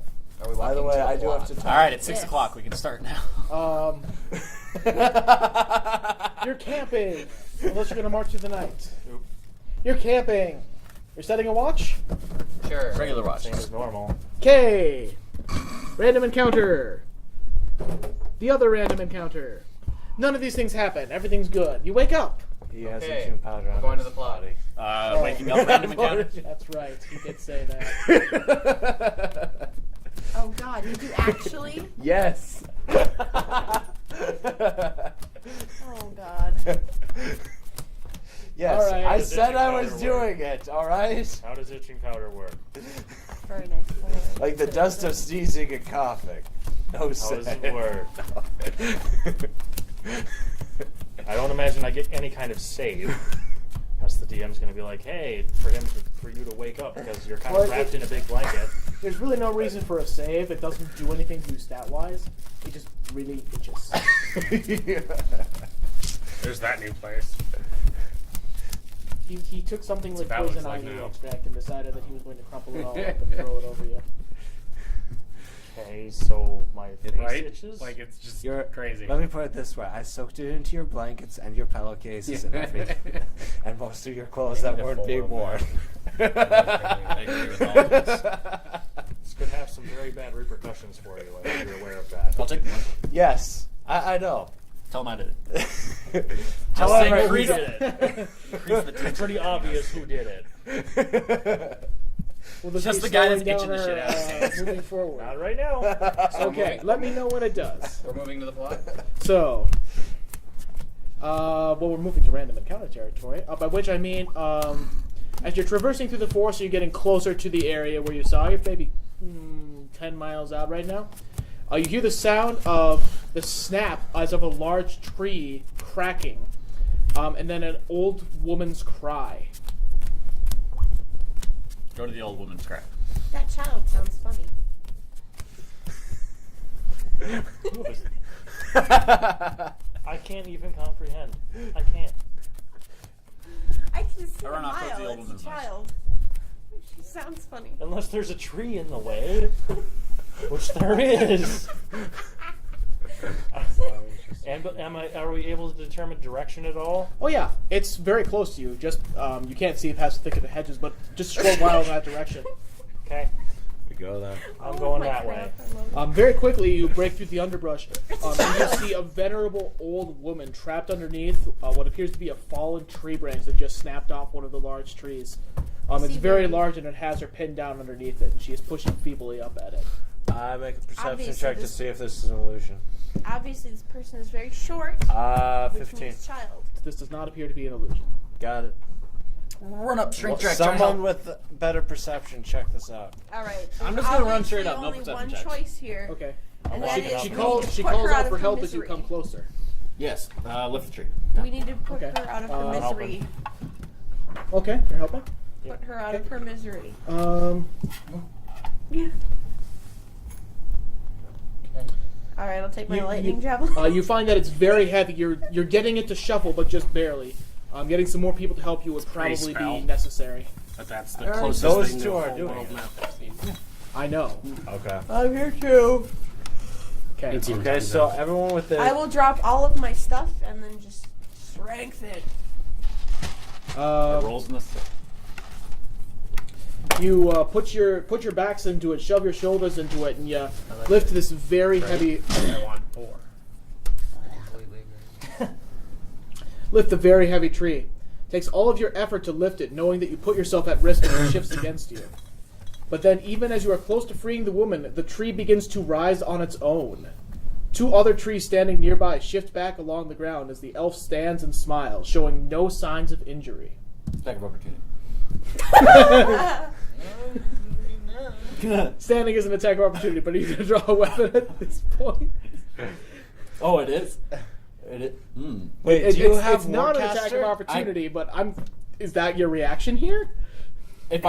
Speaker 5: By the way, I do have to talk.
Speaker 12: All right, it's 6 o'clock. We can start now.
Speaker 4: You're camping. Unless you're going to march through the night. You're camping. You're setting a watch?
Speaker 7: Sure.
Speaker 12: Regular watch.
Speaker 10: Same as normal.
Speaker 4: Okay. Random encounter. The other random encounter. None of these things happen. Everything's good. You wake up.
Speaker 5: He has
Speaker 7: Okay.
Speaker 5: itching powder on
Speaker 7: Going to
Speaker 5: his
Speaker 7: the plot.
Speaker 5: body.
Speaker 12: Waking up random encounter.
Speaker 4: That's right. He did say that.
Speaker 6: Oh God, did you actually?
Speaker 5: Yes.
Speaker 6: Oh God.
Speaker 5: Yes,
Speaker 4: All right.
Speaker 5: I
Speaker 10: Does
Speaker 5: said
Speaker 10: itching
Speaker 5: I was
Speaker 10: powder work?
Speaker 5: doing it, alright?
Speaker 10: How does itching powder work?
Speaker 6: Very nice. Boy.
Speaker 5: Like the dust of sneezing and coughing. No
Speaker 10: How
Speaker 5: say.
Speaker 10: does it work? I don't imagine I get any kind of save. Unless the DM's going to be like, hey, for you to wake up because you're kind of wrapped in a big blanket.
Speaker 4: There's really no reason for a save. It doesn't do anything to you stat-wise. It just really itches.
Speaker 8: There's that new place.
Speaker 4: He took something like
Speaker 8: that what
Speaker 4: poison
Speaker 8: it's like
Speaker 4: ivy
Speaker 8: now.
Speaker 4: extract and decided that he was going to crumple it all up and throw it over you.
Speaker 10: Okay, so my face
Speaker 8: Right?
Speaker 10: itches?
Speaker 8: Like, it's just
Speaker 5: You're
Speaker 8: crazy.
Speaker 5: Let me put it this way: I soaked it into your blankets and your pillowcases and everything, and most of your clothes that weren't being worn.
Speaker 12: I agree with all of this.
Speaker 10: This could have some very bad repercussions for you. I hope you're aware of that.
Speaker 12: I'll take the money.
Speaker 5: Yes, I know.
Speaker 12: Tell him I did it.
Speaker 5: However,
Speaker 10: Who did it? It's pretty obvious who did it.
Speaker 4: Well, this
Speaker 12: Just
Speaker 4: is
Speaker 12: the guy that's
Speaker 4: slowing
Speaker 12: itching the
Speaker 4: down
Speaker 12: shit out of
Speaker 4: our, moving forward.
Speaker 10: Not right now.
Speaker 4: Okay, let me know when it does.
Speaker 7: We're moving to the plot.
Speaker 4: So, well, we're moving to random encounter territory, by which I mean, as you're traversing through the forest, you're getting closer to the area where you saw it, maybe 10 miles out right now. You hear the sound of the snap as of a large tree cracking, and then an old woman's cry.
Speaker 12: Go to the old woman's crack.
Speaker 6: That child sounds funny.
Speaker 10: I can't even comprehend. I can't.
Speaker 6: I can just see
Speaker 12: I
Speaker 6: a
Speaker 12: run off towards the
Speaker 6: mile.
Speaker 12: old
Speaker 6: It's a
Speaker 12: woman's house.
Speaker 6: child. She sounds funny.
Speaker 10: Unless there's a tree in the way. Which there is. And are we able to determine direction at all?
Speaker 4: Oh yeah, it's very close to you. Just you can't see past the thicket of hedges, but just a short while in that direction.
Speaker 10: Okay.
Speaker 5: We go then.
Speaker 10: I'm going that way.
Speaker 4: Very quickly, you break through the underbrush, and you see a venerable old woman trapped underneath what appears to be a fallen tree branch that just snapped off one of the large trees. It's very large, and it has her pinned down underneath it, and she is pushing feebly up at it.
Speaker 5: I make a perception
Speaker 6: Obviously
Speaker 5: check to
Speaker 6: this-
Speaker 5: see if this is an illusion.
Speaker 6: Obviously, this person is very short.
Speaker 5: 15.
Speaker 6: Which means child.
Speaker 4: This does not appear to be an illusion.
Speaker 5: Got it.
Speaker 12: Run up, shrink track.
Speaker 5: Someone with better perception, check this out.
Speaker 6: All right.
Speaker 12: I'm just gonna run
Speaker 6: Obviously
Speaker 12: straight up, no
Speaker 6: only
Speaker 12: perception
Speaker 6: one
Speaker 12: checks.
Speaker 6: choice here.
Speaker 4: Okay.
Speaker 6: And that is
Speaker 4: She
Speaker 6: we
Speaker 4: calls.
Speaker 6: need to
Speaker 4: She
Speaker 6: put
Speaker 4: calls
Speaker 6: her
Speaker 4: out
Speaker 6: of
Speaker 4: for
Speaker 6: her
Speaker 4: help as you
Speaker 6: misery.
Speaker 4: come closer.
Speaker 12: Yes. Lift the tree.
Speaker 6: We need to put her out of her
Speaker 10: help
Speaker 6: misery.
Speaker 4: Okay, you're helping.
Speaker 6: Put her out of her misery.
Speaker 4: Yeah.
Speaker 6: All right, I'll take my lightning javelin.
Speaker 4: You find that it's very heavy. You're getting it to shuffle, but just barely. Getting some more people to help you would probably
Speaker 8: spell.
Speaker 4: be necessary.
Speaker 8: But that's the
Speaker 5: Alright,
Speaker 8: closest
Speaker 5: those
Speaker 8: thing
Speaker 5: two
Speaker 8: to a
Speaker 5: are
Speaker 8: whole
Speaker 5: doing
Speaker 8: world
Speaker 5: it.
Speaker 8: map I've seen.
Speaker 4: I know.
Speaker 5: Okay.
Speaker 6: I'm here too.
Speaker 4: Okay.
Speaker 5: Okay, so everyone with the...
Speaker 6: I will drop all of my stuff and then just strengthen.
Speaker 12: Rolls in this.
Speaker 4: You put your backs into it, shove your shoulders into it, and you lift this very heavy.
Speaker 8: I want 4.
Speaker 4: Lift the very heavy tree. Takes all of your effort to lift it, knowing that you put yourself at risk and it shifts against you. But then, even as you are close to freeing the woman, the tree begins to rise on its own. 2 other trees standing nearby shift back along the ground as the elf stands and smiles, showing no signs of injury.
Speaker 12: Attack of opportunity.
Speaker 4: Standing is an attack of opportunity, but you can draw a weapon at this point.
Speaker 12: Oh, it is. It is.
Speaker 5: Wait, do you have
Speaker 4: it's not an attack of
Speaker 5: Warcaster?
Speaker 4: opportunity, but is that your reaction here?
Speaker 12: If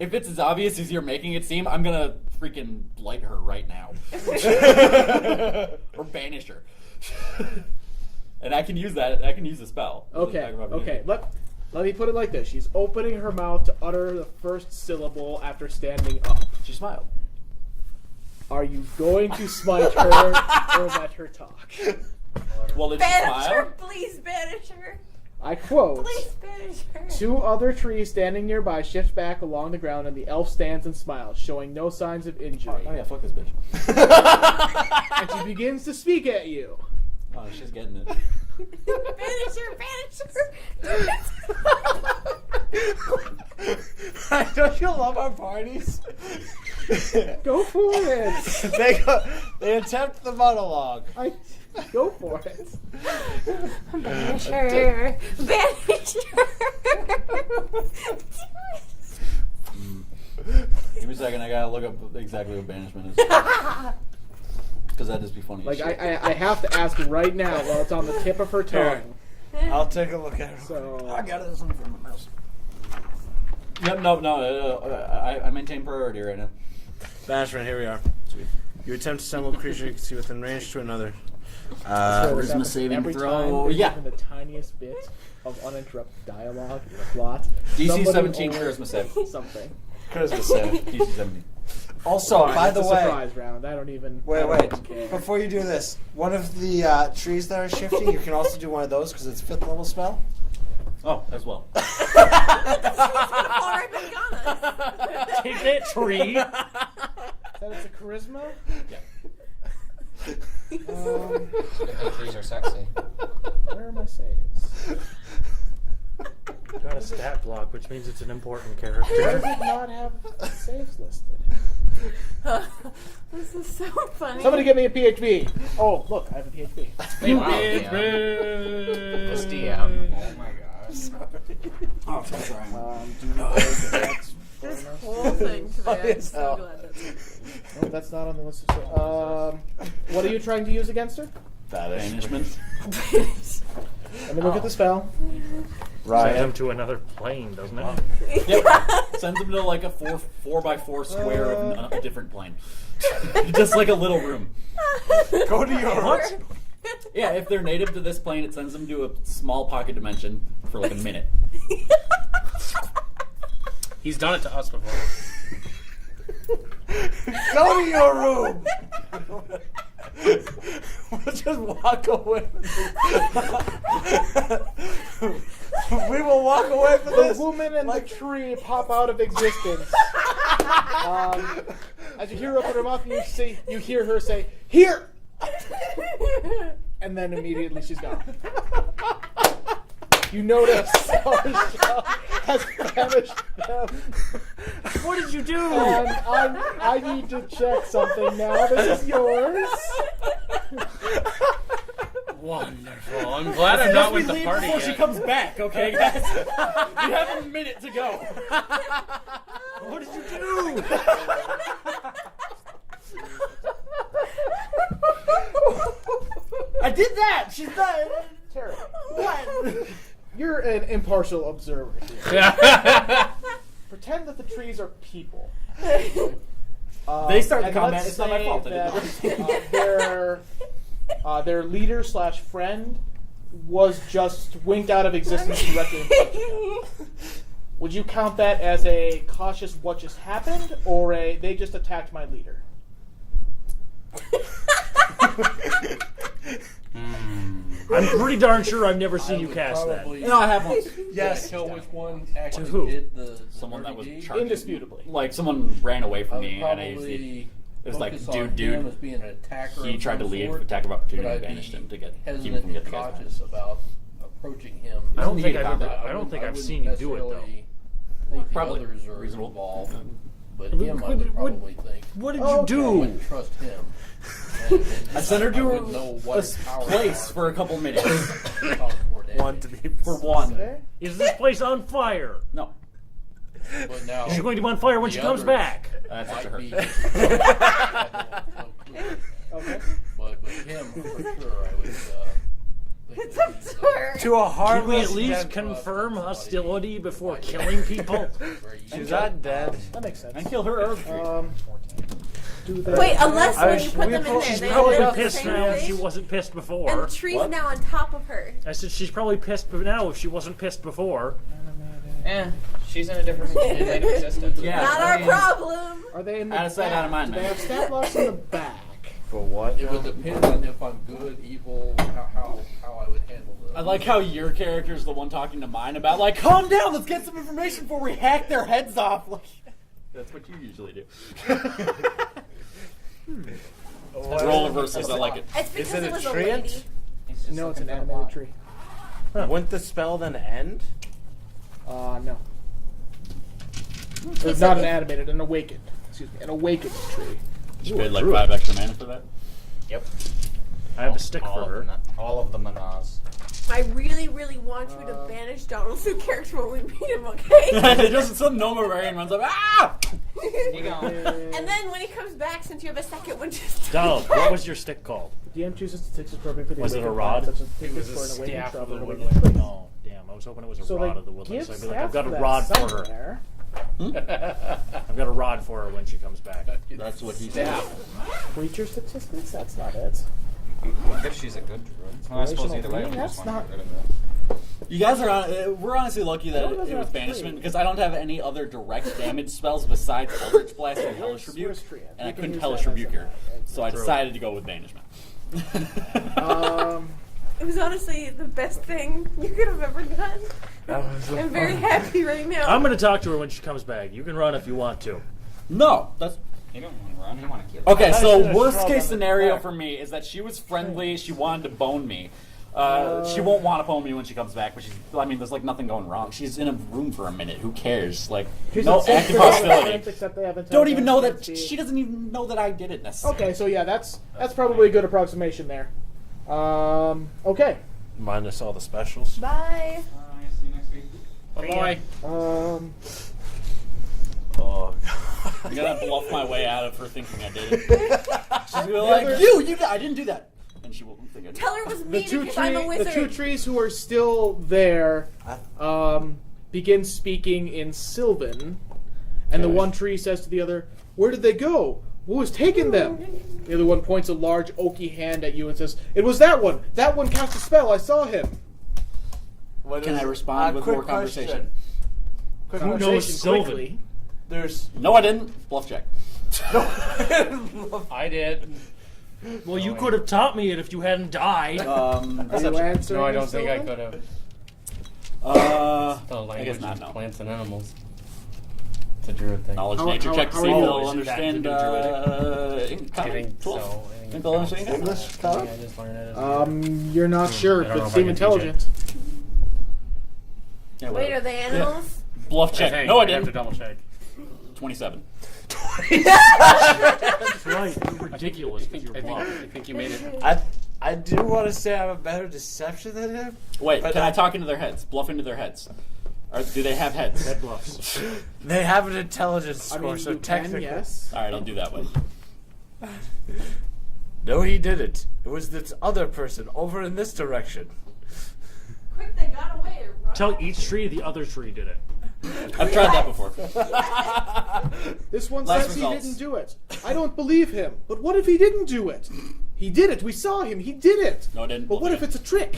Speaker 12: it's as obvious as you're making it seem, I'm gonna freaking blight her right now, or banish her. And I can use that. I can use the spell.
Speaker 4: Okay. Okay. Let me put it like this: she's opening her mouth to utter the first syllable after standing up.
Speaker 12: She smiled.
Speaker 4: Are you going to smite her or let her talk?
Speaker 12: Well, did she
Speaker 6: Banish her,
Speaker 12: smile?
Speaker 6: please banish her.
Speaker 4: I quote,
Speaker 6: Please banish her.
Speaker 4: 2 other trees standing nearby shift back along the ground and the elf stands and smiles, showing no signs of injury.
Speaker 12: Oh yeah, fuck this bitch.
Speaker 4: And she begins to speak at you.
Speaker 12: Oh, she's getting it.
Speaker 6: Banish her, banish her.
Speaker 5: Don't you love our parties?
Speaker 4: Go for it.
Speaker 5: They attempt the monologue.
Speaker 4: Go for it.
Speaker 6: Banish her. Banish her.
Speaker 12: Give me a second, I gotta look up exactly what banishment is. Because that'd just be funny.
Speaker 4: Like,
Speaker 12: as shit.
Speaker 4: I have to ask right now while it's on the tip of her tongue.
Speaker 5: I'll take a look at it.
Speaker 4: So,
Speaker 12: I got it in front of my mouse. Yep, no, I maintain priority right now.
Speaker 5: Banishment, here we are.
Speaker 12: Sweet.
Speaker 5: You attempt to summon a creature you can see within range to another.
Speaker 12: Charisma saving
Speaker 4: every
Speaker 12: throw.
Speaker 4: Time
Speaker 12: Yeah.
Speaker 4: even the tiniest bit of uninterrupted dialogue in the plot.
Speaker 12: DC
Speaker 4: somebody
Speaker 12: 17
Speaker 4: always-
Speaker 12: charisma save.
Speaker 4: Something.
Speaker 5: Charisma save.
Speaker 12: DC 17.
Speaker 5: Also,
Speaker 4: Fine,
Speaker 5: by
Speaker 4: it's
Speaker 5: the
Speaker 4: a
Speaker 5: way,
Speaker 4: surprise round. I don't even.
Speaker 5: wait.
Speaker 4: care.
Speaker 5: Before you do this, one of the trees that are shifting, you can also do one of those because it's 5th level spell.
Speaker 12: Oh, as well.
Speaker 2: Take that tree.
Speaker 4: That it's a charisma?
Speaker 12: Yeah.
Speaker 1: Trees are sexy.
Speaker 4: Where are my saves?
Speaker 2: Got a stat block, which means it's an important
Speaker 4: Why
Speaker 2: character.
Speaker 4: does it not have saves listed?
Speaker 6: This is so funny.
Speaker 4: Somebody give me a PHB. Oh, look, I have a PHB.
Speaker 1: Wow, this DM. Oh my gosh.
Speaker 12: Oh, I'm sorry.
Speaker 6: This whole thing today, I'm so
Speaker 5: hell.
Speaker 6: glad that's
Speaker 4: No, that's not on the list. What are you trying to use against her?
Speaker 12: Banishment.
Speaker 4: Let me look at the spell.
Speaker 2: Sends him to another plane, doesn't it?
Speaker 12: Yep. Sends him to like a 4x4 square of a different plane. Just like a little room.
Speaker 5: Go to your
Speaker 12: What? Yeah, if they're native to this plane, it sends them to a small pocket dimension for like a minute.
Speaker 8: He's done it to us before.
Speaker 5: Go to your room. We'll just walk away. We will walk away from
Speaker 4: The
Speaker 5: this.
Speaker 4: woman and the tree pop out of existence. As you hear her open her mouth, you hear her say, "Here!" And then immediately she's gone. You notice Michelle has banished them.
Speaker 2: What did you do?
Speaker 4: And I need to check something now. This is yours.
Speaker 8: Wonderful. I'm glad I'm not with the party
Speaker 12: before
Speaker 8: yet.
Speaker 12: she comes back, okay, guys? You have a minute to go.
Speaker 2: What did you do?
Speaker 12: I did that. She's done.
Speaker 4: Terry,
Speaker 12: What?
Speaker 4: you're an impartial observer here. Pretend that the trees are people.
Speaker 12: They started
Speaker 4: and
Speaker 12: combat.
Speaker 4: let's
Speaker 12: It's not my
Speaker 4: say
Speaker 12: fault. I
Speaker 4: that,
Speaker 12: didn't
Speaker 4: their leader / friend was just winked out of existence directly in front of you. Would you count that as a cautious what just happened, or a they just attacked my leader?
Speaker 2: I'm pretty darn sure I've never seen you cast that.
Speaker 12: No, I have once.
Speaker 5: Yes.
Speaker 3: Tell which one actually
Speaker 2: To who?
Speaker 3: did the
Speaker 12: Someone that was
Speaker 3: dirty deed.
Speaker 12: charging.
Speaker 4: Indisputably.
Speaker 12: Like someone ran away
Speaker 3: I
Speaker 12: from
Speaker 3: would
Speaker 12: me, and I
Speaker 3: probably
Speaker 12: it was like,
Speaker 3: focus on
Speaker 12: dude.
Speaker 3: him as being an attacker
Speaker 12: He
Speaker 3: of
Speaker 12: tried to
Speaker 3: some
Speaker 12: lead
Speaker 3: sort,
Speaker 12: attack of opportunity
Speaker 3: but
Speaker 12: and
Speaker 3: I'd
Speaker 12: banished
Speaker 3: be
Speaker 12: him to get keep him
Speaker 3: hesitant
Speaker 12: from getting
Speaker 3: and
Speaker 12: the guy's
Speaker 3: cautious about approaching him.
Speaker 2: I don't think
Speaker 12: Immediate
Speaker 2: I've ever.
Speaker 12: combat.
Speaker 2: I don't think I've
Speaker 3: wouldn't
Speaker 2: seen you do it though.
Speaker 3: necessarily think the
Speaker 12: Probably
Speaker 3: others are
Speaker 12: reasonable.
Speaker 3: involved, but him I would
Speaker 2: What-
Speaker 3: probably think.
Speaker 2: What did
Speaker 4: Oh,
Speaker 2: you
Speaker 3: I
Speaker 2: do?
Speaker 3: wouldn't trust him. And
Speaker 12: I sent her
Speaker 3: I
Speaker 12: to
Speaker 3: wouldn't know what
Speaker 12: a
Speaker 3: his powers
Speaker 12: place
Speaker 3: are
Speaker 12: for a couple minutes.
Speaker 3: to cause more damage.
Speaker 5: One to be
Speaker 12: For one.
Speaker 2: Is this place on fire?
Speaker 12: No.
Speaker 3: But now,
Speaker 2: Is she going to be on fire when
Speaker 3: the
Speaker 2: she comes
Speaker 3: others
Speaker 2: back?
Speaker 12: That's up to
Speaker 3: might
Speaker 12: her.
Speaker 3: be. I have no clue.
Speaker 4: Okay.
Speaker 3: But him for sure, I would. Think
Speaker 6: It's
Speaker 3: that
Speaker 6: up
Speaker 3: he's,
Speaker 6: to her.
Speaker 5: To a
Speaker 2: Did
Speaker 5: harmless.
Speaker 2: we at least
Speaker 5: dead-
Speaker 2: confirm hostility before killing people?
Speaker 3: very
Speaker 5: She's not dead.
Speaker 4: That makes sense.
Speaker 12: And kill her herb tree.
Speaker 4: Do that.
Speaker 6: Wait, unless
Speaker 5: I
Speaker 6: when
Speaker 5: was-
Speaker 6: you put
Speaker 5: we
Speaker 6: them in
Speaker 5: pro-
Speaker 6: there,
Speaker 2: She's
Speaker 6: they
Speaker 2: probably
Speaker 6: do the
Speaker 2: pissed
Speaker 6: same
Speaker 2: now if she
Speaker 6: thing.
Speaker 2: wasn't pissed
Speaker 6: And
Speaker 2: before.
Speaker 6: the tree's
Speaker 12: What?
Speaker 6: now on top of her.
Speaker 2: I said she's probably pissed now if she wasn't pissed before.
Speaker 1: She's in a different plane of existence.
Speaker 7: Yeah.
Speaker 6: Not our problem.
Speaker 4: Are they in the
Speaker 7: Out of sight, out of mind,
Speaker 4: Do they
Speaker 7: man.
Speaker 4: have stat blocks in the back?
Speaker 5: For what?
Speaker 3: It would depend on if I'm good, evil, how I would handle it.
Speaker 12: I like how your character's the one talking to mine about, like, calm down, let's get some information before we hack their heads off. Like, that's what you usually do. Role reversals, I like it.
Speaker 6: It's because
Speaker 5: it
Speaker 6: it
Speaker 5: a
Speaker 6: was a
Speaker 5: treant?
Speaker 6: lady.
Speaker 4: No, it's an animated tree.
Speaker 5: Wouldn't the spell then end?
Speaker 4: No. It's not an animated, an awakened. Excuse me, an awakened tree.
Speaker 12: Just paid like 5 extra mana for that.
Speaker 1: Yep.
Speaker 10: I have a stick for her.
Speaker 1: All of the manas.
Speaker 6: I really, really want you to banish Donald's new character when we beat him, okay?
Speaker 12: Just some Noma Rarian runs up, ah!
Speaker 1: You go.
Speaker 6: And then when he comes back, since you have a second one, just
Speaker 10: Donald, what was your stick called?
Speaker 4: The DM chooses statistics program for the
Speaker 10: Was it a
Speaker 4: awakened
Speaker 10: rod?
Speaker 4: plant, such as
Speaker 3: It was
Speaker 4: for
Speaker 3: a
Speaker 4: an awakened
Speaker 3: staff
Speaker 4: shrub
Speaker 3: of
Speaker 4: or
Speaker 3: the
Speaker 4: an
Speaker 3: woodland.
Speaker 4: awakened tree.
Speaker 10: Oh, damn. I was hoping it was a
Speaker 4: So
Speaker 10: rod
Speaker 4: they
Speaker 10: of the woodland.
Speaker 4: give
Speaker 10: So I'd be like, I've
Speaker 4: staff
Speaker 10: got a
Speaker 4: that
Speaker 10: rod for her.
Speaker 4: somewhere.
Speaker 10: I've got a rod for her when she comes back.
Speaker 12: That's what he said.
Speaker 4: Creature statistics? That's not it.
Speaker 1: I guess she's a good druid. Well, I suppose either way, we
Speaker 4: That's
Speaker 1: just want to
Speaker 4: not-
Speaker 1: get rid of it.
Speaker 12: You guys are we're honestly lucky that
Speaker 4: No, it
Speaker 12: it
Speaker 4: doesn't
Speaker 12: was
Speaker 4: have
Speaker 12: banishment
Speaker 4: three.
Speaker 12: because I don't have any other direct damage spells besides Eldritch Blast and Hellish Rebuke,
Speaker 4: Swiss Treant.
Speaker 12: and I
Speaker 4: You can
Speaker 12: couldn't
Speaker 4: use
Speaker 12: Hellish
Speaker 4: that as
Speaker 12: Rebuke
Speaker 4: a-
Speaker 12: her, so I decided to go with banishment.
Speaker 6: It was honestly the best thing you could have ever done. I'm very happy right now.
Speaker 10: I'm going to talk to her when she comes back. You can run if you want to.
Speaker 12: No, that's
Speaker 1: You don't want to run, you want to kill.
Speaker 12: okay.
Speaker 5: I
Speaker 12: So
Speaker 5: should've
Speaker 12: worst
Speaker 5: shrugged
Speaker 12: case
Speaker 5: on the
Speaker 12: scenario
Speaker 5: back.
Speaker 12: for me is that she was friendly. She wanted to bone me. She won't want to bone me when she comes back, but I mean, there's like nothing going wrong. She's in a room for a minute. Who cares? Like, no active hostility.
Speaker 4: Except they have
Speaker 12: Don't even know that
Speaker 4: intelligence,
Speaker 12: she doesn't even know that I did it necessarily.
Speaker 4: Okay, so yeah, that's probably a good approximation there. Okay.
Speaker 5: Minus all the specials.
Speaker 6: Bye.
Speaker 1: See you next week.
Speaker 3: Bye-bye.
Speaker 5: Oh,
Speaker 12: I'm gonna bluff my way out of her thinking I did it. She's gonna be like, you, I didn't do that. And she won't think I did
Speaker 6: Tell her it was me
Speaker 4: The two,
Speaker 6: because I'm a wizard.
Speaker 4: the two trees who are still there begin speaking in Sylvan, and the one tree says to the other, "Where did they go? Who has taken them?" The other one points a large oaky hand at you and says, "It was that one. That one cast a spell. I saw him."
Speaker 12: Can I respond with
Speaker 5: quick
Speaker 12: more conversation?
Speaker 5: Quick
Speaker 10: Who
Speaker 5: conversation.
Speaker 10: knows Sylvan?
Speaker 4: quickly.
Speaker 5: There's
Speaker 12: No, I didn't. Bluff check.
Speaker 3: I did.
Speaker 10: Well, you could have taught me it if you hadn't died.
Speaker 4: Are you
Speaker 12: Perception.
Speaker 4: answering
Speaker 3: No, I
Speaker 4: in
Speaker 3: don't think I
Speaker 4: Sylvan?
Speaker 3: could have.
Speaker 12: The
Speaker 3: The language
Speaker 12: not,
Speaker 3: of
Speaker 12: no.
Speaker 3: plants and animals. It's a druid thing.
Speaker 12: Knowledge
Speaker 4: How-
Speaker 12: nature
Speaker 4: how-
Speaker 12: check to
Speaker 4: how
Speaker 12: see
Speaker 4: are
Speaker 12: if
Speaker 4: you?
Speaker 12: they'll
Speaker 10: Is it that
Speaker 12: understand
Speaker 10: to do
Speaker 3: I think
Speaker 12: 12.
Speaker 3: so.
Speaker 12: I think they'll understand
Speaker 5: English
Speaker 3: Yeah,
Speaker 5: color?
Speaker 3: I just learned it. as
Speaker 4: You're not sure,
Speaker 3: I don't know
Speaker 4: but
Speaker 3: if I
Speaker 4: seem
Speaker 3: can teach
Speaker 4: intelligent.
Speaker 12: Yeah,
Speaker 6: Wait,
Speaker 12: whatever.
Speaker 6: are they animals?
Speaker 12: Bluff
Speaker 3: I
Speaker 12: check.
Speaker 3: think
Speaker 12: No, I
Speaker 3: I'd have to
Speaker 12: didn't.
Speaker 3: double check.
Speaker 12: 27.
Speaker 10: That's right. You're ridiculous with your
Speaker 3: I
Speaker 10: bluff.
Speaker 3: think you made it.
Speaker 5: I do want to say I have a better deception than him.
Speaker 12: Wait,
Speaker 5: But
Speaker 12: can I talk into their heads? Bluff into their heads. Or do they have heads?
Speaker 10: Head bluffs.
Speaker 5: They have an intelligence
Speaker 4: I
Speaker 5: score,
Speaker 4: mean,
Speaker 5: so
Speaker 4: you can,
Speaker 5: technically.
Speaker 4: yes.
Speaker 12: Alright, I'll do that one.
Speaker 5: No, he didn't. It was this other person over in this direction.
Speaker 6: Quick, they got away.
Speaker 10: Tell each tree the other tree did it.
Speaker 12: I've tried that before.
Speaker 4: This one
Speaker 12: Last
Speaker 4: says
Speaker 12: results.
Speaker 4: he didn't do it. I don't believe him. But what if he didn't do it? He did it. We saw him. He did it.
Speaker 12: No, I didn't.
Speaker 4: But what if it's a trick?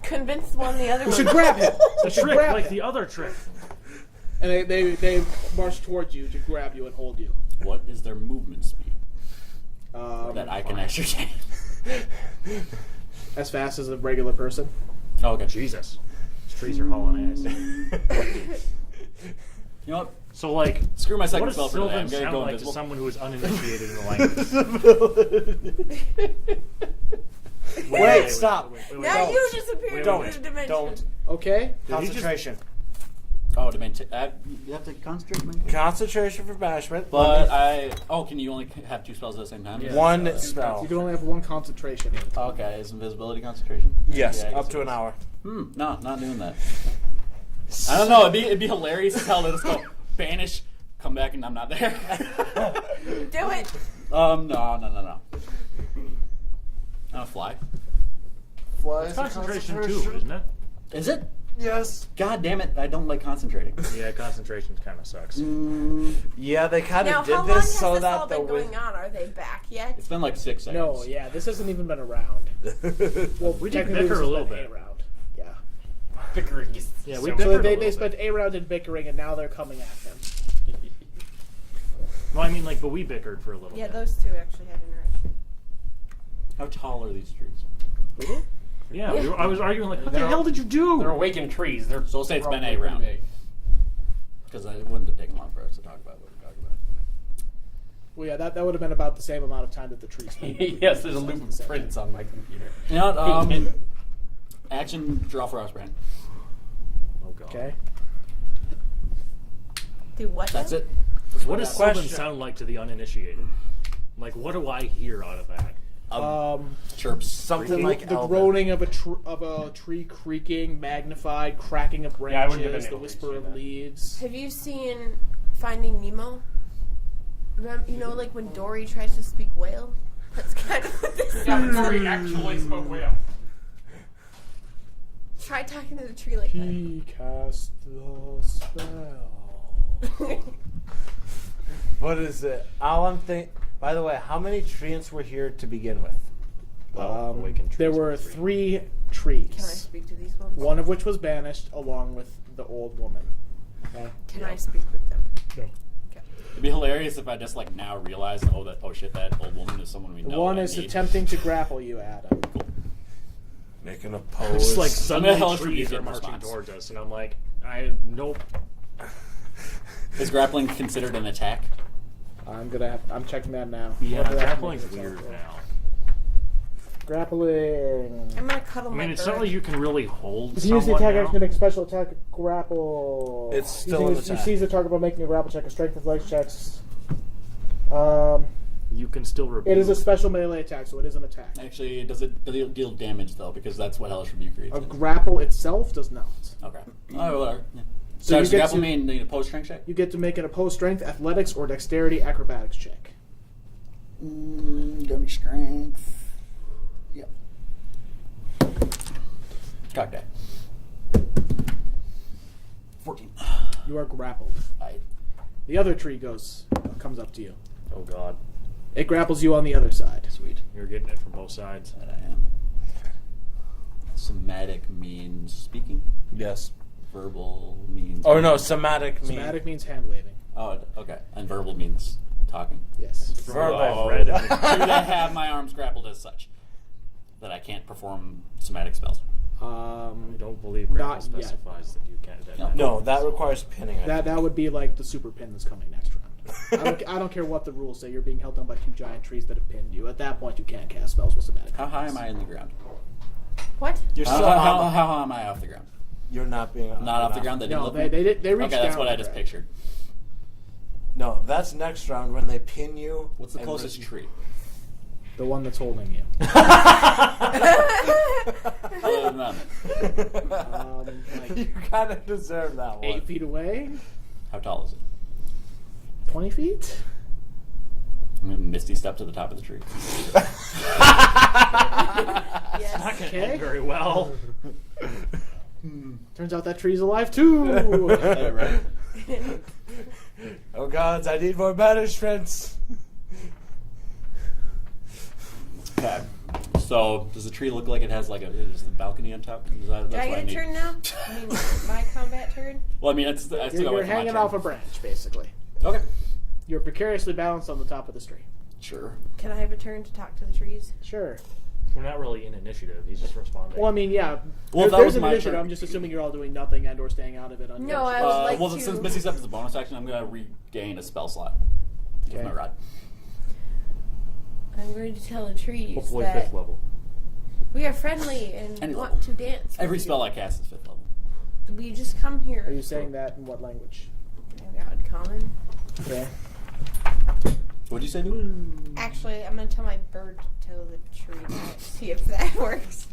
Speaker 6: Convince one the other
Speaker 4: We
Speaker 6: one.
Speaker 4: should grab him.
Speaker 10: The
Speaker 4: We should
Speaker 10: trick,
Speaker 4: grab
Speaker 10: like
Speaker 4: him.
Speaker 10: the other trick.
Speaker 4: And they march towards you to grab you and hold you.
Speaker 12: What is their movement speed that I can ascertain?
Speaker 4: As fast as a regular person.
Speaker 12: Oh, okay.
Speaker 10: Jesus. These trees are hauling ass.
Speaker 12: You know what?
Speaker 10: So, like,
Speaker 12: Screw my
Speaker 10: what
Speaker 12: second
Speaker 10: does
Speaker 12: spell for today.
Speaker 10: Sylvan
Speaker 12: I'm gonna
Speaker 10: sound
Speaker 12: go
Speaker 10: like to
Speaker 12: invisible.
Speaker 10: someone who is uninitiated in the language?
Speaker 5: Wait, stop.
Speaker 6: Now you disappeared
Speaker 5: Don't.
Speaker 6: into the dimension.
Speaker 5: Don't.
Speaker 4: Okay.
Speaker 5: Concentration.
Speaker 12: Oh, to maintain. You have to concentrate. Man.
Speaker 5: Concentration for banishment.
Speaker 12: But can you only have 2 spells at the same time?
Speaker 5: One spell.
Speaker 4: You can only have one concentration.
Speaker 12: Okay, is invisibility concentration?
Speaker 5: Yes,
Speaker 12: Yeah, I guess
Speaker 5: up to
Speaker 12: it
Speaker 5: an
Speaker 12: is.
Speaker 5: hour.
Speaker 12: No, not doing that. I don't know. It'd be hilarious to tell them to go banish, come back, and I'm not there.
Speaker 6: Do it.
Speaker 12: No. I'll fly.
Speaker 5: Fly
Speaker 10: It's concentration too, isn't it?
Speaker 12: Is it?
Speaker 5: Yes.
Speaker 12: God damn it! I don't like concentrating.
Speaker 10: Yeah, concentration kind of sucks.
Speaker 5: Yeah, they kind
Speaker 6: Now,
Speaker 5: of
Speaker 6: how
Speaker 5: did
Speaker 6: long
Speaker 5: this
Speaker 6: has
Speaker 5: so
Speaker 6: this
Speaker 5: that
Speaker 6: all
Speaker 5: the
Speaker 6: been going on? Are they back yet?
Speaker 12: It's been like 6 seconds.
Speaker 4: No, yeah, this hasn't even been around. Well,
Speaker 10: We did
Speaker 4: technically
Speaker 10: bicker
Speaker 4: this
Speaker 10: a
Speaker 4: has
Speaker 10: little
Speaker 4: been
Speaker 10: bit.
Speaker 4: round. Yeah.
Speaker 8: Bickering is
Speaker 2: Yeah, we
Speaker 8: so
Speaker 2: bickered
Speaker 4: So
Speaker 2: a
Speaker 4: they
Speaker 2: little
Speaker 4: spent
Speaker 2: bit.
Speaker 4: a round in bickering, and now they're coming at them.
Speaker 2: Well, I mean, like, but we bickered for a little
Speaker 6: Yeah,
Speaker 2: bit.
Speaker 6: those two actually had interaction.
Speaker 12: How tall are these trees?
Speaker 2: Yeah, I was arguing like, what the hell did you do?
Speaker 8: They're awakened trees. They're
Speaker 12: So we'll say it's been
Speaker 8: probably
Speaker 12: a round.
Speaker 8: pretty big.
Speaker 12: Because it wouldn't have taken long for us to talk about what we're talking about.
Speaker 4: Well, yeah, that would have been about the same amount of time that the tree spent.
Speaker 8: Yes, there's a loop of prints on my computer.
Speaker 12: You know what? Action, draw for Frostbrand.
Speaker 2: Oh, God.
Speaker 4: Okay.
Speaker 6: Do what?
Speaker 12: That's it.
Speaker 2: What does Sylvan sound like to the uninitiated? Like, what do I hear out of that?
Speaker 12: Chirps.
Speaker 5: Something like
Speaker 4: the groaning of a tree creaking, magnified, cracking of
Speaker 8: Yeah, I wouldn't have
Speaker 4: branches,
Speaker 8: been
Speaker 4: the
Speaker 8: able to
Speaker 4: whisper
Speaker 8: see
Speaker 4: of
Speaker 8: that.
Speaker 4: leaves.
Speaker 6: Have you seen Finding Nemo? You know, like when Dory tries to speak whale? That's kind of what this sounds like.
Speaker 8: Dory actually spoke whale.
Speaker 6: Try talking to the tree like that.
Speaker 4: He cast the spell.
Speaker 5: What is it? All I'm think. By the way, how many treants were here to begin with?
Speaker 2: Awakened trees
Speaker 4: There were
Speaker 2: are
Speaker 4: 3 trees.
Speaker 6: Can I speak to these ones?
Speaker 4: One of which was banished, along with the old woman. Okay.
Speaker 6: Can I speak with them?
Speaker 4: No.
Speaker 12: It'd be hilarious if I just like now realized, oh shit, that old woman is someone we
Speaker 4: The
Speaker 12: know.
Speaker 4: one
Speaker 12: I
Speaker 4: is
Speaker 12: need.
Speaker 4: attempting to grapple you, Adam.
Speaker 5: Making a
Speaker 2: Just
Speaker 5: pose.
Speaker 2: like
Speaker 12: I'm
Speaker 2: suddenly
Speaker 12: gonna help you
Speaker 2: trees
Speaker 12: get
Speaker 2: are marching
Speaker 12: response.
Speaker 2: towards us, and I'm like, nope.
Speaker 12: Is grappling considered an attack?
Speaker 4: I'm checking that now.
Speaker 2: Yeah,
Speaker 4: Whether that's
Speaker 2: grappling's
Speaker 4: making
Speaker 2: weird
Speaker 4: itself.
Speaker 2: now.
Speaker 4: Grappling.
Speaker 6: I'm gonna cuddle
Speaker 2: I
Speaker 6: my
Speaker 2: mean, it's
Speaker 6: bird.
Speaker 2: not like you can really hold
Speaker 4: If you use the
Speaker 2: someone
Speaker 4: attack
Speaker 2: now.
Speaker 4: action to make a special attack, grapple.
Speaker 5: It's still
Speaker 4: Using
Speaker 5: an
Speaker 4: this-
Speaker 5: attack.
Speaker 4: You seize the target by making a grapple check, a strength athletics checks.
Speaker 2: You can still rebuke.
Speaker 4: It is a special melee attack, so it is an attack.
Speaker 12: Actually, does it deal damage though? Because that's what Hellish Rebuke creates.
Speaker 4: A grapple itself does not.
Speaker 12: Okay. Oh, whatever. Yeah.
Speaker 4: So
Speaker 12: So
Speaker 4: you
Speaker 12: does
Speaker 4: get
Speaker 12: grapple
Speaker 4: to-
Speaker 12: mean need a post strength check?
Speaker 4: You get to make an opposed strength, athletics, or dexterity acrobatics check.
Speaker 12: Dummy strength. Yep. Cock that. 14.
Speaker 4: You are grappled. The other tree comes up to you.
Speaker 2: Oh God.
Speaker 4: It grapples you on the other side.
Speaker 12: Sweet.
Speaker 2: You're getting it from both sides.
Speaker 12: That I am. Somatic means speaking.
Speaker 5: Yes.
Speaker 12: Verbal means.
Speaker 5: Oh no, somatic means.
Speaker 4: Somatic means hand waving.
Speaker 12: Oh, okay. And verbal means talking.
Speaker 4: Yes.
Speaker 5: Verbal.
Speaker 12: Oh,
Speaker 2: Red
Speaker 12: do
Speaker 2: and-
Speaker 12: I have my arms grappled as such that I can't perform somatic spells?
Speaker 2: I don't believe
Speaker 4: Not
Speaker 2: grapple
Speaker 4: yet.
Speaker 2: specifies that you can't.
Speaker 5: No, that requires pinning. I think.
Speaker 4: That would be like the super pin that's coming next round. I don't care what the rules say. You're being held down by 2 giant trees that have pinned you. At that point, you can't cast spells with somatic.
Speaker 12: How high am I in the ground?
Speaker 6: What?
Speaker 5: You're
Speaker 12: How
Speaker 5: still
Speaker 12: high am I off the ground?
Speaker 5: You're not being
Speaker 12: Not off the ground. They didn't
Speaker 4: No,
Speaker 12: lift
Speaker 4: they
Speaker 12: me?
Speaker 4: they reached
Speaker 12: Okay, that's
Speaker 4: down
Speaker 12: what I
Speaker 4: to
Speaker 12: just
Speaker 4: grab.
Speaker 12: pictured.
Speaker 5: No, that's next round when they pin you.
Speaker 12: What's the
Speaker 5: and
Speaker 12: closest
Speaker 5: re-
Speaker 12: tree?
Speaker 4: The one that's holding you.
Speaker 12: Other than that,
Speaker 5: You kind of deserve that one.
Speaker 4: 8 feet away,
Speaker 12: how tall is it?
Speaker 4: 20 feet.
Speaker 12: I'm gonna misty step to the top of the tree.
Speaker 6: Yes.
Speaker 2: Not gonna
Speaker 4: Okay.
Speaker 2: end very well.
Speaker 4: Turns out that tree's alive too.
Speaker 12: Right.
Speaker 5: Oh gods, I need more banishments.
Speaker 12: Okay. So, does the tree look like it has like is the balcony on top? Is that,
Speaker 6: Did
Speaker 12: that's
Speaker 6: I
Speaker 12: what
Speaker 6: get a
Speaker 12: need.
Speaker 6: turn now? I mean, my combat turn?
Speaker 12: Well, I mean, I still
Speaker 4: You're
Speaker 12: got
Speaker 4: hanging
Speaker 12: my turn.
Speaker 4: off a branch, basically.
Speaker 12: Okay.
Speaker 4: You're precariously balanced on the top of the tree.
Speaker 12: Sure.
Speaker 6: Can I have a turn to talk to the trees?
Speaker 4: Sure.
Speaker 2: We're not really in initiative. He's just responding.
Speaker 4: Well, I mean, yeah.
Speaker 12: Well, if that
Speaker 4: there's
Speaker 12: was
Speaker 4: an
Speaker 12: my
Speaker 4: initiative.
Speaker 12: turn-
Speaker 4: I'm just assuming you're all doing nothing and/or staying out of it. On
Speaker 6: No,
Speaker 4: your
Speaker 6: I would like
Speaker 12: well,
Speaker 6: to.
Speaker 12: since Misty Step is a bonus action, I'm gonna regain a spell slot with
Speaker 4: Okay.
Speaker 12: my rod.
Speaker 6: I'm going to tell the trees
Speaker 2: hopefully
Speaker 6: that
Speaker 2: 5th level.
Speaker 6: we are friendly and
Speaker 12: Any
Speaker 6: want
Speaker 12: level.
Speaker 6: to dance.
Speaker 12: Every
Speaker 6: with
Speaker 12: spell I cast is 5th level.
Speaker 6: you. We just come here.
Speaker 4: Are you saying that in what language?
Speaker 6: Oh God, common.
Speaker 4: Okay.
Speaker 12: What'd you say, dude?
Speaker 6: Actually, I'm going to tell my bird to tell the tree that. See if that works.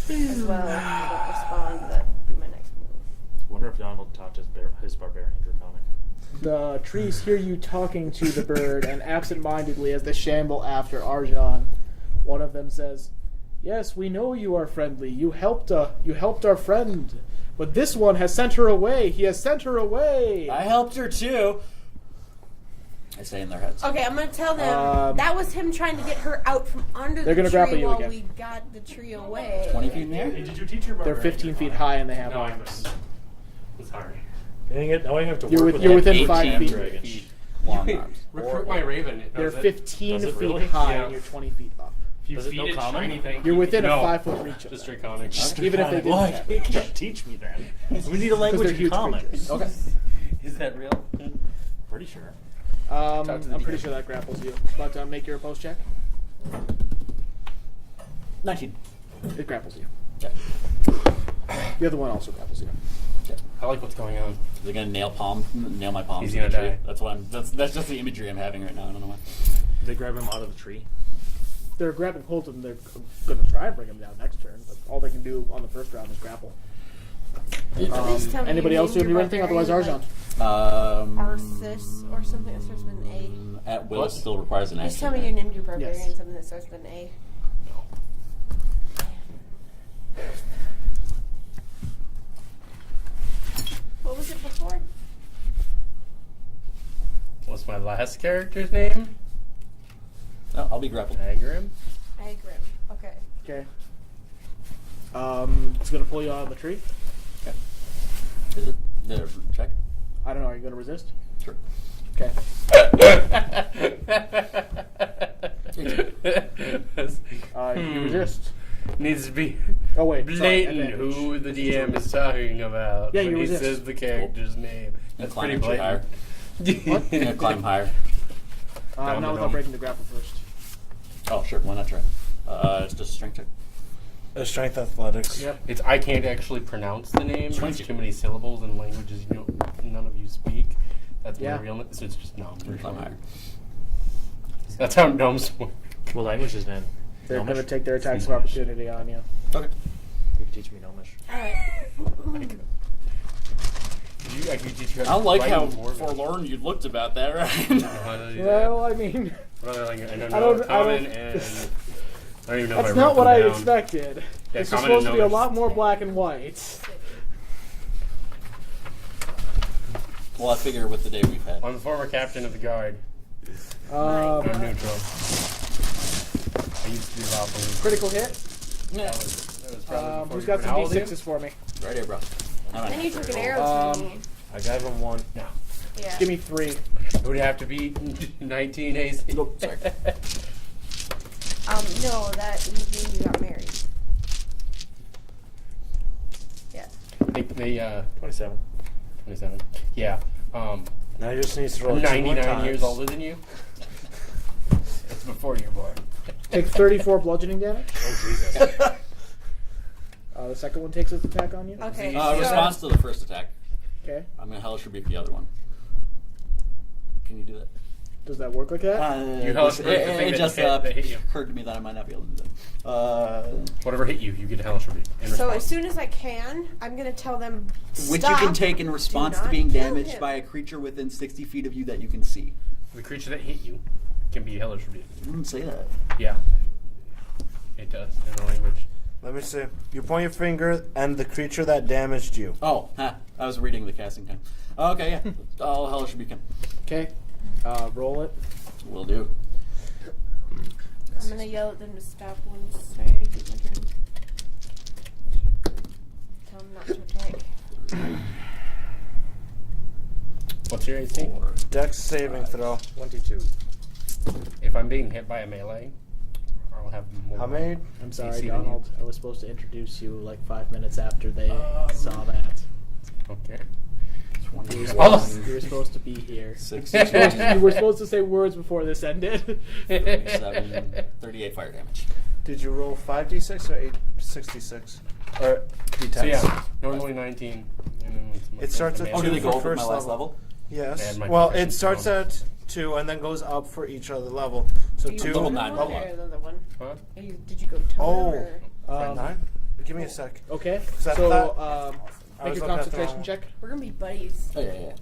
Speaker 6: As well, if they don't respond, that would be my next move.
Speaker 2: Wonder if Donald taught his barbarian draconic.
Speaker 4: The trees hear you talking to the bird, and absent-mindedly, as they shamble after Arjan, one of them says, "Yes, we know you are friendly. You helped our friend, but this one has sent her away. He has sent her away."
Speaker 12: I helped her too. I say in their heads.
Speaker 6: Okay, I'm gonna tell them that was him trying to get her out from under
Speaker 4: They're
Speaker 6: the
Speaker 4: gonna
Speaker 6: tree
Speaker 4: grapple you
Speaker 6: while
Speaker 4: again.
Speaker 6: we got the tree away.
Speaker 12: 20 feet in the air?
Speaker 10: Did you teach your
Speaker 4: They're 15 feet high and they have
Speaker 2: No,
Speaker 4: arms.
Speaker 10: Sorry. Dang it, now I have to
Speaker 4: You're
Speaker 10: work
Speaker 4: with-
Speaker 10: with
Speaker 4: you're
Speaker 10: that
Speaker 4: within
Speaker 10: 18
Speaker 4: 5 feet.
Speaker 10: dragon.
Speaker 12: Long arms.
Speaker 8: Recruit my raven.
Speaker 4: They're
Speaker 8: Does it?
Speaker 4: 15
Speaker 10: Does it
Speaker 4: feet
Speaker 10: really?
Speaker 4: high
Speaker 8: Yeah.
Speaker 4: and you're 20 feet up.
Speaker 8: If you
Speaker 10: Does it
Speaker 8: feed
Speaker 10: no
Speaker 8: it
Speaker 10: common?
Speaker 8: shiny thing,
Speaker 4: You're within
Speaker 8: no.
Speaker 4: a 5-foot reach of
Speaker 8: Just
Speaker 4: them.
Speaker 8: draconic.
Speaker 4: Even if they didn't
Speaker 10: Why
Speaker 4: have
Speaker 10: can't you teach me that? We need a language
Speaker 4: they're
Speaker 10: in
Speaker 4: huge
Speaker 10: common.
Speaker 4: creatures.
Speaker 12: Okay.
Speaker 8: Is that real?
Speaker 10: Pretty sure.
Speaker 8: Talk to the
Speaker 4: I'm pretty
Speaker 8: DM.
Speaker 4: sure that grapples you. But make your opposed check.
Speaker 12: 19.
Speaker 4: It grapples you.
Speaker 12: Okay.
Speaker 4: The other one also grapples you.
Speaker 8: I like what's going on.
Speaker 12: Is it gonna nail my palms?
Speaker 8: He's
Speaker 12: in the
Speaker 8: gonna
Speaker 12: tree?
Speaker 8: die.
Speaker 12: That's what I'm. That's just the imagery I'm having right now. I don't know why.
Speaker 10: Did they grab him out of the tree?
Speaker 4: They're grabbing hold of him. They're going to try and bring him down next turn. But all they can do on the first round is grapple.
Speaker 6: Please tell me
Speaker 4: Anybody
Speaker 6: your
Speaker 4: else
Speaker 6: name,
Speaker 4: doing
Speaker 6: your
Speaker 4: anything? Otherwise,
Speaker 6: barbarian,
Speaker 4: Arjan.
Speaker 6: Arsis or something that starts with an
Speaker 12: At will still requires an
Speaker 6: A.
Speaker 12: action.
Speaker 6: Just tell me your name, your barbarian,
Speaker 4: Yes.
Speaker 6: something that starts with an A. What was it before?
Speaker 8: What's my last character's name?
Speaker 12: Oh, I'll be grappled.
Speaker 8: Agrim.
Speaker 6: Agrim. Okay.
Speaker 4: Okay. It's going to pull you out of the tree.
Speaker 12: Okay. Is it? There, check.
Speaker 4: I don't know. Are you going to resist?
Speaker 12: Sure.
Speaker 4: Okay. You resist.
Speaker 8: Needs to be
Speaker 4: Oh wait, sorry,
Speaker 8: blatant
Speaker 4: advantage.
Speaker 8: who the DM is talking about
Speaker 4: Yeah,
Speaker 8: when
Speaker 4: you
Speaker 8: he
Speaker 4: resist.
Speaker 8: says the character's name. That's
Speaker 12: Climb
Speaker 8: pretty
Speaker 12: a tree
Speaker 8: blatant.
Speaker 12: higher. I'm gonna climb higher.
Speaker 8: Down
Speaker 4: Not
Speaker 8: the
Speaker 4: without
Speaker 8: dome.
Speaker 4: breaking the grapple first.
Speaker 12: Oh, sure. Why not try? It's just a strength check.
Speaker 5: Strength athletics.
Speaker 4: Yep.
Speaker 8: It's I can't actually pronounce the name.
Speaker 12: Thank
Speaker 8: It's
Speaker 12: you.
Speaker 8: too many syllables in languages none of you speak. That's
Speaker 4: Yeah.
Speaker 8: my real name. So it's just no.
Speaker 12: Climb higher.
Speaker 8: That's how gnomes work.
Speaker 10: What language is then?
Speaker 4: They're
Speaker 10: Gnomish?
Speaker 4: going to take their attacks of opportunity on you.
Speaker 12: Okay.
Speaker 10: You can teach me Gnomish.
Speaker 6: Alright.
Speaker 8: I could teach you
Speaker 12: I don't like
Speaker 8: write
Speaker 12: how
Speaker 8: in Dwarven.
Speaker 12: forlorn you looked about that, right?
Speaker 8: I don't know how to do that.
Speaker 4: Well, I mean,
Speaker 8: What other language? I don't
Speaker 4: I
Speaker 8: know.
Speaker 4: don't-
Speaker 8: Common
Speaker 4: I don't-
Speaker 8: and I don't even know if
Speaker 4: that's
Speaker 8: I
Speaker 4: not
Speaker 8: wrote
Speaker 4: what
Speaker 8: them
Speaker 4: I
Speaker 8: down.
Speaker 4: expected.
Speaker 8: Yeah,
Speaker 4: This is
Speaker 8: common
Speaker 4: supposed to
Speaker 8: and
Speaker 4: be a
Speaker 8: notice.
Speaker 4: lot more black and white.
Speaker 12: Well, I figure with the day we've had.
Speaker 8: I'm the former captain of the guard.
Speaker 4: Um,
Speaker 8: I'm neutral. I used to do Valkyrie.
Speaker 4: critical hit.
Speaker 12: Yeah.
Speaker 8: That was probably before
Speaker 4: Who's
Speaker 8: you
Speaker 4: got
Speaker 8: were-
Speaker 4: some
Speaker 8: how old are you?
Speaker 4: d6s for me?
Speaker 12: Right here, bro.
Speaker 6: Then you took an arrow to me.
Speaker 5: I gave him one.
Speaker 8: No.
Speaker 6: Yeah.
Speaker 4: Give me 3.
Speaker 8: It would have to be 19 AC.
Speaker 12: Oh, sorry.
Speaker 6: No, that means you got married. Yeah.
Speaker 8: They
Speaker 10: 27.
Speaker 8: 27. Yeah.
Speaker 5: Now he just needs to roll
Speaker 8: I'm 99
Speaker 5: 2 more
Speaker 8: years
Speaker 5: times.
Speaker 8: older than you. It's before you were born.
Speaker 4: Take 34 bludgeoning damage.
Speaker 10: Oh, Jesus.
Speaker 4: The second one takes its attack on you.
Speaker 6: Okay.
Speaker 12: Response to the first attack.
Speaker 4: Okay.
Speaker 12: I'm gonna hellish rebuke the other one. Can you do that?
Speaker 4: Does that work like that?
Speaker 8: You hellish rebuke the thing
Speaker 12: It
Speaker 8: that
Speaker 12: just
Speaker 8: hit you.
Speaker 12: occurred to me that I might not be able to do that.
Speaker 8: Whatever hit you, you get a hellish rebuke. in
Speaker 6: So
Speaker 8: response.
Speaker 6: as soon as I can, I'm gonna tell them
Speaker 12: Which
Speaker 6: stop.
Speaker 12: you can take in response
Speaker 6: Do
Speaker 12: to
Speaker 6: not
Speaker 12: being
Speaker 6: kill
Speaker 12: damaged
Speaker 6: him.
Speaker 12: by a creature within 60 feet of you that you can see.
Speaker 8: The creature that hit you can be hellish rebuke.
Speaker 12: You didn't say that.
Speaker 8: Yeah. It does in the language.
Speaker 5: Let me see. You point your finger and the creature that damaged you.
Speaker 12: Oh, I was reading the casting time. Okay, yeah. I'll hellish rebuke him.
Speaker 4: Okay. Roll it.
Speaker 12: Will do.
Speaker 6: I'm gonna yell at them to stop once I get my turn. Tell them not to attack.
Speaker 8: What's your AC?
Speaker 5: Dex saving throw.
Speaker 10: 22.
Speaker 8: If I'm being hit by a melee, I'll have more.
Speaker 5: How many?
Speaker 4: I'm sorry,
Speaker 8: AC than
Speaker 4: Donald. I was supposed to introduce you like 5 minutes after they saw that.
Speaker 8: Okay.
Speaker 4: You were,
Speaker 8: Oh.
Speaker 4: you were supposed to be here.
Speaker 12: 6,
Speaker 4: You were supposed to say words before this ended.
Speaker 12: 37, 38 fire damage.
Speaker 5: Did you roll 5d6 or 866? Or d10s?
Speaker 8: So yeah, normally 19. And then when
Speaker 5: It starts at
Speaker 8: melee-
Speaker 12: Oh, did they go
Speaker 5: for
Speaker 12: over my
Speaker 5: first
Speaker 12: last level?
Speaker 5: Yes.
Speaker 8: Add my
Speaker 5: Well, it
Speaker 8: proficiency
Speaker 5: starts
Speaker 8: bonus.
Speaker 5: at 2 and then goes up for each other level. So
Speaker 6: Are you
Speaker 5: 2.
Speaker 12: level
Speaker 6: one
Speaker 12: 9
Speaker 6: or
Speaker 12: level.
Speaker 6: the other one?
Speaker 8: Huh?
Speaker 6: Did you go total
Speaker 5: Oh.
Speaker 6: or?
Speaker 5: 9? Give me a sec.
Speaker 4: Okay.
Speaker 5: that
Speaker 4: So,
Speaker 5: that- I
Speaker 4: make
Speaker 5: was
Speaker 4: your
Speaker 5: looking at the
Speaker 4: concentration
Speaker 5: wrong-
Speaker 4: check.
Speaker 6: We're gonna be buddies.
Speaker 12: Oh, yeah.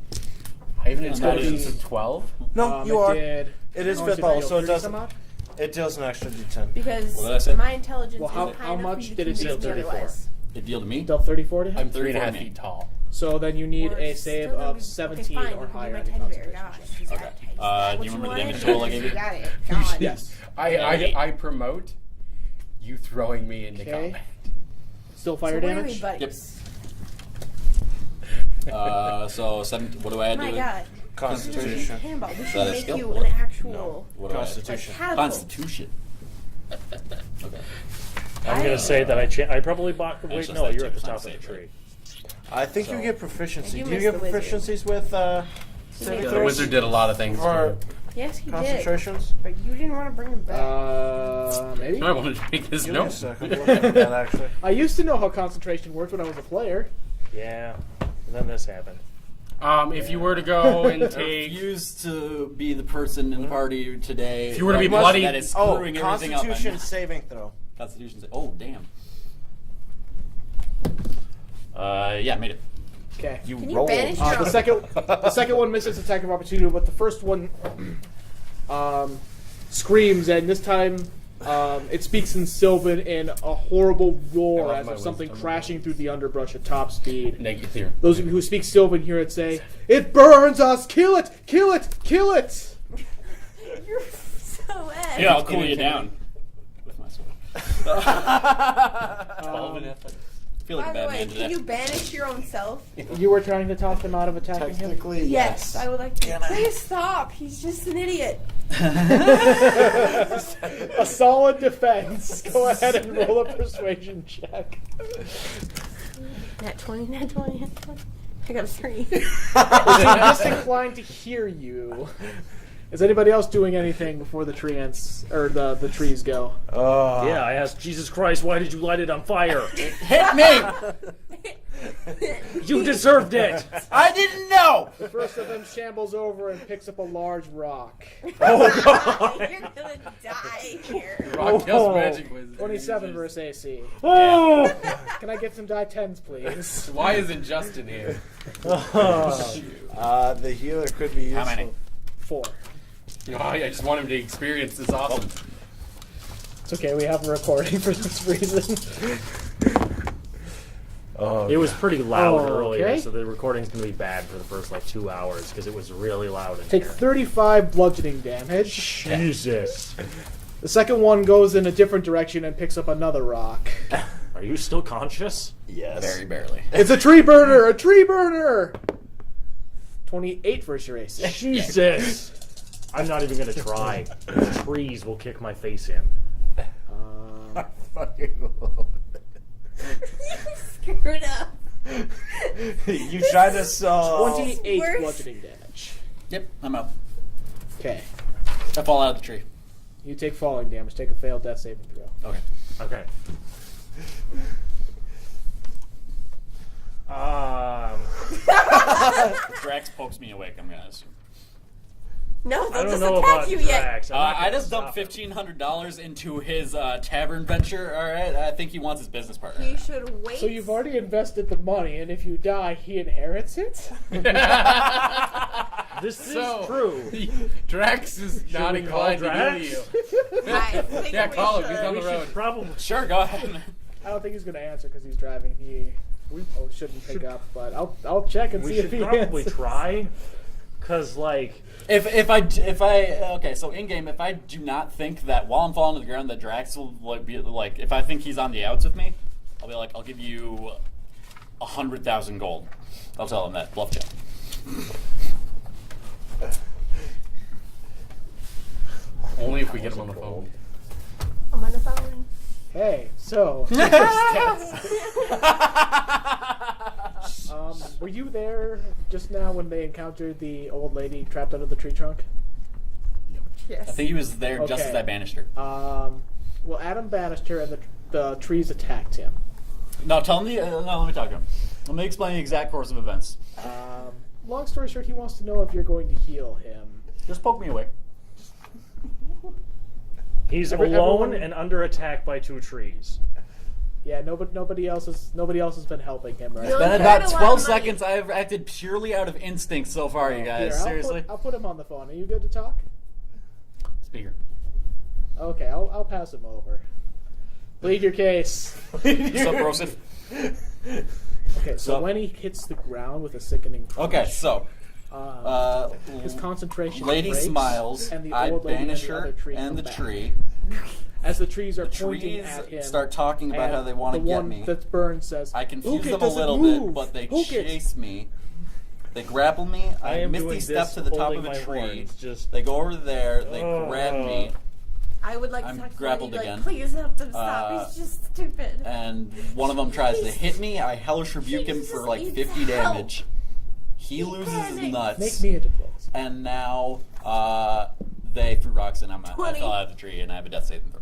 Speaker 8: I have an
Speaker 12: And that
Speaker 8: intelligence
Speaker 12: is-
Speaker 8: of 12.
Speaker 5: No, you are. It
Speaker 4: It
Speaker 5: is
Speaker 4: oh,
Speaker 5: fifth
Speaker 4: so
Speaker 5: level,
Speaker 4: you
Speaker 5: so it
Speaker 4: deal
Speaker 5: doesn't.
Speaker 4: 30 some odd?
Speaker 5: It deals an extra d10.
Speaker 6: Because
Speaker 12: What did I say?
Speaker 6: my intelligence
Speaker 4: Well,
Speaker 6: is
Speaker 4: how
Speaker 6: high enough
Speaker 4: much
Speaker 6: for you to
Speaker 4: did it deal?
Speaker 6: convince me
Speaker 4: 34.
Speaker 6: otherwise.
Speaker 12: It deal to me?
Speaker 4: Dealt 34 to him?
Speaker 8: I'm 3.5
Speaker 12: me.
Speaker 8: feet tall.
Speaker 4: So then you need
Speaker 6: We're
Speaker 4: a save
Speaker 6: still gonna
Speaker 4: of
Speaker 6: be-
Speaker 4: 17
Speaker 6: okay, fine,
Speaker 4: or
Speaker 6: you can
Speaker 4: higher
Speaker 6: do
Speaker 4: on
Speaker 6: my
Speaker 4: your
Speaker 6: teddy bear.
Speaker 4: concentration.
Speaker 6: Gosh.
Speaker 12: Okay. Do you remember the damage total I gave you?
Speaker 6: Got it. God.
Speaker 4: Yes.
Speaker 8: I promote you throwing me into
Speaker 4: Okay.
Speaker 8: combat.
Speaker 4: Still
Speaker 6: So
Speaker 4: fire
Speaker 6: where are
Speaker 4: damage?
Speaker 6: we, buddies?
Speaker 12: So 7. What do I
Speaker 6: Oh
Speaker 12: add to
Speaker 6: my
Speaker 12: it?
Speaker 6: god.
Speaker 5: Constitution.
Speaker 6: Handball. We
Speaker 12: Is
Speaker 6: should
Speaker 12: that a
Speaker 6: make
Speaker 12: skill?
Speaker 6: you
Speaker 12: What?
Speaker 6: an actual
Speaker 12: What do I add?
Speaker 5: Constitution.
Speaker 6: like, catapult.
Speaker 12: Constitution. Okay.
Speaker 10: I'm gonna say that I probably bought. Wait,
Speaker 12: Actually,
Speaker 10: no,
Speaker 12: that's
Speaker 10: you're at the
Speaker 12: 2%
Speaker 10: top of the
Speaker 12: save,
Speaker 10: tree.
Speaker 5: I think
Speaker 10: So-
Speaker 5: you get proficiency.
Speaker 6: I
Speaker 5: Do
Speaker 6: do
Speaker 5: you get
Speaker 6: miss the wizard.
Speaker 5: proficiencies with saving
Speaker 8: The
Speaker 5: throws?
Speaker 8: wizard did a lot of things.
Speaker 5: Or
Speaker 6: Yes, he did.
Speaker 5: concentrations?
Speaker 6: But you didn't want to bring him back.
Speaker 4: Maybe.
Speaker 8: I wanted to make this
Speaker 5: Give me a
Speaker 8: note.
Speaker 5: second. Look at that, actually.
Speaker 4: I used to know how concentration worked when I was a player.
Speaker 10: Yeah. And then this happened.
Speaker 8: If you were to go and
Speaker 12: I
Speaker 8: take,
Speaker 12: refuse to be the person in the party today.
Speaker 8: If you were to be
Speaker 12: that-
Speaker 8: bloody-
Speaker 12: that is
Speaker 5: Oh,
Speaker 12: screwing everything up.
Speaker 5: Constitution saving throw.
Speaker 12: Constitution. Oh, damn. Yeah, made it.
Speaker 4: Okay.
Speaker 5: You
Speaker 6: Can you
Speaker 5: roll.
Speaker 6: banish
Speaker 4: The second one misses attack of opportunity, but the first one screams, and this time it speaks in Sylvan in a horrible roar
Speaker 8: I
Speaker 4: as
Speaker 8: love
Speaker 4: of
Speaker 8: my
Speaker 4: something
Speaker 8: wisdom.
Speaker 4: crashing through the underbrush at top speed.
Speaker 8: negative here.
Speaker 4: Those of you who speak Sylvan hear it say, "It burns us! Kill it! Kill it! Kill it!"
Speaker 6: You're so ed.
Speaker 12: Yeah, I'll cool you down with my sword. 12 and I feel like
Speaker 6: By
Speaker 12: a
Speaker 6: the
Speaker 12: bad
Speaker 6: way,
Speaker 12: man
Speaker 6: can
Speaker 12: today.
Speaker 6: you banish your own self?
Speaker 4: You were trying to talk him out of attacking him?
Speaker 5: Technically,
Speaker 6: Yes, I would like to. Please stop. He's just an idiot.
Speaker 4: A solid defense. Go ahead and roll a persuasion check.
Speaker 6: Nat 20, nat 20, nat 20. I got a 3.
Speaker 4: I'm disinclined to hear you. Is anybody else doing anything before the trees the trees go?
Speaker 10: Yeah, I asked Jesus Christ, why did you light it on fire?
Speaker 12: Hit me!
Speaker 10: You deserved it.
Speaker 12: I didn't know!
Speaker 4: The first of them shambles over and picks up a large rock.
Speaker 10: Oh God!
Speaker 6: You're gonna die here.
Speaker 8: Rock kills magic wizard.
Speaker 4: 27 versus AC.
Speaker 10: Oh!
Speaker 4: Can I get some die 10s, please?
Speaker 8: Why isn't Justin here?
Speaker 5: The healer could be useful.
Speaker 12: How many?
Speaker 4: 4.
Speaker 8: You know, I just want him to experience this awesome.
Speaker 4: It's okay, we have a recording for this reason.
Speaker 5: Oh,
Speaker 10: It was pretty loud
Speaker 4: Oh,
Speaker 10: earlier,
Speaker 4: okay.
Speaker 10: so the recording's gonna be bad for the first 2 hours because it was really loud in
Speaker 4: Take
Speaker 10: here.
Speaker 4: 35 bludgeoning damage.
Speaker 10: Jesus.
Speaker 4: The second one goes in a different direction and picks up another rock.
Speaker 10: Are you still conscious?
Speaker 5: yes.
Speaker 12: Very barely.
Speaker 4: It's a tree burner! A tree burner! 28 versus your AC.
Speaker 10: Jesus. I'm not even gonna try. The trees will kick my face in.
Speaker 5: Fucking love
Speaker 6: You screwed up.
Speaker 5: it. You tried to sell.
Speaker 4: 28
Speaker 6: Worse.
Speaker 4: bludgeoning damage.
Speaker 12: Yep, I'm up.
Speaker 4: Okay.
Speaker 12: I fall out of the tree.
Speaker 4: You take falling damage. Take a failed death saving throw.
Speaker 12: Okay.
Speaker 10: Okay.
Speaker 12: Drax pokes me awake, I'm gonna assume.
Speaker 6: No,
Speaker 10: I
Speaker 6: they'll
Speaker 10: don't
Speaker 6: just
Speaker 10: know
Speaker 6: attack
Speaker 10: about
Speaker 6: you yet.
Speaker 10: Drax. I'm not
Speaker 12: I
Speaker 10: gonna
Speaker 12: just dumped
Speaker 10: stop.
Speaker 12: $1,500 into his tavern venture, alright? I think he wants his business partner.
Speaker 6: You should wait.
Speaker 4: So you've already invested the money, and if you die, he inherits it?
Speaker 10: This is
Speaker 8: So-
Speaker 10: true.
Speaker 8: Drax is not
Speaker 10: we call
Speaker 8: inclined to
Speaker 10: Drax?
Speaker 8: heal you.
Speaker 6: I think
Speaker 8: Yeah,
Speaker 6: we
Speaker 8: call him.
Speaker 6: should.
Speaker 8: He's on the
Speaker 10: We
Speaker 8: road.
Speaker 10: should probably
Speaker 12: Sure, go ahead.
Speaker 4: I don't think he's going to answer because he's driving. He shouldn't pick up, but I'll check and
Speaker 10: we
Speaker 4: see
Speaker 10: should
Speaker 4: if he
Speaker 10: probably
Speaker 4: answers.
Speaker 10: try, cause like
Speaker 12: If I okay, so in game, if I do not think that while I'm falling to the ground that Drax will be like, if I think he's on the outs with me, I'll be like, I'll give you 100,000 gold. I'll tell him that bluff check.
Speaker 8: Only if we get him on the phone.
Speaker 6: I'm on the phone.
Speaker 4: Hey, so were you there just now when they encountered the old lady trapped under the tree trunk?
Speaker 6: Yes.
Speaker 12: I think he was there just
Speaker 4: Okay.
Speaker 12: as I banished her.
Speaker 4: Well, Adam banished her, and the trees attacked him.
Speaker 12: No, tell him the. No, let me talk to him. Let me explain the exact course of events.
Speaker 4: Long story short, he wants to know if you're going to heal him.
Speaker 12: Just poke me away.
Speaker 10: he's alone
Speaker 4: everyone-
Speaker 10: and under attack by 2 trees.
Speaker 4: Yeah, nobody else has been helping him, right?
Speaker 6: You'll
Speaker 12: It's been
Speaker 6: get
Speaker 12: about
Speaker 6: a lot of
Speaker 12: 12
Speaker 6: money.
Speaker 12: seconds. I've acted purely out of instinct so far, you guys.
Speaker 4: Here,
Speaker 12: Seriously.
Speaker 4: I'll put him on the phone. Are you good to talk?
Speaker 12: Speaker.
Speaker 4: Okay, I'll pass him over. Plead your case.
Speaker 12: What's up, Broseph?
Speaker 4: Okay, so when he hits the ground with a sickening crunch,
Speaker 12: Okay, so
Speaker 4: his concentration
Speaker 12: lady
Speaker 4: breaks,
Speaker 12: smiles.
Speaker 4: and the
Speaker 12: I
Speaker 4: old lady
Speaker 12: banish
Speaker 4: and the
Speaker 12: her
Speaker 4: other tree
Speaker 12: and
Speaker 4: come
Speaker 12: the
Speaker 4: back.
Speaker 12: tree.
Speaker 4: As the trees are
Speaker 12: The
Speaker 4: pointing
Speaker 12: trees
Speaker 4: at him,
Speaker 12: start talking about
Speaker 4: and
Speaker 12: how they want to
Speaker 4: the
Speaker 12: get
Speaker 4: one
Speaker 12: me.
Speaker 4: that burns says,
Speaker 12: I confuse
Speaker 4: "Hook it,
Speaker 12: them a
Speaker 4: does it
Speaker 12: little
Speaker 4: move?
Speaker 12: bit, but they
Speaker 4: Hook it."
Speaker 12: chase me. They grapple me.
Speaker 10: I
Speaker 12: I
Speaker 10: am
Speaker 12: misty
Speaker 10: doing
Speaker 12: step
Speaker 10: this,
Speaker 12: to the top
Speaker 10: holding
Speaker 12: of a
Speaker 10: my
Speaker 12: tree.
Speaker 10: horns, just-
Speaker 12: They go over there. They grab me.
Speaker 6: I would like
Speaker 12: I'm
Speaker 6: to talk to
Speaker 12: grappled
Speaker 6: Lenny,
Speaker 12: again.
Speaker 6: like, please help them stop. He's just stupid.
Speaker 12: And one of them tries to hit me. I hellish rebuke him for like 50 damage. He loses his nuts.
Speaker 4: Make me a diplomacy.
Speaker 12: And now they threw rocks and I
Speaker 6: 20.
Speaker 12: fell out of the tree and I have a death saving throw.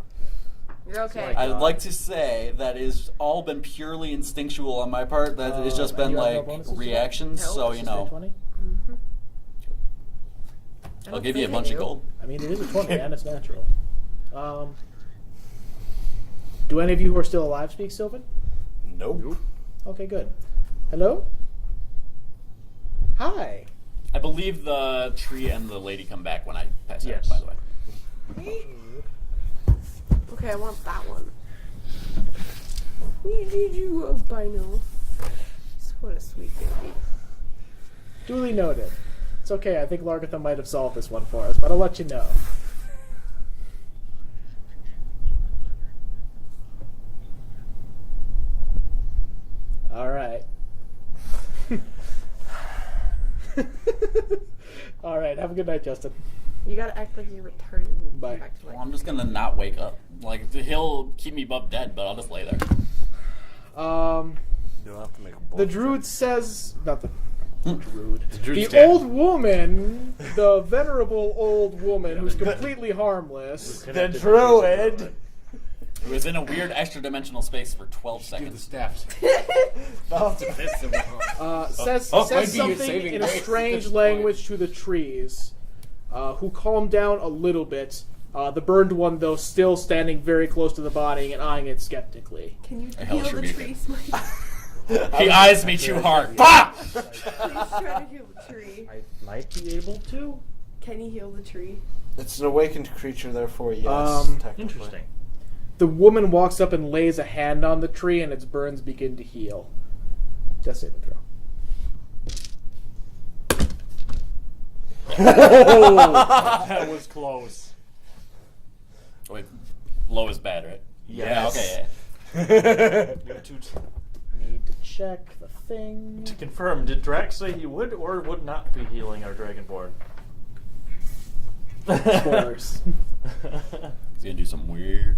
Speaker 6: You're okay.
Speaker 12: I'd like to say that is all been purely instinctual on my part. That it's just been
Speaker 4: you have no
Speaker 12: like
Speaker 4: bonuses to that?
Speaker 12: reactions.
Speaker 6: No.
Speaker 12: So you know,
Speaker 4: 20?
Speaker 12: I'll give you a bunch of gold.
Speaker 4: I mean, it is a 20 and it's natural. Do any of you who are still alive speak Sylvan?
Speaker 5: Nope.
Speaker 4: Okay, good. Hello? Hi.
Speaker 12: I believe the tree and the lady come back when I pass out.
Speaker 10: Yes.
Speaker 12: By the way.
Speaker 6: Okay, I want that one. You albino. What a sweet baby.
Speaker 4: Duly noted. It's okay, I think Largatha might have solved this one for us, but I'll let you know. Alright. Alright, have a good night, Justin.
Speaker 6: You gotta act like you're retarded and
Speaker 4: Bye.
Speaker 6: come back to life.
Speaker 12: Well, I'm just gonna not wake up. Like he'll keep me above dead, but I'll just lay there.
Speaker 5: You don't have to make a
Speaker 4: The druid says... Not the druid.
Speaker 5: druid's
Speaker 4: The
Speaker 5: dead.
Speaker 4: old woman, the venerable old woman who's completely harmess.
Speaker 5: The druid.
Speaker 12: It was in a weird extra-dimensional space for 12
Speaker 8: Do the
Speaker 12: seconds.
Speaker 8: steps.
Speaker 4: Says
Speaker 8: might be your
Speaker 4: something
Speaker 8: saving
Speaker 4: in a
Speaker 8: grace.
Speaker 4: strange language to the trees, who calm down a little bit. The burned one, though, still standing very close to the body and eyeing it skeptically.
Speaker 6: Can you
Speaker 12: I held
Speaker 6: heal the
Speaker 12: Sharika.
Speaker 6: tree, Smite?
Speaker 12: He eyes me too hard. Bah!
Speaker 6: Please try to heal the tree.
Speaker 10: I might be able to.
Speaker 6: Can you heal the tree?
Speaker 5: It's an awakened creature, therefore yes. Technically.
Speaker 10: Interesting.
Speaker 4: The woman walks up and lays a hand on the tree, and its burns begin to heal. Death saving throw.
Speaker 10: Oh, that was close.
Speaker 12: Wait, low is bad, right?
Speaker 5: Yes.
Speaker 12: Yeah, okay,
Speaker 4: Need to check the thing.
Speaker 10: To confirm, did Drax say he would or would not be healing our Dragonborn?
Speaker 4: Of course.
Speaker 12: He's gonna do something weird.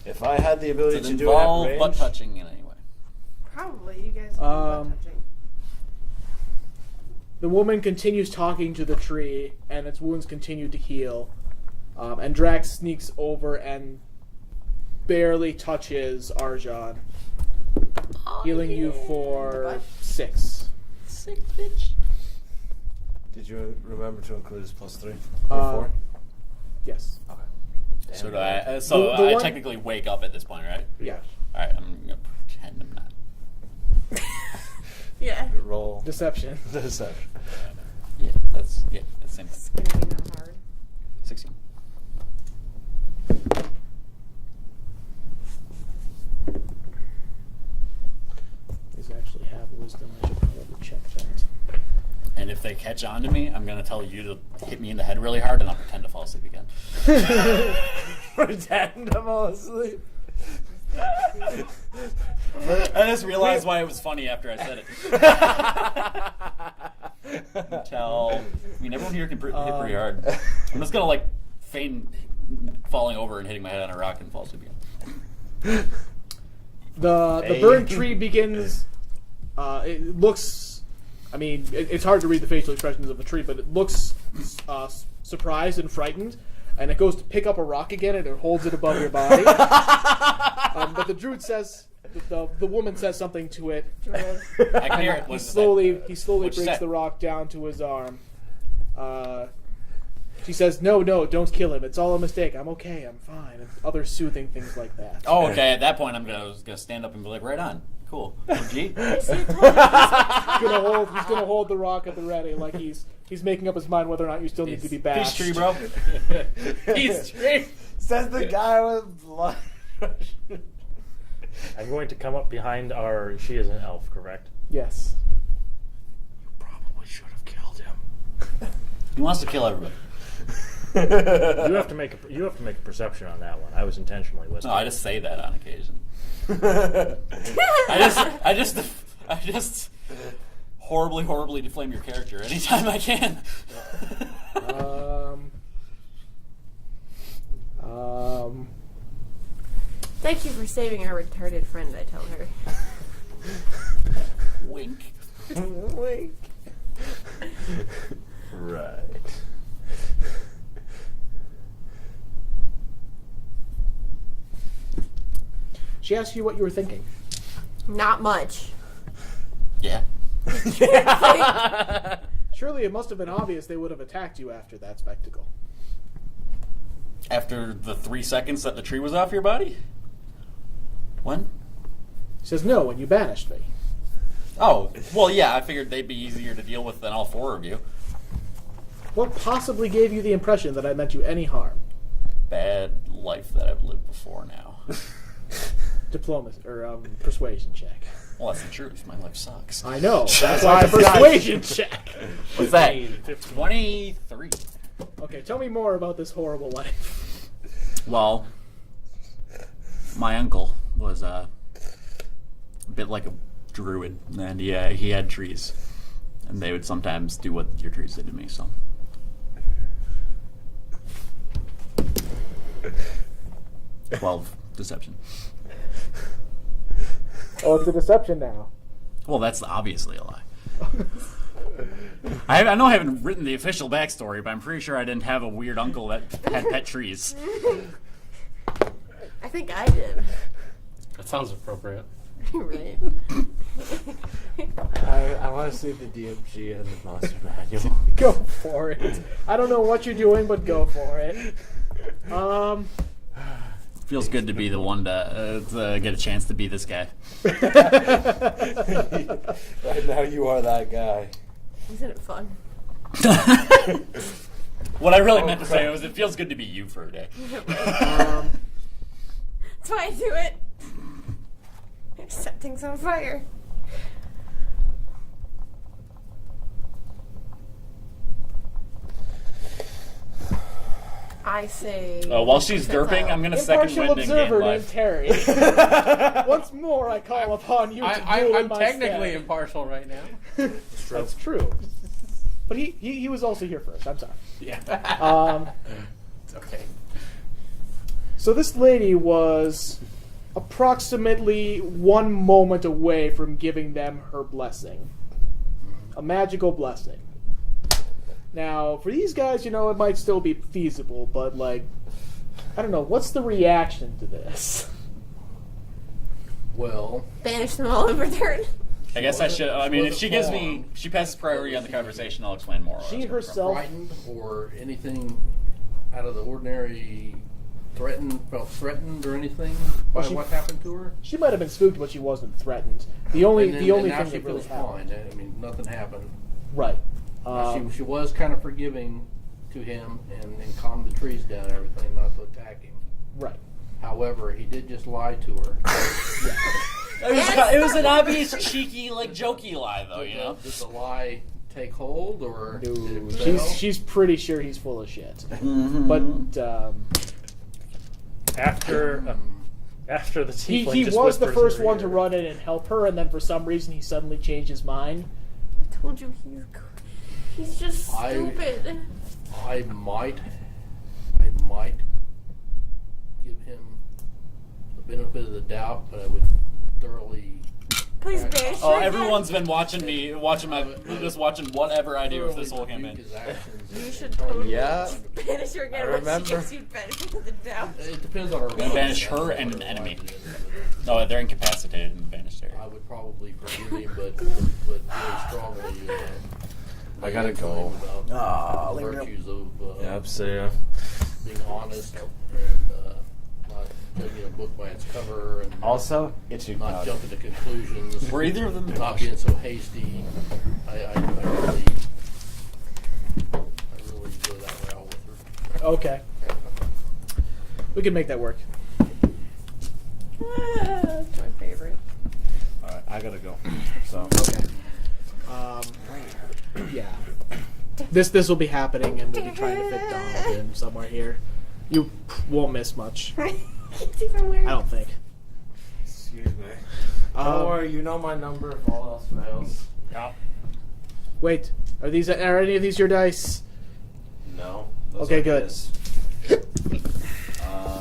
Speaker 5: If I had the ability
Speaker 12: Does
Speaker 5: to
Speaker 12: it
Speaker 5: do it at
Speaker 12: involve
Speaker 5: range,
Speaker 12: butt touching in any way?
Speaker 6: Probably. You guys are touching.
Speaker 4: The woman continues talking to the tree, and its wounds continue to heal. And Drax sneaks over and barely touches Arjan, healing you for 6.
Speaker 6: Sick bitch.
Speaker 5: did you remember to include his +3?
Speaker 4: Uh,
Speaker 5: 4?
Speaker 4: Yes.
Speaker 5: Okay.
Speaker 12: So do I? So
Speaker 4: The
Speaker 12: I
Speaker 4: one-
Speaker 12: technically wake up at this point, right?
Speaker 4: Yeah.
Speaker 12: All right, I'm gonna pretend I'm not.
Speaker 6: Yeah.
Speaker 5: Roll.
Speaker 4: Deception.
Speaker 5: Deception.
Speaker 12: Yeah, that's same thing.
Speaker 6: It's gonna be not hard.
Speaker 12: 16.
Speaker 4: These actually have wisdom. I should probably check that.
Speaker 12: And if they catch on to me, I'm gonna tell you to hit me in the head really hard, and I'll pretend to fall asleep again.
Speaker 5: Pretend to fall asleep.
Speaker 12: I just realized why it was funny after I said it. Until everyone here can hit pretty hard. I'm just gonna like feign falling over and hitting my head on a rock and fall asleep again.
Speaker 4: The burnt tree begins. It looks. I mean, it's hard to read the facial expressions of the tree, but it looks surprised and frightened. And it goes to pick up a rock again, and it holds it above your body. But the druid says, the woman says something to it.
Speaker 12: I can hear it.
Speaker 4: He
Speaker 12: What's
Speaker 4: slowly
Speaker 12: What'd she
Speaker 4: breaks
Speaker 12: say?
Speaker 4: the rock down to his arm. She says, "No, don't kill him. It's all a mistake. I'm okay. I'm fine." And other soothing things like that.
Speaker 12: Oh, okay. At that point, I'm gonna stand up and be like, "Right on, cool." G.
Speaker 4: He's gonna hold the rock at the ready, like he's making up his mind whether or not you still need to be bashed.
Speaker 12: Peace tree, bro. Peace tree.
Speaker 5: Says the guy with blood.
Speaker 10: I'm going to come up behind our. She is an elf, correct?
Speaker 4: Yes.
Speaker 10: Probably should have killed him.
Speaker 12: He wants to kill everybody.
Speaker 10: You have to make a perception on that one. I was intentionally listening.
Speaker 12: No, I just say that on occasion. I just horribly deflame your character anytime I can.
Speaker 6: Thank you for saving our retarded friend, I tell her.
Speaker 12: Wink.
Speaker 5: Wink. Right.
Speaker 4: She asked you what you were thinking.
Speaker 6: Not much.
Speaker 12: Yeah.
Speaker 4: Surely it must have been obvious they would have attacked you after that spectacle.
Speaker 12: After the 3 seconds that the tree was off your body? When?
Speaker 4: He says, no, when you banished me.
Speaker 12: Oh, well, yeah, I figured they'd be easier to deal with than all 4 of you.
Speaker 4: What possibly gave you the impression that I meant you any harm?
Speaker 12: Bad life that I've lived before now.
Speaker 4: Diplomacy, or persuasion check.
Speaker 12: Well, that's the truth. My life sucks.
Speaker 4: I know. That's why persuasion check.
Speaker 12: What's that? 23.
Speaker 4: Okay, tell me more about this horrible life.
Speaker 12: Well, my uncle was a bit like a druid, and he had trees, and they would sometimes do what your trees did to me. So, 12 deception.
Speaker 4: Oh, it's a deception now.
Speaker 12: Well, that's obviously a lie. I know I haven't written the official backstory, but I'm pretty sure I didn't have a weird uncle that had pet trees.
Speaker 6: I think I did.
Speaker 8: That sounds appropriate.
Speaker 6: Right.
Speaker 5: I want to see the DMG and the monster manual.
Speaker 4: Go for it. I don't know what you're doing, but go for it.
Speaker 12: Feels good to be the one to get a chance to be this guy.
Speaker 5: Right now you are that guy.
Speaker 6: Isn't it fun?
Speaker 12: What I really meant to say was it feels good to be you for a day.
Speaker 6: That's why I do it. Set things on fire. I say.
Speaker 12: While she's derping, I'm going to second wind and gain
Speaker 4: observer named
Speaker 12: life.
Speaker 4: Terry. Once more, I call upon you to do
Speaker 8: I'm
Speaker 4: in my
Speaker 8: technically
Speaker 4: stead.
Speaker 8: impartial right now.
Speaker 4: That's true. But he was also here first. I'm sorry.
Speaker 8: Yeah.
Speaker 4: It's okay. So this lady was approximately 1 moment away from giving them her blessing. A magical blessing. Now, for these guys, it might still be feasible, but, I don't know, what's the reaction to this?
Speaker 3: Well...
Speaker 6: Banish them all in return.
Speaker 12: I guess I should, if she she passes priority on the conversation, I'll explain more.
Speaker 4: She herself...
Speaker 3: Frightened or anything out of the ordinary, felt threatened or anything by what happened to her?
Speaker 4: She might have been spooked, but she wasn't threatened. The only thing
Speaker 3: now
Speaker 4: that
Speaker 3: she
Speaker 4: really
Speaker 3: feels
Speaker 4: happened...
Speaker 3: fine. Nothing happened.
Speaker 4: Right.
Speaker 3: She was kind of forgiving to him and calmed the trees down and everything, not to attack him.
Speaker 4: Right.
Speaker 3: However, he did just lie to her.
Speaker 12: It was an obvious, cheeky, jokey lie, though,
Speaker 3: Did the lie take hold, or
Speaker 4: No,
Speaker 3: did it fail?
Speaker 4: she's pretty sure he's full of shit.
Speaker 12: Mm-hmm.
Speaker 4: But
Speaker 10: after the tiefling
Speaker 4: he
Speaker 10: just
Speaker 4: was the
Speaker 10: whispers in
Speaker 4: first
Speaker 10: her
Speaker 4: one
Speaker 10: ear.
Speaker 4: to run in and help her, and then for some reason he suddenly changed his mind.
Speaker 6: I told you he's just stupid.
Speaker 3: I might give him the benefit of the doubt, but I would thoroughly.
Speaker 6: Please banish
Speaker 12: Oh,
Speaker 6: her
Speaker 12: everyone's been watching whatever I do with this whole campaign.
Speaker 6: You should totally banish her again.
Speaker 5: I
Speaker 6: Once
Speaker 5: remember.
Speaker 6: she gets you benefit of the doubt.
Speaker 3: It depends on her.
Speaker 12: We banish her and an enemy. No, they're incapacitated and banished her.
Speaker 3: I would probably forgive him, but really strongly.
Speaker 5: I gotta go.
Speaker 3: About the virtues of
Speaker 5: See ya.
Speaker 3: being honest and not judging a book by its cover, and
Speaker 5: Also, it's you.
Speaker 3: not jumping to conclusions.
Speaker 12: Were either of them
Speaker 3: not being so hasty? I really go that route with her.
Speaker 4: Okay. We can make that work.
Speaker 6: Trying
Speaker 3: gotta go. So
Speaker 4: Okay. Yeah. This will be happening, and we'll be trying to fit Donald in somewhere here. You won't miss much. I don't think.
Speaker 5: Excuse me. Don't worry, you know my number if all else fails.
Speaker 2: Yeah.
Speaker 4: Wait, are any of these your dice?
Speaker 5: No. Those
Speaker 4: Okay,
Speaker 5: are
Speaker 4: good.
Speaker 5: his.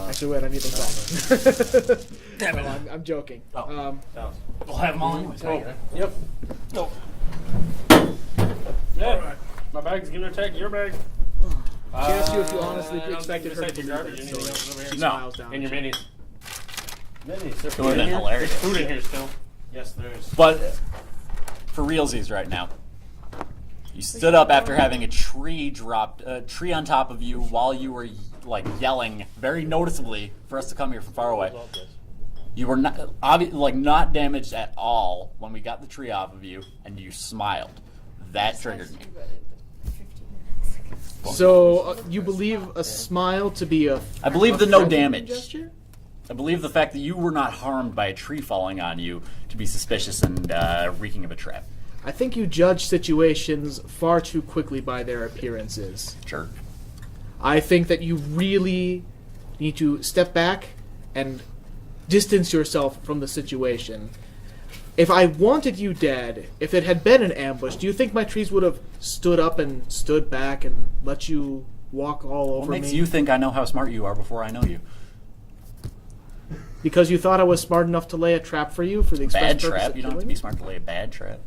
Speaker 4: Actually, wait, I need those back.
Speaker 12: Damn it.
Speaker 4: No, I'm joking.
Speaker 12: We'll have them all anyways.
Speaker 3: Yep.
Speaker 2: No. Yeah. My bag's gonna attack your bag.
Speaker 4: She asked you if you honestly
Speaker 2: I don't
Speaker 4: expected her
Speaker 2: think
Speaker 4: to
Speaker 2: you
Speaker 4: believe
Speaker 2: garbage.
Speaker 4: it,
Speaker 2: Anything
Speaker 4: so
Speaker 2: else over here?
Speaker 4: she
Speaker 12: No.
Speaker 4: smiles down.
Speaker 2: And your minis.
Speaker 5: Minis.
Speaker 12: It would have been hilarious.
Speaker 2: There's food in here still.
Speaker 5: Yes, there is.
Speaker 12: But for realsies right now, you stood up after having a tree on top of you while you were like yelling very noticeably for us to come here from far away. You were not damaged at all when we got the tree off of you, and you smiled. That triggered me.
Speaker 4: So you believe a smile to be a?
Speaker 12: I believe the no
Speaker 4: friendly
Speaker 12: damage.
Speaker 4: gesture?
Speaker 12: I believe the fact that you were not harmed by a tree falling on you to be suspicious and reeking of a trap.
Speaker 4: I think you judge situations far too quickly by their appearances.
Speaker 12: Sure.
Speaker 4: I think that you really need to step back and distance yourself from the situation. If I wanted you dead, if it had been an ambush, do you think my trees would have stood up and stood back and let you walk all over me?
Speaker 12: What makes you think I know how smart you are before I know you?
Speaker 4: Because you thought I was smart enough to lay a trap for you for the express
Speaker 12: Bad
Speaker 4: purpose
Speaker 12: trap?
Speaker 4: of
Speaker 12: You don't have to
Speaker 4: killing
Speaker 12: be
Speaker 4: me?
Speaker 12: smart to lay a bad trap.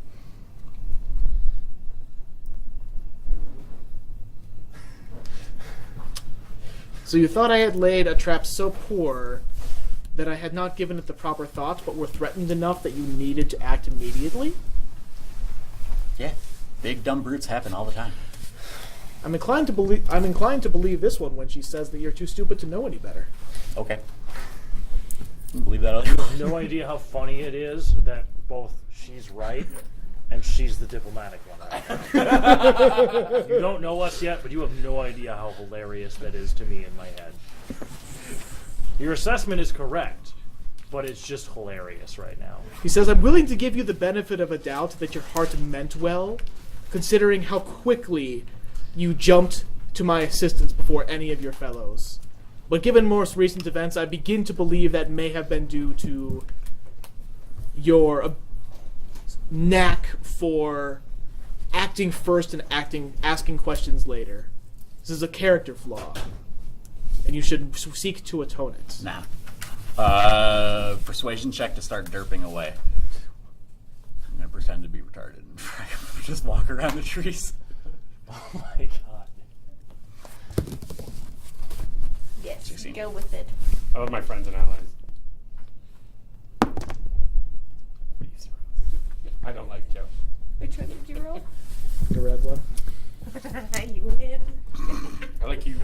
Speaker 4: So you thought I had laid a trap so poor that I had not given it the proper thought, but were threatened enough that you needed to act immediately?
Speaker 12: Yeah. Big dumb brutes happen all the time.
Speaker 4: I'm inclined to believe this one when she says that you're too stupid to know any better.
Speaker 12: Okay. Believe that other one.
Speaker 2: No idea how funny it is that both she's right and she's the diplomatic one. You don't know us yet, but you have no idea how hilarious that is to me in my head. Your assessment is correct, but it's just hilarious right now.
Speaker 4: He says, I'm willing to give you the benefit of a doubt that your heart meant well, considering how quickly you jumped to my assistance before any of your fellows. But given most recent events, I begin to believe that may have been due to your knack for acting first and asking questions later. This is a character flaw, and you should seek to atone it.
Speaker 12: Nah. Persuasion check to start derping away. I'm gonna pretend to be retarded and just walk around the trees.
Speaker 2: Oh my god.
Speaker 6: Yes,
Speaker 12: 16.
Speaker 6: go with it.
Speaker 2: I love my friends and allies. I don't like Joe.
Speaker 6: Which one did you roll?
Speaker 4: The red one.
Speaker 6: You win.
Speaker 2: I like you.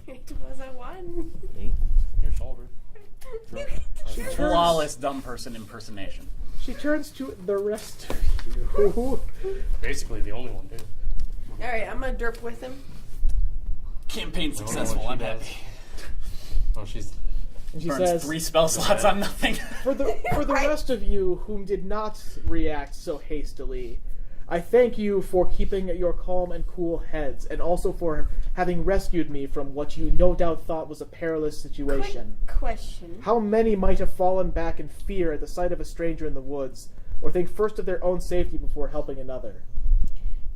Speaker 6: It was a 1.
Speaker 2: Me? Your shoulder.
Speaker 12: Flawless dumb person impersonation.
Speaker 4: She turns to the rest of you.
Speaker 2: Basically the only one, dude.
Speaker 6: Alright, I'm gonna derp with him.
Speaker 12: Campaign successful, I'm happy.
Speaker 2: Oh, she's...
Speaker 4: And she
Speaker 12: Burns
Speaker 4: says,
Speaker 12: 3 spell slots on nothing.
Speaker 4: For the rest of you whom did not react so hastily, I thank you for keeping your calm and cool heads, and also for having rescued me from what you no doubt thought was a perilous situation.
Speaker 6: Quick question.
Speaker 4: How many might have fallen back in fear at the sight of a stranger in the woods, or think first of their own safety before helping another?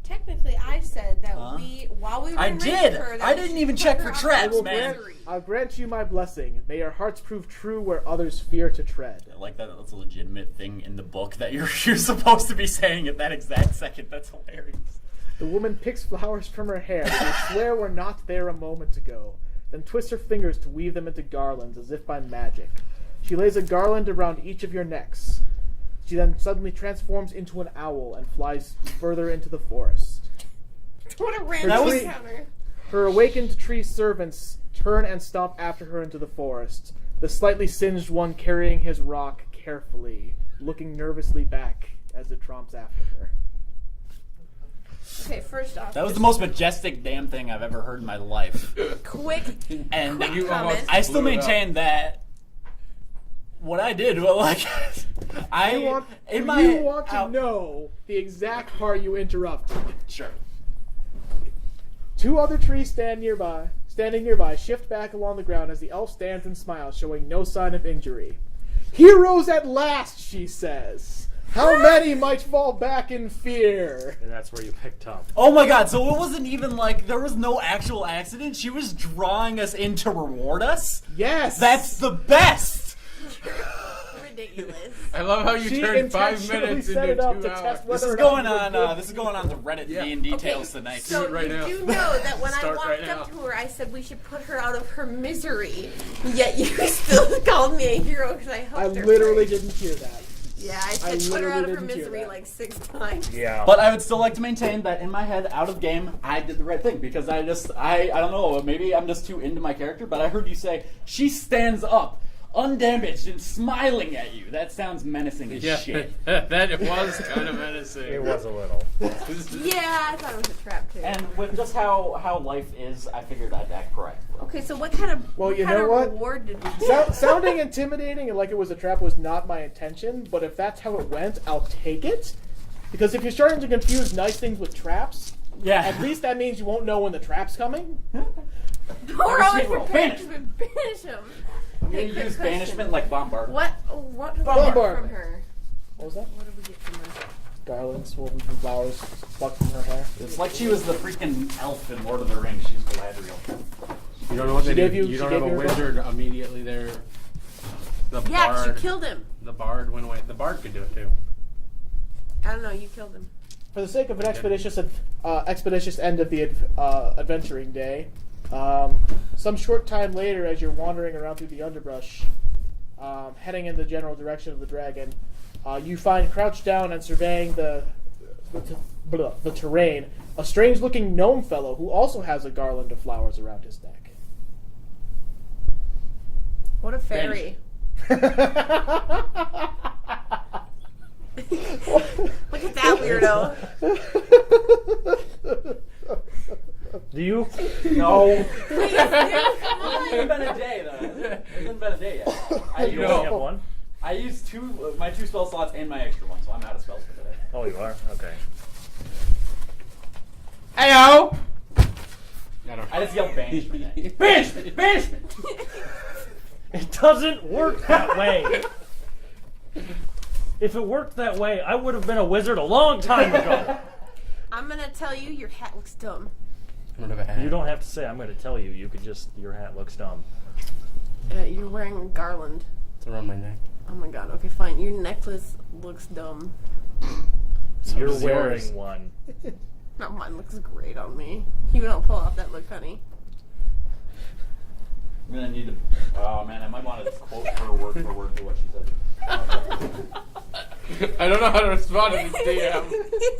Speaker 6: Technically, I said that while we were
Speaker 12: I
Speaker 6: in
Speaker 12: did.
Speaker 6: her, that
Speaker 12: I
Speaker 6: we
Speaker 12: didn't
Speaker 6: should
Speaker 12: even
Speaker 6: put
Speaker 12: check
Speaker 6: her
Speaker 12: for
Speaker 6: on
Speaker 12: traps,
Speaker 6: the
Speaker 12: man.
Speaker 6: tree.
Speaker 4: I'll grant you my blessing. May your hearts prove true where others fear to tread.
Speaker 12: I like that. That's a legitimate thing in the book that you're supposed to be saying at that exact second. That's hilarious.
Speaker 4: The woman picks flowers from her hair that we swear were not there a moment ago, then twists her fingers to weave them into garlands as if by magic. She lays a garland around each of your necks. She then suddenly transforms into an owl and flies further into the forest.
Speaker 6: What a random encounter.
Speaker 4: Her awakened tree servants turn and stomp after her into the forest, the slightly singed one carrying his rock carefully, looking nervously back as it tromps after her.
Speaker 6: Okay, first off,
Speaker 12: That was the most majestic damn thing I've ever heard in my life.
Speaker 6: quick
Speaker 12: And
Speaker 6: quick
Speaker 12: you
Speaker 6: comment.
Speaker 12: I still maintain that what I did, well, like,
Speaker 4: You want to know the exact part you interrupted.
Speaker 12: Sure.
Speaker 4: 2 other trees standing nearby, shift back along the ground as the elf stands and smiles, showing no sign of injury. Heroes at last, she says. How many might fall back in fear?
Speaker 10: And that's where you picked up.
Speaker 12: Oh my god, so it wasn't even like there was no actual accident? She was drawing us in to reward us?
Speaker 4: Yes!
Speaker 12: That's the best!
Speaker 6: Ridiculous.
Speaker 8: I love how you turned 5 minutes into 2 hours.
Speaker 12: This is going on the Reddit D&D Tales tonight.
Speaker 6: So
Speaker 8: right
Speaker 6: you
Speaker 8: now.
Speaker 6: do know that when I
Speaker 8: Start
Speaker 6: walked
Speaker 8: right
Speaker 6: up
Speaker 8: now.
Speaker 6: to her, I said we should put her out of her misery. Yet you still called me a hero because I helped
Speaker 4: I
Speaker 6: her.
Speaker 4: literally didn't hear that.
Speaker 6: Yeah, I said put her out of her
Speaker 4: literally didn't hear
Speaker 6: misery
Speaker 4: that.
Speaker 6: like 6 times.
Speaker 10: Yeah.
Speaker 12: But I would still like to maintain that in my head, out of game, I did the right thing. Because I don't know, maybe I'm just too into my character, but I heard you say, she stands up, undamaged and smiling at you. That sounds menacing as shit.
Speaker 8: That it was kind of menacing.
Speaker 10: It was a little.
Speaker 6: Yeah, I thought it was a trap too.
Speaker 12: And with just how life is, I figured I'd act correct.
Speaker 6: Okay, so what kind of reward did we get?
Speaker 4: Sounding intimidating and like it was a trap was not my intention, but if that's how it went, I'll take it. Because if you're starting to confuse nice things with traps, at least that means you won't know when the trap's coming.
Speaker 6: We're always prepared to banish him.
Speaker 12: I'm going to use banishment like bombard.
Speaker 6: What did we get
Speaker 4: Bombard.
Speaker 6: from her?
Speaker 4: What was that?
Speaker 6: What did we get from her?
Speaker 4: Garlands, woven from flowers, plucked from her hair.
Speaker 12: It's like she was the freaking elf in Lord of the Rings. She's Galadriel.
Speaker 8: You don't know what
Speaker 4: She
Speaker 8: they
Speaker 4: gave
Speaker 8: do.
Speaker 4: you-
Speaker 8: You
Speaker 4: she
Speaker 8: don't
Speaker 4: gave
Speaker 8: have a
Speaker 4: you her
Speaker 8: wizard immediately there. The
Speaker 6: Yeah, 'cause you
Speaker 8: bard.
Speaker 6: killed him.
Speaker 8: The bard went away. The bard could do it too.
Speaker 6: I don't know, you killed him.
Speaker 4: For the sake of an expeditious end of the adventuring day, some short time later, as you're wandering around through the underbrush, heading in the general direction of the dragon, you find crouched down and surveying the terrain a strange-looking gnome fellow who also has a garland of flowers around his neck.
Speaker 6: What a fairy. Look at that weirdo.
Speaker 10: Do you?
Speaker 12: No.
Speaker 6: Please, dude, come on.
Speaker 12: It hasn't been a day, though. It hasn't been a day yet.
Speaker 10: You only have one?
Speaker 12: I used my 2 spell slots and my extra one, so I'm out of spells for today.
Speaker 10: Oh, you are? Okay.
Speaker 8: Heyo!
Speaker 12: I just yelled banishment.
Speaker 10: Banishment! Banishment! It doesn't work that way. If it worked that way, I would have been a wizard a long time ago.
Speaker 6: I'm gonna tell you, your hat looks dumb.
Speaker 10: You don't have to say I'm going to tell you. You could just, your hat looks dumb.
Speaker 6: You're wearing a garland.
Speaker 8: It's around my neck.
Speaker 6: Oh my god, okay, fine. Your necklace looks dumb.
Speaker 8: So
Speaker 10: You're
Speaker 8: does
Speaker 10: wearing
Speaker 8: yours.
Speaker 10: one.
Speaker 6: No, mine looks great on me. You don't pull off that look, honey.
Speaker 12: I'm gonna need to. Oh man, I might want to quote her word for word for what she said.
Speaker 8: I don't know how to respond to this DM.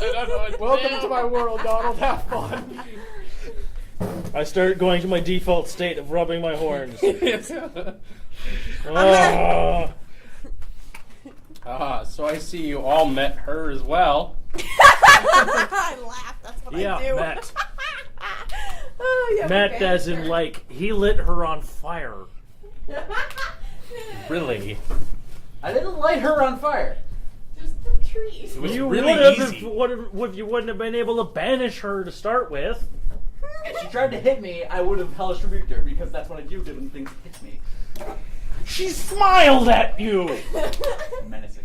Speaker 8: I don't know what to
Speaker 4: Welcome
Speaker 8: do.
Speaker 4: to my world, Donald. Have fun.
Speaker 10: I start going to my default state of rubbing my horns.
Speaker 8: So I see you all met her as well.
Speaker 6: I laugh. That's what
Speaker 10: Yeah,
Speaker 6: I do.
Speaker 10: met.
Speaker 6: Oh, yeah,
Speaker 10: Met
Speaker 6: okay.
Speaker 10: as in, like, he lit her on fire.
Speaker 8: Really?
Speaker 12: I didn't light her on fire.
Speaker 6: Just the trees.
Speaker 8: It was
Speaker 10: You
Speaker 8: really
Speaker 10: would have
Speaker 8: easy.
Speaker 10: if you wouldn't have been able to banish her to start with.
Speaker 12: If she tried to hit me, I would have hellish rebuked her because that's what I do when things hit me.
Speaker 10: She smiled at you!
Speaker 12: Menacing.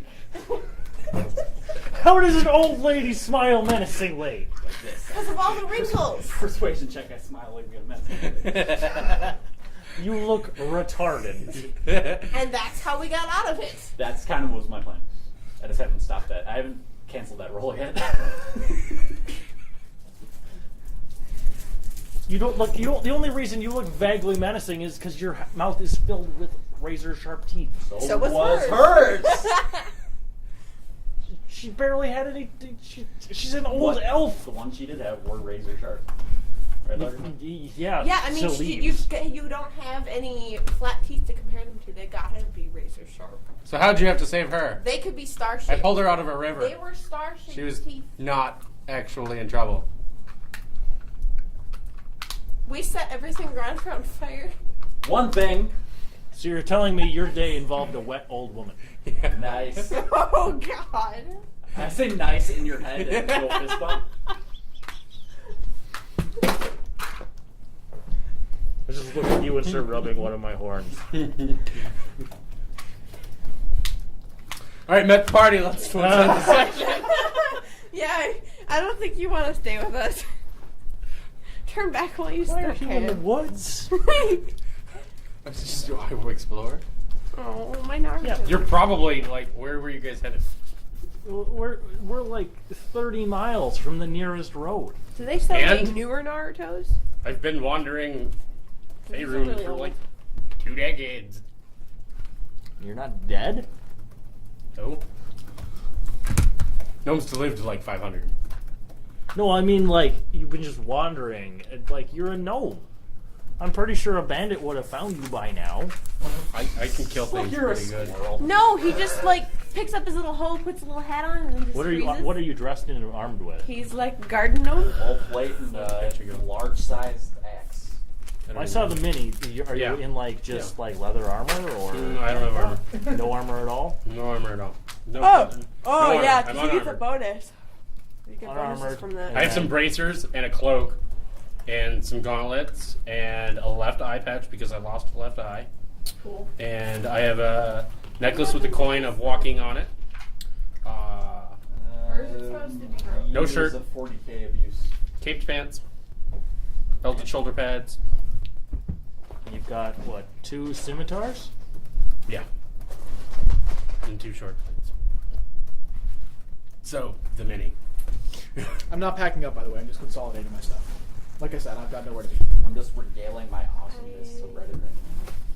Speaker 10: How does an old lady smile menacingly?
Speaker 12: Like this.
Speaker 6: Because of all the wrinkles.
Speaker 12: Persuasion check, I smile like a menacing.
Speaker 10: You look retarded.
Speaker 6: And that's how we got out of it.
Speaker 12: That's kind of was my plan. I just haven't stopped that. I haven't canceled that roll yet.
Speaker 10: You don't look. You don't. The only reason you look vaguely menacing is because your mouth is filled with razor sharp teeth.
Speaker 6: So was hers.
Speaker 10: She barely had any. She's an old elf.
Speaker 12: The ones she did have were razor sharp. Right, Larry?
Speaker 10: Yeah.
Speaker 6: Yeah, I mean, you don't have any flat teeth to compare them to. They gotta be razor sharp.
Speaker 8: So how'd you have to save her?
Speaker 6: They could be star-shaped.
Speaker 8: I pulled her out of a river.
Speaker 6: They were star-shaped
Speaker 8: She was
Speaker 6: teeth.
Speaker 8: not actually in trouble.
Speaker 6: We set everything around her on fire.
Speaker 12: One thing
Speaker 2: So you're telling me your day involved a wet old woman?
Speaker 12: Nice.
Speaker 6: Oh God.
Speaker 12: I say nice in your head and go fist bump.
Speaker 2: I just look at you and start rubbing one of my horns.
Speaker 8: All right, Met Party. Let's move on to the section.
Speaker 6: Yeah, I don't think you want to stay with us. Turn back while you
Speaker 2: Why are
Speaker 6: still
Speaker 2: you in the
Speaker 6: can.
Speaker 2: woods?
Speaker 8: I will explore.
Speaker 6: Oh, my Naruto.
Speaker 2: Yeah,
Speaker 8: You're probably like, where were you guys headed?
Speaker 2: We're like 30 miles from the nearest road.
Speaker 6: Do they still
Speaker 8: And?
Speaker 6: make newer Narutos?
Speaker 8: I've been wandering
Speaker 6: These are
Speaker 8: Faerun
Speaker 6: really
Speaker 8: for
Speaker 6: old.
Speaker 8: like 2 decades.
Speaker 2: You're not dead?
Speaker 8: No. Gnomes lived to like 500.
Speaker 2: No, I mean like you've been just wandering. Like you're a gnome. I'm pretty sure a bandit would have found you by now.
Speaker 8: I can kill things
Speaker 2: you're a
Speaker 8: pretty good.
Speaker 6: No, he just like picks up his little hoe, puts a little hat on, and then just
Speaker 2: What are you?
Speaker 6: freezes.
Speaker 2: What are you dressed in and armed with?
Speaker 6: He's like garden gnome.
Speaker 12: Full plate and large-sized axe.
Speaker 2: I saw the mini. Are
Speaker 8: Yeah.
Speaker 2: you in like just like leather armor or
Speaker 8: I don't have armor.
Speaker 2: no armor at all?
Speaker 8: No armor at all. No,
Speaker 6: Oh,
Speaker 8: no armor.
Speaker 6: yeah,
Speaker 8: I'm
Speaker 6: because he gets a
Speaker 8: unarmored.
Speaker 6: bonus. You get bonuses
Speaker 2: Unarmored.
Speaker 6: from that.
Speaker 8: I have some bracers and a cloak and some gauntlets and a left eye patch because I lost a left eye.
Speaker 6: Cool.
Speaker 8: And I have a necklace with the coin of walking on it. No shirt.
Speaker 12: 40k abuse.
Speaker 8: Caped pants. Belted shoulder pads.
Speaker 2: You've got what? 2 scimitars?
Speaker 8: Yeah. And 2 short pants. So, the mini.
Speaker 4: I'm not packing up, by the way. I'm just consolidating my stuff. Like I said, I've got nowhere to be.
Speaker 12: I'm just regaling my awesomeness to Reddit right now.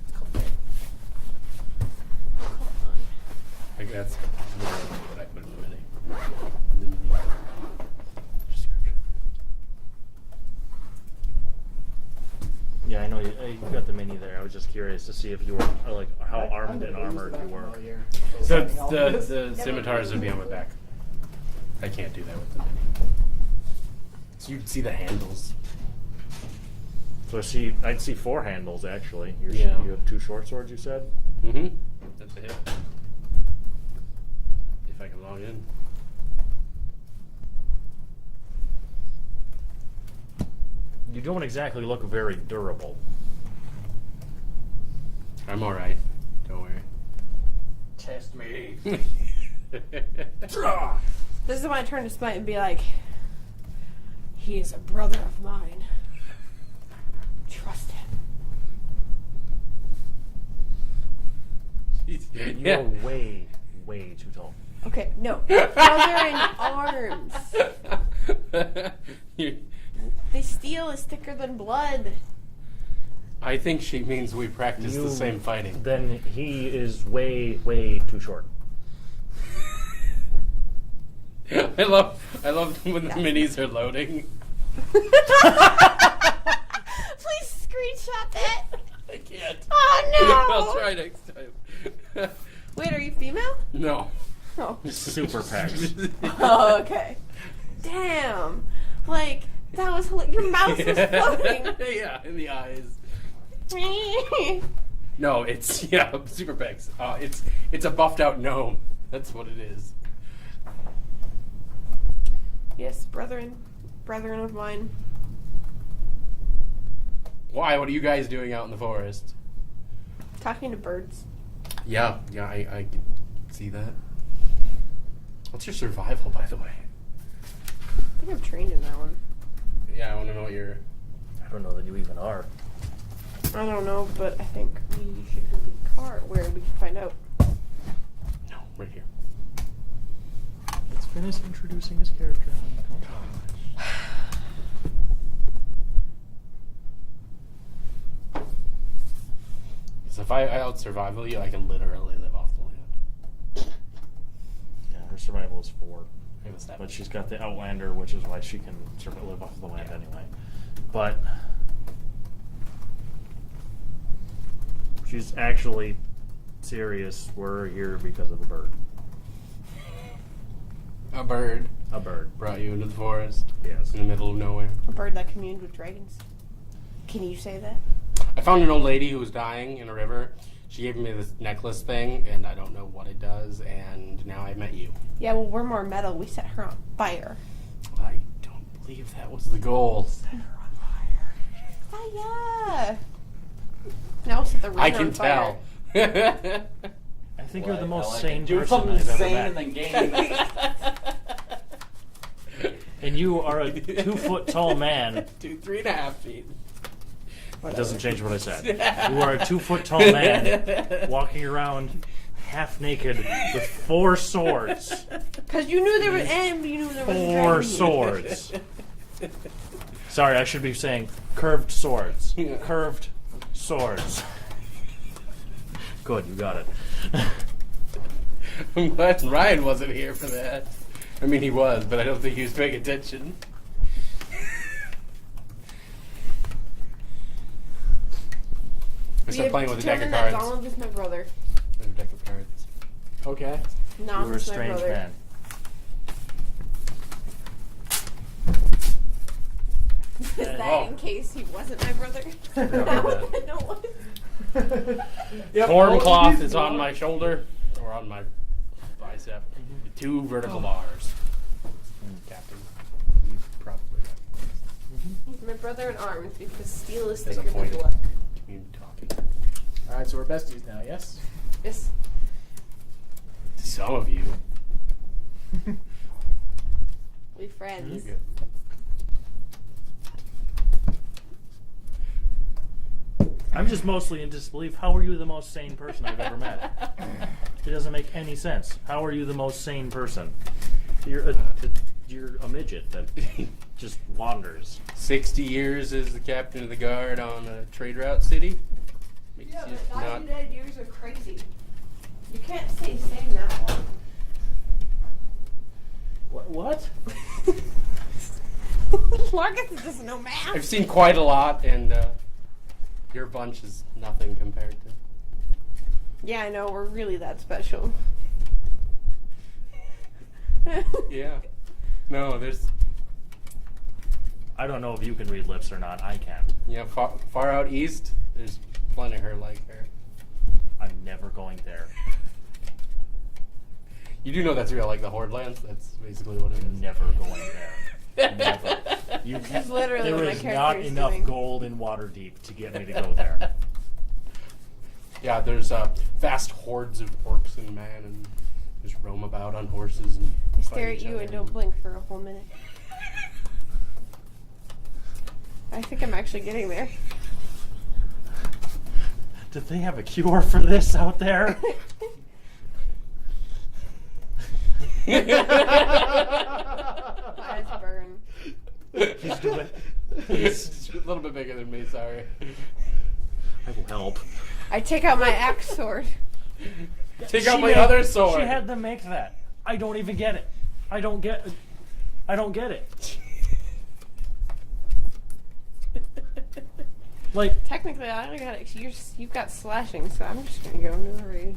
Speaker 12: It's called
Speaker 8: I think that's what I put in the mini. The mini description.
Speaker 2: Yeah, I know you've got the mini there. I was just curious to see if you were like how armed and armored you were.
Speaker 8: The scimitars would be on my back. I can't do that with the mini. So you'd see the handles.
Speaker 2: So I'd see 4 handles actually.
Speaker 8: Yeah.
Speaker 2: You have 2 short swords, you said?
Speaker 8: Mm-hmm. That's a hit. If I can log in.
Speaker 2: You don't exactly look very durable.
Speaker 8: I'm alright. Don't worry.
Speaker 12: Test me.
Speaker 6: This is when I turn to Smite and be like, he is a brother of mine. Trust him.
Speaker 2: You're way, way too tall.
Speaker 6: Okay, no. Brother in arms. The steel is thicker than blood.
Speaker 8: I think she means we practice the same fighting.
Speaker 2: Then he is way, way too short.
Speaker 8: I love when the minis are loading.
Speaker 6: Please screenshot that.
Speaker 8: I can't.
Speaker 6: Oh no!
Speaker 8: I'll try next time.
Speaker 6: Wait, are you female?
Speaker 8: No.
Speaker 6: Oh.
Speaker 2: Super packs.
Speaker 6: Oh, okay. Damn. Like, that was your mouse was floating.
Speaker 8: Yeah, in the eyes. No, it's super pecs. It's a buffed out gnome. That's what it is.
Speaker 6: Yes, brethren of mine.
Speaker 8: Why? What are you guys doing out in the forest?
Speaker 6: Talking to birds.
Speaker 8: Yeah, I can see that. What's your survival, by the way?
Speaker 6: I think I'm trained in that one.
Speaker 8: Yeah, I want to know what your...
Speaker 2: I don't know that you even are.
Speaker 6: I don't know, but I think we should go to the car where we can find out.
Speaker 8: No, right here.
Speaker 2: Let's finish introducing his character.
Speaker 8: So if I out survival you, I can literally live off the land.
Speaker 2: Yeah, her survival is 4.
Speaker 8: What's that?
Speaker 2: But she's got the Outlander, which is why she can sort of live off the land anyway. But she's actually serious. We're here because of the bird.
Speaker 8: A bird.
Speaker 2: A bird.
Speaker 8: Brought you into the forest.
Speaker 2: Yes.
Speaker 8: In the middle of nowhere.
Speaker 6: A bird that communed with dragons. Can you say that?
Speaker 8: I found an old lady who was dying in a river, She gave me this necklace thing, and I don't know what it does, and now I met you.
Speaker 6: Yeah, well, we're more metal. We set her on fire.
Speaker 8: I don't believe that was the goal. Set her on
Speaker 6: Fire! Now we'll set the ring
Speaker 8: I
Speaker 6: on
Speaker 8: can
Speaker 6: fire.
Speaker 8: tell.
Speaker 10: I think you're the most sane
Speaker 12: Do
Speaker 10: person
Speaker 12: something
Speaker 10: I've ever
Speaker 12: sane
Speaker 10: met.
Speaker 12: and then gain.
Speaker 10: And you are a 2 foot tall man.
Speaker 8: 3.5 feet.
Speaker 10: It doesn't change what I said. You are a 2 foot tall man walking around half naked with 4 swords.
Speaker 6: Because you knew there was and you knew there was
Speaker 10: 4 swords. Sorry, I should be saying curved swords. Curved swords. Good, you got it.
Speaker 8: I'm glad Ryan wasn't here for that. I mean, he was, but I don't think he was paying attention. I started playing with a deck of
Speaker 6: that
Speaker 8: cards.
Speaker 6: Donald is my brother.
Speaker 8: With a deck of cards.
Speaker 4: Okay.
Speaker 6: No,
Speaker 10: You were a
Speaker 6: it's my
Speaker 10: strange
Speaker 6: brother.
Speaker 10: man.
Speaker 6: Is that
Speaker 8: Oh.
Speaker 6: in case he wasn't my brother? No.
Speaker 8: Form cloth is on my shoulder or on my bicep. With 2 vertical bars. Captain, he's probably right.
Speaker 6: He's my brother in arms because steel is
Speaker 8: There's
Speaker 6: thicker
Speaker 8: a
Speaker 6: than
Speaker 8: point.
Speaker 6: blood.
Speaker 8: Community talking.
Speaker 4: All right, so we're besties now, yes?
Speaker 6: Yes.
Speaker 8: Some of you.
Speaker 6: We friends.
Speaker 8: You're good.
Speaker 10: I'm just mostly in disbelief. How are you the most sane person I've ever met? It doesn't make any sense. How are you the most sane person? You're a midget that just wanders.
Speaker 8: 60 years as the captain of the guard on a trade route city. Makes
Speaker 6: Yeah,
Speaker 8: you
Speaker 6: but
Speaker 8: not.
Speaker 6: 90 dead years are crazy. You can't say same now.
Speaker 10: What?
Speaker 6: Marcus doesn't know math.
Speaker 8: I've seen quite a lot, and your bunch is nothing compared to.
Speaker 6: Yeah, I know. We're really that special.
Speaker 8: Yeah. No, there's.
Speaker 10: I don't know if you can read lips or not. I can.
Speaker 8: Yeah, far out east, there's plenty of her like her.
Speaker 10: I'm never going there.
Speaker 8: You do know that's real, like the Horde lands? That's basically what it is.
Speaker 10: Never going there. Never. You
Speaker 6: This is literally
Speaker 10: there
Speaker 6: what my
Speaker 10: is
Speaker 6: character
Speaker 10: not
Speaker 6: is
Speaker 10: enough
Speaker 6: doing.
Speaker 10: gold in Waterdeep to get me to go there.
Speaker 8: Yeah, there's vast hordes of orcs and man and just roam about on horses and
Speaker 6: I
Speaker 8: fight
Speaker 6: stare at
Speaker 8: each
Speaker 6: you
Speaker 8: other
Speaker 6: and don't blink for a whole minute. I think I'm actually getting there.
Speaker 10: Did they have a cure for this out there?
Speaker 6: Eyes burn.
Speaker 10: He's doing.
Speaker 8: It's a little bit bigger than me, sorry.
Speaker 10: I will help.
Speaker 6: I take out my axe sword.
Speaker 8: Take out my other sword.
Speaker 10: She had them make that. I don't even get it. I don't get it. Like,
Speaker 6: Technically, I only got it. You've got slashing, so I'm just gonna go into a rage.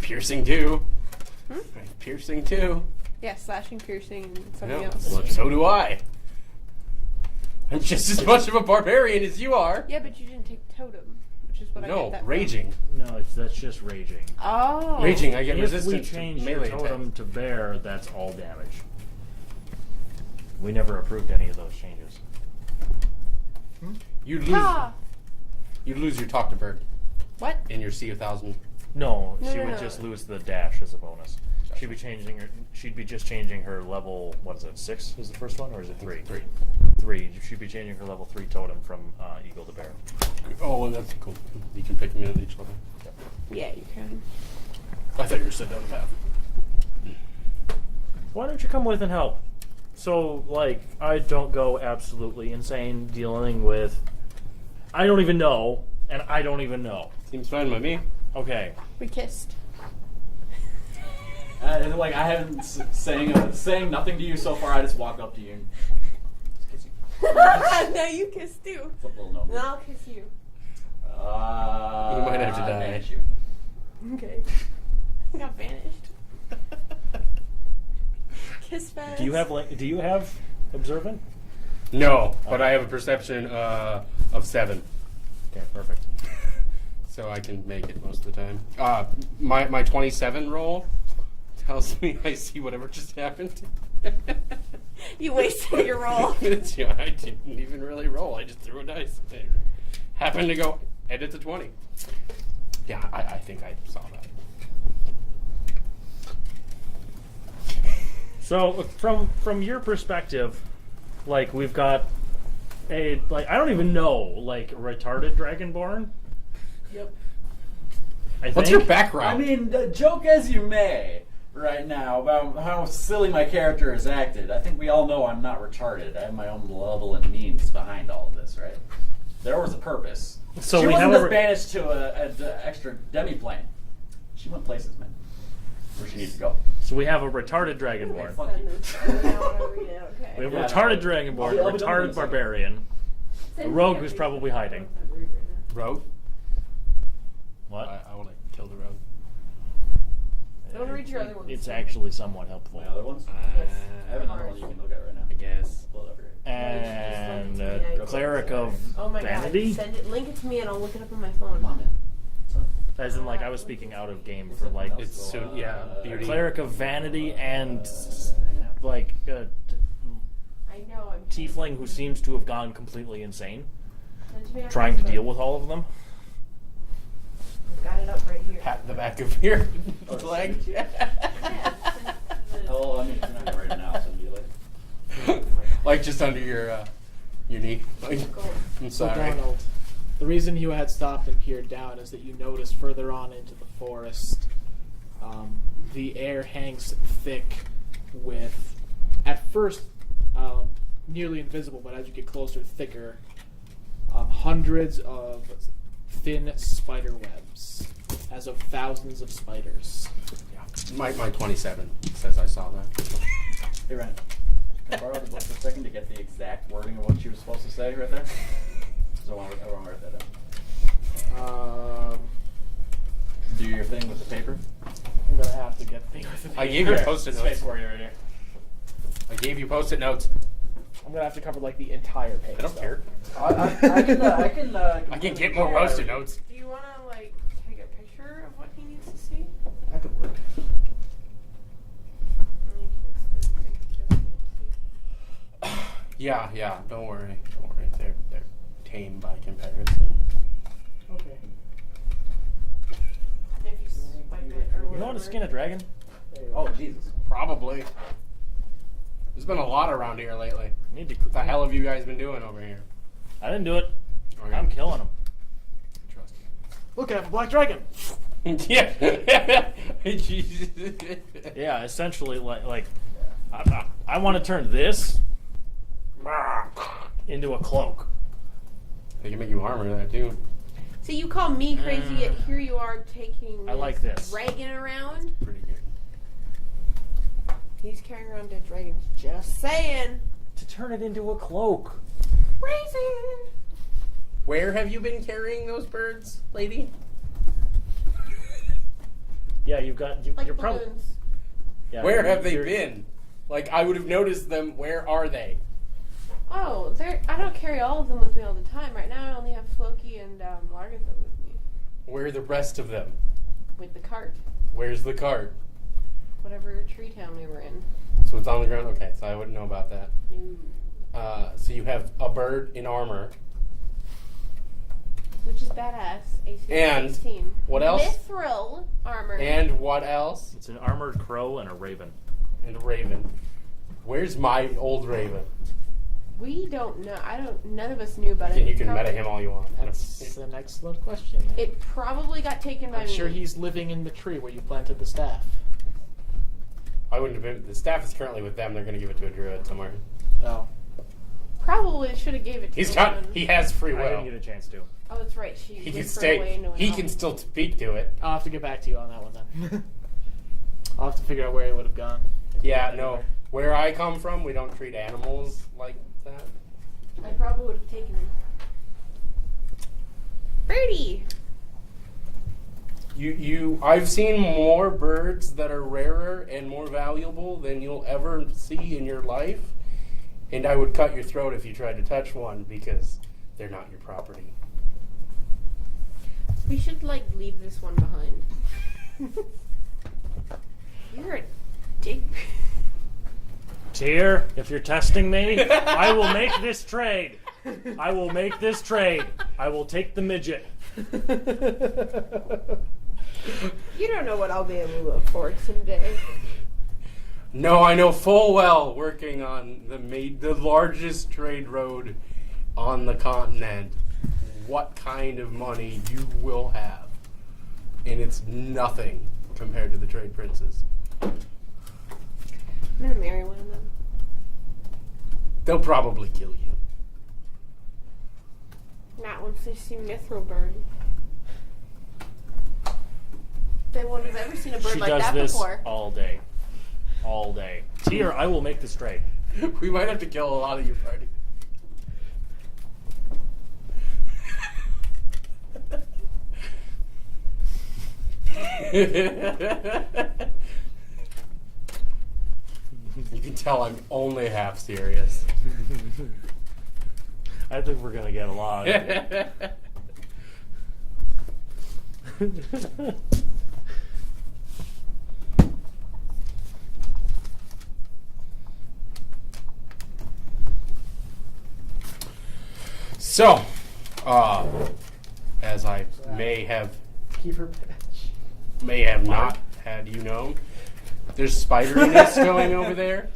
Speaker 8: Piercing too.
Speaker 6: Hmm?
Speaker 8: Piercing too.
Speaker 6: Yeah, slashing, piercing, and something
Speaker 8: Yeah,
Speaker 6: else.
Speaker 8: so do I. I'm just as much of a barbarian as you are.
Speaker 6: Yeah, but you didn't take totem, which is what I
Speaker 8: No,
Speaker 6: get that from.
Speaker 8: raging.
Speaker 10: no, that's just raging.
Speaker 6: Oh.
Speaker 8: Raging, I get
Speaker 10: If we
Speaker 8: resistance to
Speaker 10: change your
Speaker 8: melee
Speaker 10: totem
Speaker 8: attack.
Speaker 10: to bear, that's all damage. We never approved any of those changes.
Speaker 8: You'd lose.
Speaker 6: Ha!
Speaker 8: You'd lose your talk to bird
Speaker 6: What?
Speaker 8: in your Sea of Thousand.
Speaker 10: No,
Speaker 6: No,
Speaker 10: she
Speaker 6: no,
Speaker 10: would
Speaker 6: no.
Speaker 10: just lose the dash as a bonus. She'd be changing her. She'd be just changing her level. What is it? 6 is the first one, or is it 3?
Speaker 8: 3.
Speaker 10: 3. She'd be changing her level 3 totem from eagle to bear.
Speaker 8: Oh, well, that's cool. You can pick them at each level.
Speaker 6: Yeah, you can.
Speaker 8: I thought you were set down the path.
Speaker 10: Why don't you come with and help? So, like, I don't go absolutely insane dealing with. I don't even know, and I don't even know.
Speaker 8: Seems fine by me.
Speaker 10: Okay.
Speaker 6: We kissed.
Speaker 12: Like I haven't saying nothing to you so far. I just walk up to you and just kiss you.
Speaker 6: No, you kiss too.
Speaker 12: It's a little no.
Speaker 6: Then I'll kiss you.
Speaker 8: You might have to die.
Speaker 12: Banish you.
Speaker 6: Okay. I got banished. Kiss fest.
Speaker 10: Do you have observant?
Speaker 8: No, but I have a perception of 7.
Speaker 10: Okay, perfect.
Speaker 8: so I can make it most of the time. My 27 roll tells me I see whatever just happened.
Speaker 6: You wasted your roll.
Speaker 8: I didn't even really roll. I just threw a dice. It happened to go edit to 20. Yeah, I think I saw that.
Speaker 10: So from your perspective, like we've got a like I don't even know like retarded dragonborn.
Speaker 12: Yep.
Speaker 8: What's your background?
Speaker 12: I mean, joke as you may right now about how silly my character has acted. I think we all know I'm not retarded. I have my own level and means behind all of this, right? There was a purpose.
Speaker 10: So
Speaker 12: she
Speaker 10: we
Speaker 12: wasn't
Speaker 10: have
Speaker 12: just banished to an extra demi-plane. She went places, man. Where she needs to go.
Speaker 10: So we have a retarded dragonborn. We have a retarded dragonborn, a retarded barbarian, a rogue who's probably hiding.
Speaker 8: Rogue?
Speaker 10: What?
Speaker 8: I want to kill the rogue.
Speaker 6: Don't read your other ones.
Speaker 10: It's actually somewhat helpful.
Speaker 12: My other ones? I have another one you can look at right now.
Speaker 8: I guess.
Speaker 12: Pull it up here.
Speaker 10: And cleric of
Speaker 6: Oh my
Speaker 10: vanity.
Speaker 6: God. Send it. Link it to me and I'll look it up on my phone.
Speaker 12: Come on, man.
Speaker 10: As in, like, I was speaking out of game for like
Speaker 8: It's soon, yeah. Beauty.
Speaker 10: cleric of vanity and like
Speaker 6: I know. I'm
Speaker 10: tiefling who seems to have gone completely insane,
Speaker 6: Send it to me on
Speaker 10: trying to
Speaker 6: Facebook.
Speaker 10: deal with all of them.
Speaker 6: Got it up right here.
Speaker 8: Pat the back of your leg.
Speaker 12: Oh, I mean, you're not going to write it now, so it'll be later.
Speaker 8: Like just under your knee. Like, I'm
Speaker 4: So
Speaker 8: sorry.
Speaker 4: Donald, the reason you had stopped and peered down is that you noticed further on into the forest, the air hangs thick with, at first, nearly invisible, but as you get closer, thicker, hundreds of thin spider webs, as of thousands of spiders.
Speaker 8: Yeah. My 27 says I saw that.
Speaker 12: Hey, Ryan. Can I borrow the book for a second to get the exact wording of what she was supposed to say right there? So I want to write that down. Do your thing with the paper.
Speaker 4: I'm gonna have to get the thing with the
Speaker 8: I gave you post-it
Speaker 12: Space
Speaker 8: notes.
Speaker 12: for you right here.
Speaker 8: I gave you post-it notes.
Speaker 4: I'm gonna have to cover like the entire page.
Speaker 8: I don't care.
Speaker 12: I
Speaker 8: can get more post-it notes.
Speaker 6: Do you want to like take a picture of what he needs to see?
Speaker 8: That could work.
Speaker 6: And you can exclude things just so you see.
Speaker 8: Yeah. Don't worry. They're tame by comparison.
Speaker 4: Okay.
Speaker 6: If you swipe it or whatever.
Speaker 10: You know how to skin a dragon?
Speaker 12: Oh, Jesus.
Speaker 8: Probably. There's been a lot around here lately.
Speaker 10: Need to.
Speaker 8: What the hell have you guys been doing over here?
Speaker 10: I didn't do it.
Speaker 8: Okay.
Speaker 10: I'm killing them.
Speaker 8: Trust
Speaker 4: Look at a black dragon.
Speaker 8: me. Yeah.
Speaker 10: Yeah, essentially, like I want to turn this into a cloak.
Speaker 8: They can make you armor that too.
Speaker 6: So you call me crazy, yet here you are taking
Speaker 10: I like this.
Speaker 6: dragon around.
Speaker 8: Pretty good.
Speaker 6: He's carrying around dead dragons. Just saying.
Speaker 10: To turn it into a cloak.
Speaker 6: Crazy.
Speaker 8: Where have you been carrying those birds, lady?
Speaker 10: Yeah, you've got.
Speaker 6: Like
Speaker 10: You're probably.
Speaker 6: balloons.
Speaker 10: Yeah,
Speaker 8: Where
Speaker 10: you're-
Speaker 8: have they
Speaker 10: you're-
Speaker 8: been? Like, I would have noticed them. Where are they?
Speaker 6: Oh, I don't carry all of them with me all the time. Right now I only have Floki and Largatha with me.
Speaker 8: Where are the rest of them?
Speaker 6: With the cart.
Speaker 8: Where's the cart?
Speaker 6: Whatever tree town we were in.
Speaker 8: So it's on the ground? Okay, so I wouldn't know about that.
Speaker 6: No.
Speaker 8: So you have a bird in armor.
Speaker 6: Which is badass. AC
Speaker 8: And
Speaker 6: 16.
Speaker 8: what else?
Speaker 6: Mithril armor.
Speaker 8: And what else?
Speaker 10: It's an armored crow and a raven.
Speaker 8: And a raven. Where's my old raven?
Speaker 6: We don't know. None of us knew about it.
Speaker 8: And you can meta him all you want.
Speaker 4: That's an excellent question.
Speaker 6: It probably got taken by
Speaker 4: I'm
Speaker 6: me.
Speaker 4: sure he's living in the tree where you planted the staff.
Speaker 8: I wouldn't have been. The staff is currently with them. They're going to give it to a druid somewhere.
Speaker 4: Oh.
Speaker 6: Probably should have gave it to
Speaker 8: He's
Speaker 6: him.
Speaker 8: got. He has free
Speaker 10: I didn't
Speaker 8: will.
Speaker 10: get a chance to.
Speaker 6: Oh, that's right. She
Speaker 8: He can
Speaker 6: whispered away
Speaker 8: stay.
Speaker 6: into
Speaker 8: He
Speaker 6: an
Speaker 8: can
Speaker 6: elf.
Speaker 8: still speak to it.
Speaker 4: I'll have to get back to you on that one then. I'll have to figure out where he would have gone.
Speaker 8: Yeah, no. Where I come from, we don't treat animals like that.
Speaker 6: I probably would have taken him. Birdie!
Speaker 8: I've seen more birds that are rarer and more valuable than you'll ever see in your life, and I would cut your throat if you tried to touch one because they're not your property.
Speaker 6: We should leave this one behind. You're a dick.
Speaker 10: Tyr, if you're testing me, I will make this trade. I will make this trade. I will take the midget.
Speaker 6: You don't know what I'll be able to afford someday.
Speaker 8: No, I know full well working on the largest trade road on the continent what kind of money you will have. And it's nothing compared to the trade princes.
Speaker 6: I'm gonna marry one of them.
Speaker 8: They'll probably kill you.
Speaker 6: Not once they see Mithril burn. They won't have ever seen a bird
Speaker 10: She
Speaker 6: like
Speaker 10: does
Speaker 6: that
Speaker 10: this
Speaker 6: before.
Speaker 10: all day. All day. Tyr, I will make this trade.
Speaker 8: We might have to kill a lot of your party. You can tell I'm only half serious.
Speaker 10: I think we're gonna get along.
Speaker 8: So, as I may have not had you known, there's spideriness going over there.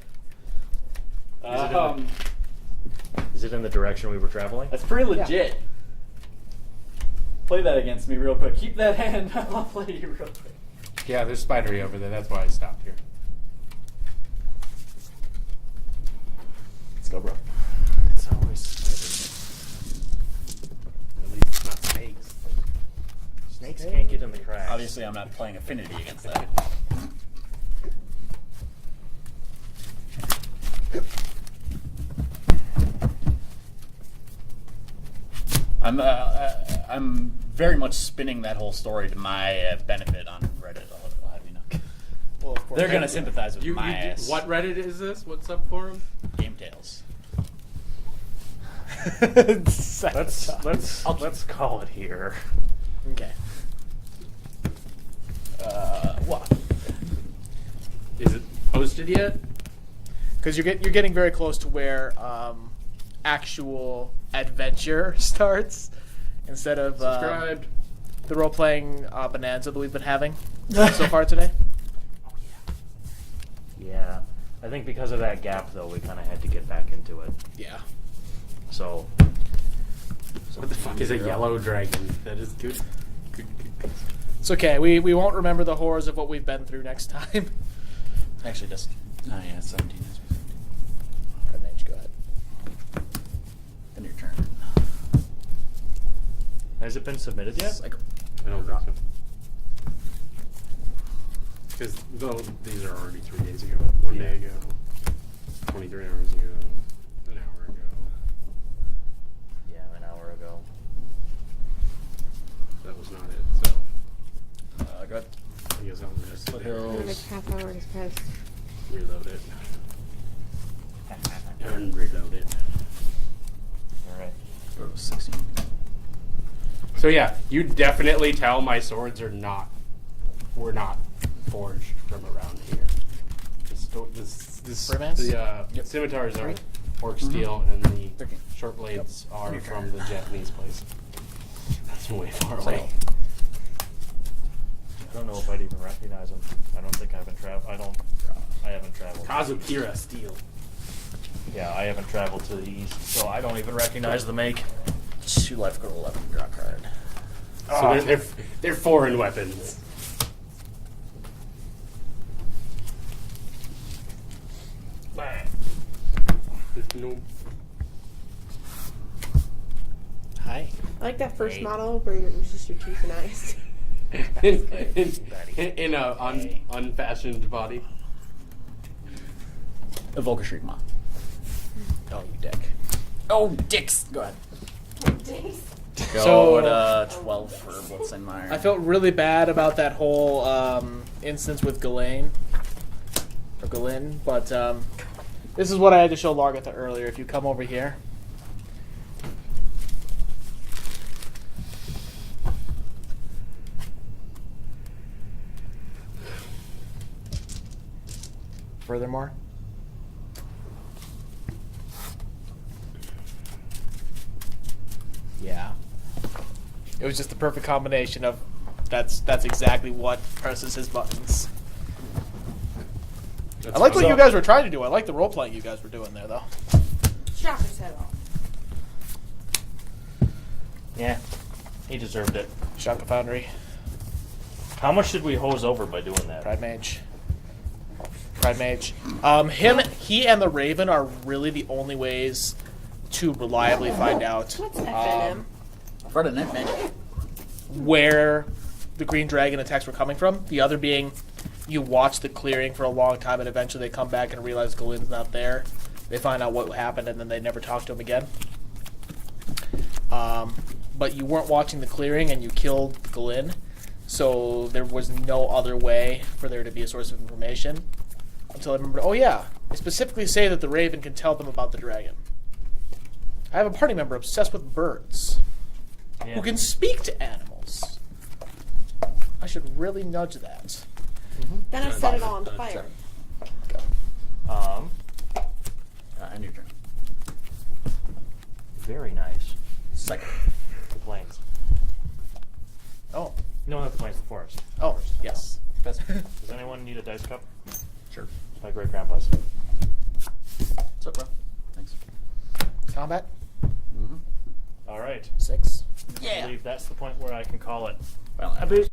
Speaker 10: Is it in the direction we were traveling?
Speaker 12: That's pretty legit. Play that against me real quick. Keep that hand. I'll play you real quick.
Speaker 8: Yeah, there's spidery over there. That's why I stopped here.
Speaker 12: Let's go, bro.
Speaker 10: It's always spiders.
Speaker 8: At least it's not snakes.
Speaker 10: Snakes can't get in the cracks.
Speaker 12: Obviously, I'm not playing affinity against that. I'm very much spinning that whole story to my benefit on Reddit. I'll have you know.
Speaker 4: Well, of course.
Speaker 12: They're gonna sympathize with my ass.
Speaker 8: What Reddit is this? What subforum?
Speaker 12: Game Tales.
Speaker 10: Let's call it here.
Speaker 4: Okay.
Speaker 12: What?
Speaker 8: Is it posted yet?
Speaker 4: Because you're getting very close to where actual adventure starts instead of
Speaker 8: Subscribed.
Speaker 4: the role-playing bonanza that we've been having so far today.
Speaker 10: Yeah. I think because of that gap, though, we kind of had to get back into it.
Speaker 4: Yeah.
Speaker 10: So.
Speaker 8: What the fuck is a yellow dragon? That is good.
Speaker 4: It's okay. We won't remember the horrors of what we've been through next time.
Speaker 12: Actually, just oh yeah, 17.
Speaker 4: Red Mage, go ahead.
Speaker 12: Then your turn.
Speaker 10: Has it been submitted yet?
Speaker 12: Cycle.
Speaker 8: I don't think so. Because these are already 3 days ago, 1 day ago, 23 hours ago, an hour ago.
Speaker 10: Yeah, an hour ago.
Speaker 8: That was not it. So
Speaker 12: Go ahead.
Speaker 8: I guess I'll just
Speaker 12: Split Hills.
Speaker 6: Half hour has passed.
Speaker 8: reload it and reload it.
Speaker 10: Alright.
Speaker 12: Go to 16.
Speaker 8: So yeah, you definitely tell my swords were not forged from around here. The scimitars are orc steel, and the short blades are from the Japanese place. That's way far away.
Speaker 10: I don't know if I'd even recognize them. I don't think I haven't traveled. I haven't traveled.
Speaker 8: Kazukira steel.
Speaker 10: Yeah, I haven't traveled to the east, so I don't even recognize the make.
Speaker 12: 2 life, go to 11, draw a card.
Speaker 8: So they're foreign weapons. No.
Speaker 4: Hi.
Speaker 6: I like that first model where it was just your teeth and eyes.
Speaker 8: in a unfashioned body.
Speaker 12: Evoke a Shriek Maw.
Speaker 4: Oh, you dick.
Speaker 12: Oh, dicks! Go ahead.
Speaker 6: Dicks.
Speaker 12: Go to 12 for Blitzingmeyer.
Speaker 4: I felt really bad about that whole instance with Ghislaine. Or Ghislaine, but this is what I had to show Largatha earlier. If you come over here. furthermore. Yeah. It was just the perfect combination of that's exactly what presses his buttons. I like what you guys were trying to do. I like the role playing you guys were doing there, though.
Speaker 6: Chop his head off.
Speaker 10: Yeah, he deserved it.
Speaker 4: Shaka Foundry.
Speaker 10: How much did we hose over by doing that?
Speaker 4: Pride Mage. He and the Raven are really the only ways to reliably find out where the Green Dragon attacks were coming from. The other being, you watch the clearing for a long time and eventually they come back and realize Galen's not there. They find out what happened and then they never talk to him again. But you weren't watching the clearing and you killed Galen, so there was no other way for there to be a source of information until I remembered, oh yeah, they specifically say that the Raven can tell them about the dragon. I have a party member obsessed with birds who can speak to animals. I should really nudge that.
Speaker 6: Then I set it all on fire.
Speaker 12: And your turn.
Speaker 10: Very nice.
Speaker 12: Second.
Speaker 10: The plains.
Speaker 4: Oh.
Speaker 10: No, not the plains, the forest.
Speaker 4: Oh, yes.
Speaker 10: Does anyone need a dice cup?
Speaker 12: Sure.
Speaker 10: It's my great grandpa's.
Speaker 12: What's up, bro? Thanks.
Speaker 4: Combat?
Speaker 10: All right.
Speaker 4: 6.
Speaker 10: I believe that's the point where I can call it.
Speaker 12: Well,
Speaker 10: I believe